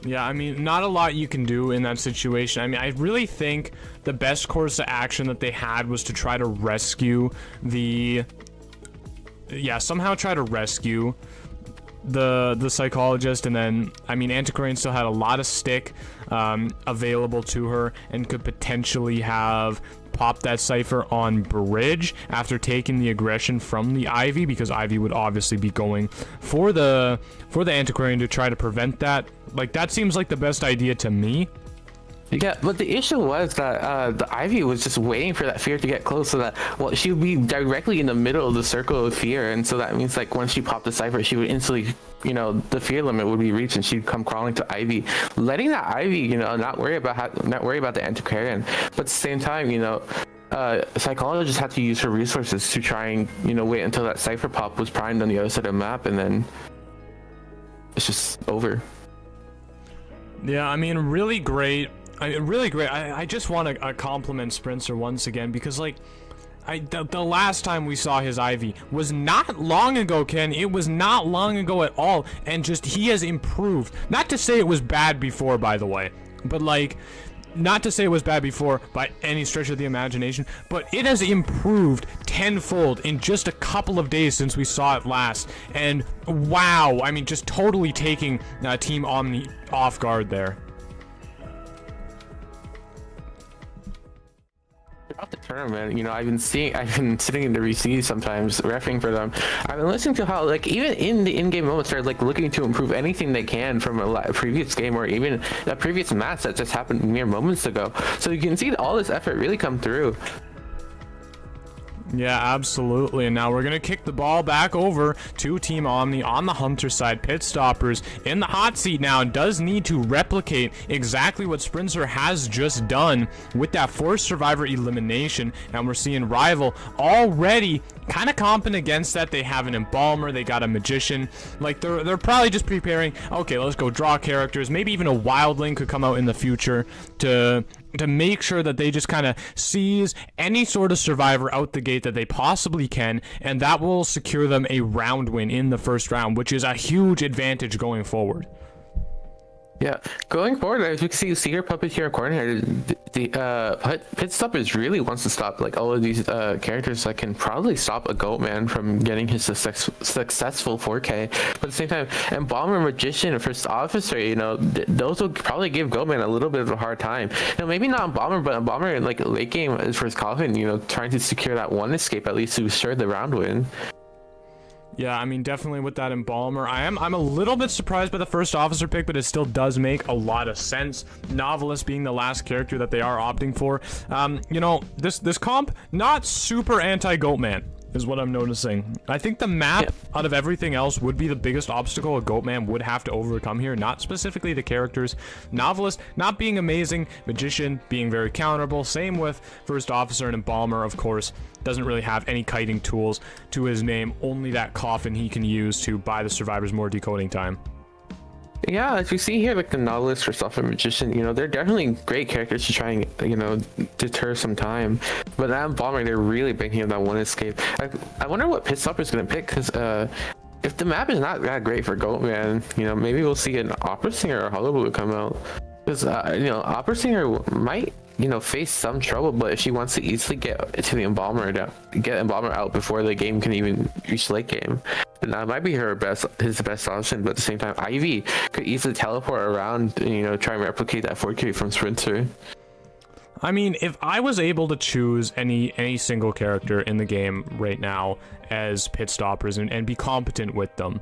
Yeah, I mean, not a lot you can do in that situation. I mean, I really think the best course of action that they had was to try to rescue somehow try to rescue the psychologist, and then, I mean, Antiquarian still had a lot of stick available to her and could potentially have popped that cipher on bridge after taking the aggression from the Ivy, because Ivy would obviously be going for the Antiquarian to try to prevent that. Like, that seems like the best idea to me. Yeah, but the issue was that the Ivy was just waiting for that fear to get close, so that, well, she would be directly in the middle of the circle of fear, and so that means, like, once she popped the cipher, she would instantly, you know, the fear limit would be reached, and she'd come crawling to Ivy, letting that Ivy, you know, not worry about the Antiquarian. But at the same time, you know, psychologist had to use her resources to try and, you know, wait until that cipher pop was primed on the other side of the map, and then it's just over. Yeah, I mean, really great. I just want to compliment Sprinter once again, because, like, the last time we saw his Ivy was not long ago, Ken. It was not long ago at all, and just he has improved. Not to say it was bad before, by the way, but, like, not to say it was bad before by any stretch of the imagination, but it has improved tenfold in just a couple of days since we saw it last. And wow, I mean, just totally taking Team Omni off guard there. Throughout the tournament, you know, I've been sitting in the receive sometimes, refereeing for them. I've been listening to how, like, even in the in-game moments, they're, like, looking to improve anything they can from a previous game or even a previous match that just happened mere moments ago. So you can see all this effort really come through. Yeah, absolutely. And now we're going to kick the ball back over to Team Omni on the Hunter side. Pit Stoppers in the hot seat now and does need to replicate exactly what Sprinter has just done with that forced survivor elimination. And we're seeing Rival already kind of comping against that. They have an Embalmer, they got a Magician. Like, they're probably just preparing, okay, let's go draw characters. Maybe even a Wildling could come out in the future to make sure that they just kind of seize any sort of survivor out the gate that they possibly can, and that will secure them a round win in the first round, which is a huge advantage going forward. Yeah, going forward, as you can see, Seeker Puppeteer Corner, the Pit Stoppers really wants to stop, like, all of these characters that can probably stop a Goatman from getting his successful 4K. But at the same time, Embalmer, Magician, and First Officer, you know, those will probably give Goatman a little bit of a hard time. You know, maybe not Embalmer, but Embalmer, like, late game for his Coffin, you know, trying to secure that one escape at least to ensure the round win. Yeah, I mean, definitely with that Embalmer. I'm a little bit surprised by the First Officer pick, but it still does make a lot of sense. Novelist being the last character that they are opting for. You know, this comp, not super anti-Goatman, is what I'm noticing. I think the map, out of everything else, would be the biggest obstacle a Goatman would have to overcome here, not specifically the characters. Novelist not being amazing, Magician being very counterable, same with First Officer, and Embalmer, of course, doesn't really have any kiting tools to his name, only that Coffin he can use to buy the survivors more decoding time. Yeah, as you see here, like the Novelist, First Officer, Magician, you know, they're definitely great characters to try and, you know, deter some time. But that Embalmer, they're really banking on that one escape. I wonder what Pit Stopper's gonna pick, because if the map is not that great for Goatman, you know, maybe we'll see an Opera Singer or Hullabaloo come out. Because, you know, Opera Singer might, you know, face some trouble, but if she wants to easily get to the Embalmer, get Embalmer out before the game can even reach late game, then that might be his best option. But at the same time, Ivy could easily teleport around and, you know, try and replicate that 4K from Sprinter. I mean, if I was able to choose any single character in the game right now as Pit Stoppers and be competent with them,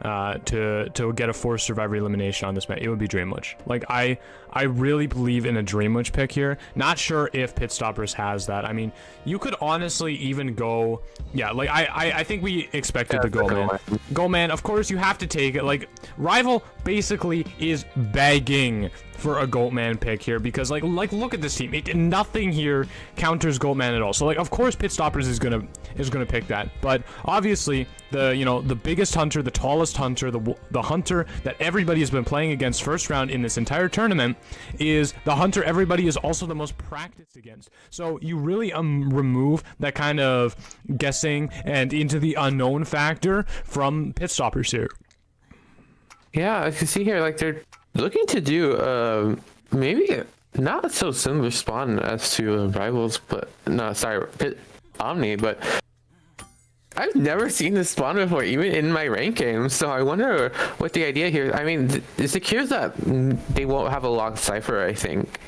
to get a forced survivor elimination on this map, it would be Dream Witch. Like, I really believe in a Dream Witch pick here. Not sure if Pit Stoppers has that. I mean, you could honestly even go, yeah, like I think we expected the Go Man. Go Man, of course you have to take it. Like, Rival basically is begging for a Goatman pick here because like look at this team. Nothing here counters Goatman at all. So like, of course Pit Stoppers is gonna pick that. But obviously the biggest hunter, the tallest hunter, the hunter that everybody has been playing against first round in this entire tournament is the hunter everybody is also the most practiced against. So you really remove that kind of guessing and into the unknown factor from Pit Stoppers here. Yeah, I can see here like they're looking to do maybe not so similar spawn as to Rivals, but no, sorry, Omni, but I've never seen this spawn before, even in my rank games. So I wonder what the idea here. I mean, it secures that they won't have a locked cipher, I think.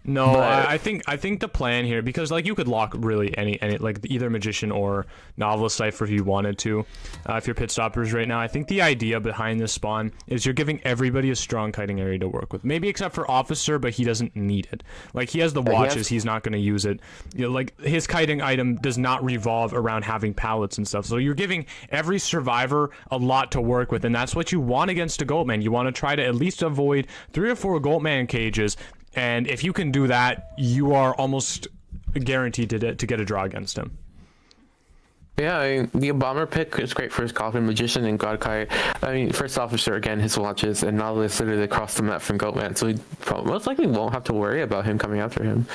No, but I think the plan here, because like you could lock really any like either Magician or Novelist Cipher if you wanted to, if you're Pit Stoppers right now. I think the idea behind this spawn is you're giving everybody a strong kiting area to work with. Maybe except for Officer, but he doesn't need it. Like, he has the watches, he's not going to use it. You know, like, his kiting item does not revolve around having pallets and stuff. So you're giving every survivor a lot to work with, and that's what you want against a Goatman. You want to try to at least avoid 3 or 4 Goatman cages. And if you can do that, you are almost guaranteed to get a draw against him. Yeah, I mean, the Bomber pick is great for his Coffin, Magician, and Godkai. I mean, First Officer, again, his watches, and Novelist literally across the map from Goatman, so he most likely won't have to worry about him coming after him.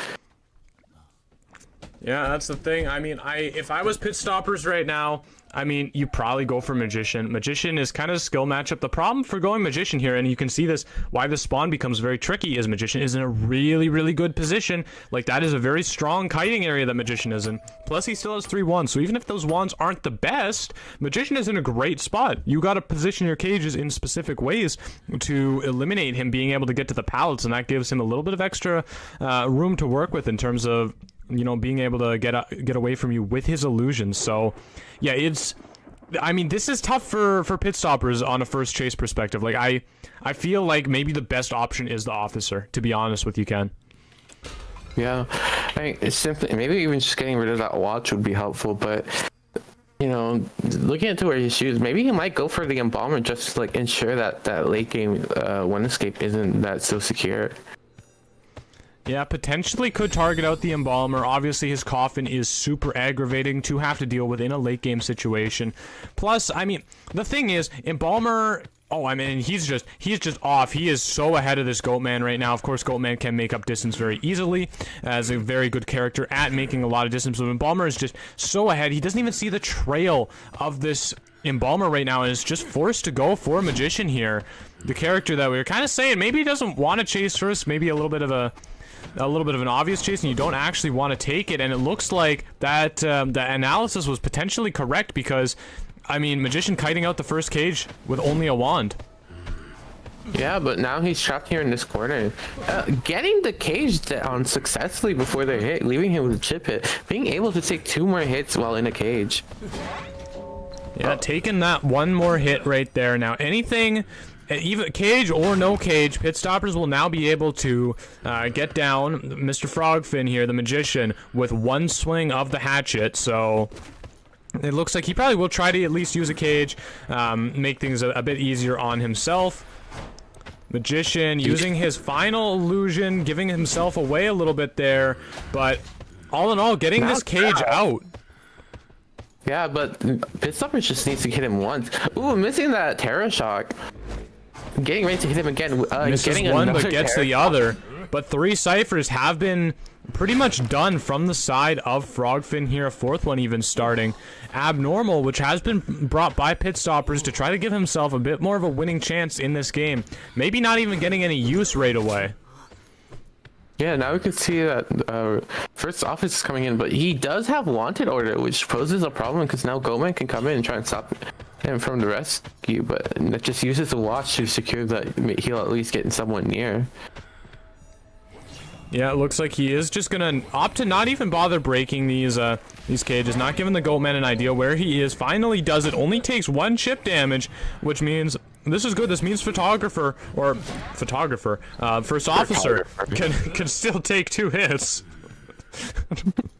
Yeah, that's the thing. I mean, if I was Pit Stoppers right now, I mean, you probably go for Magician. Magician is kind of a skill matchup. The problem for going Magician here, and you can see this, why the spawn becomes very tricky, is Magician is in a really, really good position. Like, that is a very strong kiting area that Magician is in. Plus, he still has 3 wands, so even if those wands aren't the best, Magician is in a great spot. You got to position your cages in specific ways to eliminate him being able to get to the pallets, and that gives him a little bit of extra room to work with in terms of, you know, being able to get away from you with his illusions. So yeah, I mean, this is tough for Pit Stoppers on a first chase perspective. Like, I feel like maybe the best option is the Officer, to be honest with you, Ken. Yeah, I mean, it's simply, maybe even just getting rid of that watch would be helpful, but you know, looking into where he shoots, maybe he might go for the Embalmer just to like ensure that late game one escape isn't that so secure. Yeah, potentially could target out the Embalmer. Obviously, his Coffin is super aggravating to have to deal with in a late game situation. Plus, I mean, the thing is, Embalmer, oh, I mean, he's just off. He is so ahead of this Goatman right now. Of course, Goatman can make up distance very easily as a very good character at making a lot of distance. But Embalmer is just so ahead. He doesn't even see the trail of this Embalmer right now and is just forced to go for Magician here. The character that we were kind of saying, maybe he doesn't want to chase first, maybe a little bit of an obvious chase, and you don't actually want to take it. And it looks like that the analysis was potentially correct because, I mean, Magician kiting out the first cage with only a wand. Yeah, but now he's trapped here in this corner. Getting the cage down successfully before they hit, leaving him with a chip hit, being able to take 2 more hits while in a cage. Yeah, taking that 1 more hit right there. Now, anything, even cage or no cage, Pit Stoppers will now be able to get down Mr. Frogfin here, the Magician, with 1 swing of the hatchet. So it looks like he probably will try to at least use a cage, make things a bit easier on himself. Magician using his final illusion, giving himself away a little bit there, but all in all, getting this cage out. Yeah, but Pit Stoppers just needs to hit him once. Ooh, missing that Terror Shock. Getting ready to hit him again. Misses one, but gets the other. But 3 ciphers have been pretty much done from the side of Frogfin here. A 4th one even starting. Abnormal, which has been brought by Pit Stoppers to try to give himself a bit more of a winning chance in this game. Maybe not even getting any use right away. Yeah, now we can see that First Office is coming in, but he does have Wanted Order, which poses a problem because now Goatman can come in and try and stop him from the rescue, but that just uses the watch to secure that he'll at least get someone near. Yeah, it looks like he is just gonna opt to not even bother breaking these cages, not giving the Goatman an idea where he is. Finally does it. Only takes 1 chip damage, which means this is good. This means first officer can still take 2 hits.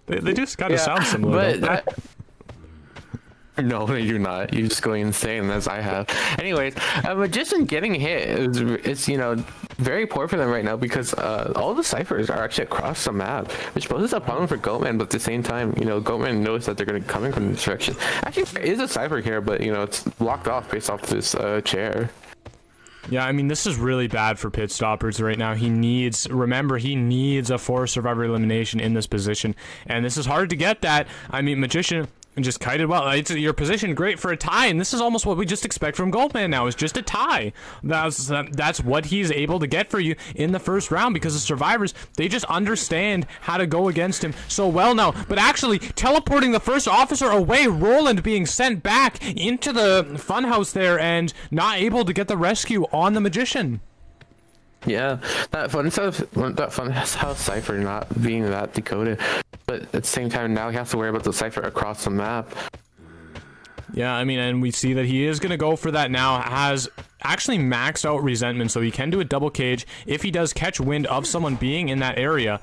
they just kind of sound similar. But no, they do not. You're just going insane, as I have. Anyways, a magician getting hit is you know, very poor for them right now because all the ciphers are actually across the map, which poses a problem for Goatman. But at the same time, you know, Goatman knows that they're going to be coming from this direction. Actually, there is a cipher here, but you know, it's blocked off based off this chair. Yeah, I mean, this is really bad for Pit Stoppers right now. He needs a forced survivor elimination in this position, and this is hard to get that. I mean, Magician just kited well. It's your position great for a tie, and this is almost what we just expect from Goatman now, is just a tie. That's what he's able to get for you in the first round, because the survivors, they just understand how to go against him so well now. But actually, teleporting the first officer away, Roland being sent back into the funhouse there and not able to get the rescue on the Magician. Yeah, that funhouse cipher not being that decoded, but at the same time now he has to worry about the cipher across the map. Yeah, I mean, and we see that he is going to go for that now. Has actually maxed out resentment, so he can do a double cage if he does catch wind of someone being in that area.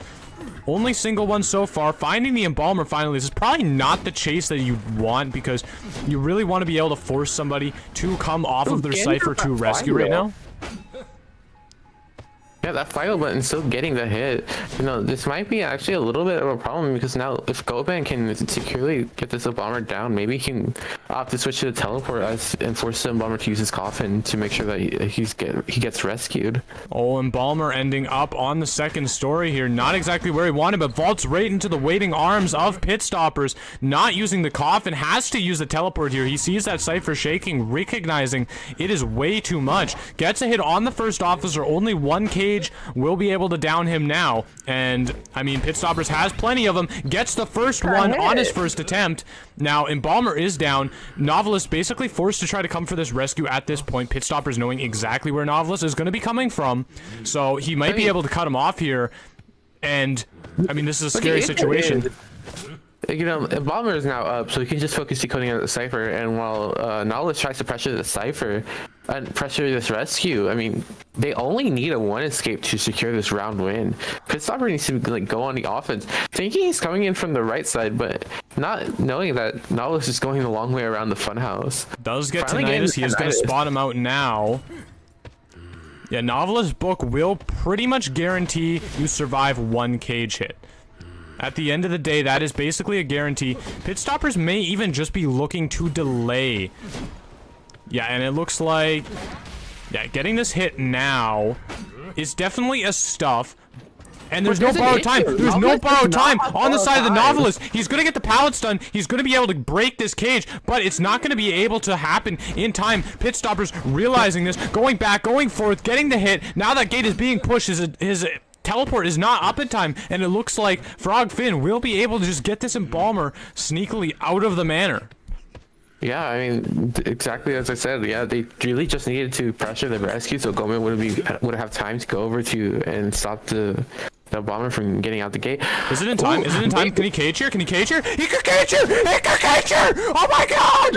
Only single one so far. Finding the embalmer finally. This is probably not the chase that you want, because you really want to be able to force somebody to come off of their cipher to rescue right now. Yeah, that final button still getting the hit. You know, this might be actually a little bit of a problem, because now if Goatman can securely get this Embalmer down, maybe he can opt to switch to the teleport and force the Embalmer to use his coffin to make sure that he gets rescued. Oh, Embalmer ending up on the second story here. Not exactly where he wanted, but vaults right into the waiting arms of Pit Stoppers. Not using the coffin, has to use the teleport here. He sees that cipher shaking, recognizing it is way too much. Gets a hit on the first officer. Only 1 cage will be able to down him now, and I mean, Pit Stoppers has plenty of them. Gets the first one on his first attempt. Now Embalmer is down. Novelist basically forced to try to come for this rescue at this point. Pit Stoppers knowing exactly where Novelist is going to be coming from, so he might be able to cut him off here. And I mean, this is a scary situation. You know, Embalmer is now up, so he can just focus decoding out the cipher, and while Novelist tries to pressure the cipher and pressure this rescue, I mean, they only need a 1 escape to secure this round win. Pit Stopper needs to like go on the offense, thinking he's coming in from the right side, but not knowing that Novelist is going the long way around the funhouse. Does get tinnitus. He is going to spot him out now. Yeah, Novelist book will pretty much guarantee you survive 1 cage hit. At the end of the day, that is basically a guarantee. Pit Stoppers may even just be looking to delay. Yeah, and it looks like... yeah, getting this hit now is definitely a stuff. And there's no borrowed time. There's no borrowed time on the side of the Novelist. He's going to get the pallet stun. He's going to be able to break this cage, but it's not going to be able to happen in time. Pit Stoppers realizing this, going back, going forth, getting the hit. Now that gate is being pushed. His teleport is not up in time, and it looks like Frogfin will be able to just get this Embalmer sneakily out of the manor. Yeah, I mean, exactly as I said. Yeah, they really just needed to pressure the rescue, so Goatman would have time to go over to and stop the Embalmer from getting out the gate. Is it in time? Ooh, is it in time? Can he cage here? Can he cage here? He can cage here! He can cage here! Oh my god!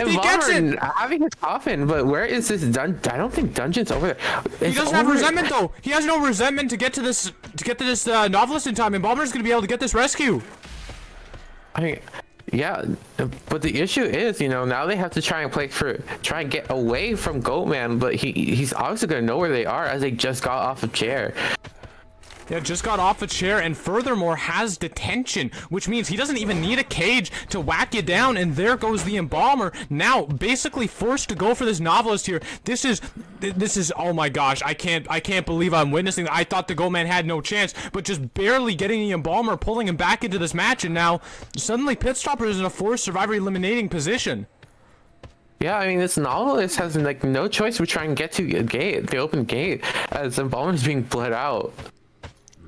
He gets it! Having his coffin, but where is this I don't think dungeon's over there. He doesn't have resentment though. He has no resentment to get to this Novelist in time. Embalmer's gonna be able to get this rescue. I mean, yeah, but the issue is, you know, now they have to try and get away from Goatman, but he's obviously gonna know where they are, as they just got off a chair. Yeah, just got off a chair, and furthermore has detention, which means he doesn't even need a cage to whack you down, and there goes the Embalmer, now basically forced to go for this Novelist here. This is oh my gosh, I can't believe I'm witnessing that. I thought the Goatman had no chance, but just barely getting the Embalmer, pulling him back into this match, and now suddenly Pit Stopper is in a forced survivor eliminating position. Yeah, I mean, this Novelist has like no choice but try and get to the open gate, as Embalmer is being bled out.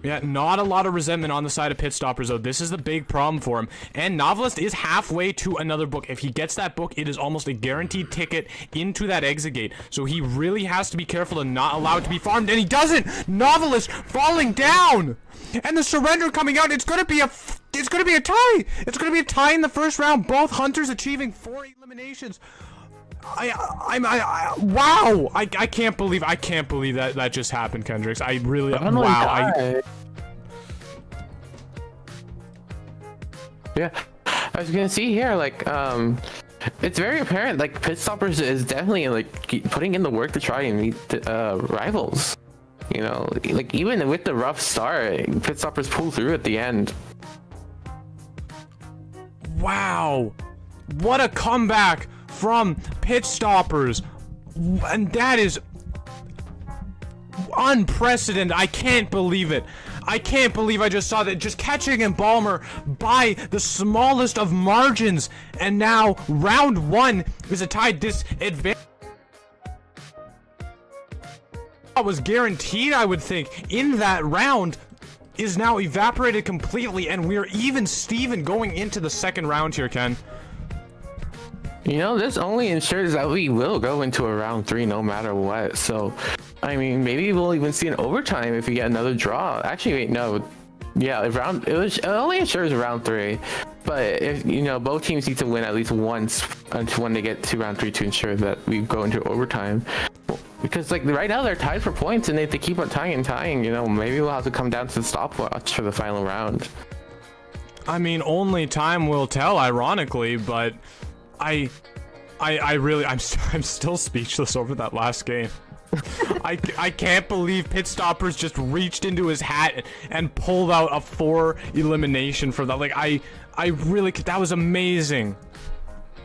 Yeah, not a lot of resentment on the side of Pit Stoppers, though. This is the big problem for him. And Novelist is halfway to another book. If he gets that book, it is almost a guaranteed ticket into that exit gate. So he really has to be careful to not allow it to be farmed, and he doesn't! Novelist falling down! And the surrender coming out, it's gonna be a tie! It's gonna be a tie in the first round. Both hunters achieving 4 eliminations. Wow! I can't believe that just happened, Kendricks. I really, wow. Yeah, I was gonna see here, like, it's very apparent, like, Pit Stoppers is definitely, like, putting in the work to try and meet the, rivals. You know, like, even with the rough start, Pit Stoppers pull through at the end. Wow! What a comeback from Pit Stoppers! And that is unprecedented. I can't believe it. I can't believe I just saw that. Just catching Embalmer by the smallest of margins. And now round 1 is a tie. This advantage was guaranteed, I would think, in that round is now evaporated completely, and we're even Steven going into the second round here, Ken. You know, this only ensures that we will go into a round 3 no matter what. So, I mean, maybe we'll even see an overtime if we get another draw. Actually, wait, no. Yeah, it only ensures round 3. But if, you know, both teams need to win at least once when they get to round 3 to ensure that we go into overtime. Because, like, right now they're tied for points, and if they keep on tying, you know, maybe we'll have to come down to the stopwatch for the final round. I mean, only time will tell, ironically, but I'm still speechless over that last game. I can't believe Pit Stoppers just reached into his hat and pulled out a 4 elimination for that. Like, I really, that was amazing.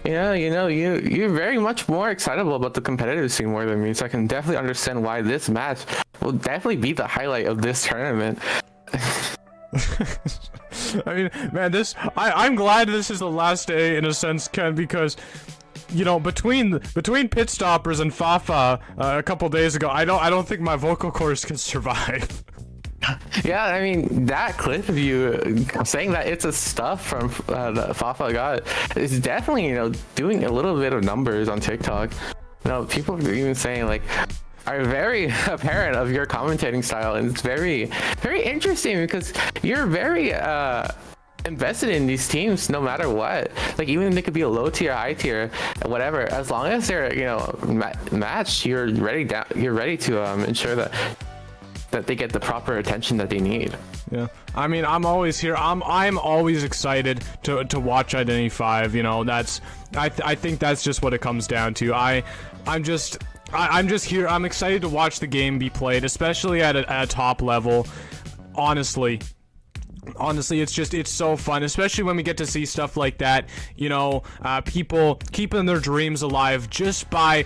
Yeah, you know, you're very much more excitable about the competitive scene more than me, so I can definitely understand why this match will definitely be the highlight of this tournament. I mean, man, I'm glad this is the last day in a sense, Ken, because, you know, between Pit Stoppers and Fafa a couple days ago, I don't think my vocal cords can survive. Yeah, I mean, that clip of you saying that it's a stuff from that Fafa got is definitely, you know, doing a little bit of numbers on TikTok. You know, people are even saying, like, are very apparent of your commentating style, and it's very, very interesting because you're very invested in these teams no matter what. Like, even if they could be a low tier, high tier, whatever, as long as they're, you know, matched, you're ready to ensure that they get the proper attention that they need. Yeah, I mean, I'm always here. I'm always excited to watch Identity 5. You know, I think that's just what it comes down to. I'm just here. I'm excited to watch the game be played, especially at a top level. Honestly, it's so fun, especially when we get to see stuff like that, you know, people keeping their dreams alive just by,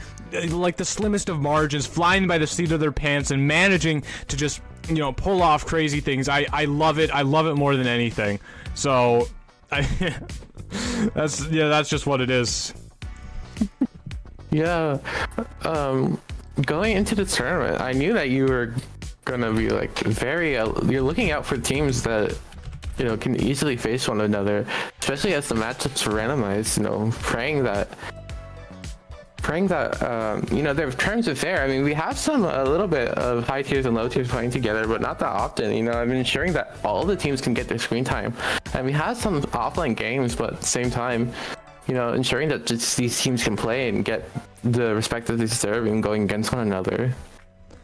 like, the slimmest of margins, flying by the seat of their pants and managing to just, you know, pull off crazy things. I love it. I love it more than anything. So, that's just what it is. Yeah, going into the tournament, I knew that you were gonna be, like, you're looking out for teams that, you know, can easily face one another, especially as the matchups are randomized, you know, praying that you know, their terms are fair. I mean, we have a little bit of high tiers and low tiers playing together, but not that often. You know, I'm ensuring that all the teams can get their screen time, and we have some offline games, but at the same time, you know, ensuring that just these teams can play and get the respect that they deserve and going against one another.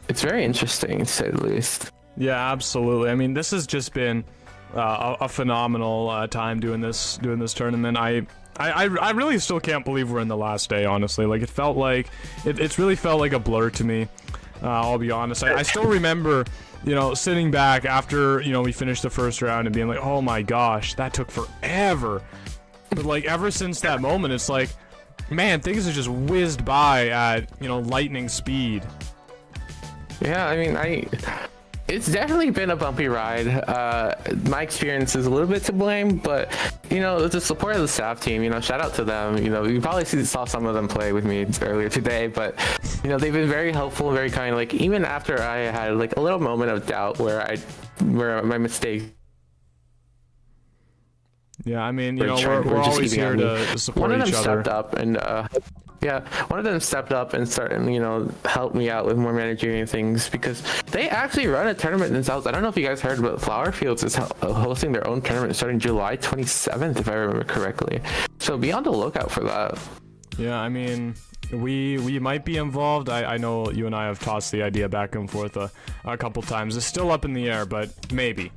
It's very interesting, to say the least. Yeah, absolutely. I mean, this has just been a phenomenal time doing this tournament. I really still can't believe we're in the last day, honestly. Like, it felt like it's really felt like a blur to me. I'll be honest. I still remember, you know, sitting back after, you know, we finished the first round and being like, oh my gosh, that took forever. But, like, ever since that moment, it's like, man, things have just whizzed by at, you know, lightning speed. Yeah, I mean, it's definitely been a bumpy ride. My experience is a little bit to blame, but, you know, the support of the staff team, you know, shout out to them. You know, you probably saw some of them play with me earlier today, but, you know, they've been very helpful, very kind. Like, even after I had, like, a little moment of doubt where I where my mistake. Yeah, I mean, you know, we're always here to support one of each them other. stepped up and yeah, one of them stepped up and started, you know, help me out with more managerial things because they actually run a tournament themselves. I don't know if you guys heard, but Flower Fields is hosting their own tournament starting July 27th, if I remember correctly. So be on the lookout for that. Yeah, I mean, we might be involved. I know you and I have tossed the idea back and forth a couple times. It's still up in the air, but maybe.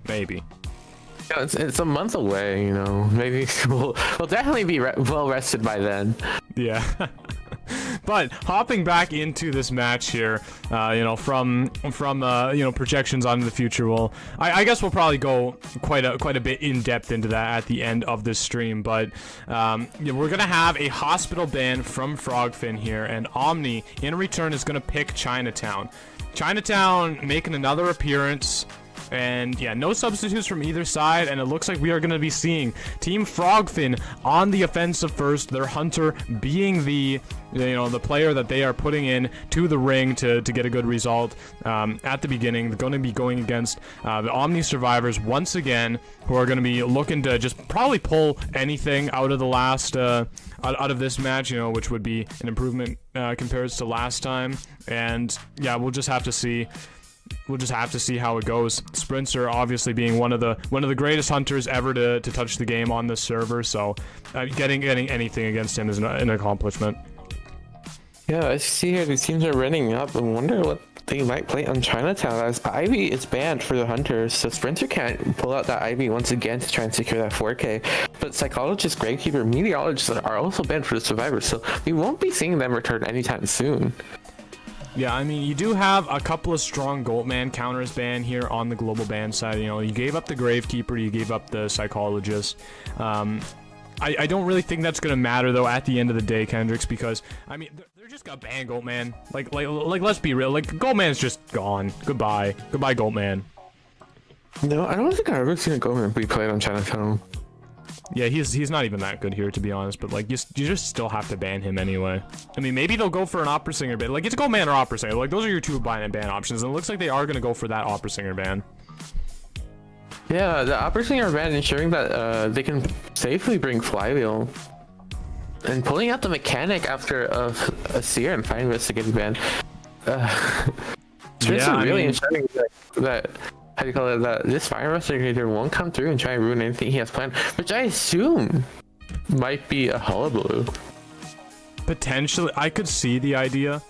Yeah, it's a month away, you know. Maybe we'll definitely be well rested by then. Yeah. But hopping back into this match here, you know, from you know, projections onto the future, well, I guess we'll probably go quite a bit in depth into that at the end of this stream. But yeah, we're gonna have a hospital ban from Frogfin here, and Omni in return is gonna pick Chinatown. Chinatown making another appearance. And yeah, no substitutes from either side, and it looks like we are going to be seeing Team Frogfin on the offensive first, their hunter being the, you know, the player that they are putting in to the ring to get a good result at the beginning. They're going to be going against the Omni survivors once again, who are going to be looking to just probably pull anything out of the last out of this match, you know, which would be an improvement compared to last time. And yeah, we'll just have to see. We'll just have to see how it goes. Sprinter obviously being one of the greatest hunters ever to touch the game on this server, so getting anything against him is an accomplishment. Yeah, I see here these teams are running up. I wonder what they might play on Chinatown, as Ivy is banned for the hunters, so Sprinter can't pull out that Ivy once again to try and secure that 4K. But Psychologist, Gravekeeper, Meteorologist are also banned for the survivors, so we won't be seeing them return anytime soon. Yeah, I mean, you do have a couple of strong Goatman counters banned here on the global ban side. You know, you gave up the Gravekeeper, you gave up the Psychologist. I don't really think that's gonna matter though at the end of the day, Kendricks, because I mean they're just gonna ban Goatman. Like let's be real. Like Goatman's just gone. Goodbye, Goatman. No, I don't think I've ever seen a Goatman be played on Chinatown. Yeah, he's not even that good here, to be honest, but like you just still have to ban him anyway. I mean, maybe they'll go for an Opera Singer ban. Like, it's Goatman or Opera Singer. Like, those are your two ban options, and it looks like they are going to go for that Opera Singer ban. Yeah, the Opera Singer ban ensuring that they can safely bring Flywheel. And pulling out the mechanic after a Seer and finding this to get banned. It's Yeah, really I mean, ensuring that how do you call it, that this Fire Restorator won't come through and try and ruin anything he has planned, which I assume might be a hullabaloo. potentially, I could see the idea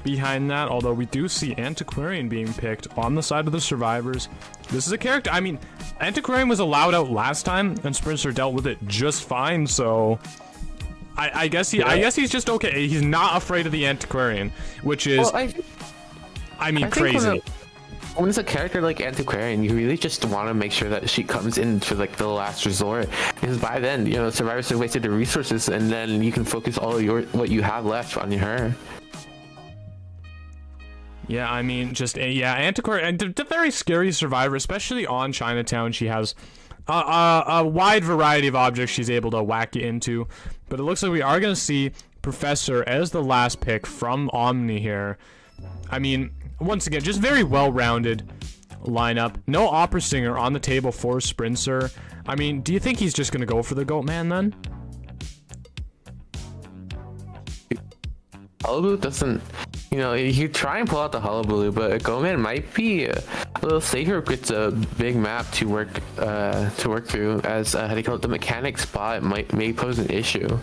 behind that, although we do see Antiquarian being picked on the side of the survivors. This is a character, I mean, Antiquarian was allowed out last time, and Sprinter dealt with it just fine, so I guess he's just okay. He's not afraid of the Antiquarian, which is, Well, I mean, I think crazy. when it's a character like Antiquarian, you really just want to make sure that she comes in for like the last resort, because by then, you know, survivors have wasted their resources, and then you can focus all of what you have left on her. Yeah, I mean, just yeah, Antiquarian, and a very scary survivor, especially on Chinatown. She has a wide variety of objects she's able to whack it into, but it looks like we are going to see Professor as the last pick from Omni here. I mean, once again, just very well-rounded lineup. No Opera Singer on the table for Sprinter. I mean, do you think he's just going to go for the Goatman then? Hullabaloo doesn't, you know, you try and pull out the Hullabaloo, but a Goatman might be a little safer if it's a big map to work through, as how do you call it, the mechanic spot may pose an issue.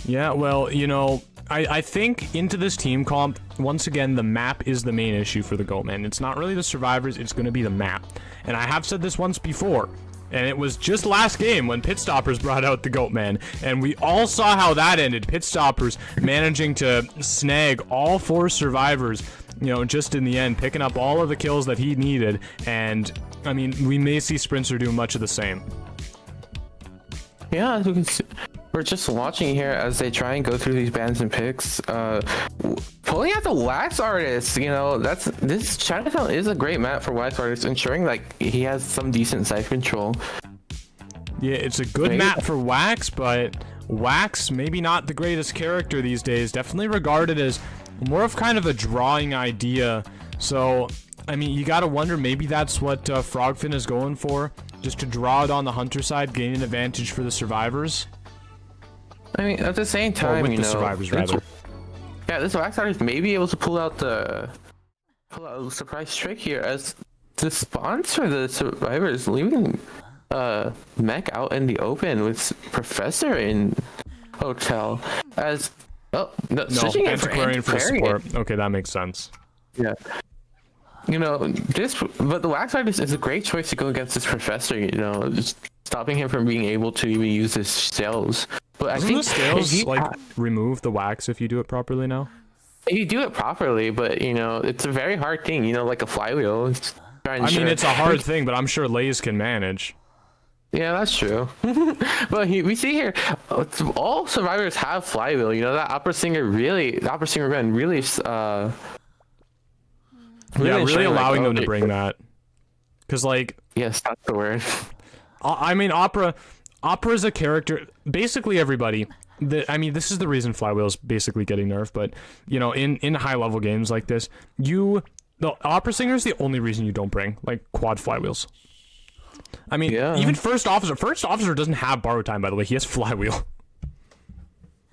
Yeah, well, you know, I think into this team comp, once again, the map is the main issue for the Goatman. It's not really the survivors, it's going to be the map. And I have said this once before, and it was just last game when Pitstoppers brought out the Goatman, and we all saw how that ended. Pitstoppers managing to snag all 4 survivors, you know, just in the end, picking up all of the kills that he needed, and, I mean, we may see Sprinter do much of the same. Yeah, as we can see, we're just watching here as they try and go through these bans and picks. Pulling out the Wax Artist, you know, this Chinatown is a great map for Wax Artist, ensuring like he has some decent side control. Yeah, it's a good map for Wax, but Wax, maybe not the greatest character these days. Definitely regarded as more of kind of a drawing idea. So I mean, you gotta wonder, maybe that's what Frogfin is going for, just to draw it on the hunter side, gain an advantage for the survivors. I mean, at the same Or time, with you the know, survivors, rather. yeah, this wax artist may be able to pull out a surprise trick here, as the sponsor the survivors leaving Mech out in the open with Professor in hotel, as no, switching in for Antiquarian for the Antiquarian. support. Okay, that makes sense. Yeah. You know, but the wax artist is a great choice to go against this Professor, you know, just stopping him from being able to even use his scales. But I think the scales, if you, like, remove the wax if you do it properly now? you do it properly, but, you know, it's a very hard thing, you know, like a flywheel. I mean, it's a hard thing, but I'm sure Lays can manage. Yeah, that's true. But we see here, all survivors have flywheel. You know, that opera singer man really, Really allowing them to like, bring that. Because, like... Yes, that's the word. I mean, Opera is a character... Basically, everybody... I mean, this is the reason Flywheel's basically getting nerfed, but, you know, in high-level games like this, the Opera Singer is the only reason you don't bring, like, quad Flywheels. I mean, even First Officer doesn't have borrow time, by the way. He has Flywheel.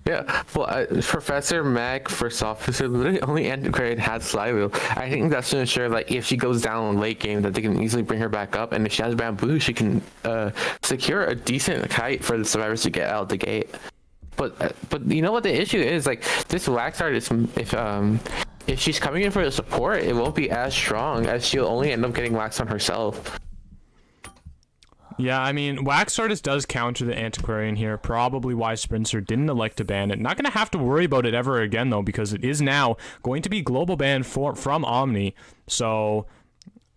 Yeah, well, Professor Mac, First Officer, literally only Antiquarian has flywheel. I think that's to ensure, like, if she goes down late game, that they can easily bring her back up, and if she has bamboo, she can secure a decent kite for the survivors to get out the gate. But you know what the issue is? Like, this wax artist, if she's coming in for the support, it won't be as strong, as she'll only end up getting waxed on herself. Yeah, I mean, Wax Artist does counter the Antiquarian here, probably why Sprincer didn't elect to ban it. Not going to have to worry about it ever again, though, because it is now going to be global ban from Omni. So,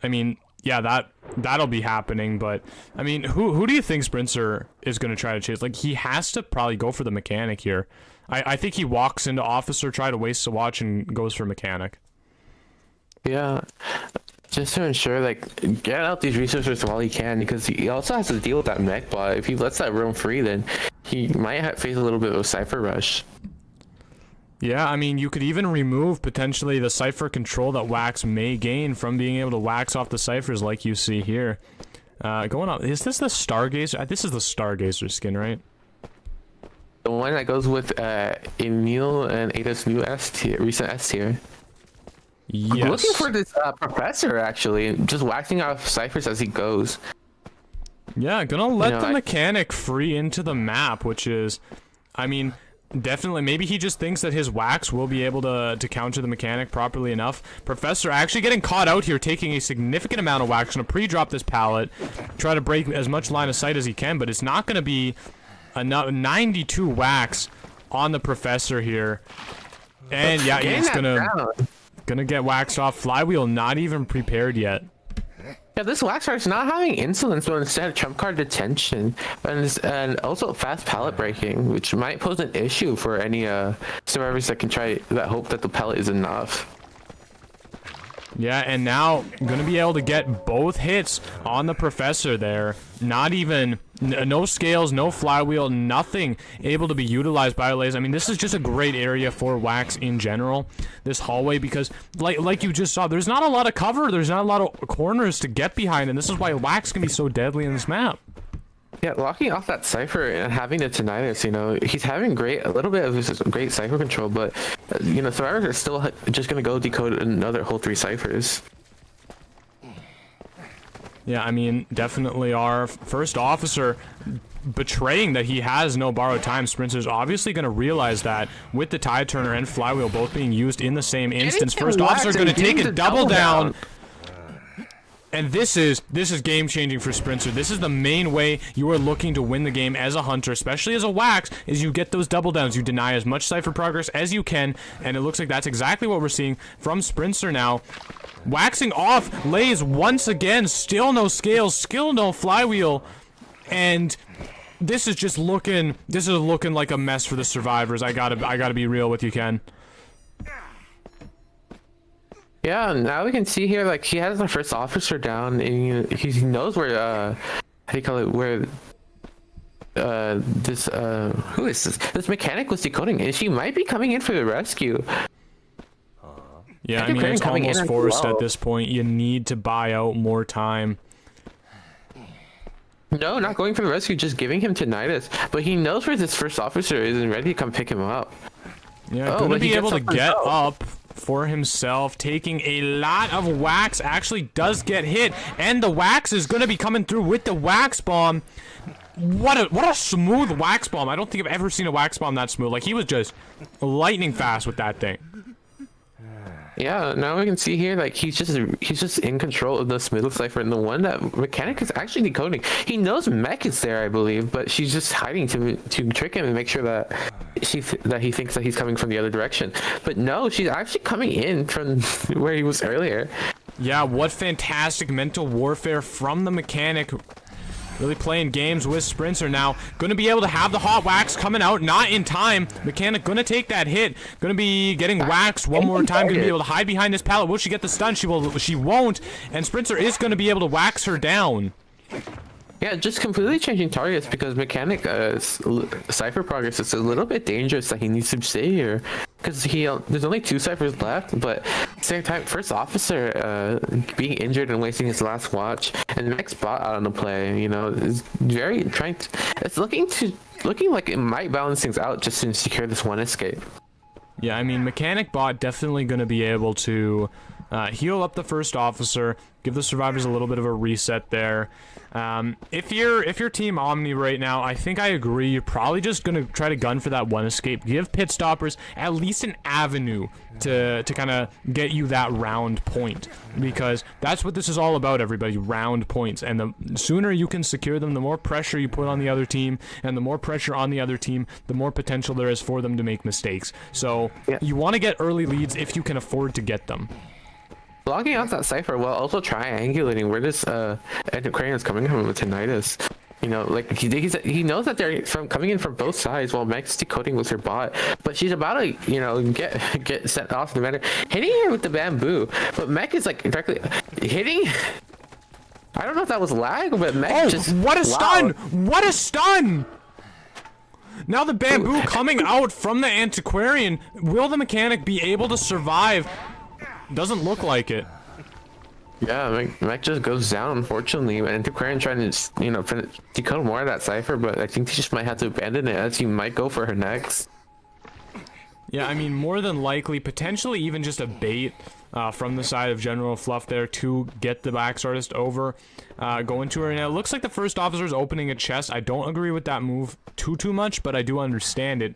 I mean, yeah, that'll be happening, but, I mean, who do you think Sprincer is going to try to chase? Like, he has to probably go for the mechanic here. I think he walks into Officer, try to waste a watch, and goes for mechanic. Yeah. Just to ensure, like, get out these resources while he can, because he also has to deal with that mech bot. If he lets that roam free, then he might face a little bit of a Cypher rush. Yeah, I mean, you could even remove, potentially, the Cypher control that Wax may gain from being able to wax off the Cyphers like you see here. Going on, is this the Stargazer? This is the Stargazer skin, right? The one that goes with Emil and Ada's new S tier, recent S tier. Yes. I'm looking for this Professor, actually, just waxing off Cyphers as he goes. Yeah, gonna let the mechanic free into the map, which is, I mean, definitely, maybe he just thinks that his wax will be able to counter the mechanic properly enough. Professor actually getting caught out here, taking a significant amount of wax, gonna pre-drop this pallet, try to break as much line of sight as he can, but it's not gonna be enough. 92 wax on the Professor here. And yeah, he's gonna get waxed off. Flywheel not even prepared yet. Yeah, this wax art's not having insolence, but instead trump card detention and also fast pallet breaking, which might pose an issue for any survivors that hope that the pallet is enough. Yeah, and now gonna be able to get both hits on the Professor there. Not even, no scales, no flywheel, nothing able to be utilized by Lays. I mean, this is just a great area for Wax in general, this hallway, because like you just saw, there's not a lot of cover, there's not a lot of corners to get behind, and this is why Wax can be so deadly in this map. Yeah, locking off that Cypher and having to deny this, you know, he's having a little bit of this great Cypher control, but, you know, survivors are still just going to go decode another whole 3 Cyphers. Yeah, I mean, definitely our First Officer betraying that he has no borrowed time. Sprinter's obviously going to realize that with the Tide Turner and Flywheel both being used in the same instance. First Officer going to take a double down. And this is game changing for Sprinter. This is the main way you are looking to win the game as a hunter, especially as a Wax, is you get those double downs. You deny as much Cypher progress as you can, and it looks like that's exactly what we're seeing from Sprinter now. Waxing off Lays once again, still no scales, still no flywheel, and this is just looking like a mess for the survivors. I gotta be real with you, Ken. Yeah, now we can see here, like, he has the First Officer down, and he knows where, how do you call it, where, who is this? This mechanic was decoding, and she might be coming in for the rescue. Yeah, I mean, it's almost forced at this point. You need to buy out more time. No, not going for the rescue, just giving him tinnitus. But he knows where this first officer is and ready to come pick him up. Yeah, gonna be able to get up for himself, taking a lot of wax. Actually does get hit, and the wax is gonna be coming through with the wax bomb. What a smooth wax bomb. I don't think I've ever seen a wax bomb that smooth. Like, he was just lightning fast with that thing. Yeah, now we can see here, like, he's just in control of the smooth cipher, and the one that Mechanic is actually decoding. He knows Mech is there, I believe, but she's just hiding to trick him and make sure that he thinks that he's coming from the other direction. But no, she's actually coming in from where he was earlier. Yeah, what fantastic mental warfare from the Mechanic. Really playing games with Sprinter now. Gonna be able to have the hot wax coming out, not in time. Mechanic gonna take that hit. Gonna be getting waxed one more time. Gonna be able to hide behind this pallet. Will she get the stun? She won't. And Sprinter is gonna be able to wax her down. Yeah, just completely changing targets because Mechanic Cypher progress is a little bit dangerous that he needs to stay here. Because there's only 2 ciphers left, but at the same time, first officer being injured and wasting his last watch, and Mech's bot out on the play, you know, is very it's looking like it might balance things out just to secure this one escape. Yeah, I mean, Mechanic bot definitely going to be able to heal up the first officer, give the survivors a little bit of a reset there. If you're Team Omni right now, I think I agree. You're probably just gonna try to gun for that one escape. Give pit stoppers at least an avenue to kind of get you that round point, because that's what this is all about, everybody. Round points, and the sooner you can secure them, the more pressure you put on the other team, and the more pressure on the other team, the more potential there is for them to make mistakes. So you want to get early leads if you can afford to get them. Logging out that cipher while also triangulating where this Antiquarian is coming from with tinnitus. You know, like he knows that they're coming in from both sides while Mech's decoding with her bot, but she's about to, you know, get set off no matter, hitting her with the bamboo. But Mech is like directly hitting. I don't know if that was lag, but Mech just what a stun! What a stun! Now the bamboo coming out from the Antiquarian. Will the Mechanic be able to survive? Doesn't look like it. Yeah, Mech just goes down, unfortunately. Antiquarian trying to, you know, decode more of that cipher, but I think he just might have to abandon it as he might go for her next. Yeah, I mean, more than likely, potentially even just a bait from the side of General Fluff there to get the Wax Artist over, going to her. And it looks like the first officer is opening a chest. I don't agree with that move too much, but I do understand it.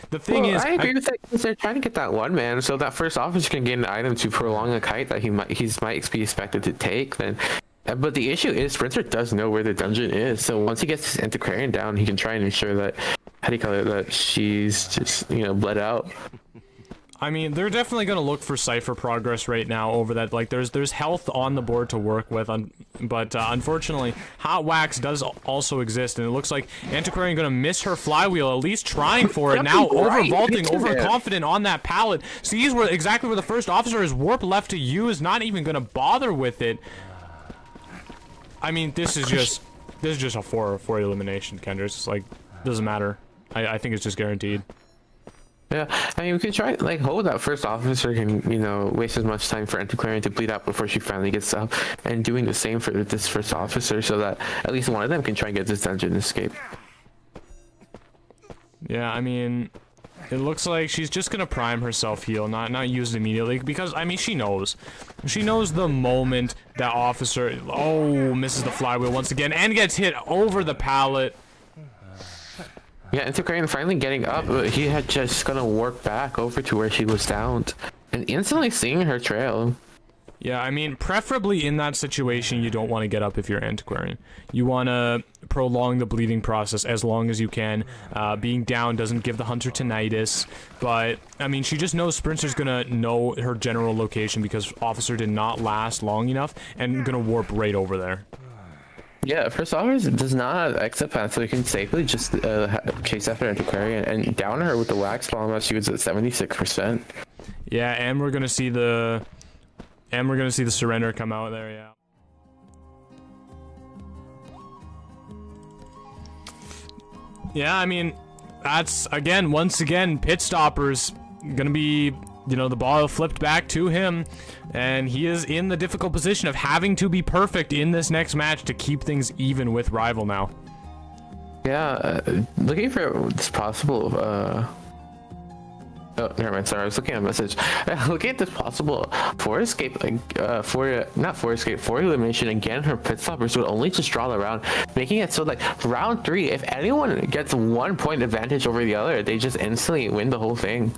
The thing is, I agree with that because they're trying to get that one man, so that first officer can get an item to prolong a kite that he might be expected to take. Then, but the issue is, Sprinter does know where the dungeon is, so once he gets his Antiquarian down, he can try and ensure that, how do you call it, that she's just, you know, bled out. I mean, they're definitely going to look for Cypher progress right now over that. Like, there's health on the board to work with, but unfortunately, Hot Wax does also exist, and it looks like Antiquarian going to miss her flywheel, at least trying for it. Now, over-vaulting, overconfident on that pallet. Sees exactly where the first officer is. Warp left to use, not even going to bother with it. I mean, this is just a 4 elimination, Kendricks. It's like, doesn't matter. I think it's just guaranteed. Yeah, I mean, we could try, like, hold that first officer can, you know, waste as much time for Antiquarian to bleed out before she finally gets up, and doing the same for this first officer so that at least one of them can try and get this dungeon escape. Yeah, I mean, it looks like she's just gonna prime herself heal, not use it immediately, because, I mean, she knows the moment that officer, misses the flywheel once again, and gets hit over the pallet. Yeah, Antiquarian finally getting up, but he had just gonna warp back over to where she was downed, and instantly seeing her trail. Yeah, I mean, preferably in that situation, you don't want to get up if you're Antiquarian. You want to prolong the bleeding process as long as you can. Being down doesn't give the hunter tinnitus, but, I mean, she just knows Sprinter's gonna know her general location because Officer did not last long enough, and gonna warp right over there. Yeah, first officer does not have exit path, so you can safely just chase after Antiquarian and down her with the wax bomb as she was at 76%. Yeah, and we're gonna see the surrender come out there. Yeah. Yeah, I mean, that's once again pit stoppers gonna be you know, the ball flipped back to him, and he is in the difficult position of having to be perfect in this next match to keep things even with rival now. Yeah, looking for this possible. Oh, never mind. Sorry, I was looking at a message. Looking at this possible for elimination again. Her pit stoppers would only just draw the round, making it so like round 3. If anyone gets 1 point advantage over the other, they just instantly win the whole thing.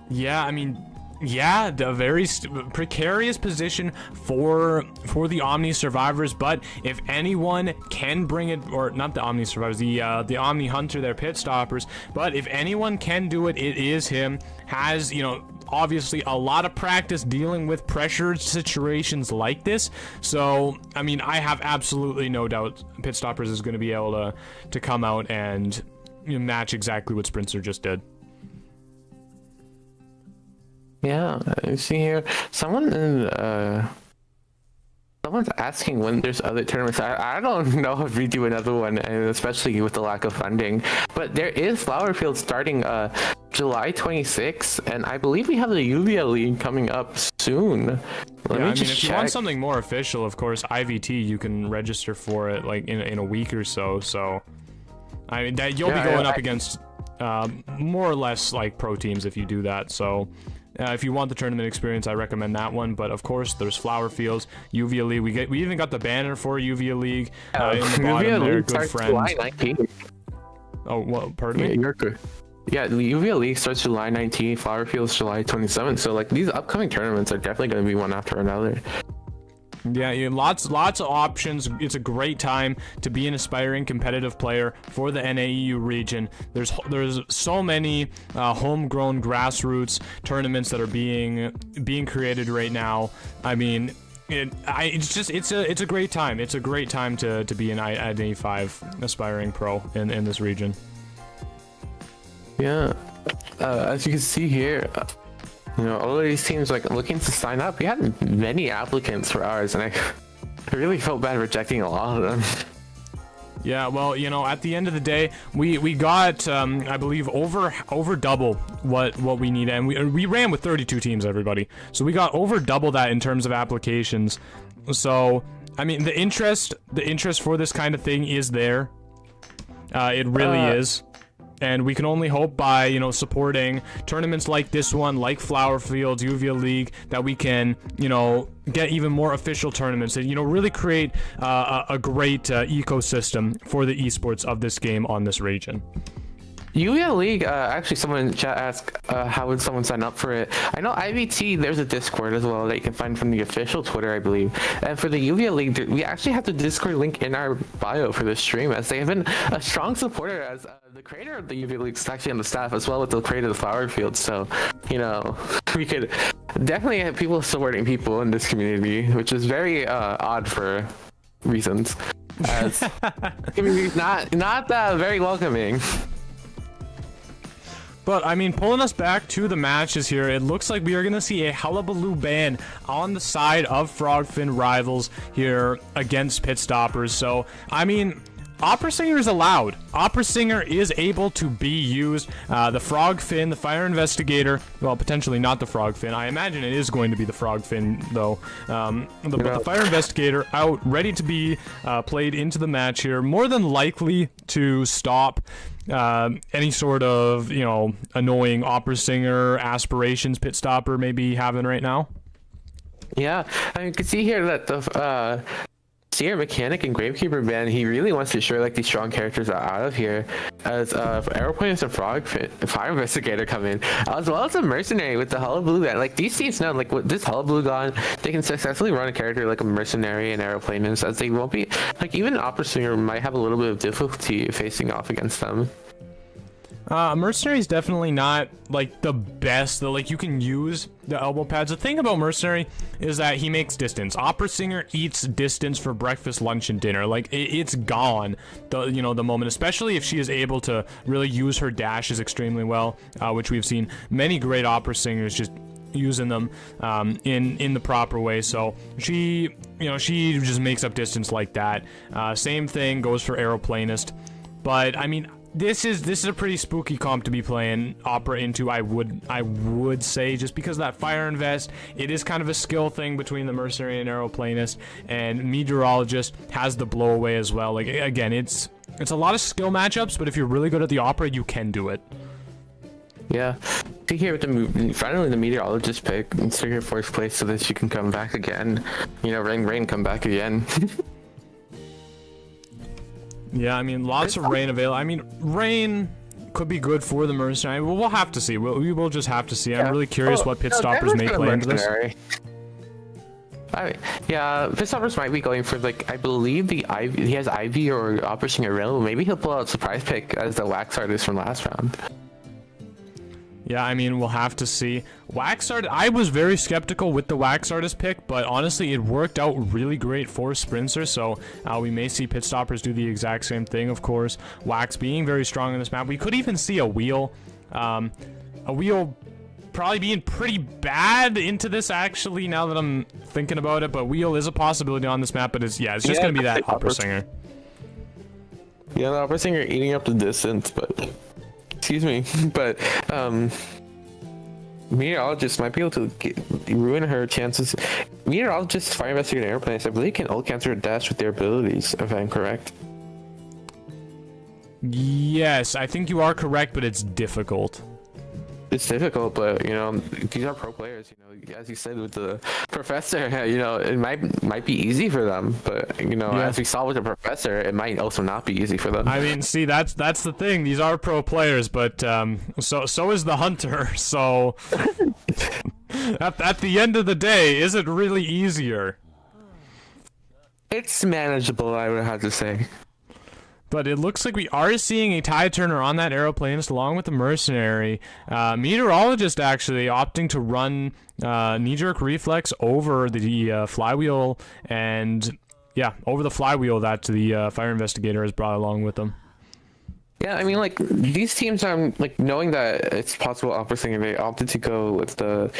Yeah, I mean, yeah, a very precarious position for the Omni survivors, but if anyone can bring it, or not the Omni survivors, the Omni Hunter, their pit stoppers, but if anyone can do it, it is him. Has, you know, obviously a lot of practice dealing with pressured situations like this, so I mean, I have absolutely no doubt pit stoppers is going to be able to come out and, you know, match exactly what Sprinter just did. Yeah, you see here, someone's asking when there's other tournaments. I don't know if we do another one, and especially with the lack of funding. But there is Flowerfield starting July 26th, and I believe we have the UVL League coming up soon. Yeah, I mean, if you want something more official, of course, IVT, you can register for it like in a week or so. So, I mean, that you'll be going up against more or less like pro teams if you do that. So. If you want the tournament experience, I recommend that one. But of course, there's Flower Fields, UVA League. We even got the banner for UVA League in the bottom there. Good friend. July 19th. Oh, well, pardon me. Yeah, you're good. Yeah, the UVA League starts July 19th. Flower Fields July 27th. So like these upcoming tournaments are definitely going to be one after another. Yeah, lots of options. It's a great time to be an aspiring competitive player for the NAEU region. There's so many homegrown grassroots tournaments that are being created right now. I mean, it's a great time. It's a great time to be an NA5 aspiring pro in this region. Yeah, as you can see here. You know, all of these teams like looking to sign up. We had many applicants for ours, and I really felt bad rejecting a lot of them. Yeah, well, you know, at the end of the day, we got I believe over double what we need, and we ran with 32 teams, everybody. So we got over double that in terms of applications. So I mean, the interest for this kind of thing is there. It really is. And we can only hope by, you know, supporting tournaments like this one, like Flower Fields, UVA League, that we can, you know, get even more official tournaments and, you know, really create a great ecosystem for the esports of this game on this region. UVA League, actually someone in the chat asked how would someone sign up for it. I know IVT, there's a Discord as well that you can find from the official Twitter, I believe. And for the UVA League, we actually have the Discord link in our bio for this stream, as they have been a strong supporter, as the creator of the UVA League is actually on the staff as well with the creator of the Flower Field. So, you know, we could definitely have people supporting people in this community, which is very odd for reasons. As community's not very welcoming. But, I mean, pulling us back to the matches here, it looks like we are going to see a hullabaloo ban on the side of Frogfin rivals here against Pit Stoppers. So, I mean, Opera Singer is allowed. Opera Singer is able to be used. The Frogfin, the Fire Investigator, well, potentially not the Frogfin. I imagine it is going to be the Frogfin, though. But the Fire Investigator out, ready to be played into the match here. More than likely to stop any sort of, you know, annoying Opera Singer aspirations Pit Stopper may be having right now. Yeah, I mean, you can see here that the Seer Mechanic and Gravekeeper ban, he really wants to ensure like these strong characters are out of here, as Aeroplanes and Fire Investigator come in, as well as a Mercenary with the Hullabaloo ban. Like these teams know, like with this Hullabaloo gone, they can successfully run a character like a Mercenary and Aeroplanist, as they won't be like, even Opera Singer might have a little bit of difficulty facing off against them. Mercenary is definitely not like the best, though. Like, you can use the elbow pads. The thing about Mercenary is that he makes distance. Opera Singer eats distance for breakfast, lunch, and dinner. Like, it's gone, the moment, especially if she is able to really use her dashes extremely well, which we've seen many great Opera Singers just using them in the proper way. So she just makes up distance like that. Same thing goes for Aeroplanist. But I mean, This is a pretty spooky comp to be playing Opera into, I would say, just because of that Fire Invest. It is kind of a skill thing between the Mercenary and Aeroplanist, and Meteorologist has the blow away as well. Like, again, it's a lot of skill matchups, but if you're really good at the Opera, you can do it. Yeah. See here with finally the Meteorologist pick and stay here 4th place so that she can come back again. You know, rain come back again. Yeah, I mean, lots of rain available. I mean, rain could be good for the Mercenary. Well, we'll have to see. We will just have to see. I'm really curious what Pit Stoppers may play into this. Yeah, Pit Stoppers might be going for, like, I believe he has Ivy or Opera Singer available. Maybe he'll pull out Surprise Pick as the Wax Artist from last round. Yeah, I mean, we'll have to see. Wax Art, I was very skeptical with the Wax Artist pick, but honestly, it worked out really great for Sprinter, so we may see Pit Stoppers do the exact same thing, of course. Wax being very strong in this map. We could even see a Wheel. A Wheel probably being pretty bad into this, actually, now that I'm thinking about it, but Wheel is a possibility on this map, but it's just going to be that Opera Singer. Yeah, the Opera Singer eating up the distance, but... Excuse me, but Meteorologist might be able to ruin her chances. Meteorologist, Fire Investigator, and Airplanes, I believe, can ult cancel or dash with their abilities, if I'm correct. Yes, I think you are correct, but it's difficult. It's difficult, but you know, these are pro players. You know, as you said with the Professor, you know, it might be easy for them, but you know, as we saw with the Professor, it might also not be easy for them. I mean, see, that's the thing. These are pro players, but so is the Hunter. So at the end of the day, is it really easier? It's manageable, I would have to say. But it looks like we are seeing a Tide Turner on that Aeroplanist along with the Mercenary. Meteorologist actually opting to run Knee-Jerk Reflex over the Flywheel, and yeah, over the Flywheel that the Fire Investigator has brought along with them. Yeah, I mean, like, these teams are, like, knowing that it's possible Opera Singer, they opted to go with the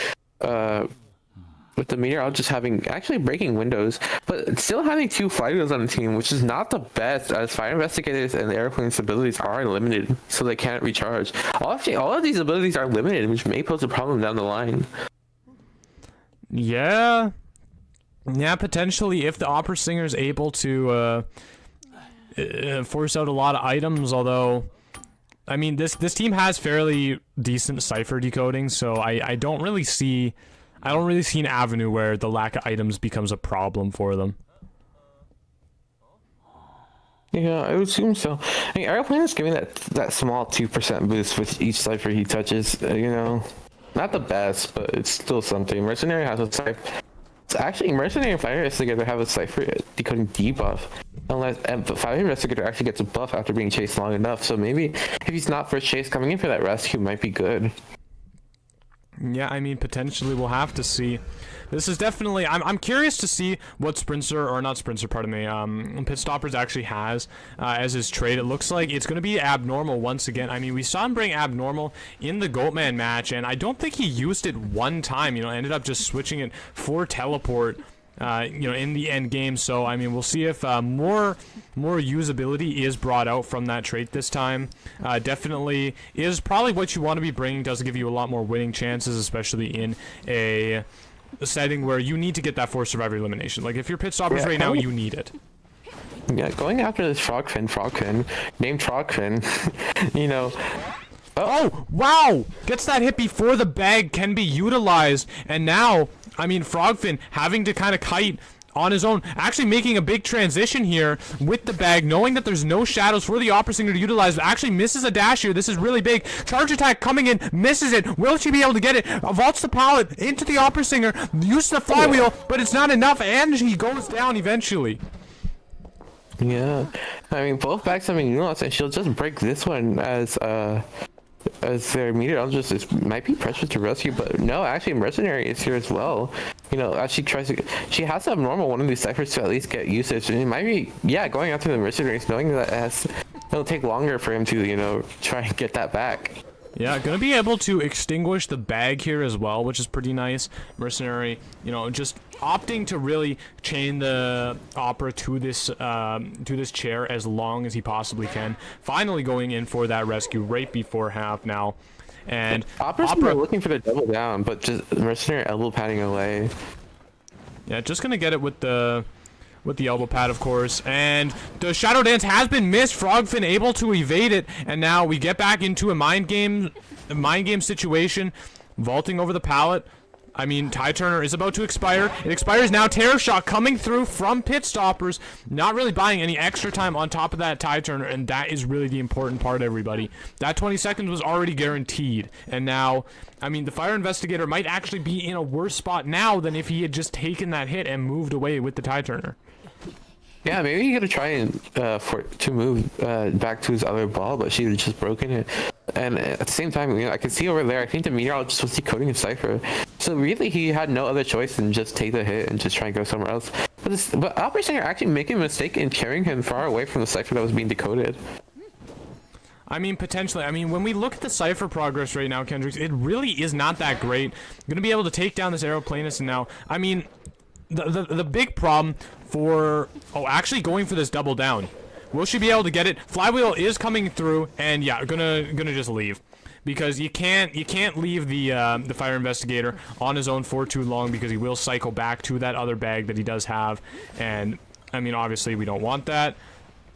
Meteorologist actually breaking windows, but still having 2 Flywheels on the team, which is not the best, as Fire Investigators and the Airplane's abilities are limited, so they can't recharge. All of these abilities are limited, which may pose a problem down the line. Yeah, potentially if the Opera Singer is able to force out a lot of items, although... I mean, this team has fairly decent cipher decoding, so I don't really see an avenue where the lack of items becomes a problem for them. Yeah, I would assume so. I mean, Aeroplane is giving that small 2% boost with each cipher he touches. You know, not the best, but it's still something. Mercenary has a cipher. It's actually Mercenary and Fire Investigator have a cipher decoding debuff. But Fire Investigator actually gets a buff after being chased long enough. So maybe if he's not first chase coming in for that rescue, might be good. Yeah, I mean, potentially we'll have to see. This is definitely... I'm curious to see what Pit Stoppers actually has as his trade. It looks like it's going to be Abnormal once again. I mean, we saw him bring Abnormal in the Goatman match, and I don't think he used it one time. You know, ended up just switching it for Teleport, you know, in the end game. So, I mean, we'll see if more usability is brought out from that trait this time. Definitely is probably what you want to be bringing. Does give you a lot more winning chances, especially in a setting where you need to get that forced survivor elimination. Like, if you're Pit Stoppers right now, you need it. Yeah, going after this Frogfin, named Frogfin, you know... Oh, wow! Gets that hit before the bag can be utilized, and now, I mean, Frogfin having to kind of kite on his own, actually making a big transition here with the bag, knowing that there's no shadows for the Opera Singer to utilize, but actually misses a dash here. This is really big. Charge attack coming in, misses it. Will she be able to get it? Vaults the pallet into the Opera Singer, uses the Flywheel, but it's not enough, and he goes down eventually. Yeah, I mean, both bags have been utilized, and she'll just break this one as their meteorologist might be pressured to rescue, but no, actually Mercenary is here as well. You know, as she has to have normal one of these ciphers to at least get usage, and it might be, yeah, going after the Mercenaries, knowing that it'll take longer for him to, you know, try and get that back. Yeah, gonna be able to extinguish the bag here as well, which is pretty nice. Mercenary, you know, just opting to really chain the Opera to this chair as long as he possibly can. Finally going in for that rescue right before half now. And Opera looking for the double down, but just Mercenary elbow padding away. Yeah, just gonna get it with the elbow pad, of course. And the Shadow Dance has been missed. Frogfin able to evade it, and now we get back into a mind game situation. Vaulting over the pallet. I mean, Tie Turner is about to expire. It expires now. Terror Shock coming through from Pit Stoppers. Not really buying any extra time on top of that Tie Turner, and that is really the important part, everybody. That 20 seconds was already guaranteed. And now, I mean, the Fire Investigator might actually be in a worse spot now than if he had just taken that hit and moved away with the Tie Turner. Yeah, maybe you gotta try and to move back to his other ball, but she had just broken it. And at the same time, you know, I can see over there, I think the meteorologist was decoding his cipher. So really, he had no other choice than just take the hit and just try and go somewhere else. But Operation are actually making a mistake in carrying him far away from the cipher that was being decoded. I mean, potentially. I mean, when we look at the cipher progress right now, Kendricks, it really is not that great. Gonna be able to take down this Aeroplanist, and now, I mean, the big problem for actually going for this double down. Will she be able to get it? Flywheel is coming through, and yeah, gonna just leave, because you can't leave the Fire Investigator on his own for too long, because he will cycle back to that other bag that he does have, and I mean, obviously we don't want that.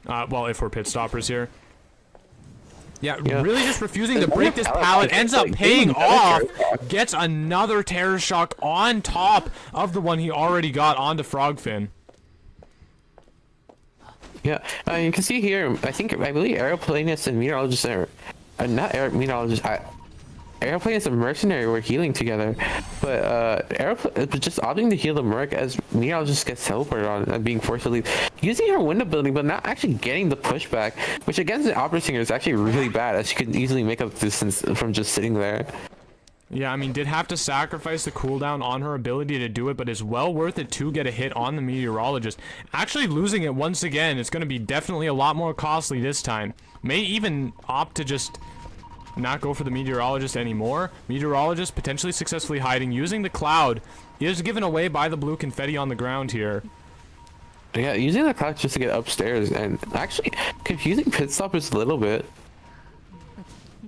Well, if we're Pit Stoppers here. Yeah, really just refusing to break this pallet, ends up paying off, gets another Terror Shock on top of the one he already got onto Frogfin. Yeah, you can see here, I believe Aeroplanists and Meteorologists are, not Meteorologists, Aeroplanist and Mercenary were healing together, but just opting to heal the Merc as Meteorologist gets teleported on and being forced to leave. Using her window building, but not actually getting the pushback, which against the Opera Singer is actually really bad, as she could easily make up distance from just sitting there. Yeah, I mean, did have to sacrifice the cooldown on her ability to do it, but it's well worth it to get a hit on the Meteorologist. Actually losing it once again, it's going to be definitely a lot more costly this time. May even opt to just not go for the Meteorologist anymore. Meteorologist potentially successfully hiding, using the Cloud, is given away by the blue confetti on the ground here. Yeah, using the Cloud just to get upstairs, and actually confusing Pit Stoppers a little bit.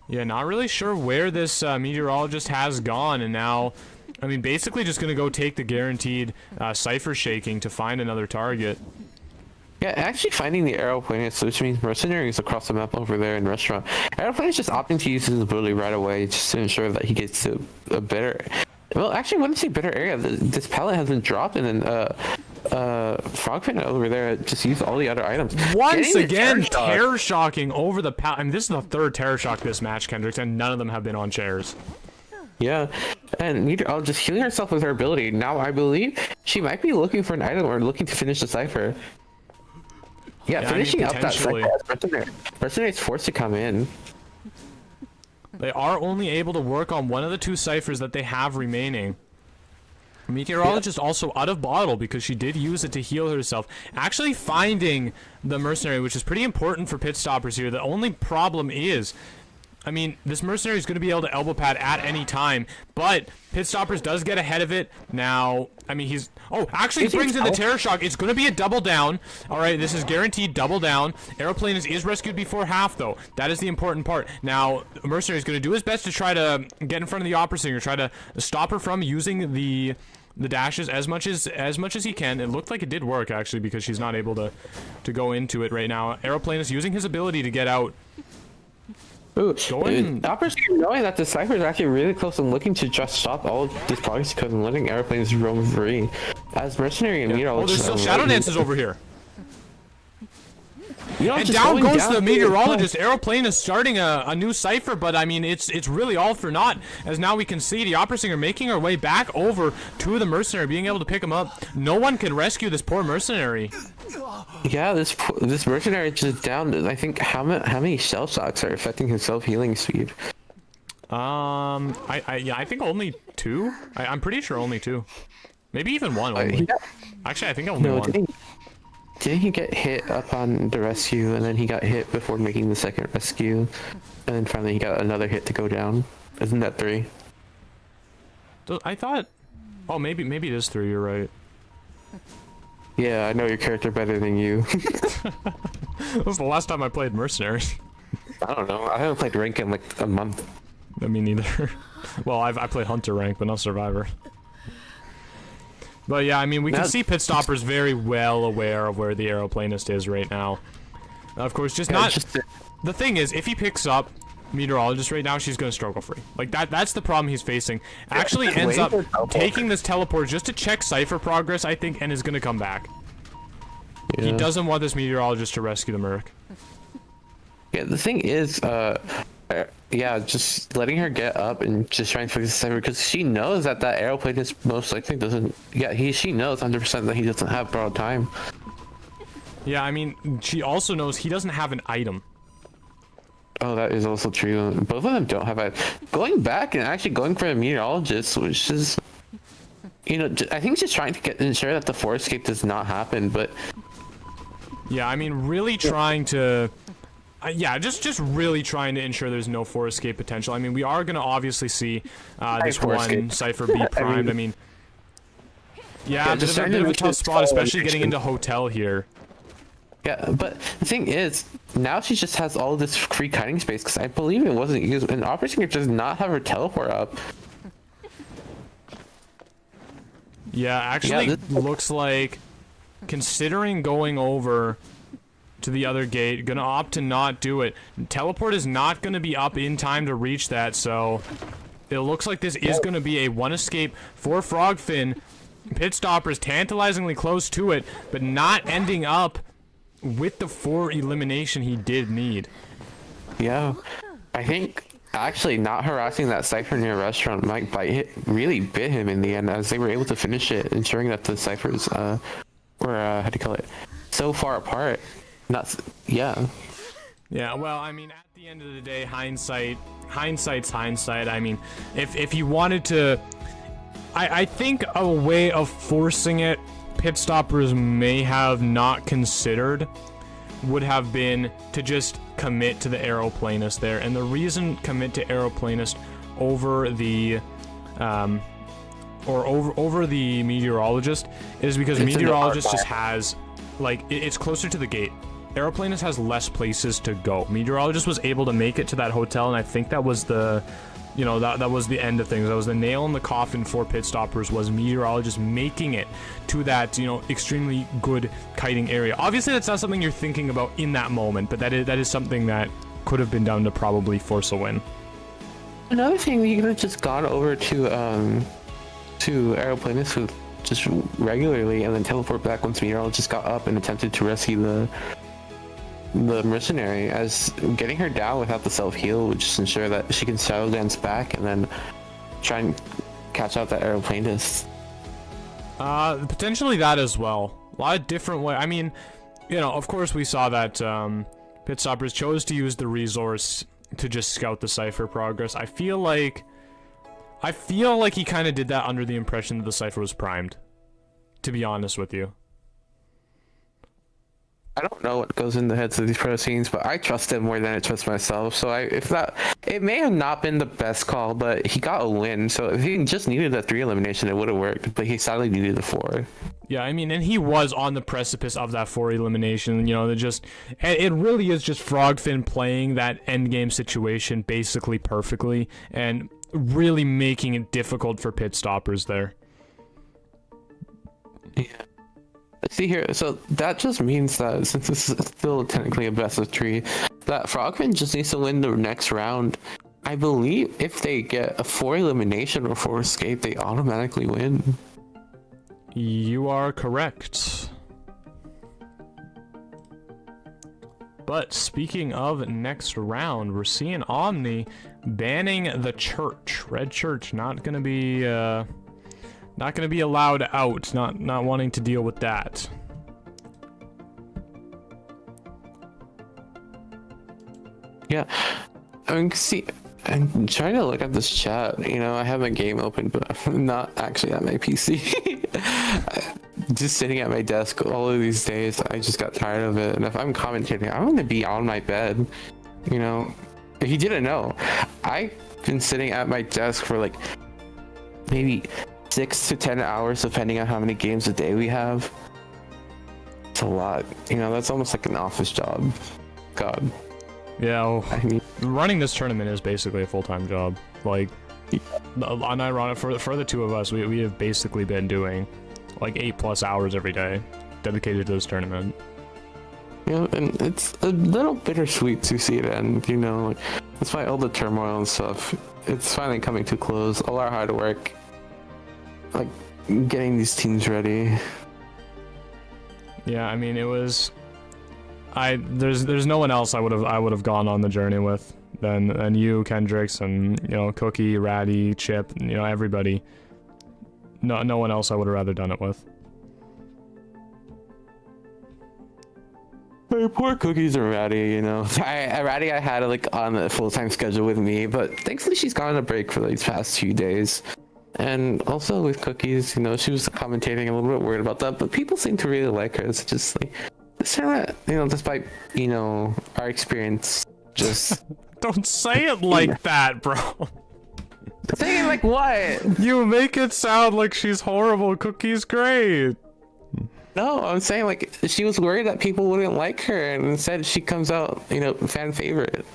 Yeah, not really sure where this Meteorologist has gone, and now, I mean, basically just going to go take the guaranteed Cypher Shaking to find another target. Yeah, actually finding the Aeroplanist, which means Mercenaries across the map over there in Restaurant. Aeroplanist just opting to use his ability right away just to ensure that he gets to a better... Well, actually, when I say better area, this pallet has been dropped, and then Frogfin over there just used all the other items. Once again, Terror Shocking over the pallet. I mean, this is the third Terror Shock this match, Kendricks, and none of them have been on chairs. Yeah, and Meteorologist just healing herself with her ability. Now, I believe she might be looking for an item or looking to finish the cipher. Yeah, finishing up that cipher. Mercenary is forced to come in. They are only able to work on one of the two ciphers that they have remaining. Meteorologist also out of bottle because she did use it to heal herself. Actually finding the Mercenary, which is pretty important for Pit Stoppers here. The only problem is, I mean, this Mercenary is going to be able to elbow pad at any time, but Pit Stoppers does get ahead of it. Now, I mean, he's... Oh, actually he brings in the Terror Shock. It's going to be a double down. All right, this is guaranteed double down. Aeroplanist is rescued before half, though. That is the important part. Now, Mercenary is going to do his best to try to get in front of the Opera Singer, try to stop her from using the dashes as much as he can. It looked like it did work, actually, because she's not able to go into it right now. Aeroplanist using his ability to get out. Ooh, Opera's knowing that the Cypher is actually really close and looking to just stop all of this progress because and letting Aeroplanes roam free. As Mercenary and Meteorologist... Oh, there's still Shadow Dances over here. And down goes the Meteorologist. Aeroplane is starting a new cipher, but I mean, it's really all for naught, as now we can see the Opera Singer making her way back over to the Mercenary, being able to pick him up. No one can rescue this poor Mercenary. Yeah, this Mercenary is just down. I think how many shell shocks are affecting his self-healing speed? I think only 2. I'm pretty sure only 2. Maybe even 1 only. Yeah. Actually, I think only 1. didn't he get hit up on the rescue, and then he got hit before making the second rescue, and then finally he got another hit to go down? Isn't that 3? I thought... Oh, maybe it is 3, you're right. Yeah, I know your character better than you. That was the last time I played Mercenaries. I don't know. I haven't played rank in like a month. Me neither. Well, I played Hunter rank, but not Survivor. But yeah, I mean, we can see Pitstopper's very well aware of where the aeroplanist is right now. Of course, the thing is, if he picks up Meteorologist right now, she's gonna struggle free. Like that's the problem he's facing. Actually ends up taking this teleport just to check Cypher progress, I think, and is gonna come back. Yeah. He doesn't want this Meteorologist to rescue the Merc. Yeah, the thing is, yeah, just letting her get up and just trying to fix the Cypher, because she knows that aeroplanist most likely doesn't. Yeah, she knows 100% that he doesn't have borrowed time. Yeah, I mean, she also knows he doesn't have an item. Oh, that is also true. Both of them don't have it. Going back and actually going for a Meteorologist, which is, you know, I think she's trying to ensure that the 4 escape does not happen, but... Yeah, I mean, really trying to... yeah, just really trying to ensure there's no 4 escape potential. I mean, we are going to obviously see this one Cypher be primed. I mean... Yeah, just a bit of a tough spot, especially getting into Hotel here. Yeah, but the thing is, now she just has all this free kiting space, because I believe it wasn't used, and Operating does not have her teleport up. Yeah, actually, looks like, considering going over to the other gate, gonna opt to not do it. Teleport is not gonna be up in time to reach that, so it looks like this is gonna be a 1 escape for Frogfin. Pitstopper's tantalizingly close to it, but not ending up with the 4 elimination he did need. Yeah, I think actually not harassing that Cypher near restaurant might really bit him in the end, as they were able to finish it, ensuring that the Cyphers were how do you call it, so far apart. Yeah, well, I mean, at the end of the day, hindsight's hindsight. I mean, if you wanted to, I think a way of forcing it Pitstoppers may have not considered would have been to just commit to the aeroplanist there, and the reason commit to aeroplanist over the over the meteorologist is because meteorologist just has, like, it's closer to the gate. Aeroplanist has less places to go. Meteorologist was able to make it to that hotel, and I think that was the, you know, that was the end of things. That was the nail in the coffin for Pitstoppers, was Meteorologist making it to that, you know, extremely good kiting area. Obviously, that's not something you're thinking about in that moment, but that is something that could have been done to probably force a win. Another thing, you could have just gone over to Aeroplanist with just regularly, and then teleport back once Meteorologist got up and attempted to rescue the mercenary, as getting her down without the self-heal would just ensure that she can shadow dance back and then try and catch out that aeroplanist. Potentially that as well. A lot of different ways. I mean, you know, of course we saw that Pitstoppers chose to use the resource to just scout the Cypher progress. I feel like he kind of did that under the impression that the Cypher was primed, to be honest with you. I don't know what goes in the heads of these pro scenes, but I trust him more than I trust myself. So it may have not been the best call, but he got a win. So if he just needed a 3 elimination, it would have worked. But he sadly needed a 4. Yeah, I mean, and he was on the precipice of that 4 elimination. You know, it really is just Frogfin playing that endgame situation basically perfectly, and really making it difficult for Pitstoppers there. Yeah. Let's see here. So that just means that, since this is still technically a best of 3, that Frogfin just needs to win the next round. I believe if they get a 4 elimination or 4 escape, they automatically win. You are correct. But speaking of next round, we're seeing Omni banning the church. Red Church not gonna be allowed out. Not wanting to deal with that. Yeah, I mean, see, I'm trying to look at this chat. You know, I have my game open, but I'm not actually at my PC. just sitting at my desk all of these days, I just got tired of it. And if I'm commentating, I want to be on my bed. You know, if you didn't know, I've been sitting at my desk for like maybe 6 to 10 hours, depending on how many games a day we have. It's a lot. You know, that's almost like an office job. God. Yeah, well, I mean, running this tournament is basically a full-time job. Like, unironic for the two of us, we have basically been doing like 8+ hours every day dedicated to this tournament. you know, and it's a little bittersweet to see it end, you know, like, despite all the turmoil and stuff, it's finally coming to close. All our hard work, like, getting these teams ready. Yeah, I mean, it was... There's no one else I would have gone on the journey with than you, Kendricks, and, you know, Cookie, Ratty, Chip, you know, everybody. No one else I would have rather done it with. My poor Cookies and Ratty, you know. Ratty I had like on a full-time schedule with me, but thankfully she's gone on a break for like the past few days. And also with Cookies, you know, she was commentating a little bit worried about that, but people seem to really like her. It's just like, this tournament, you know, despite, you know, our experience, just... Don't say it like that, bro. Saying like what? You make it sound like she's horrible. Cookie's great. No, I'm saying like she was worried that people wouldn't like her, and instead she comes out, you know, fan favorite.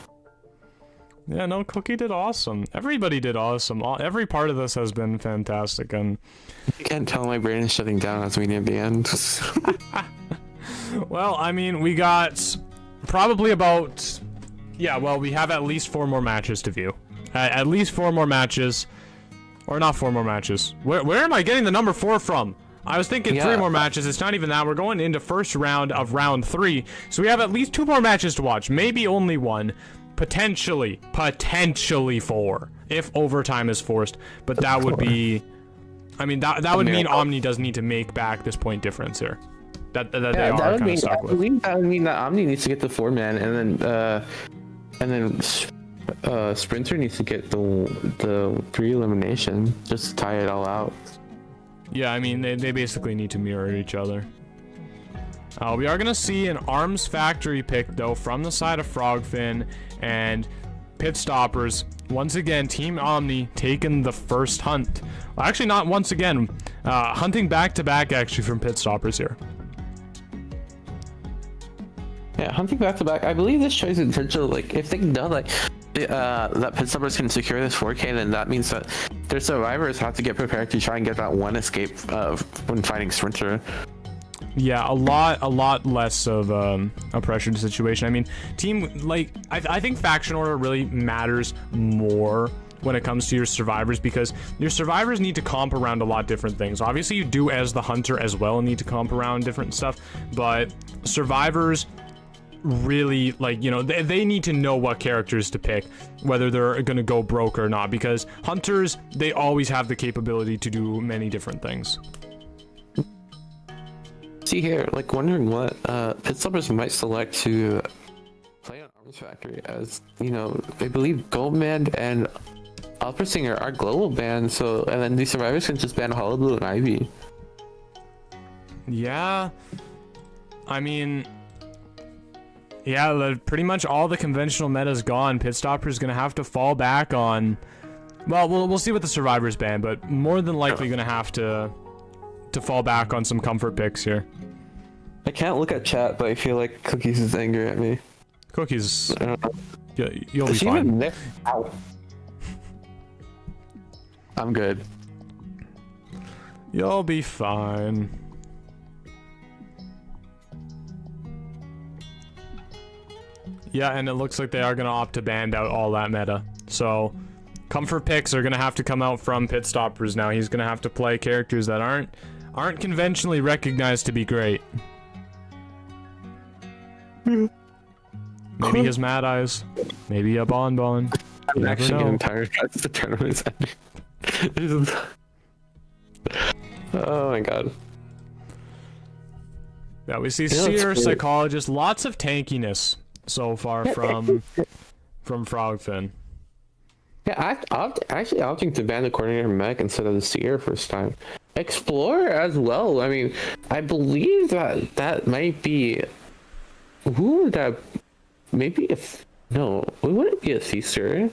Yeah, no, Cookie did awesome. Everybody did awesome. Every part of this has been fantastic, and You can't tell my brain is shutting down as we near the end. well, I mean, we got probably about... Yeah, well, we have at least 4 more matches to view. At least 4 more matches. Or not 4 more matches. Where am I getting the number 4 from? I was thinking 3 more matches. It's not even that. We're going into first round of round 3. So we have at least 2 more matches to watch. Maybe only 1. Potentially 4. If overtime is forced. But that would be... I mean, that would mean Omni does need to make back this point difference here. That they are kind of stuck with. I believe that would mean that Omni needs to get the 4-man, and then Sprinter needs to get the 3 elimination, just to tie it all out. Yeah, I mean, they basically need to mirror each other. We are going to see an Arms Factory pick, though, from the side of Frogfin and Pit Stoppers. Once again, Team Omni taking the first hunt. Well, actually, not once again. Hunting back-to-back, actually, from Pit Stoppers here. Yeah, hunting back-to-back. I believe this shows the potential, like, if they know, like, that Pit Stoppers can secure this 4K, then that means that their survivors have to get prepared to try and get that one escape when fighting Sprinter. Yeah, a lot less of a pressured situation. I mean, I think faction order really matters more when it comes to your survivors, because your survivors need to comp around a lot different things. Obviously, you do as the hunter as well need to comp around different stuff, but survivors really, like, you know, they need to know what characters to pick, whether they're gonna go broke or not, because hunters, they always have the capability to do many different things. See here, like, wondering what Pit Stoppers might select to play on Arms Factory, as, you know, I believe Goldman and Opera Singer are global banned, so, and then these survivors can just ban Hollow Blue and Ivy. Yeah, I mean, yeah, pretty much all the conventional meta's gone. Pit Stopper's gonna have to fall back on... Well, we'll see what the survivors ban, but more than likely gonna have to fall back on some comfort picks here. I can't look at chat, but I feel like Cookies is angry at me. Cookies, you'll be fine. I'm good. You'll be fine. Yeah, and it looks like they are going to opt to ban out all that meta. So, comfort picks are going to have to come out from Pit Stoppers now. He's going to have to play characters that aren't conventionally recognized to be great. Maybe his Mad Eyes. Maybe a Bonbon. I'm actually getting tired as the tournament's ending. Oh my god. Yeah, we see Seer, Psychologist, lots of tankiness so far from Frogfin. Yeah, actually opting to ban the coordinator mech instead of the Seer first time. Explorer as well. I mean, I believe that might be who would that maybe if no, it wouldn't be a Caesar.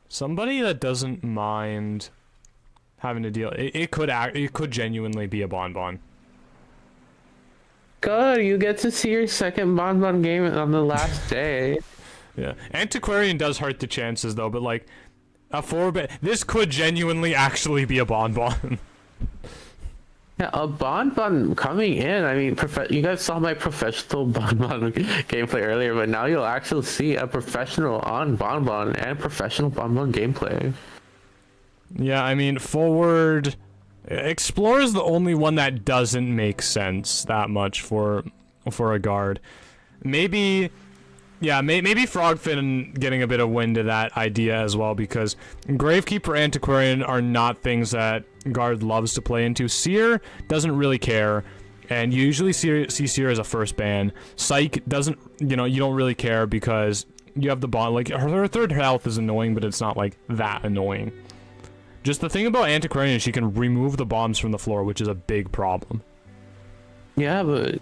Somebody that doesn't mind having to deal. It could genuinely be a Bonbon. God, you get to see your second Bonbon game on the last day. Yeah, Antiquarian does hurt the chances though, but like a 4-bet, this could genuinely actually be a Bonbon. Yeah, a Bonbon coming in. I mean, you guys saw my professional Bonbon gameplay earlier, but now you'll actually see a professional on Bonbon and professional Bonbon gameplay. Yeah, I mean, forward... Explorer is the only one that doesn't make sense that much for a guard. Maybe... Yeah, maybe Frogfin getting a bit of wind to that idea as well, because Gravekeeper, Antiquarian are not things that Guard loves to play into. Seer doesn't really care, and you usually see Seer as a first ban. Psych doesn't, you don't really care because you have the bond. Like, her third health is annoying, but it's not, like, that annoying. Just the thing about Antiquarian is she can remove the bombs from the floor, which is a big problem. Yeah, but...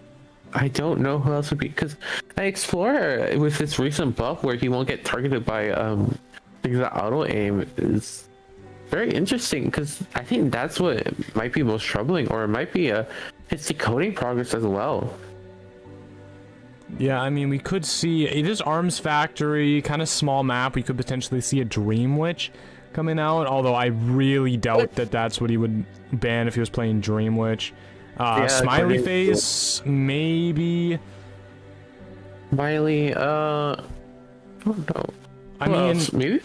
I don't know who else would be, because Explorer with this recent buff where he won't get targeted by things that auto aim is very interesting, because I think that's what might be most troubling, or it might be his decoding progress as well. Yeah, I mean, we could see it is Arms Factory, kind of small map. We could potentially see a Dream Witch coming out, although I really doubt that that's what he would ban if he was playing Dream Witch. Yeah, Smiley Face, maybe. Smiley, I don't know. I mean, maybe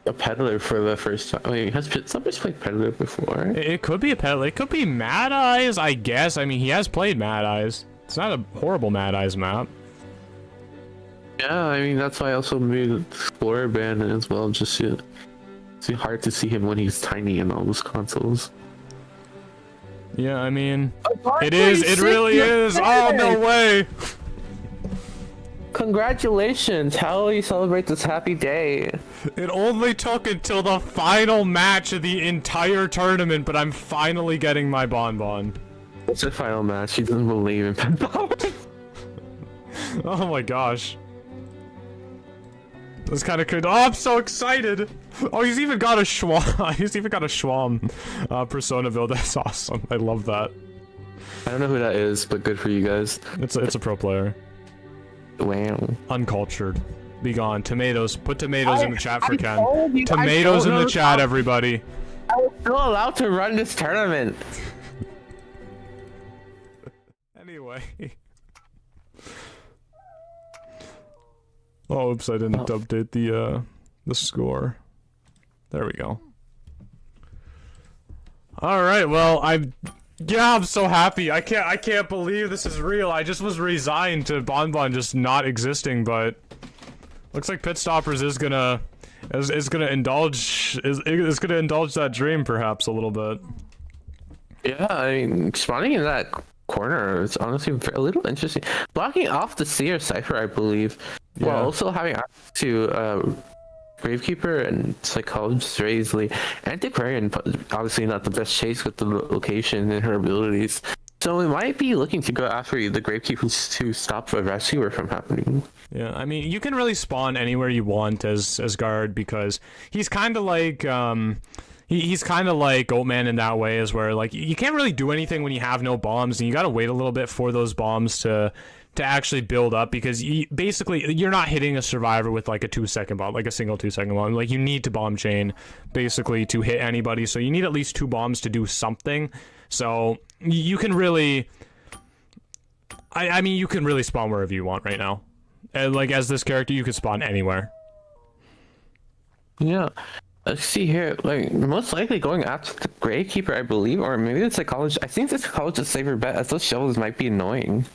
a Peddler for the first time. I mean, has somebody's played Peddler before? It could be a Peddler. It could be Mad Eyes, I guess. I mean, he has played Mad Eyes. It's not a horrible Mad Eyes map. Yeah, I mean, that's why I also made Explorer ban as well. Just it's hard to see him when he's tiny in all those consoles. Yeah, I mean, it is. It really is. Oh, no way. Congratulations. How will you celebrate this happy day? It only took until the final match of the entire tournament, but I'm finally getting my Bonbon. It's the final match. He doesn't believe in pen power. Oh my gosh. That's kind of cool. Oh, I'm so excited. Oh, he's even got a Schwam. He's even got a Schwam persona build. That's awesome. I love that. I don't know who that is, but good for you guys. It's a pro player. Wow. Uncultured. Be gone. Tomatoes. Put tomatoes in the chat for Ken. Tomatoes in the chat, everybody. I was still allowed to run this tournament. Anyway. Oh, oops, I didn't update the score. There we go. Alright, well, I'm so happy. I can't believe this is real. I just was resigned to Bonbon just not existing, but looks like Pit Stoppers is gonna indulge that dream perhaps a little bit. Yeah, I mean, spawning in that corner is honestly a little interesting. Blocking off the Seer Cypher, I believe, while also having access to Gravekeeper and Psychologist very easily. Antiquarian, obviously not the best chase with the location and her abilities. So we might be looking to go after the Gravekeepers to stop a rescuer from happening. Yeah, I mean, you can really spawn anywhere you want as guard, because he's kind of like he's kind of like Goatman in that way, is where like you can't really do anything when you have no bombs, and you got to wait a little bit for those bombs to actually build up, because basically you're not hitting a survivor with like a 2-second bomb, like a single 2-second bomb. Like, you need to bomb chain basically to hit anybody, so you need at least 2 bombs to do something. So you can really, I mean, you can really spawn wherever you want right now. And like, as this character, you can spawn anywhere. Yeah. Let's see here. Like, most likely going after the Gravekeeper, I believe, or maybe the Psychologist. I think the Psychologist is safer bet, as those shovels might be annoying.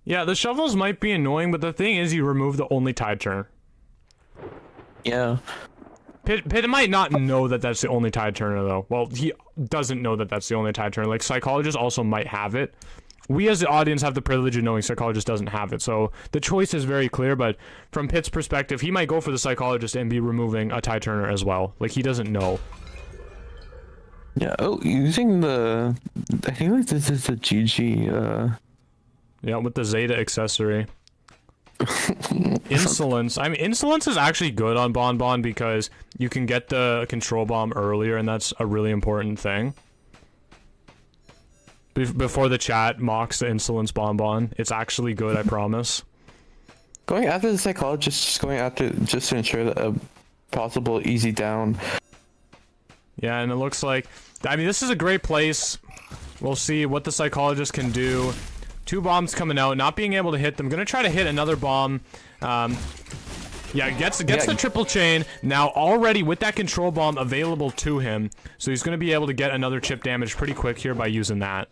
Yeah, the shovels might be annoying, but the thing is, you remove the only tide turner. Yeah. Pit might not know that that's the only tide turner, though. Well, he doesn't know that that's the only tide turner. Like, Psychologist also might have it. We as the audience have the privilege of knowing Psychologist doesn't have it, so the choice is very clear, but from Pit's perspective, he might go for the Psychologist and be removing a tide turner as well. Like, he doesn't know. Yeah. Oh, using the. I think like this is the GG. Yeah, with the Zeta accessory. Insolence. I mean, Insolence is actually good on Bonbon because you can get the control bomb earlier, and that's a really important thing. Before the chat mocks the Insolence Bonbon, it's actually good, I promise. Going after the psychologist, just going after just to ensure that a possible easy down. Yeah, and it looks like, I mean, this is a great place. We'll see what the psychologist can do. 2 bombs coming out, not being able to hit them. Gonna try to hit another bomb. Yeah, gets the triple chain. Now already with that control bomb available to him, so he's gonna be able to get another chip damage pretty quick here by using that.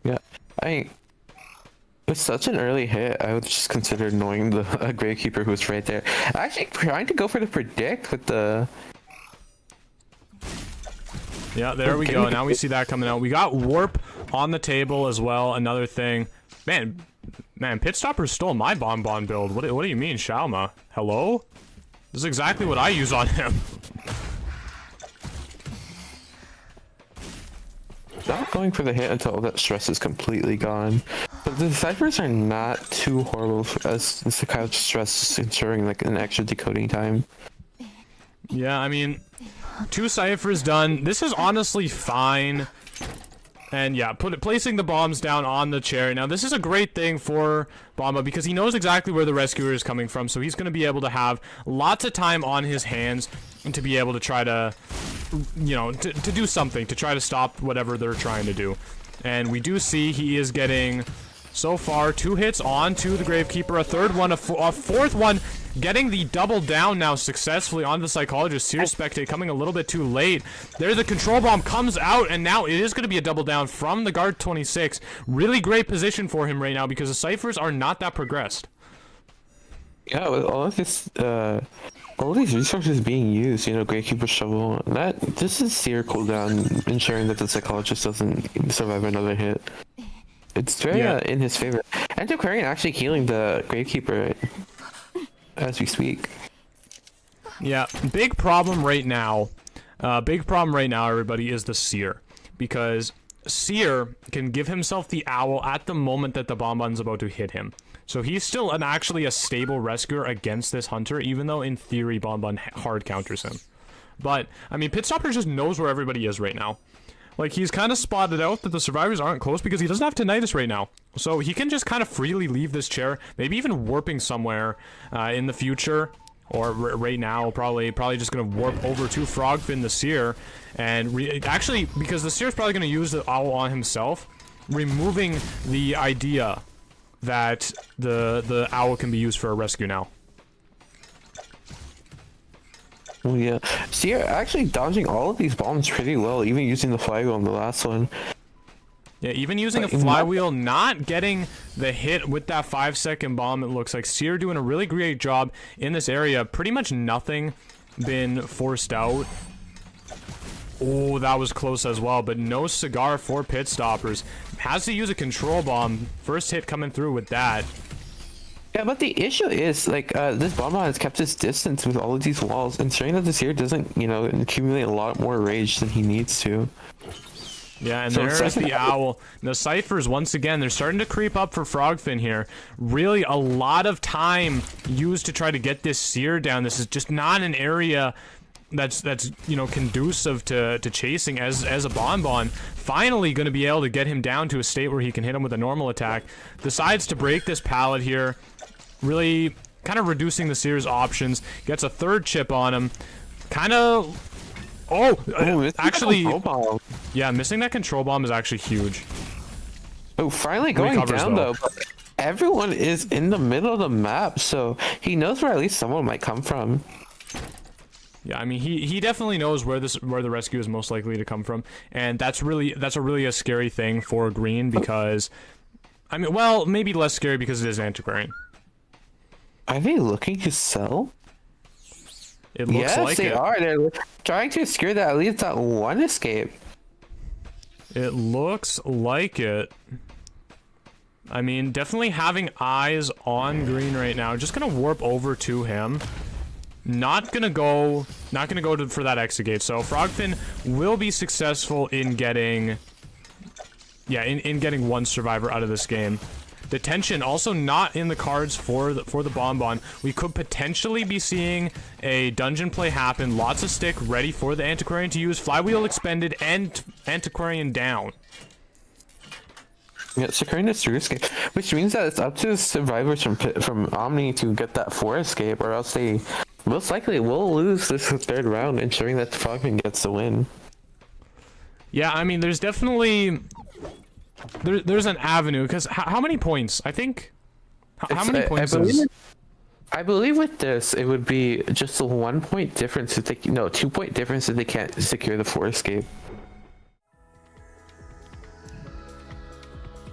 Yeah, with such an early hit, I would just consider knowing the Gravekeeper who's right there. Actually, trying to go for the predict with the. Yeah, there we go. Now we see that coming out. We got Warp on the table as well. Another thing. Man, Pitstopper stole my Bonbon build. What do you mean, Shauma? Hello? This is exactly what I use on him. Not going for the hit until that stress is completely gone. But the ciphers are not too horrible as the kind of stress ensuring like an extra decoding time. Yeah, I mean, 2 ciphers done. This is honestly fine. And yeah, placing the bombs down on the chair. Now, this is a great thing for Bomba because he knows exactly where the rescuer is coming from, so he's going to be able to have lots of time on his hands and to be able to try to, you know, to do something, to try to stop whatever they're trying to do. And we do see he is getting, so far, 2 hits onto the Gravekeeper, a third one, a fourth one, getting the double down now successfully on the Psychologist. Sears Spectate coming a little bit too late. There, the control bomb comes out, and now it is going to be a double down from the Guard 26. Really great position for him right now because the Ciphers are not that progressed. Yeah, with all of this, all these resources being used, you know, Gravekeeper Shovel, this is Seer cooldown, ensuring that the Psychologist doesn't survive another hit. It's very in his favor. Antiquarian actually healing the Gravekeeper as we speak. Yeah, big problem right now, everybody, is the Seer. Because Seer can give himself the owl at the moment that the Bonbon's about to hit him. So he's still actually a stable rescuer against this Hunter, even though in theory Bonbon hard counters him. But, I mean, Pitstopper just knows where everybody is right now. Like, he's kind of spotted out that the survivors aren't close because he doesn't have Tinnitus right now. So he can just kind of freely leave this chair, maybe even warping somewhere in the future. Or right now, probably just going to warp over to Frogfin the Seer. And actually, because the Seer's probably going to use the owl on himself, removing the idea that the owl can be used for a rescue now. Oh yeah, Seer actually dodging all of these bombs pretty well, even using the flywheel on the last one. Yeah, even using a flywheel, not getting the hit with that 5-second bomb, it looks like. Seer doing a really great job in this area. Pretty much nothing been forced out. Oh, that was close as well, but no cigar for Pitstoppers. Has to use a control bomb. First hit coming through with that. Yeah, but the issue is, like, this Bonbon has kept his distance with all of these walls, ensuring that this here doesn't, you know, accumulate a lot more rage than he needs to. Yeah, and so there's the owl. The Ciphers, once again, they're starting to creep up for Frogfin here. Really, a lot of time used to try to get this Seer down. This is just not an area that's you know, conducive to chasing as a Bonbon. Finally going to be able to get him down to a state where he can hit him with a normal attack. Decides to break this pallet here. Really kind of reducing the Seer's options. Gets a third chip on him. Kind of... actually... Yeah, missing that control bomb is actually huge. Oh, finally going down though. But everyone is in the middle of the map, so he knows where at least someone might come from. Yeah, I mean, he definitely knows where the rescue is most likely to come from, and that's a really scary thing for Green because, I mean, well, maybe less scary because it is Antiquarian. Are they looking to sell? It looks like they are. They're trying to secure that at least that one escape. It looks like it. I mean, definitely having eyes on Green right now. Just gonna warp over to him. not gonna go for that exit gate. So Frogfin will be successful in getting, yeah, in getting one survivor out of this game. Detention also not in the cards for the Bonbon. We could potentially be seeing a dungeon play happen. Lots of stick ready for the Antiquarian to use. Flywheel expended and Antiquarian down. Yeah, securing this 3 escape, which means that it's up to survivors from Omni to get that 4 escape, or else they most likely will lose this 3rd round, ensuring that the Frogman gets the win. Yeah, I mean, there's definitely there's an avenue, because how many points? I think how many points is... I believe with this it would be just a 1 point difference if they 2 point difference if they can't secure the 4 escape.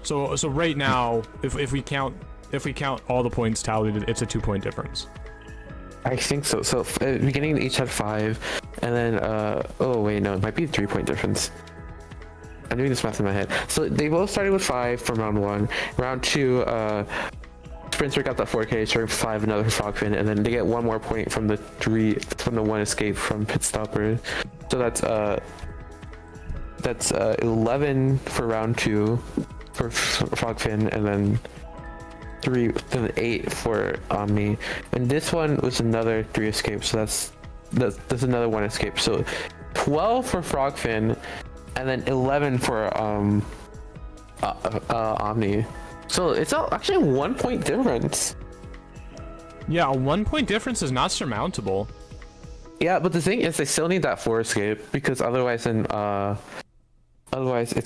So right now, if we count all the points tallied, it's a 2 point difference. I think so. So beginning each had 5, and then oh wait, no, it might be a 3 point difference. I'm doing this math in my head. So they both started with 5 from round 1. Round 2, Sprinter got that 4K, starting 5 another Frogfin, and then they get 1 more point from the 1 escape from Pitstopper. So that's 11 for round 2 for Frogfin, and then 8 for Omni. And this one was another 3 escapes, so that's another 1 escape. So 12 for Frogfin, and then 11 for Omni. So it's actually a 1 point difference. Yeah, a 1 point difference is not surmountable. Yeah, but the thing is, they still need that 4 escape, because otherwise it's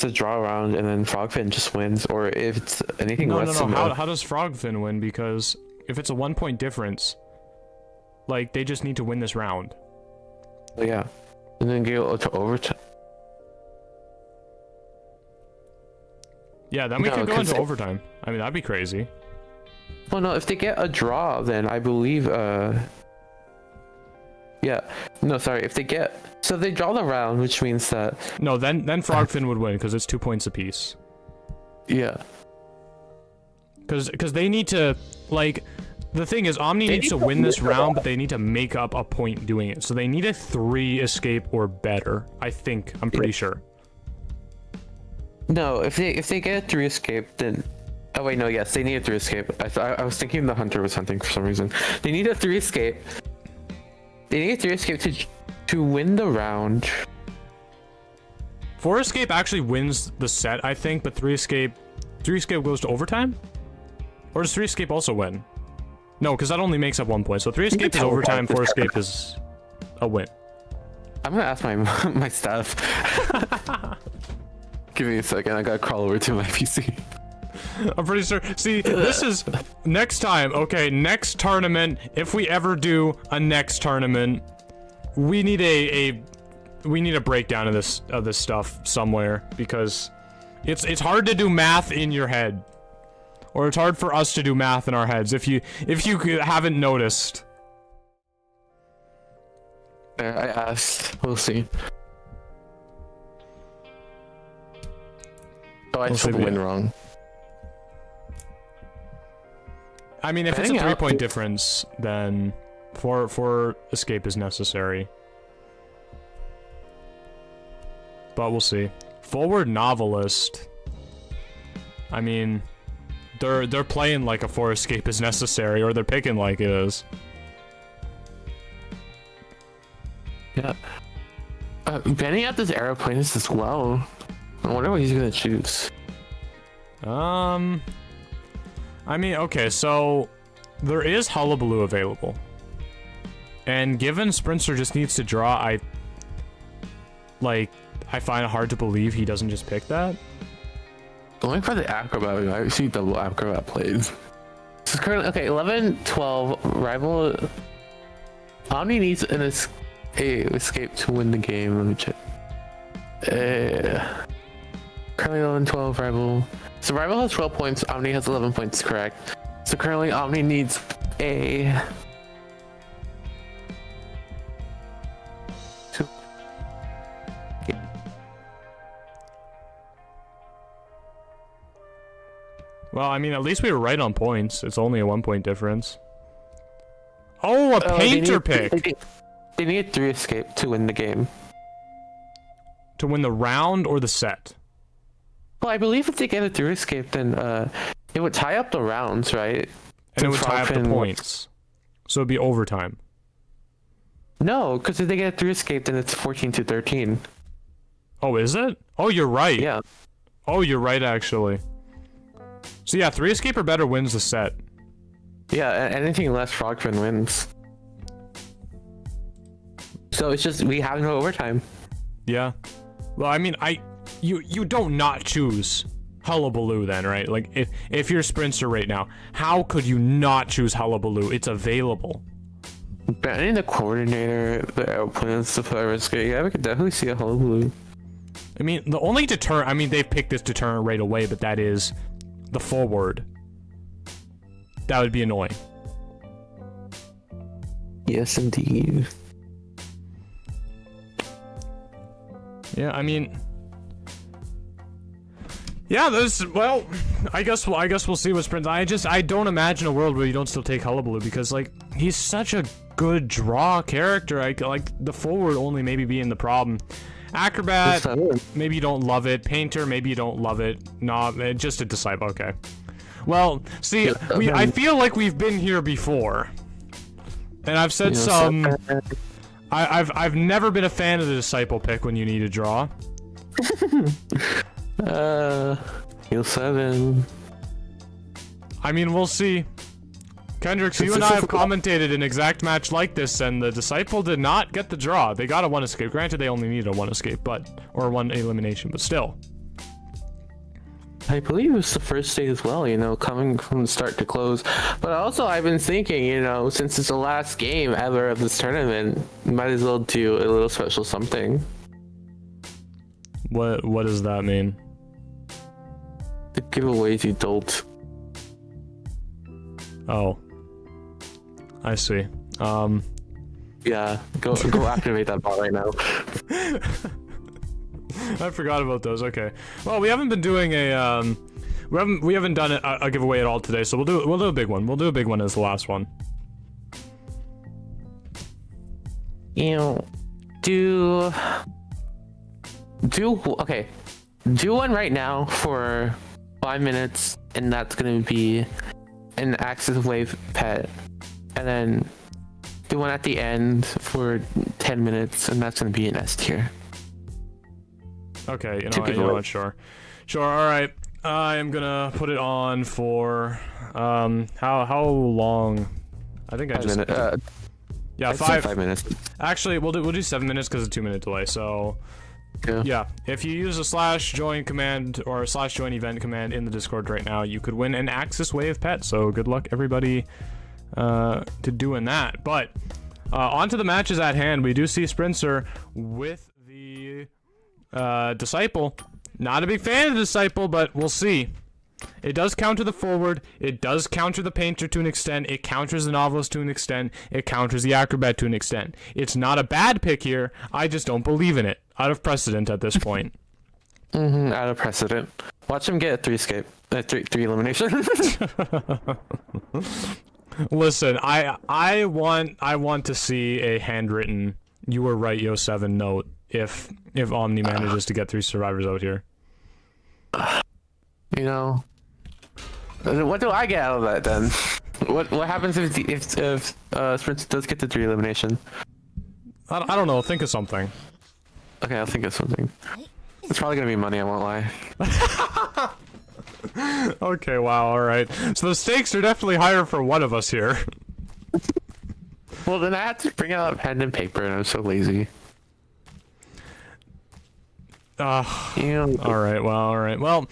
a draw round, and then Frogfin just wins. Or if it's anything less than how does Frogfin win? Because if it's a 1 point difference, like, they just need to win this round. Yeah, and then go to overtime. Yeah, then we could go into overtime. I mean, that'd be crazy. Well, no, if they get a draw, then I believe yeah, no, sorry, if they get, so they draw the round, which means that, no, then Frogfin would win, because it's 2 points apiece. yeah, because they need to, like, the thing is, Omni needs to win this round, but they need to make up a point doing it. So they need a 3 escape or better. I'm pretty sure. no, if they get a 3 escape, then, oh wait, no, yes, they need a 3 escape. I was thinking the hunter was hunting for some reason. They need a 3 escape. They need a 3 escape to win the round. 4 escape actually wins the set, I think, but 3 escape goes to overtime? Or does 3 escape also win? No, because that only makes up 1 point. So 3 escape is overtime, 4 escape is a win. I'm gonna ask my staff. Give me a second, I gotta crawl over to my PC. I'm pretty sure. See, this is next time. Okay, next tournament. If we ever do a next tournament, we need a breakdown of this stuff somewhere, because it's hard to do math in your head, or it's hard for us to do math in our heads if you haven't noticed. I asked. We'll see. Oh, I spelled win wrong. I mean, if it's a 3 point difference, then 4 escape is necessary. But we'll see. Forward Novelist. I mean, they're playing like a 4 escape is necessary, or they're picking like it is. Yeah. Benny at this aeroplanist as well. I wonder what he's gonna choose. I mean, okay, so there is Hullabaloo available. And given Sprinter just needs to draw, I find it hard to believe he doesn't just pick that. Only for the Acrobat, I see double Acrobat plays. This is currently, okay, 11, 12, rival. Omni needs an escape to win the game. Let me check. Currently 11, 12, rival. So rival has 12 points, Omni has 11 points, correct. So currently Omni needs a... Well, I mean, at least we were right on points. It's only a 1 point difference. Oh, a painter they pick. They need 3 escape to win the game. To win the round or the set? Well, I believe if they get a 3 escape, then it would tie up the rounds, right? And it would tie up the points. So it'd be overtime. No, because if they get a 3 escape, then it's 14-13. Oh, is it? Oh, you're right. Yeah. Oh, you're right, actually. So yeah, 3 escape or better wins the set. Yeah, anything less Frogfin wins. So it's just, we have no overtime. Yeah. Well, I mean, you don't not choose Hullabaloo then, right? Like, if you're Sprinter right now, how could you not choose Hullabaloo? It's available. Banning the coordinator, the outplans, the fire escape, yeah, we could definitely see a Hullabaloo. I mean, the only deterrent, I mean, they've picked this deterrent right away, but that is the forward. That would be annoying. Yes, indeed. Yeah, I mean, yeah, well, I guess we'll see what Sprint. I don't imagine a world where you don't still take Hullabaloo because, like, he's such a good draw character. Like the forward only maybe being the problem. Acrobat, maybe you don't love it. Painter, maybe you don't love it. No, just a Disciple. Okay. Well, see, I feel like we've been here before, and I've said some. I've never been a fan of the Disciple pick when you need a draw. Yo7. I mean, we'll see. Kendricks, you and I have commentated an exact match like this, and the Disciple did not get the draw. They got a 1 escape. Granted, they only needed a 1 escape, or 1 elimination, but still. I believe it was the first day as well, you know, coming from start to close. But also, I've been thinking, you know, since it's the last game ever of this tournament, might as well do a little special something. What does that mean? The giveaways you dolt. Oh. I see. Yeah, go activate that bot right now. I forgot about those. Okay. Well, we haven't been doing a we haven't done a giveaway at all today, so we'll do a big one. We'll do a big one as the last one. You know, do one right now for 5 minutes, and that's gonna be an Axis Wave pet, and then do one at the end for 10 minutes, and that's gonna be an S tier. Okay, you know what, sure, all right. I am gonna put it on for how long? I think I just yeah, 5 minutes. Actually, we'll do 7 minutes because of 2-minute delay. So yeah, if you use a /join command or a /join event command in the Discord right now, you could win an Axis Wave pet. So good luck, everybody, to doing that. But on to the matches at hand. We do see Sprinter with the Disciple. Not a big fan of the Disciple, but we'll see. It does counter the forward. It does counter the Painter to an extent. It counters the Novelist to an extent. It counters the Acrobat to an extent. It's not a bad pick here. I just don't believe in it. Out of precedent at this point. Out of precedent. Watch him get a 3 escape. 3 elimination. Listen, I want to see a handwritten "You were right, Yo7" note if Omni manages to get 3 survivors out here. You know, what do I get out of that then? What happens if Sprinter does get the 3 elimination? I don't know. Think of something. Okay, I'll think of something. It's probably gonna be money. I won't lie. Okay. Wow. All right. So the stakes are definitely higher for one of us here. Well, then I had to bring out a pen and paper, and I'm so lazy. All right. Well,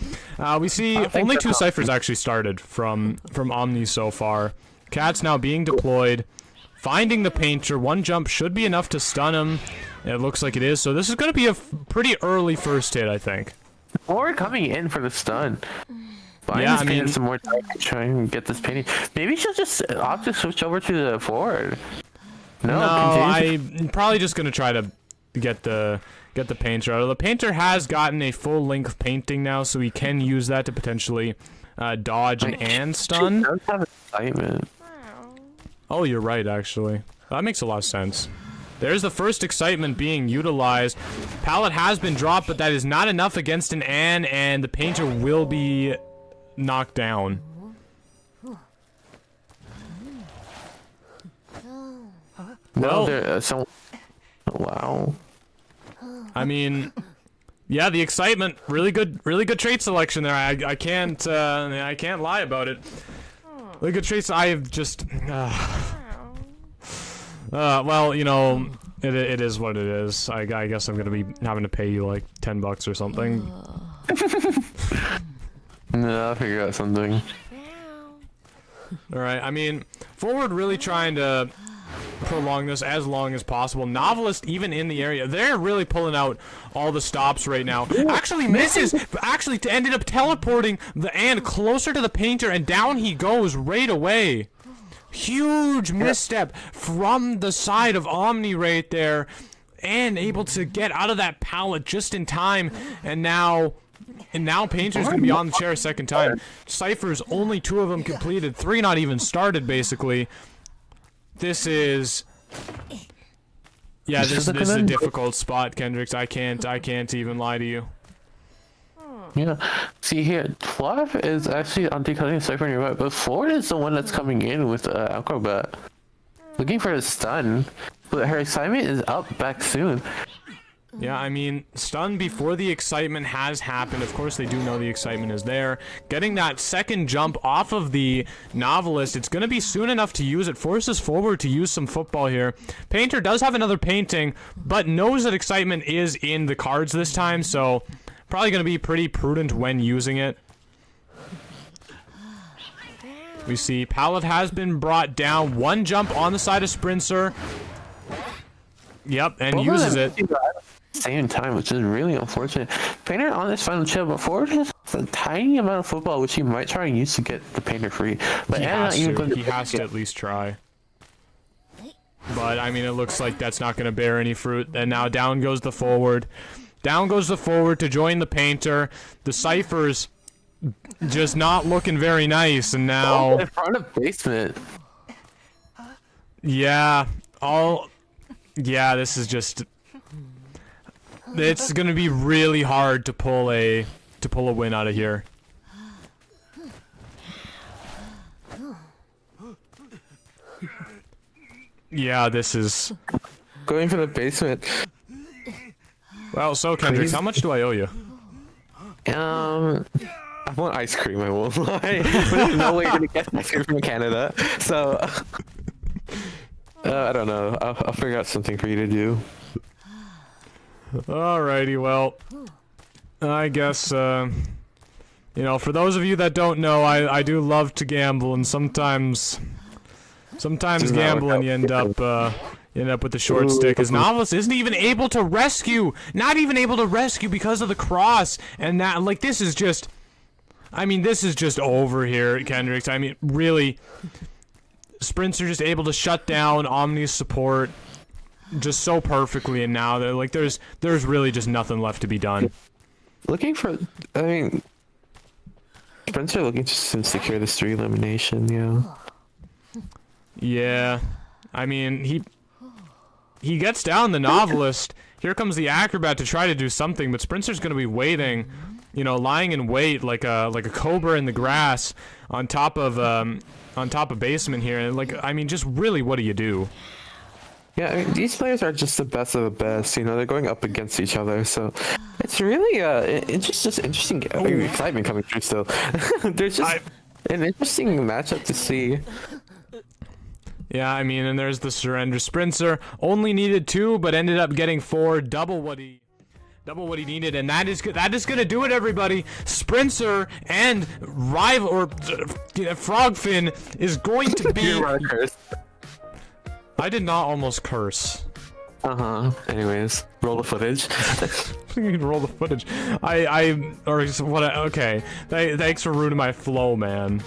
we see only 2 ciphers actually started from Omni so far. Cat's now being deployed, finding the Painter. 1 jump should be enough to stun him. It looks like it is. So this is going to be a pretty early first hit, I think. Or coming in for the stun. Yeah, I mean, some more time to try and get this painting. Maybe she'll just opt to switch over to the forward. No, I'm probably just going to try to get the Painter out. The Painter has gotten a full length painting now, so he can use that to potentially dodge and stun. She does have excitement. Oh, you're right, actually. That makes a lot of sense. There's the first excitement being utilized. Pallet has been dropped, but that is not enough against an Ann, and the painter will be knocked down. No, Well, wow. I mean, yeah, the excitement, really good trait selection there. I can't lie about it. Really good traits. I've just, well, you know, it is what it is. I guess I'm gonna be having to pay you like $10 or something. No, I'll figure out something. All right. I mean, Forward really trying to prolong this as long as possible. Novelist even in the area. They're really pulling out all the stops right now. Actually misses. Actually ended up teleporting the Ant closer to the painter, and down he goes right away. Huge misstep from the side of Omni right there, and able to get out of that pallet just in time. And now Painter's gonna be on the chair a second time. Ciphers, only 2 of them completed, 3 not even started basically. This is, yeah, this is a difficult spot, Kendricks. I can't even lie to you. Yeah. See here, Fluff is actually undercutting Cypher on your right, but Ford is the one that's coming in with Acrobat. Looking for a stun, but her excitement is up back soon. Yeah, I mean, stun before the excitement has happened. Of course, they do know the excitement is there. Getting that second jump off of the Novelist, it's going to be soon enough to use it. Forces Forward to use some football here. Painter does have another painting, but knows that excitement is in the cards this time, so probably going to be pretty prudent when using it. We see Pallet has been brought down. 1 jump on the side of Sprinter. Yep, and uses it. Same time, which is really unfortunate. Painter on this final chill, but Ford has a tiny amount of football, which he might try and use to get the Painter free. But he has to at least try. But I mean, it looks like that's not going to bear any fruit. And now down goes the Forward. Down goes the Forward to join the Painter. The Ciphers just not looking very nice, and now in front of basement. Yeah, this is just. It's gonna be really hard to pull a win out of here. Yeah, this is Going for the basement. well. So Kendricks, how much do I owe you? I want ice cream, I won't lie. But there's no way you're gonna get ice cream from Canada. So I don't know. I'll figure out something for you to do. Alrighty, well, I guess, you know, for those of you that don't know, I do love to gamble, and sometimes gambling you end up with the short stick, as Novelist isn't even able to rescue, not even able to rescue because of the cross, and that, like, this is just, I mean, this is just over here, Kendricks. I mean, really, Sprints are just able to shut down Omni's support just so perfectly, and now they're like there's really just nothing left to be done. Looking for, I mean, Spencer looking to secure this 3 elimination, yeah. Yeah, I mean, he gets down the Novelist. Here comes the Acrobat to try to do something, but Sprinter's gonna be waiting, you know, lying in wait like a cobra in the grass on top of basement here. And like, I mean, just really, what do you do? Yeah, I mean, these players are just the best of the best. You know, they're going up against each other, so it's really it's just interesting excitement coming through. Still, there's just an interesting matchup to see. Yeah, I mean, and there's the surrender. Sprinter only needed 2, but ended up getting 4, double what he needed, and that is gonna do it, everybody. Sprinter and rival or Frogfin is going to be. I did not almost curse. Anyways, roll the footage. You can roll the footage. Okay. Thanks for ruining my flow, man.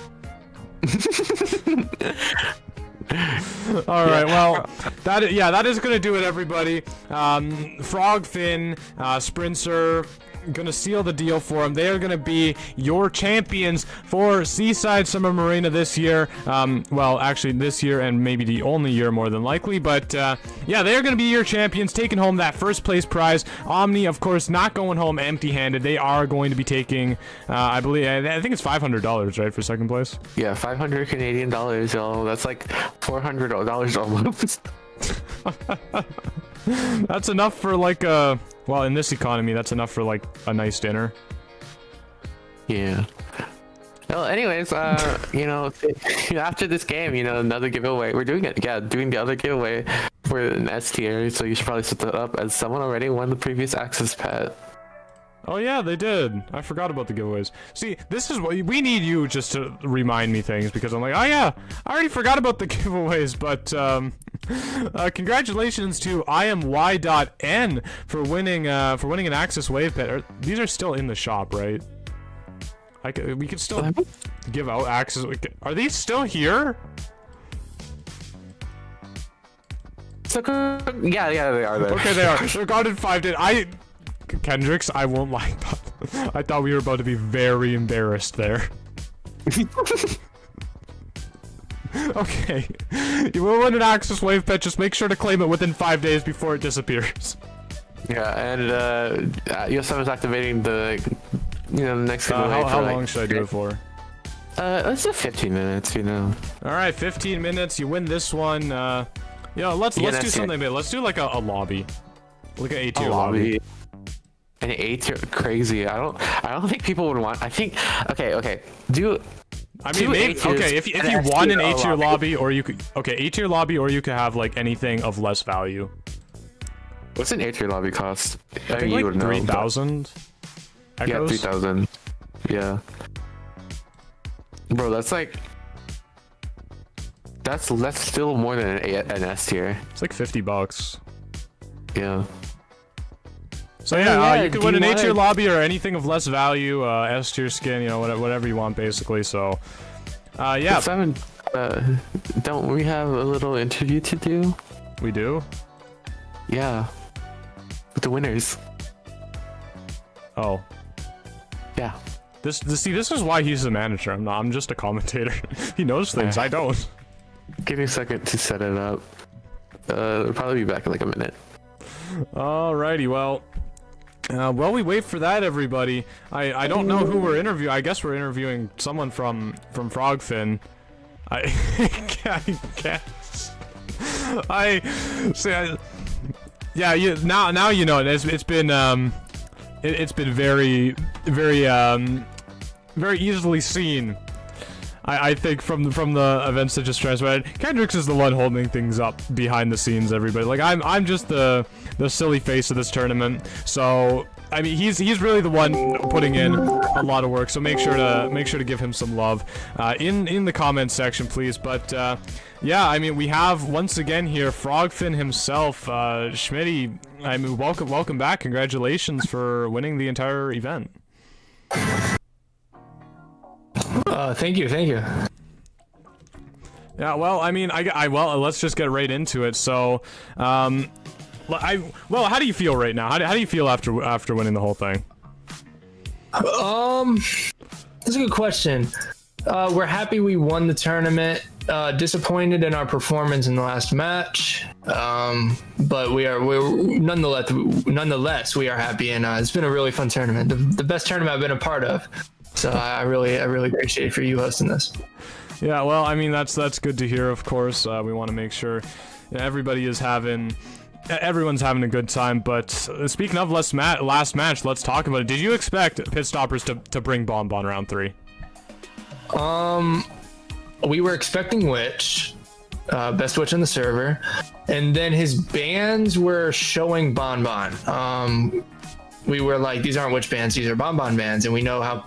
All right. Well, that is gonna do it, everybody. Frogfin, Sprinter, gonna seal the deal for them. They are gonna be your champions for Seaside Summer Marina this year. Well, actually this year and maybe the only year more than likely. But yeah, they are gonna be your champions, taking home that first place prize. Omni, of course, not going home empty-handed. They are going to be taking, I think it's $500, right, for second place. Yeah, 500 Canadian dollars, y'all. That's like $400 almost. That's enough for like well, in this economy, that's enough for like a nice dinner. Yeah. Well, anyways, you know, after this game, you know, another giveaway. We're doing it, yeah, doing the other giveaway for an S tier. So you should probably set that up, as someone already won the previous access pet. Oh yeah, they did. I forgot about the giveaways. See, this is what we need, you just to remind me things, because I'm like, oh yeah, I already forgot about the giveaways. But congratulations to IamY.N for winning an Access Wave pet. These are still in the shop, right? We can still give out Access. Are these still here? So yeah, they are there. Okay, they are. They're gone in 5 days. Kendricks, I won't lie. I thought we were about to be very embarrassed there. Okay. You will win an Access Wave pet, just make sure to claim it within 5 days before it disappears. Yeah, and Yo7 is activating the, you know, the next giveaway. How long should I do it for? Let's do 15 minutes, you know. Alright, 15 minutes, you win this one. Yo, let's do something big. Let's do like a lobby. Like an A-tier lobby. An A-tier, crazy. I don't think people would want. I think. Okay. I mean, maybe. Okay, if you want an A-tier lobby, or you could. Okay, A-tier lobby, or you could have like anything of less value. What's an A-tier lobby cost? I think like 3,000. Yeah, 3,000. Yeah. Bro, that's like. That's still more than an S tier. It's like $50. Yeah. So yeah, you can win an A-tier lobby or anything of less value, S-tier skin, you know, whatever you want, basically. So, yeah. Simon, don't we have a little interview to do? We do? Yeah. With the winners. Oh. Yeah. This is why he's the manager. I'm just a commentator. He knows things, I don't. Give me a second to set it up. We'll probably be back in like a minute. Alrighty, well. While we wait for that, everybody, I don't know who we're interviewing. I guess we're interviewing someone from Frogfin. I guess. Yeah. Now you know. It's been it's been very easily seen. I think from the events that just transpired, Kendricks is the one holding things up behind the scenes. Everybody, like I'm just the silly face of this tournament. So I mean, he's really the one putting in a lot of work. So make sure to give him some love in the comments section, please. But yeah, I mean, we have once again here Frogfin himself, Schmitty. I mean, welcome back. Congratulations for winning the entire event. Thank you. Yeah, well, I mean, well, let's just get right into it. So, well, how do you feel right now? How do you feel after winning the whole thing? That's a good question. We're happy we won the tournament. Disappointed in our performance in the last match, but we're nonetheless we are happy, and it's been a really fun tournament. The best tournament I've been a part of. So I really appreciate for you hosting this. Yeah, well, I mean, that's good to hear. Of course, we want to make sure everyone's having a good time. But speaking of last match, let's talk about it. Did you expect Pitstoppers to bring Bomb on round 3? We were expecting Witch, best Witch on the server, and then his bans were showing Bonbon. We were like, these aren't Witch bans, these are Bonbon bans, and we know how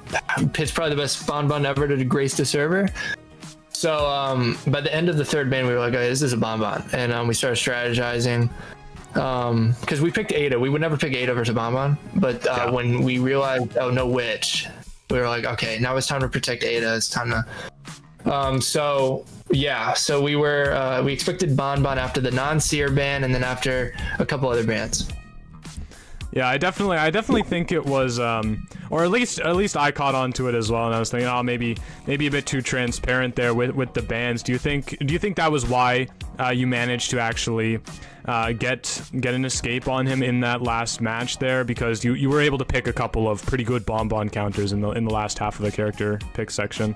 Pit's probably the best Bonbon ever to grace the server. So by the end of the third ban, we were like, okay, this is a Bonbon, and we started strategizing. Because we picked Ada, we would never pick Ada versus Bonbon, but when we realized, oh, no Witch, we were like, okay, now it's time to protect Ada. It's time to. So we expected Bonbon after the non-seer ban, and then after a couple other bans. Yeah, I definitely think it was, or at least I caught on to it as well, and I was thinking, oh, maybe a bit too transparent there with the bans. Do you think that was why you managed to actually get an escape on him in that last match there, because you were able to pick a couple of pretty good bonbon counters in the last half of the character pick section?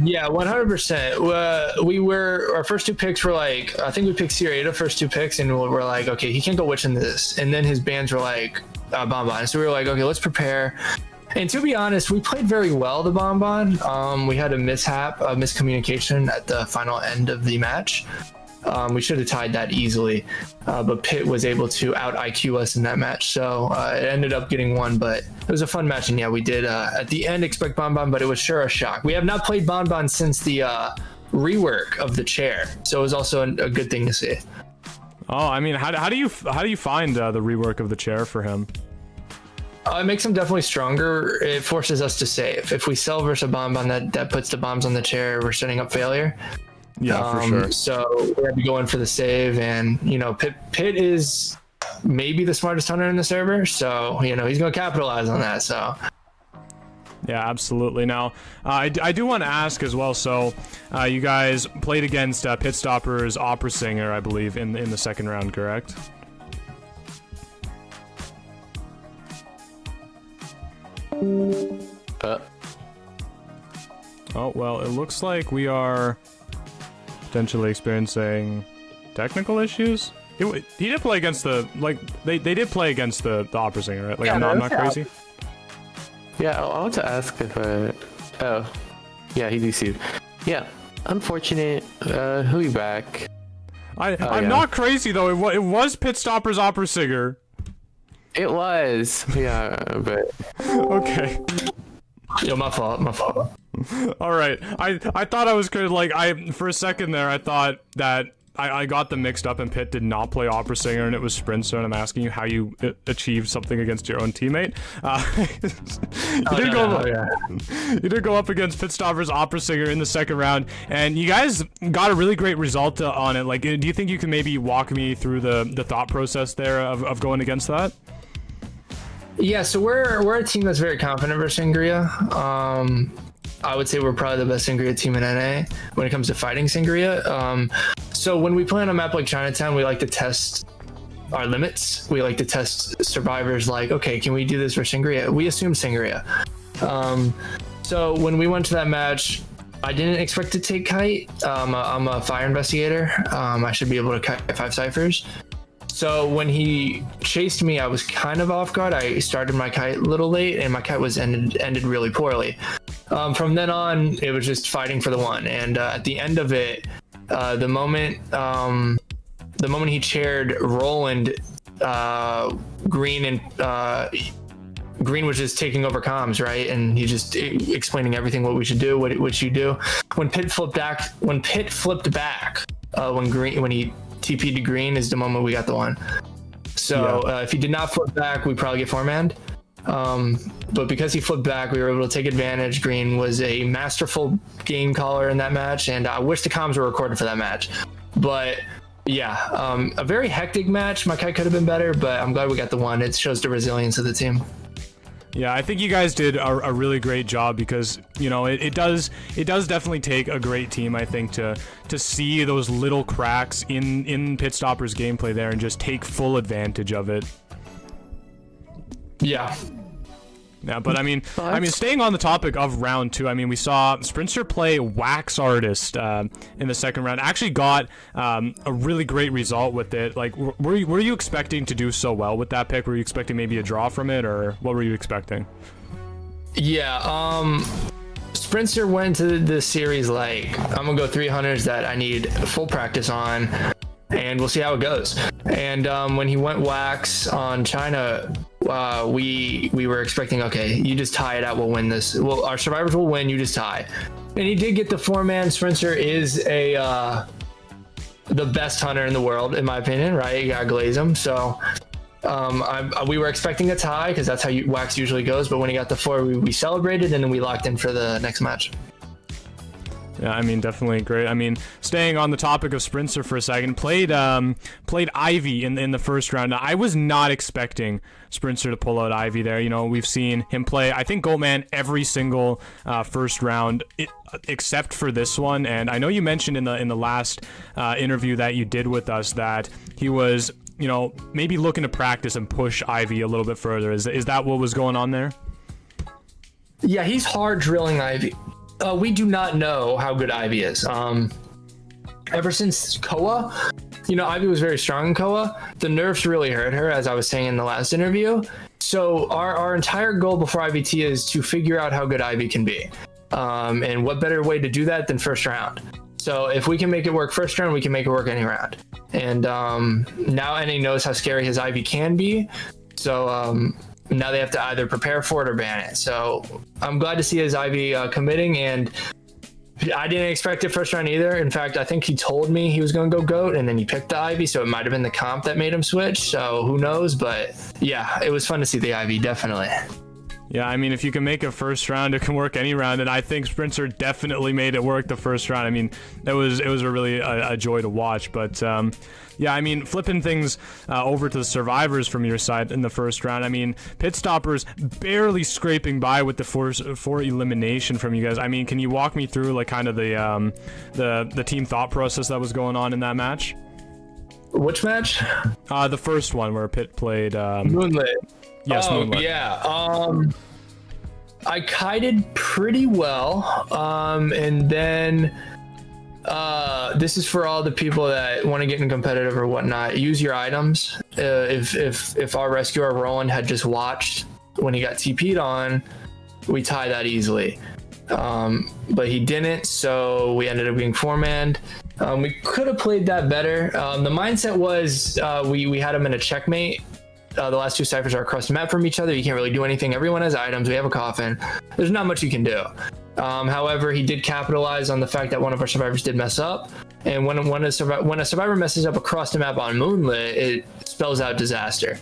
Yeah, 100%. Our first 2 picks were like, I think we picked Sierra first 2 picks, and we're like, okay, he can't go witch in this, and then his bans were like bonbon, so we were like, okay, let's prepare. And to be honest, we played very well the bonbon. We had a miscommunication at the final end of the match. We should have tied that easily, but Pitt was able to out IQ us in that match, so it ended up getting 1. But it was a fun match, and yeah, we did at the end expect bonbon, but it was sure a shock. We have not played bonbon since the rework of the chair, so it was also a good thing to see. Oh, I mean, how do you find the rework of the chair for him? It makes him definitely stronger. It forces us to save. If we sell versus a bonbon, that puts the bombs on the chair, we're setting up failure. Yeah, for sure. So we have to go in for the save, and Pitt is maybe the smartest hunter in the server, so he's going to capitalize on that. So yeah, absolutely. Now, I do want to ask as well. So, you guys played against Pitstopper's opera singer, I believe, in the second round, correct? Oh well, it looks like we are potentially experiencing technical issues. He did play against the they did play against the opera singer, right? Like, yeah, I'm not crazy. Yeah, I want to ask if oh, yeah, he DC'd. Yeah, unfortunate. He'll be back. I'm not crazy though. It was Pitstopper's opera singer. It was. Yeah, but okay. Yo, my fault. All right. I thought I was good. Like, for a second there, I thought that I got them mixed up, and Pitt did not play opera singer, and it was Sprinter. And I'm asking you how you achieved something against your own teammate. You did go up against Pitstopper's opera singer in the second round, and you guys got a really great result on it. Like, do you think you can maybe walk me through the thought process there of going against that? Yeah, so we're a team that's very confident versus Sangria. I would say we're probably the best Sangria team in NA when it comes to fighting Sangria. So when we play on a map like Chinatown, we like to test our limits. We like to test survivors, like, okay, can we do this for Sangria? We assume Sangria. So when we went to that match, I didn't expect to take kite. I'm a fire investigator. I should be able to kite 5 ciphers. So when he chased me, I was kind of off guard. I started my kite a little late, and my kite was ended really poorly. From then on, it was just fighting for the 1. And at the end of it, the moment he chaired Roland, Green was just taking over comms, right? And he just explaining everything what we should do, what you do. When Pitt flipped back, when he TP to Green is the moment we got the 1. So yeah. If he did not flip back, we probably get 4-manned. But because he flipped back, we were able to take advantage. Green was a masterful game caller in that match, and I wish the comms were recorded for that match. But yeah, a very hectic match. My kite could have been better, but I'm glad we got the 1. It shows the resilience of the team. Yeah, I think you guys did a really great job, because it does definitely take a great team, I think, to see those little cracks in Pitstopper's gameplay there and just take full advantage of it. Yeah. Yeah, but I mean, staying on the topic of round 2, I mean, we saw Sprinter play Wax Artist in the second round. Actually got a really great result with it. Like, were you expecting to do so well with that pick? Were you expecting maybe a draw from it, or what were you expecting? Yeah, Sprinter went to the series like, I'm gonna go 3 hunters that I need full practice on, and we'll see how it goes. And when he went Wax on China, we were expecting, okay, you just tie it out, we'll win this. Well, our survivors will win, you just tie. And he did get the 4-man. Sprinter is the best hunter in the world, in my opinion, right? You gotta glaze him. So we were expecting a tie, because that's how Wax usually goes. But when he got the 4, we celebrated, and then we locked in for the next match. Yeah, I mean, definitely great. I mean, staying on the topic of Sprinter for a second, played Ivy in the first round. Now, I was not expecting Sprinter to pull out Ivy there. You know, we've seen him play, I think, Goatman every single first round, except for this one. And I know you mentioned in the last interview that you did with us that he was, you know, maybe looking to practice and push Ivy a little bit further. Is that what was going on there? Yeah, he's hard drilling Ivy. We do not know how good Ivy is. Ever since Koa, you know, Ivy was very strong in Koa. The nerfs really hurt her, as I was saying in the last interview. So our entire goal before IVT is to figure out how good Ivy can be. And what better way to do that than first round? So if we can make it work first round, we can make it work any round. And now NA knows how scary his Ivy can be. So now they have to either prepare for it or ban it. So I'm glad to see his Ivy committing, and I didn't expect it first round either. In fact, I think he told me he was going to go GOAT, and then he picked the Ivy, so it might have been the comp that made him switch. So who knows? But yeah, it was fun to see the Ivy, definitely. Yeah, I mean, if you can make a first round, it can work any round, and I think Sprinter definitely made it work the first round. I mean, it was a really a joy to watch. But yeah, I mean, flipping things over to the survivors from your side in the first round. I mean, Pit Stoppers barely scraping by with the four elimination from you guys. I mean, can you walk me through like kind of the team thought process that was going on in that match? Which match? The first one where Pit played Moonlit. Yes, oh, Moonlit. Yeah. I kited pretty well. And then this is for all the people that want to get in competitive or whatnot. Use your items. If our rescuer Roland had just watched when he got TP'd on, we tie that easily. But he didn't, so we ended up being 4-manned. We could have played that better. The mindset was we had him in a checkmate. The last two ciphers are across the map from each other. You can't really do anything. Everyone has items. We have a coffin. There's not much you can do. However, he did capitalize on the fact that one of our survivors did mess up. And when a survivor messes up across the map on Moonlit, it spells out disaster.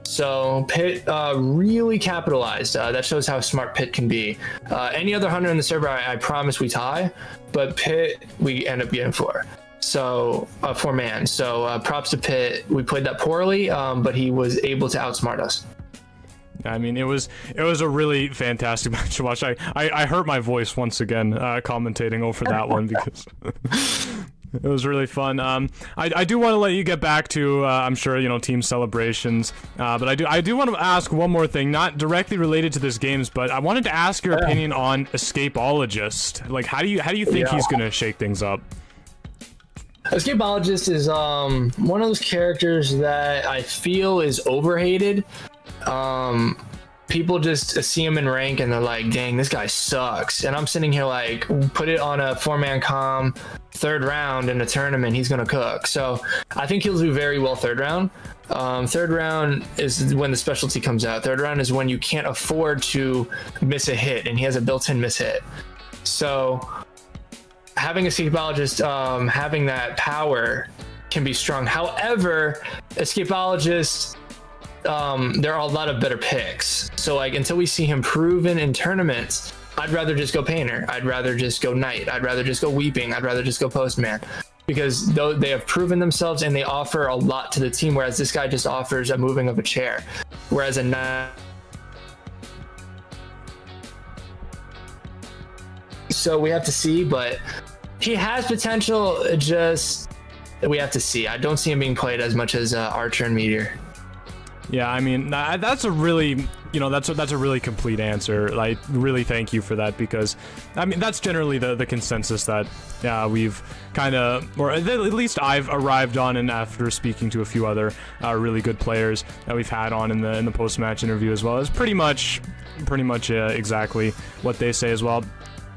So Pit really capitalized. That shows how smart Pit can be. Any other hunter in the server, I promise we tie. But Pit, we end up getting 4. So 4-man. So props to Pit. We played that poorly, but he was able to outsmart us. I mean, it was a really fantastic match to watch. I hurt my voice once again commentating over that one because it was really fun. I do want to let you get back to I'm sure, you know, team celebrations, but I do want to ask one more thing, not directly related to this games, but I wanted to ask your opinion on Escapeologist. Like, how do you think he's gonna shake things up? Escapeologist is one of those characters that I feel is overhated. People just see him in rank and they're like, dang, this guy sucks. And I'm sitting here like, put it on a 4-man comm, third round in a tournament, he's gonna cook. So I think he'll do very well third round. Third round is when the specialty comes out. Third round is when you can't afford to miss a hit, and he has a built-in miss hit. So having a Escapeologist, having that power can be strong. However, Escapeologist, there are a lot of better picks. So like until we see him proven in tournaments, I'd rather just go Painter. I'd rather just go Knight. I'd rather just go Weeping. I'd rather just go Postman, because they have proven themselves and they offer a lot to the team. Whereas this guy just offers a moving of a chair. Whereas a Knight. So we have to see, but he has potential. Just we have to see. I don't see him being played as much as Archer and Meteor. Yeah, I mean, that's a really, you know, that's a really complete answer. I really thank you for that, because I mean that's generally the consensus that we've kind of, or at least I've arrived on, and after speaking to a few other really good players that we've had on in the post-match interview as well, is pretty much exactly what they say as well.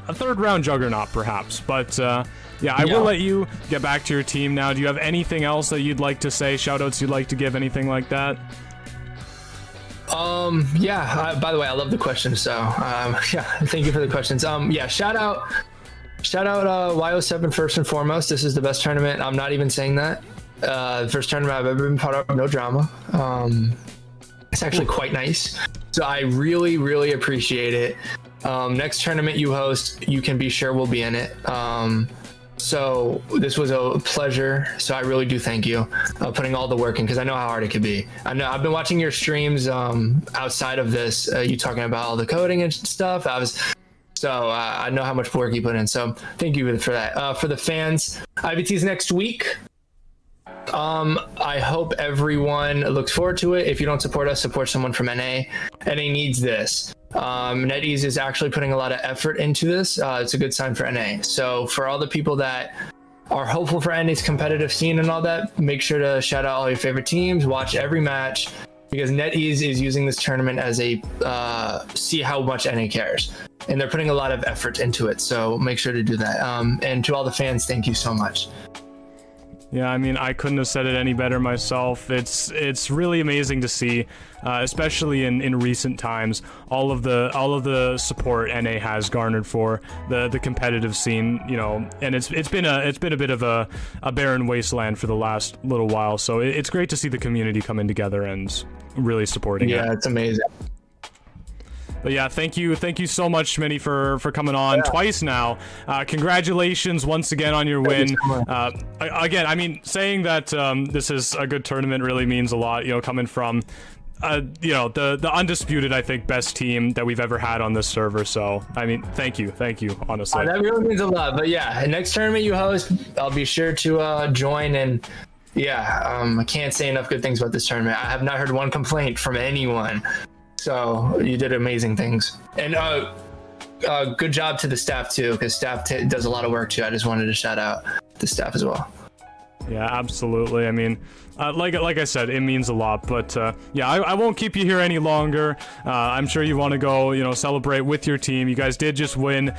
A third round juggernaut perhaps, but yeah, I will let you get back to your team now. Do you have anything else that you'd like to say, shoutouts you'd like to give, anything like that? Yeah, by the way, I love the questions, so yeah, thank you for the questions. Yeah, shout out Yo7 first and foremost. This is the best tournament. I'm not even saying that. The first tournament I've ever been part of, no drama. It's actually quite nice, so I really appreciate it. Next tournament you host, you can be sure we'll be in it. So this was a pleasure. So I really do thank you putting all the work in, because I know how hard it could be. I know I've been watching your streams outside of this, you talking about all the coding and stuff. I know how much work you put in. So thank you for that. For the fans, IVT's next week. I hope everyone looks forward to it. If you don't support us, support someone from NA. NA needs this. NetEase is actually putting a lot of effort into this. It's a good sign for NA. So for all the people that are hopeful for NA's competitive scene and all that, make sure to shout out all your favorite teams, watch every match, because NetEase is using this tournament as a see how much NA cares. And they're putting a lot of effort into it. So make sure to do that. And to all the fans, thank you so much. Yeah, I mean, I couldn't have said it any better myself. It's really amazing to see, especially in recent times, all of the support NA has garnered for the competitive scene, you know, and it's been a bit of a barren wasteland for the last little while. So it's great to see the community coming together and really supporting it. Yeah, it's amazing. But yeah, thank you so much, Schmitty, for coming on twice now. Congratulations once again on your win. Again, I mean, saying that this is a good tournament really means a lot, you know, coming from you know, the undisputed, I think, best team that we've ever had on this server. So I mean, thank you, honestly. That really means a lot. But yeah, next tournament you host, I'll be sure to join. And yeah, I can't say enough good things about this tournament. I have not heard one complaint from anyone. So you did amazing things. And good job to the staff too, because staff does a lot of work too. I just wanted to shout out the staff as well. Yeah, absolutely. I mean, like I said, it means a lot. But yeah, I won't keep you here any longer. I'm sure you want to go, you know, celebrate with your team. You guys did just win,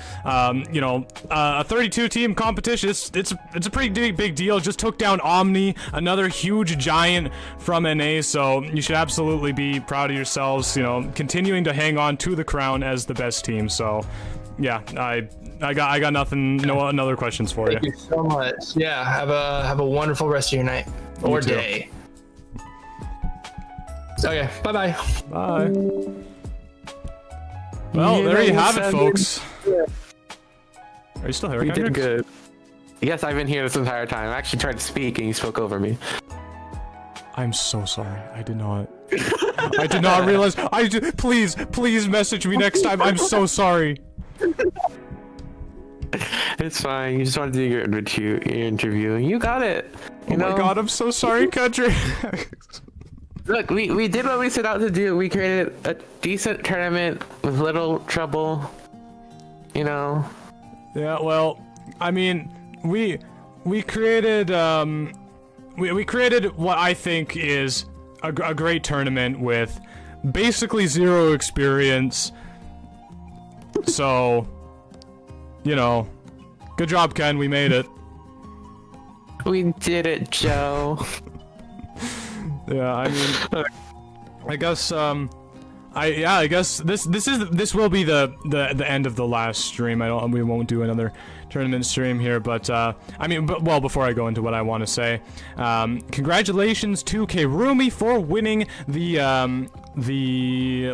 you know, a 32-team competition. It's a pretty big deal. Just took down Omni, another huge giant from NA. So you should absolutely be proud of yourselves. You know, continuing to hang on to the crown as the best team. So yeah, I got nothing, no other questions for you. Thank you so much. Yeah, have a wonderful rest of your night or day. Okay, bye-bye. Bye. Well, there you have it, folks. Are you still here? You did good. Yes, I've been here this entire time. I actually tried to speak and you spoke over me. I'm so sorry. I did not realize. Please message me next time. I'm so sorry. It's fine. You just wanted to do your interview, and you got it. You know? My God, I'm so sorry, Kendricks. Look, we did what we set out to do. We created a decent tournament with little trouble. You know. Yeah. Well, I mean, we created we created what I think is a great tournament with basically zero experience. So, you know, good job, Ken. We made it. We did it, Joe. Yeah, I mean, I guess I guess this will be the end of the last stream. We won't do another tournament stream here, but I mean, well, before I go into what I want to say, congratulations to Kerumi for winning the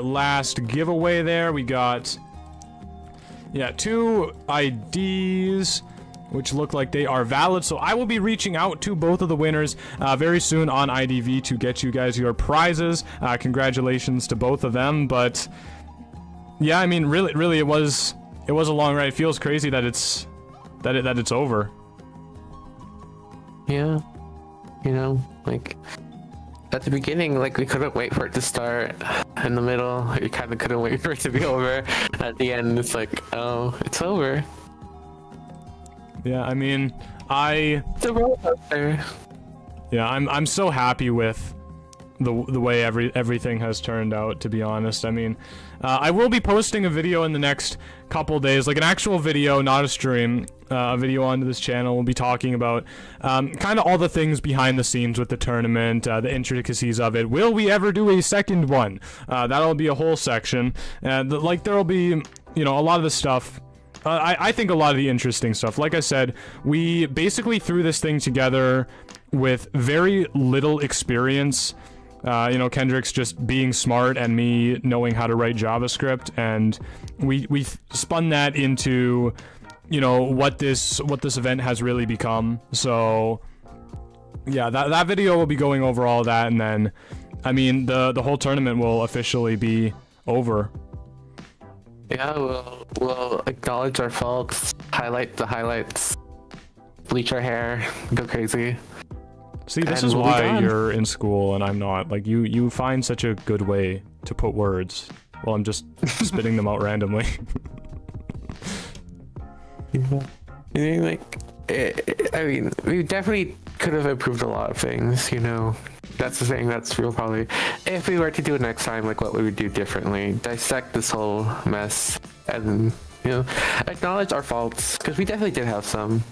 last giveaway there. We got 2 IDs which look like they are valid, so I will be reaching out to both of the winners very soon on IDV to get you guys your prizes. Congratulations to both of them. But yeah, I mean, really it was a long ride. It feels crazy that it's over. Yeah, you know, like at the beginning, like, we couldn't wait for it to start. In the middle, we kind of couldn't wait for it to be over. At the end, it's like, oh, it's over. Yeah, I mean, it's a roller coaster. Yeah, I'm so happy with the way everything has turned out, to be honest. I mean, I will be posting a video in the next couple days, like an actual video, not a stream, a video onto this channel. We'll be talking about kind of all the things behind the scenes with the tournament, the intricacies of it. Will we ever do a second one? That'll be a whole section. Like, there'll be, you know, a lot of the stuff. I think a lot of the interesting stuff. Like I said, we basically threw this thing together with very little experience. You know, Kendricks just being smart and me knowing how to write JavaScript, and we spun that into, you know, what this event has really become. So yeah, that video will be going over all that, and then I mean the whole tournament will officially be over. Yeah, we'll acknowledge our faults, highlight the highlights, bleach our hair, go crazy. See, this And is we'll be why done. you're in school and I'm not. Like, you find such a good way to put words. Well, I'm just spitting them out randomly. I mean, like, I mean, we definitely could have improved a lot of things, you know. That's the thing, that's real probably. If we were to do it next time, like, what we would do differently. Dissect this whole mess and, you know, acknowledge our faults, because we definitely did have some.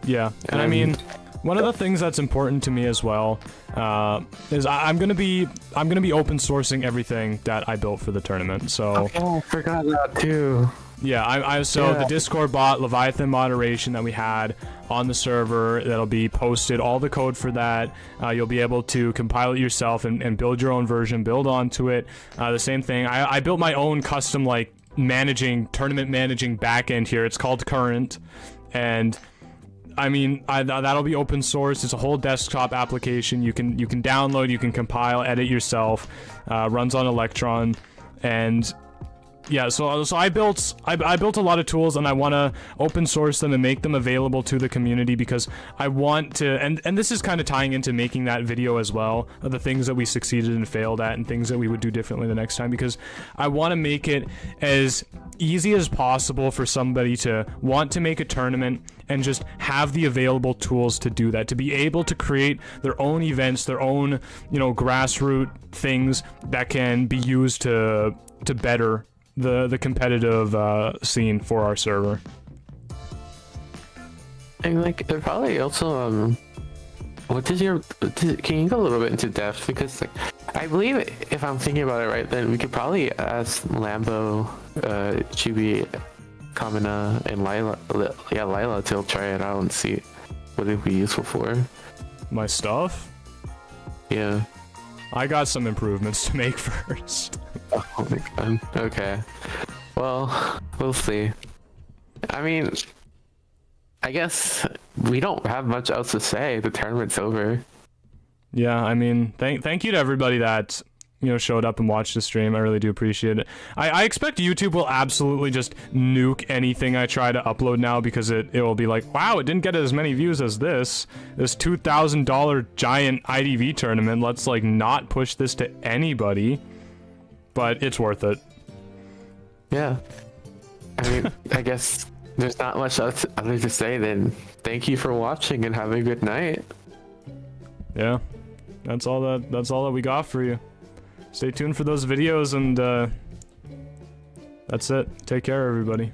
Yeah, and I mean, one of the things that's important to me as well is I'm gonna be open sourcing everything that I built for the tournament. So Oh, I forgot that too. yeah, the Discord bot, Leviathan moderation that we had on the server, that'll be posted, all the code for that. You'll be able to compile it yourself and build your own version, build onto it. The same thing, I built my own custom, like, tournament managing backend here. It's called Current, and I mean, that'll be open source. It's a whole desktop application. You can download, you can compile, edit yourself. Runs on Electron, and yeah. So I built a lot of tools, and I want to open source them and make them available to the community, because I want to. And this is kind of tying into making that video as well, of the things that we succeeded and failed at, and things that we would do differently the next time, because I want to make it as easy as possible for somebody to want to make a tournament and just have the available tools to do that, to be able to create their own events, their own, you know, grassroots things that can be used to better the competitive scene for our server. And like, they're probably also can you go a little bit into depth, because like, I believe if I'm thinking about it right, then we could probably ask Lambo, Chibi, Kamina, and Lila to try it out and see what it'd be useful for. My stuff? Yeah. I got some improvements to make first. Oh my god. Okay. Well, we'll see. I mean, I guess we don't have much else to say. The tournament's over. Yeah, I mean, thank you to everybody that, you know, showed up and watched the stream. I really do appreciate it. I expect YouTube will absolutely just nuke anything I try to upload now, because it will be like, wow, it didn't get as many views as this $2,000 giant IDV tournament. Let's, like, not push this to anybody. But it's worth it. Yeah. I mean, I guess there's not much else other to say than thank you for watching and have a good night. Yeah, that's all that we got for you. Stay tuned for those videos, and that's it. Take care, everybody.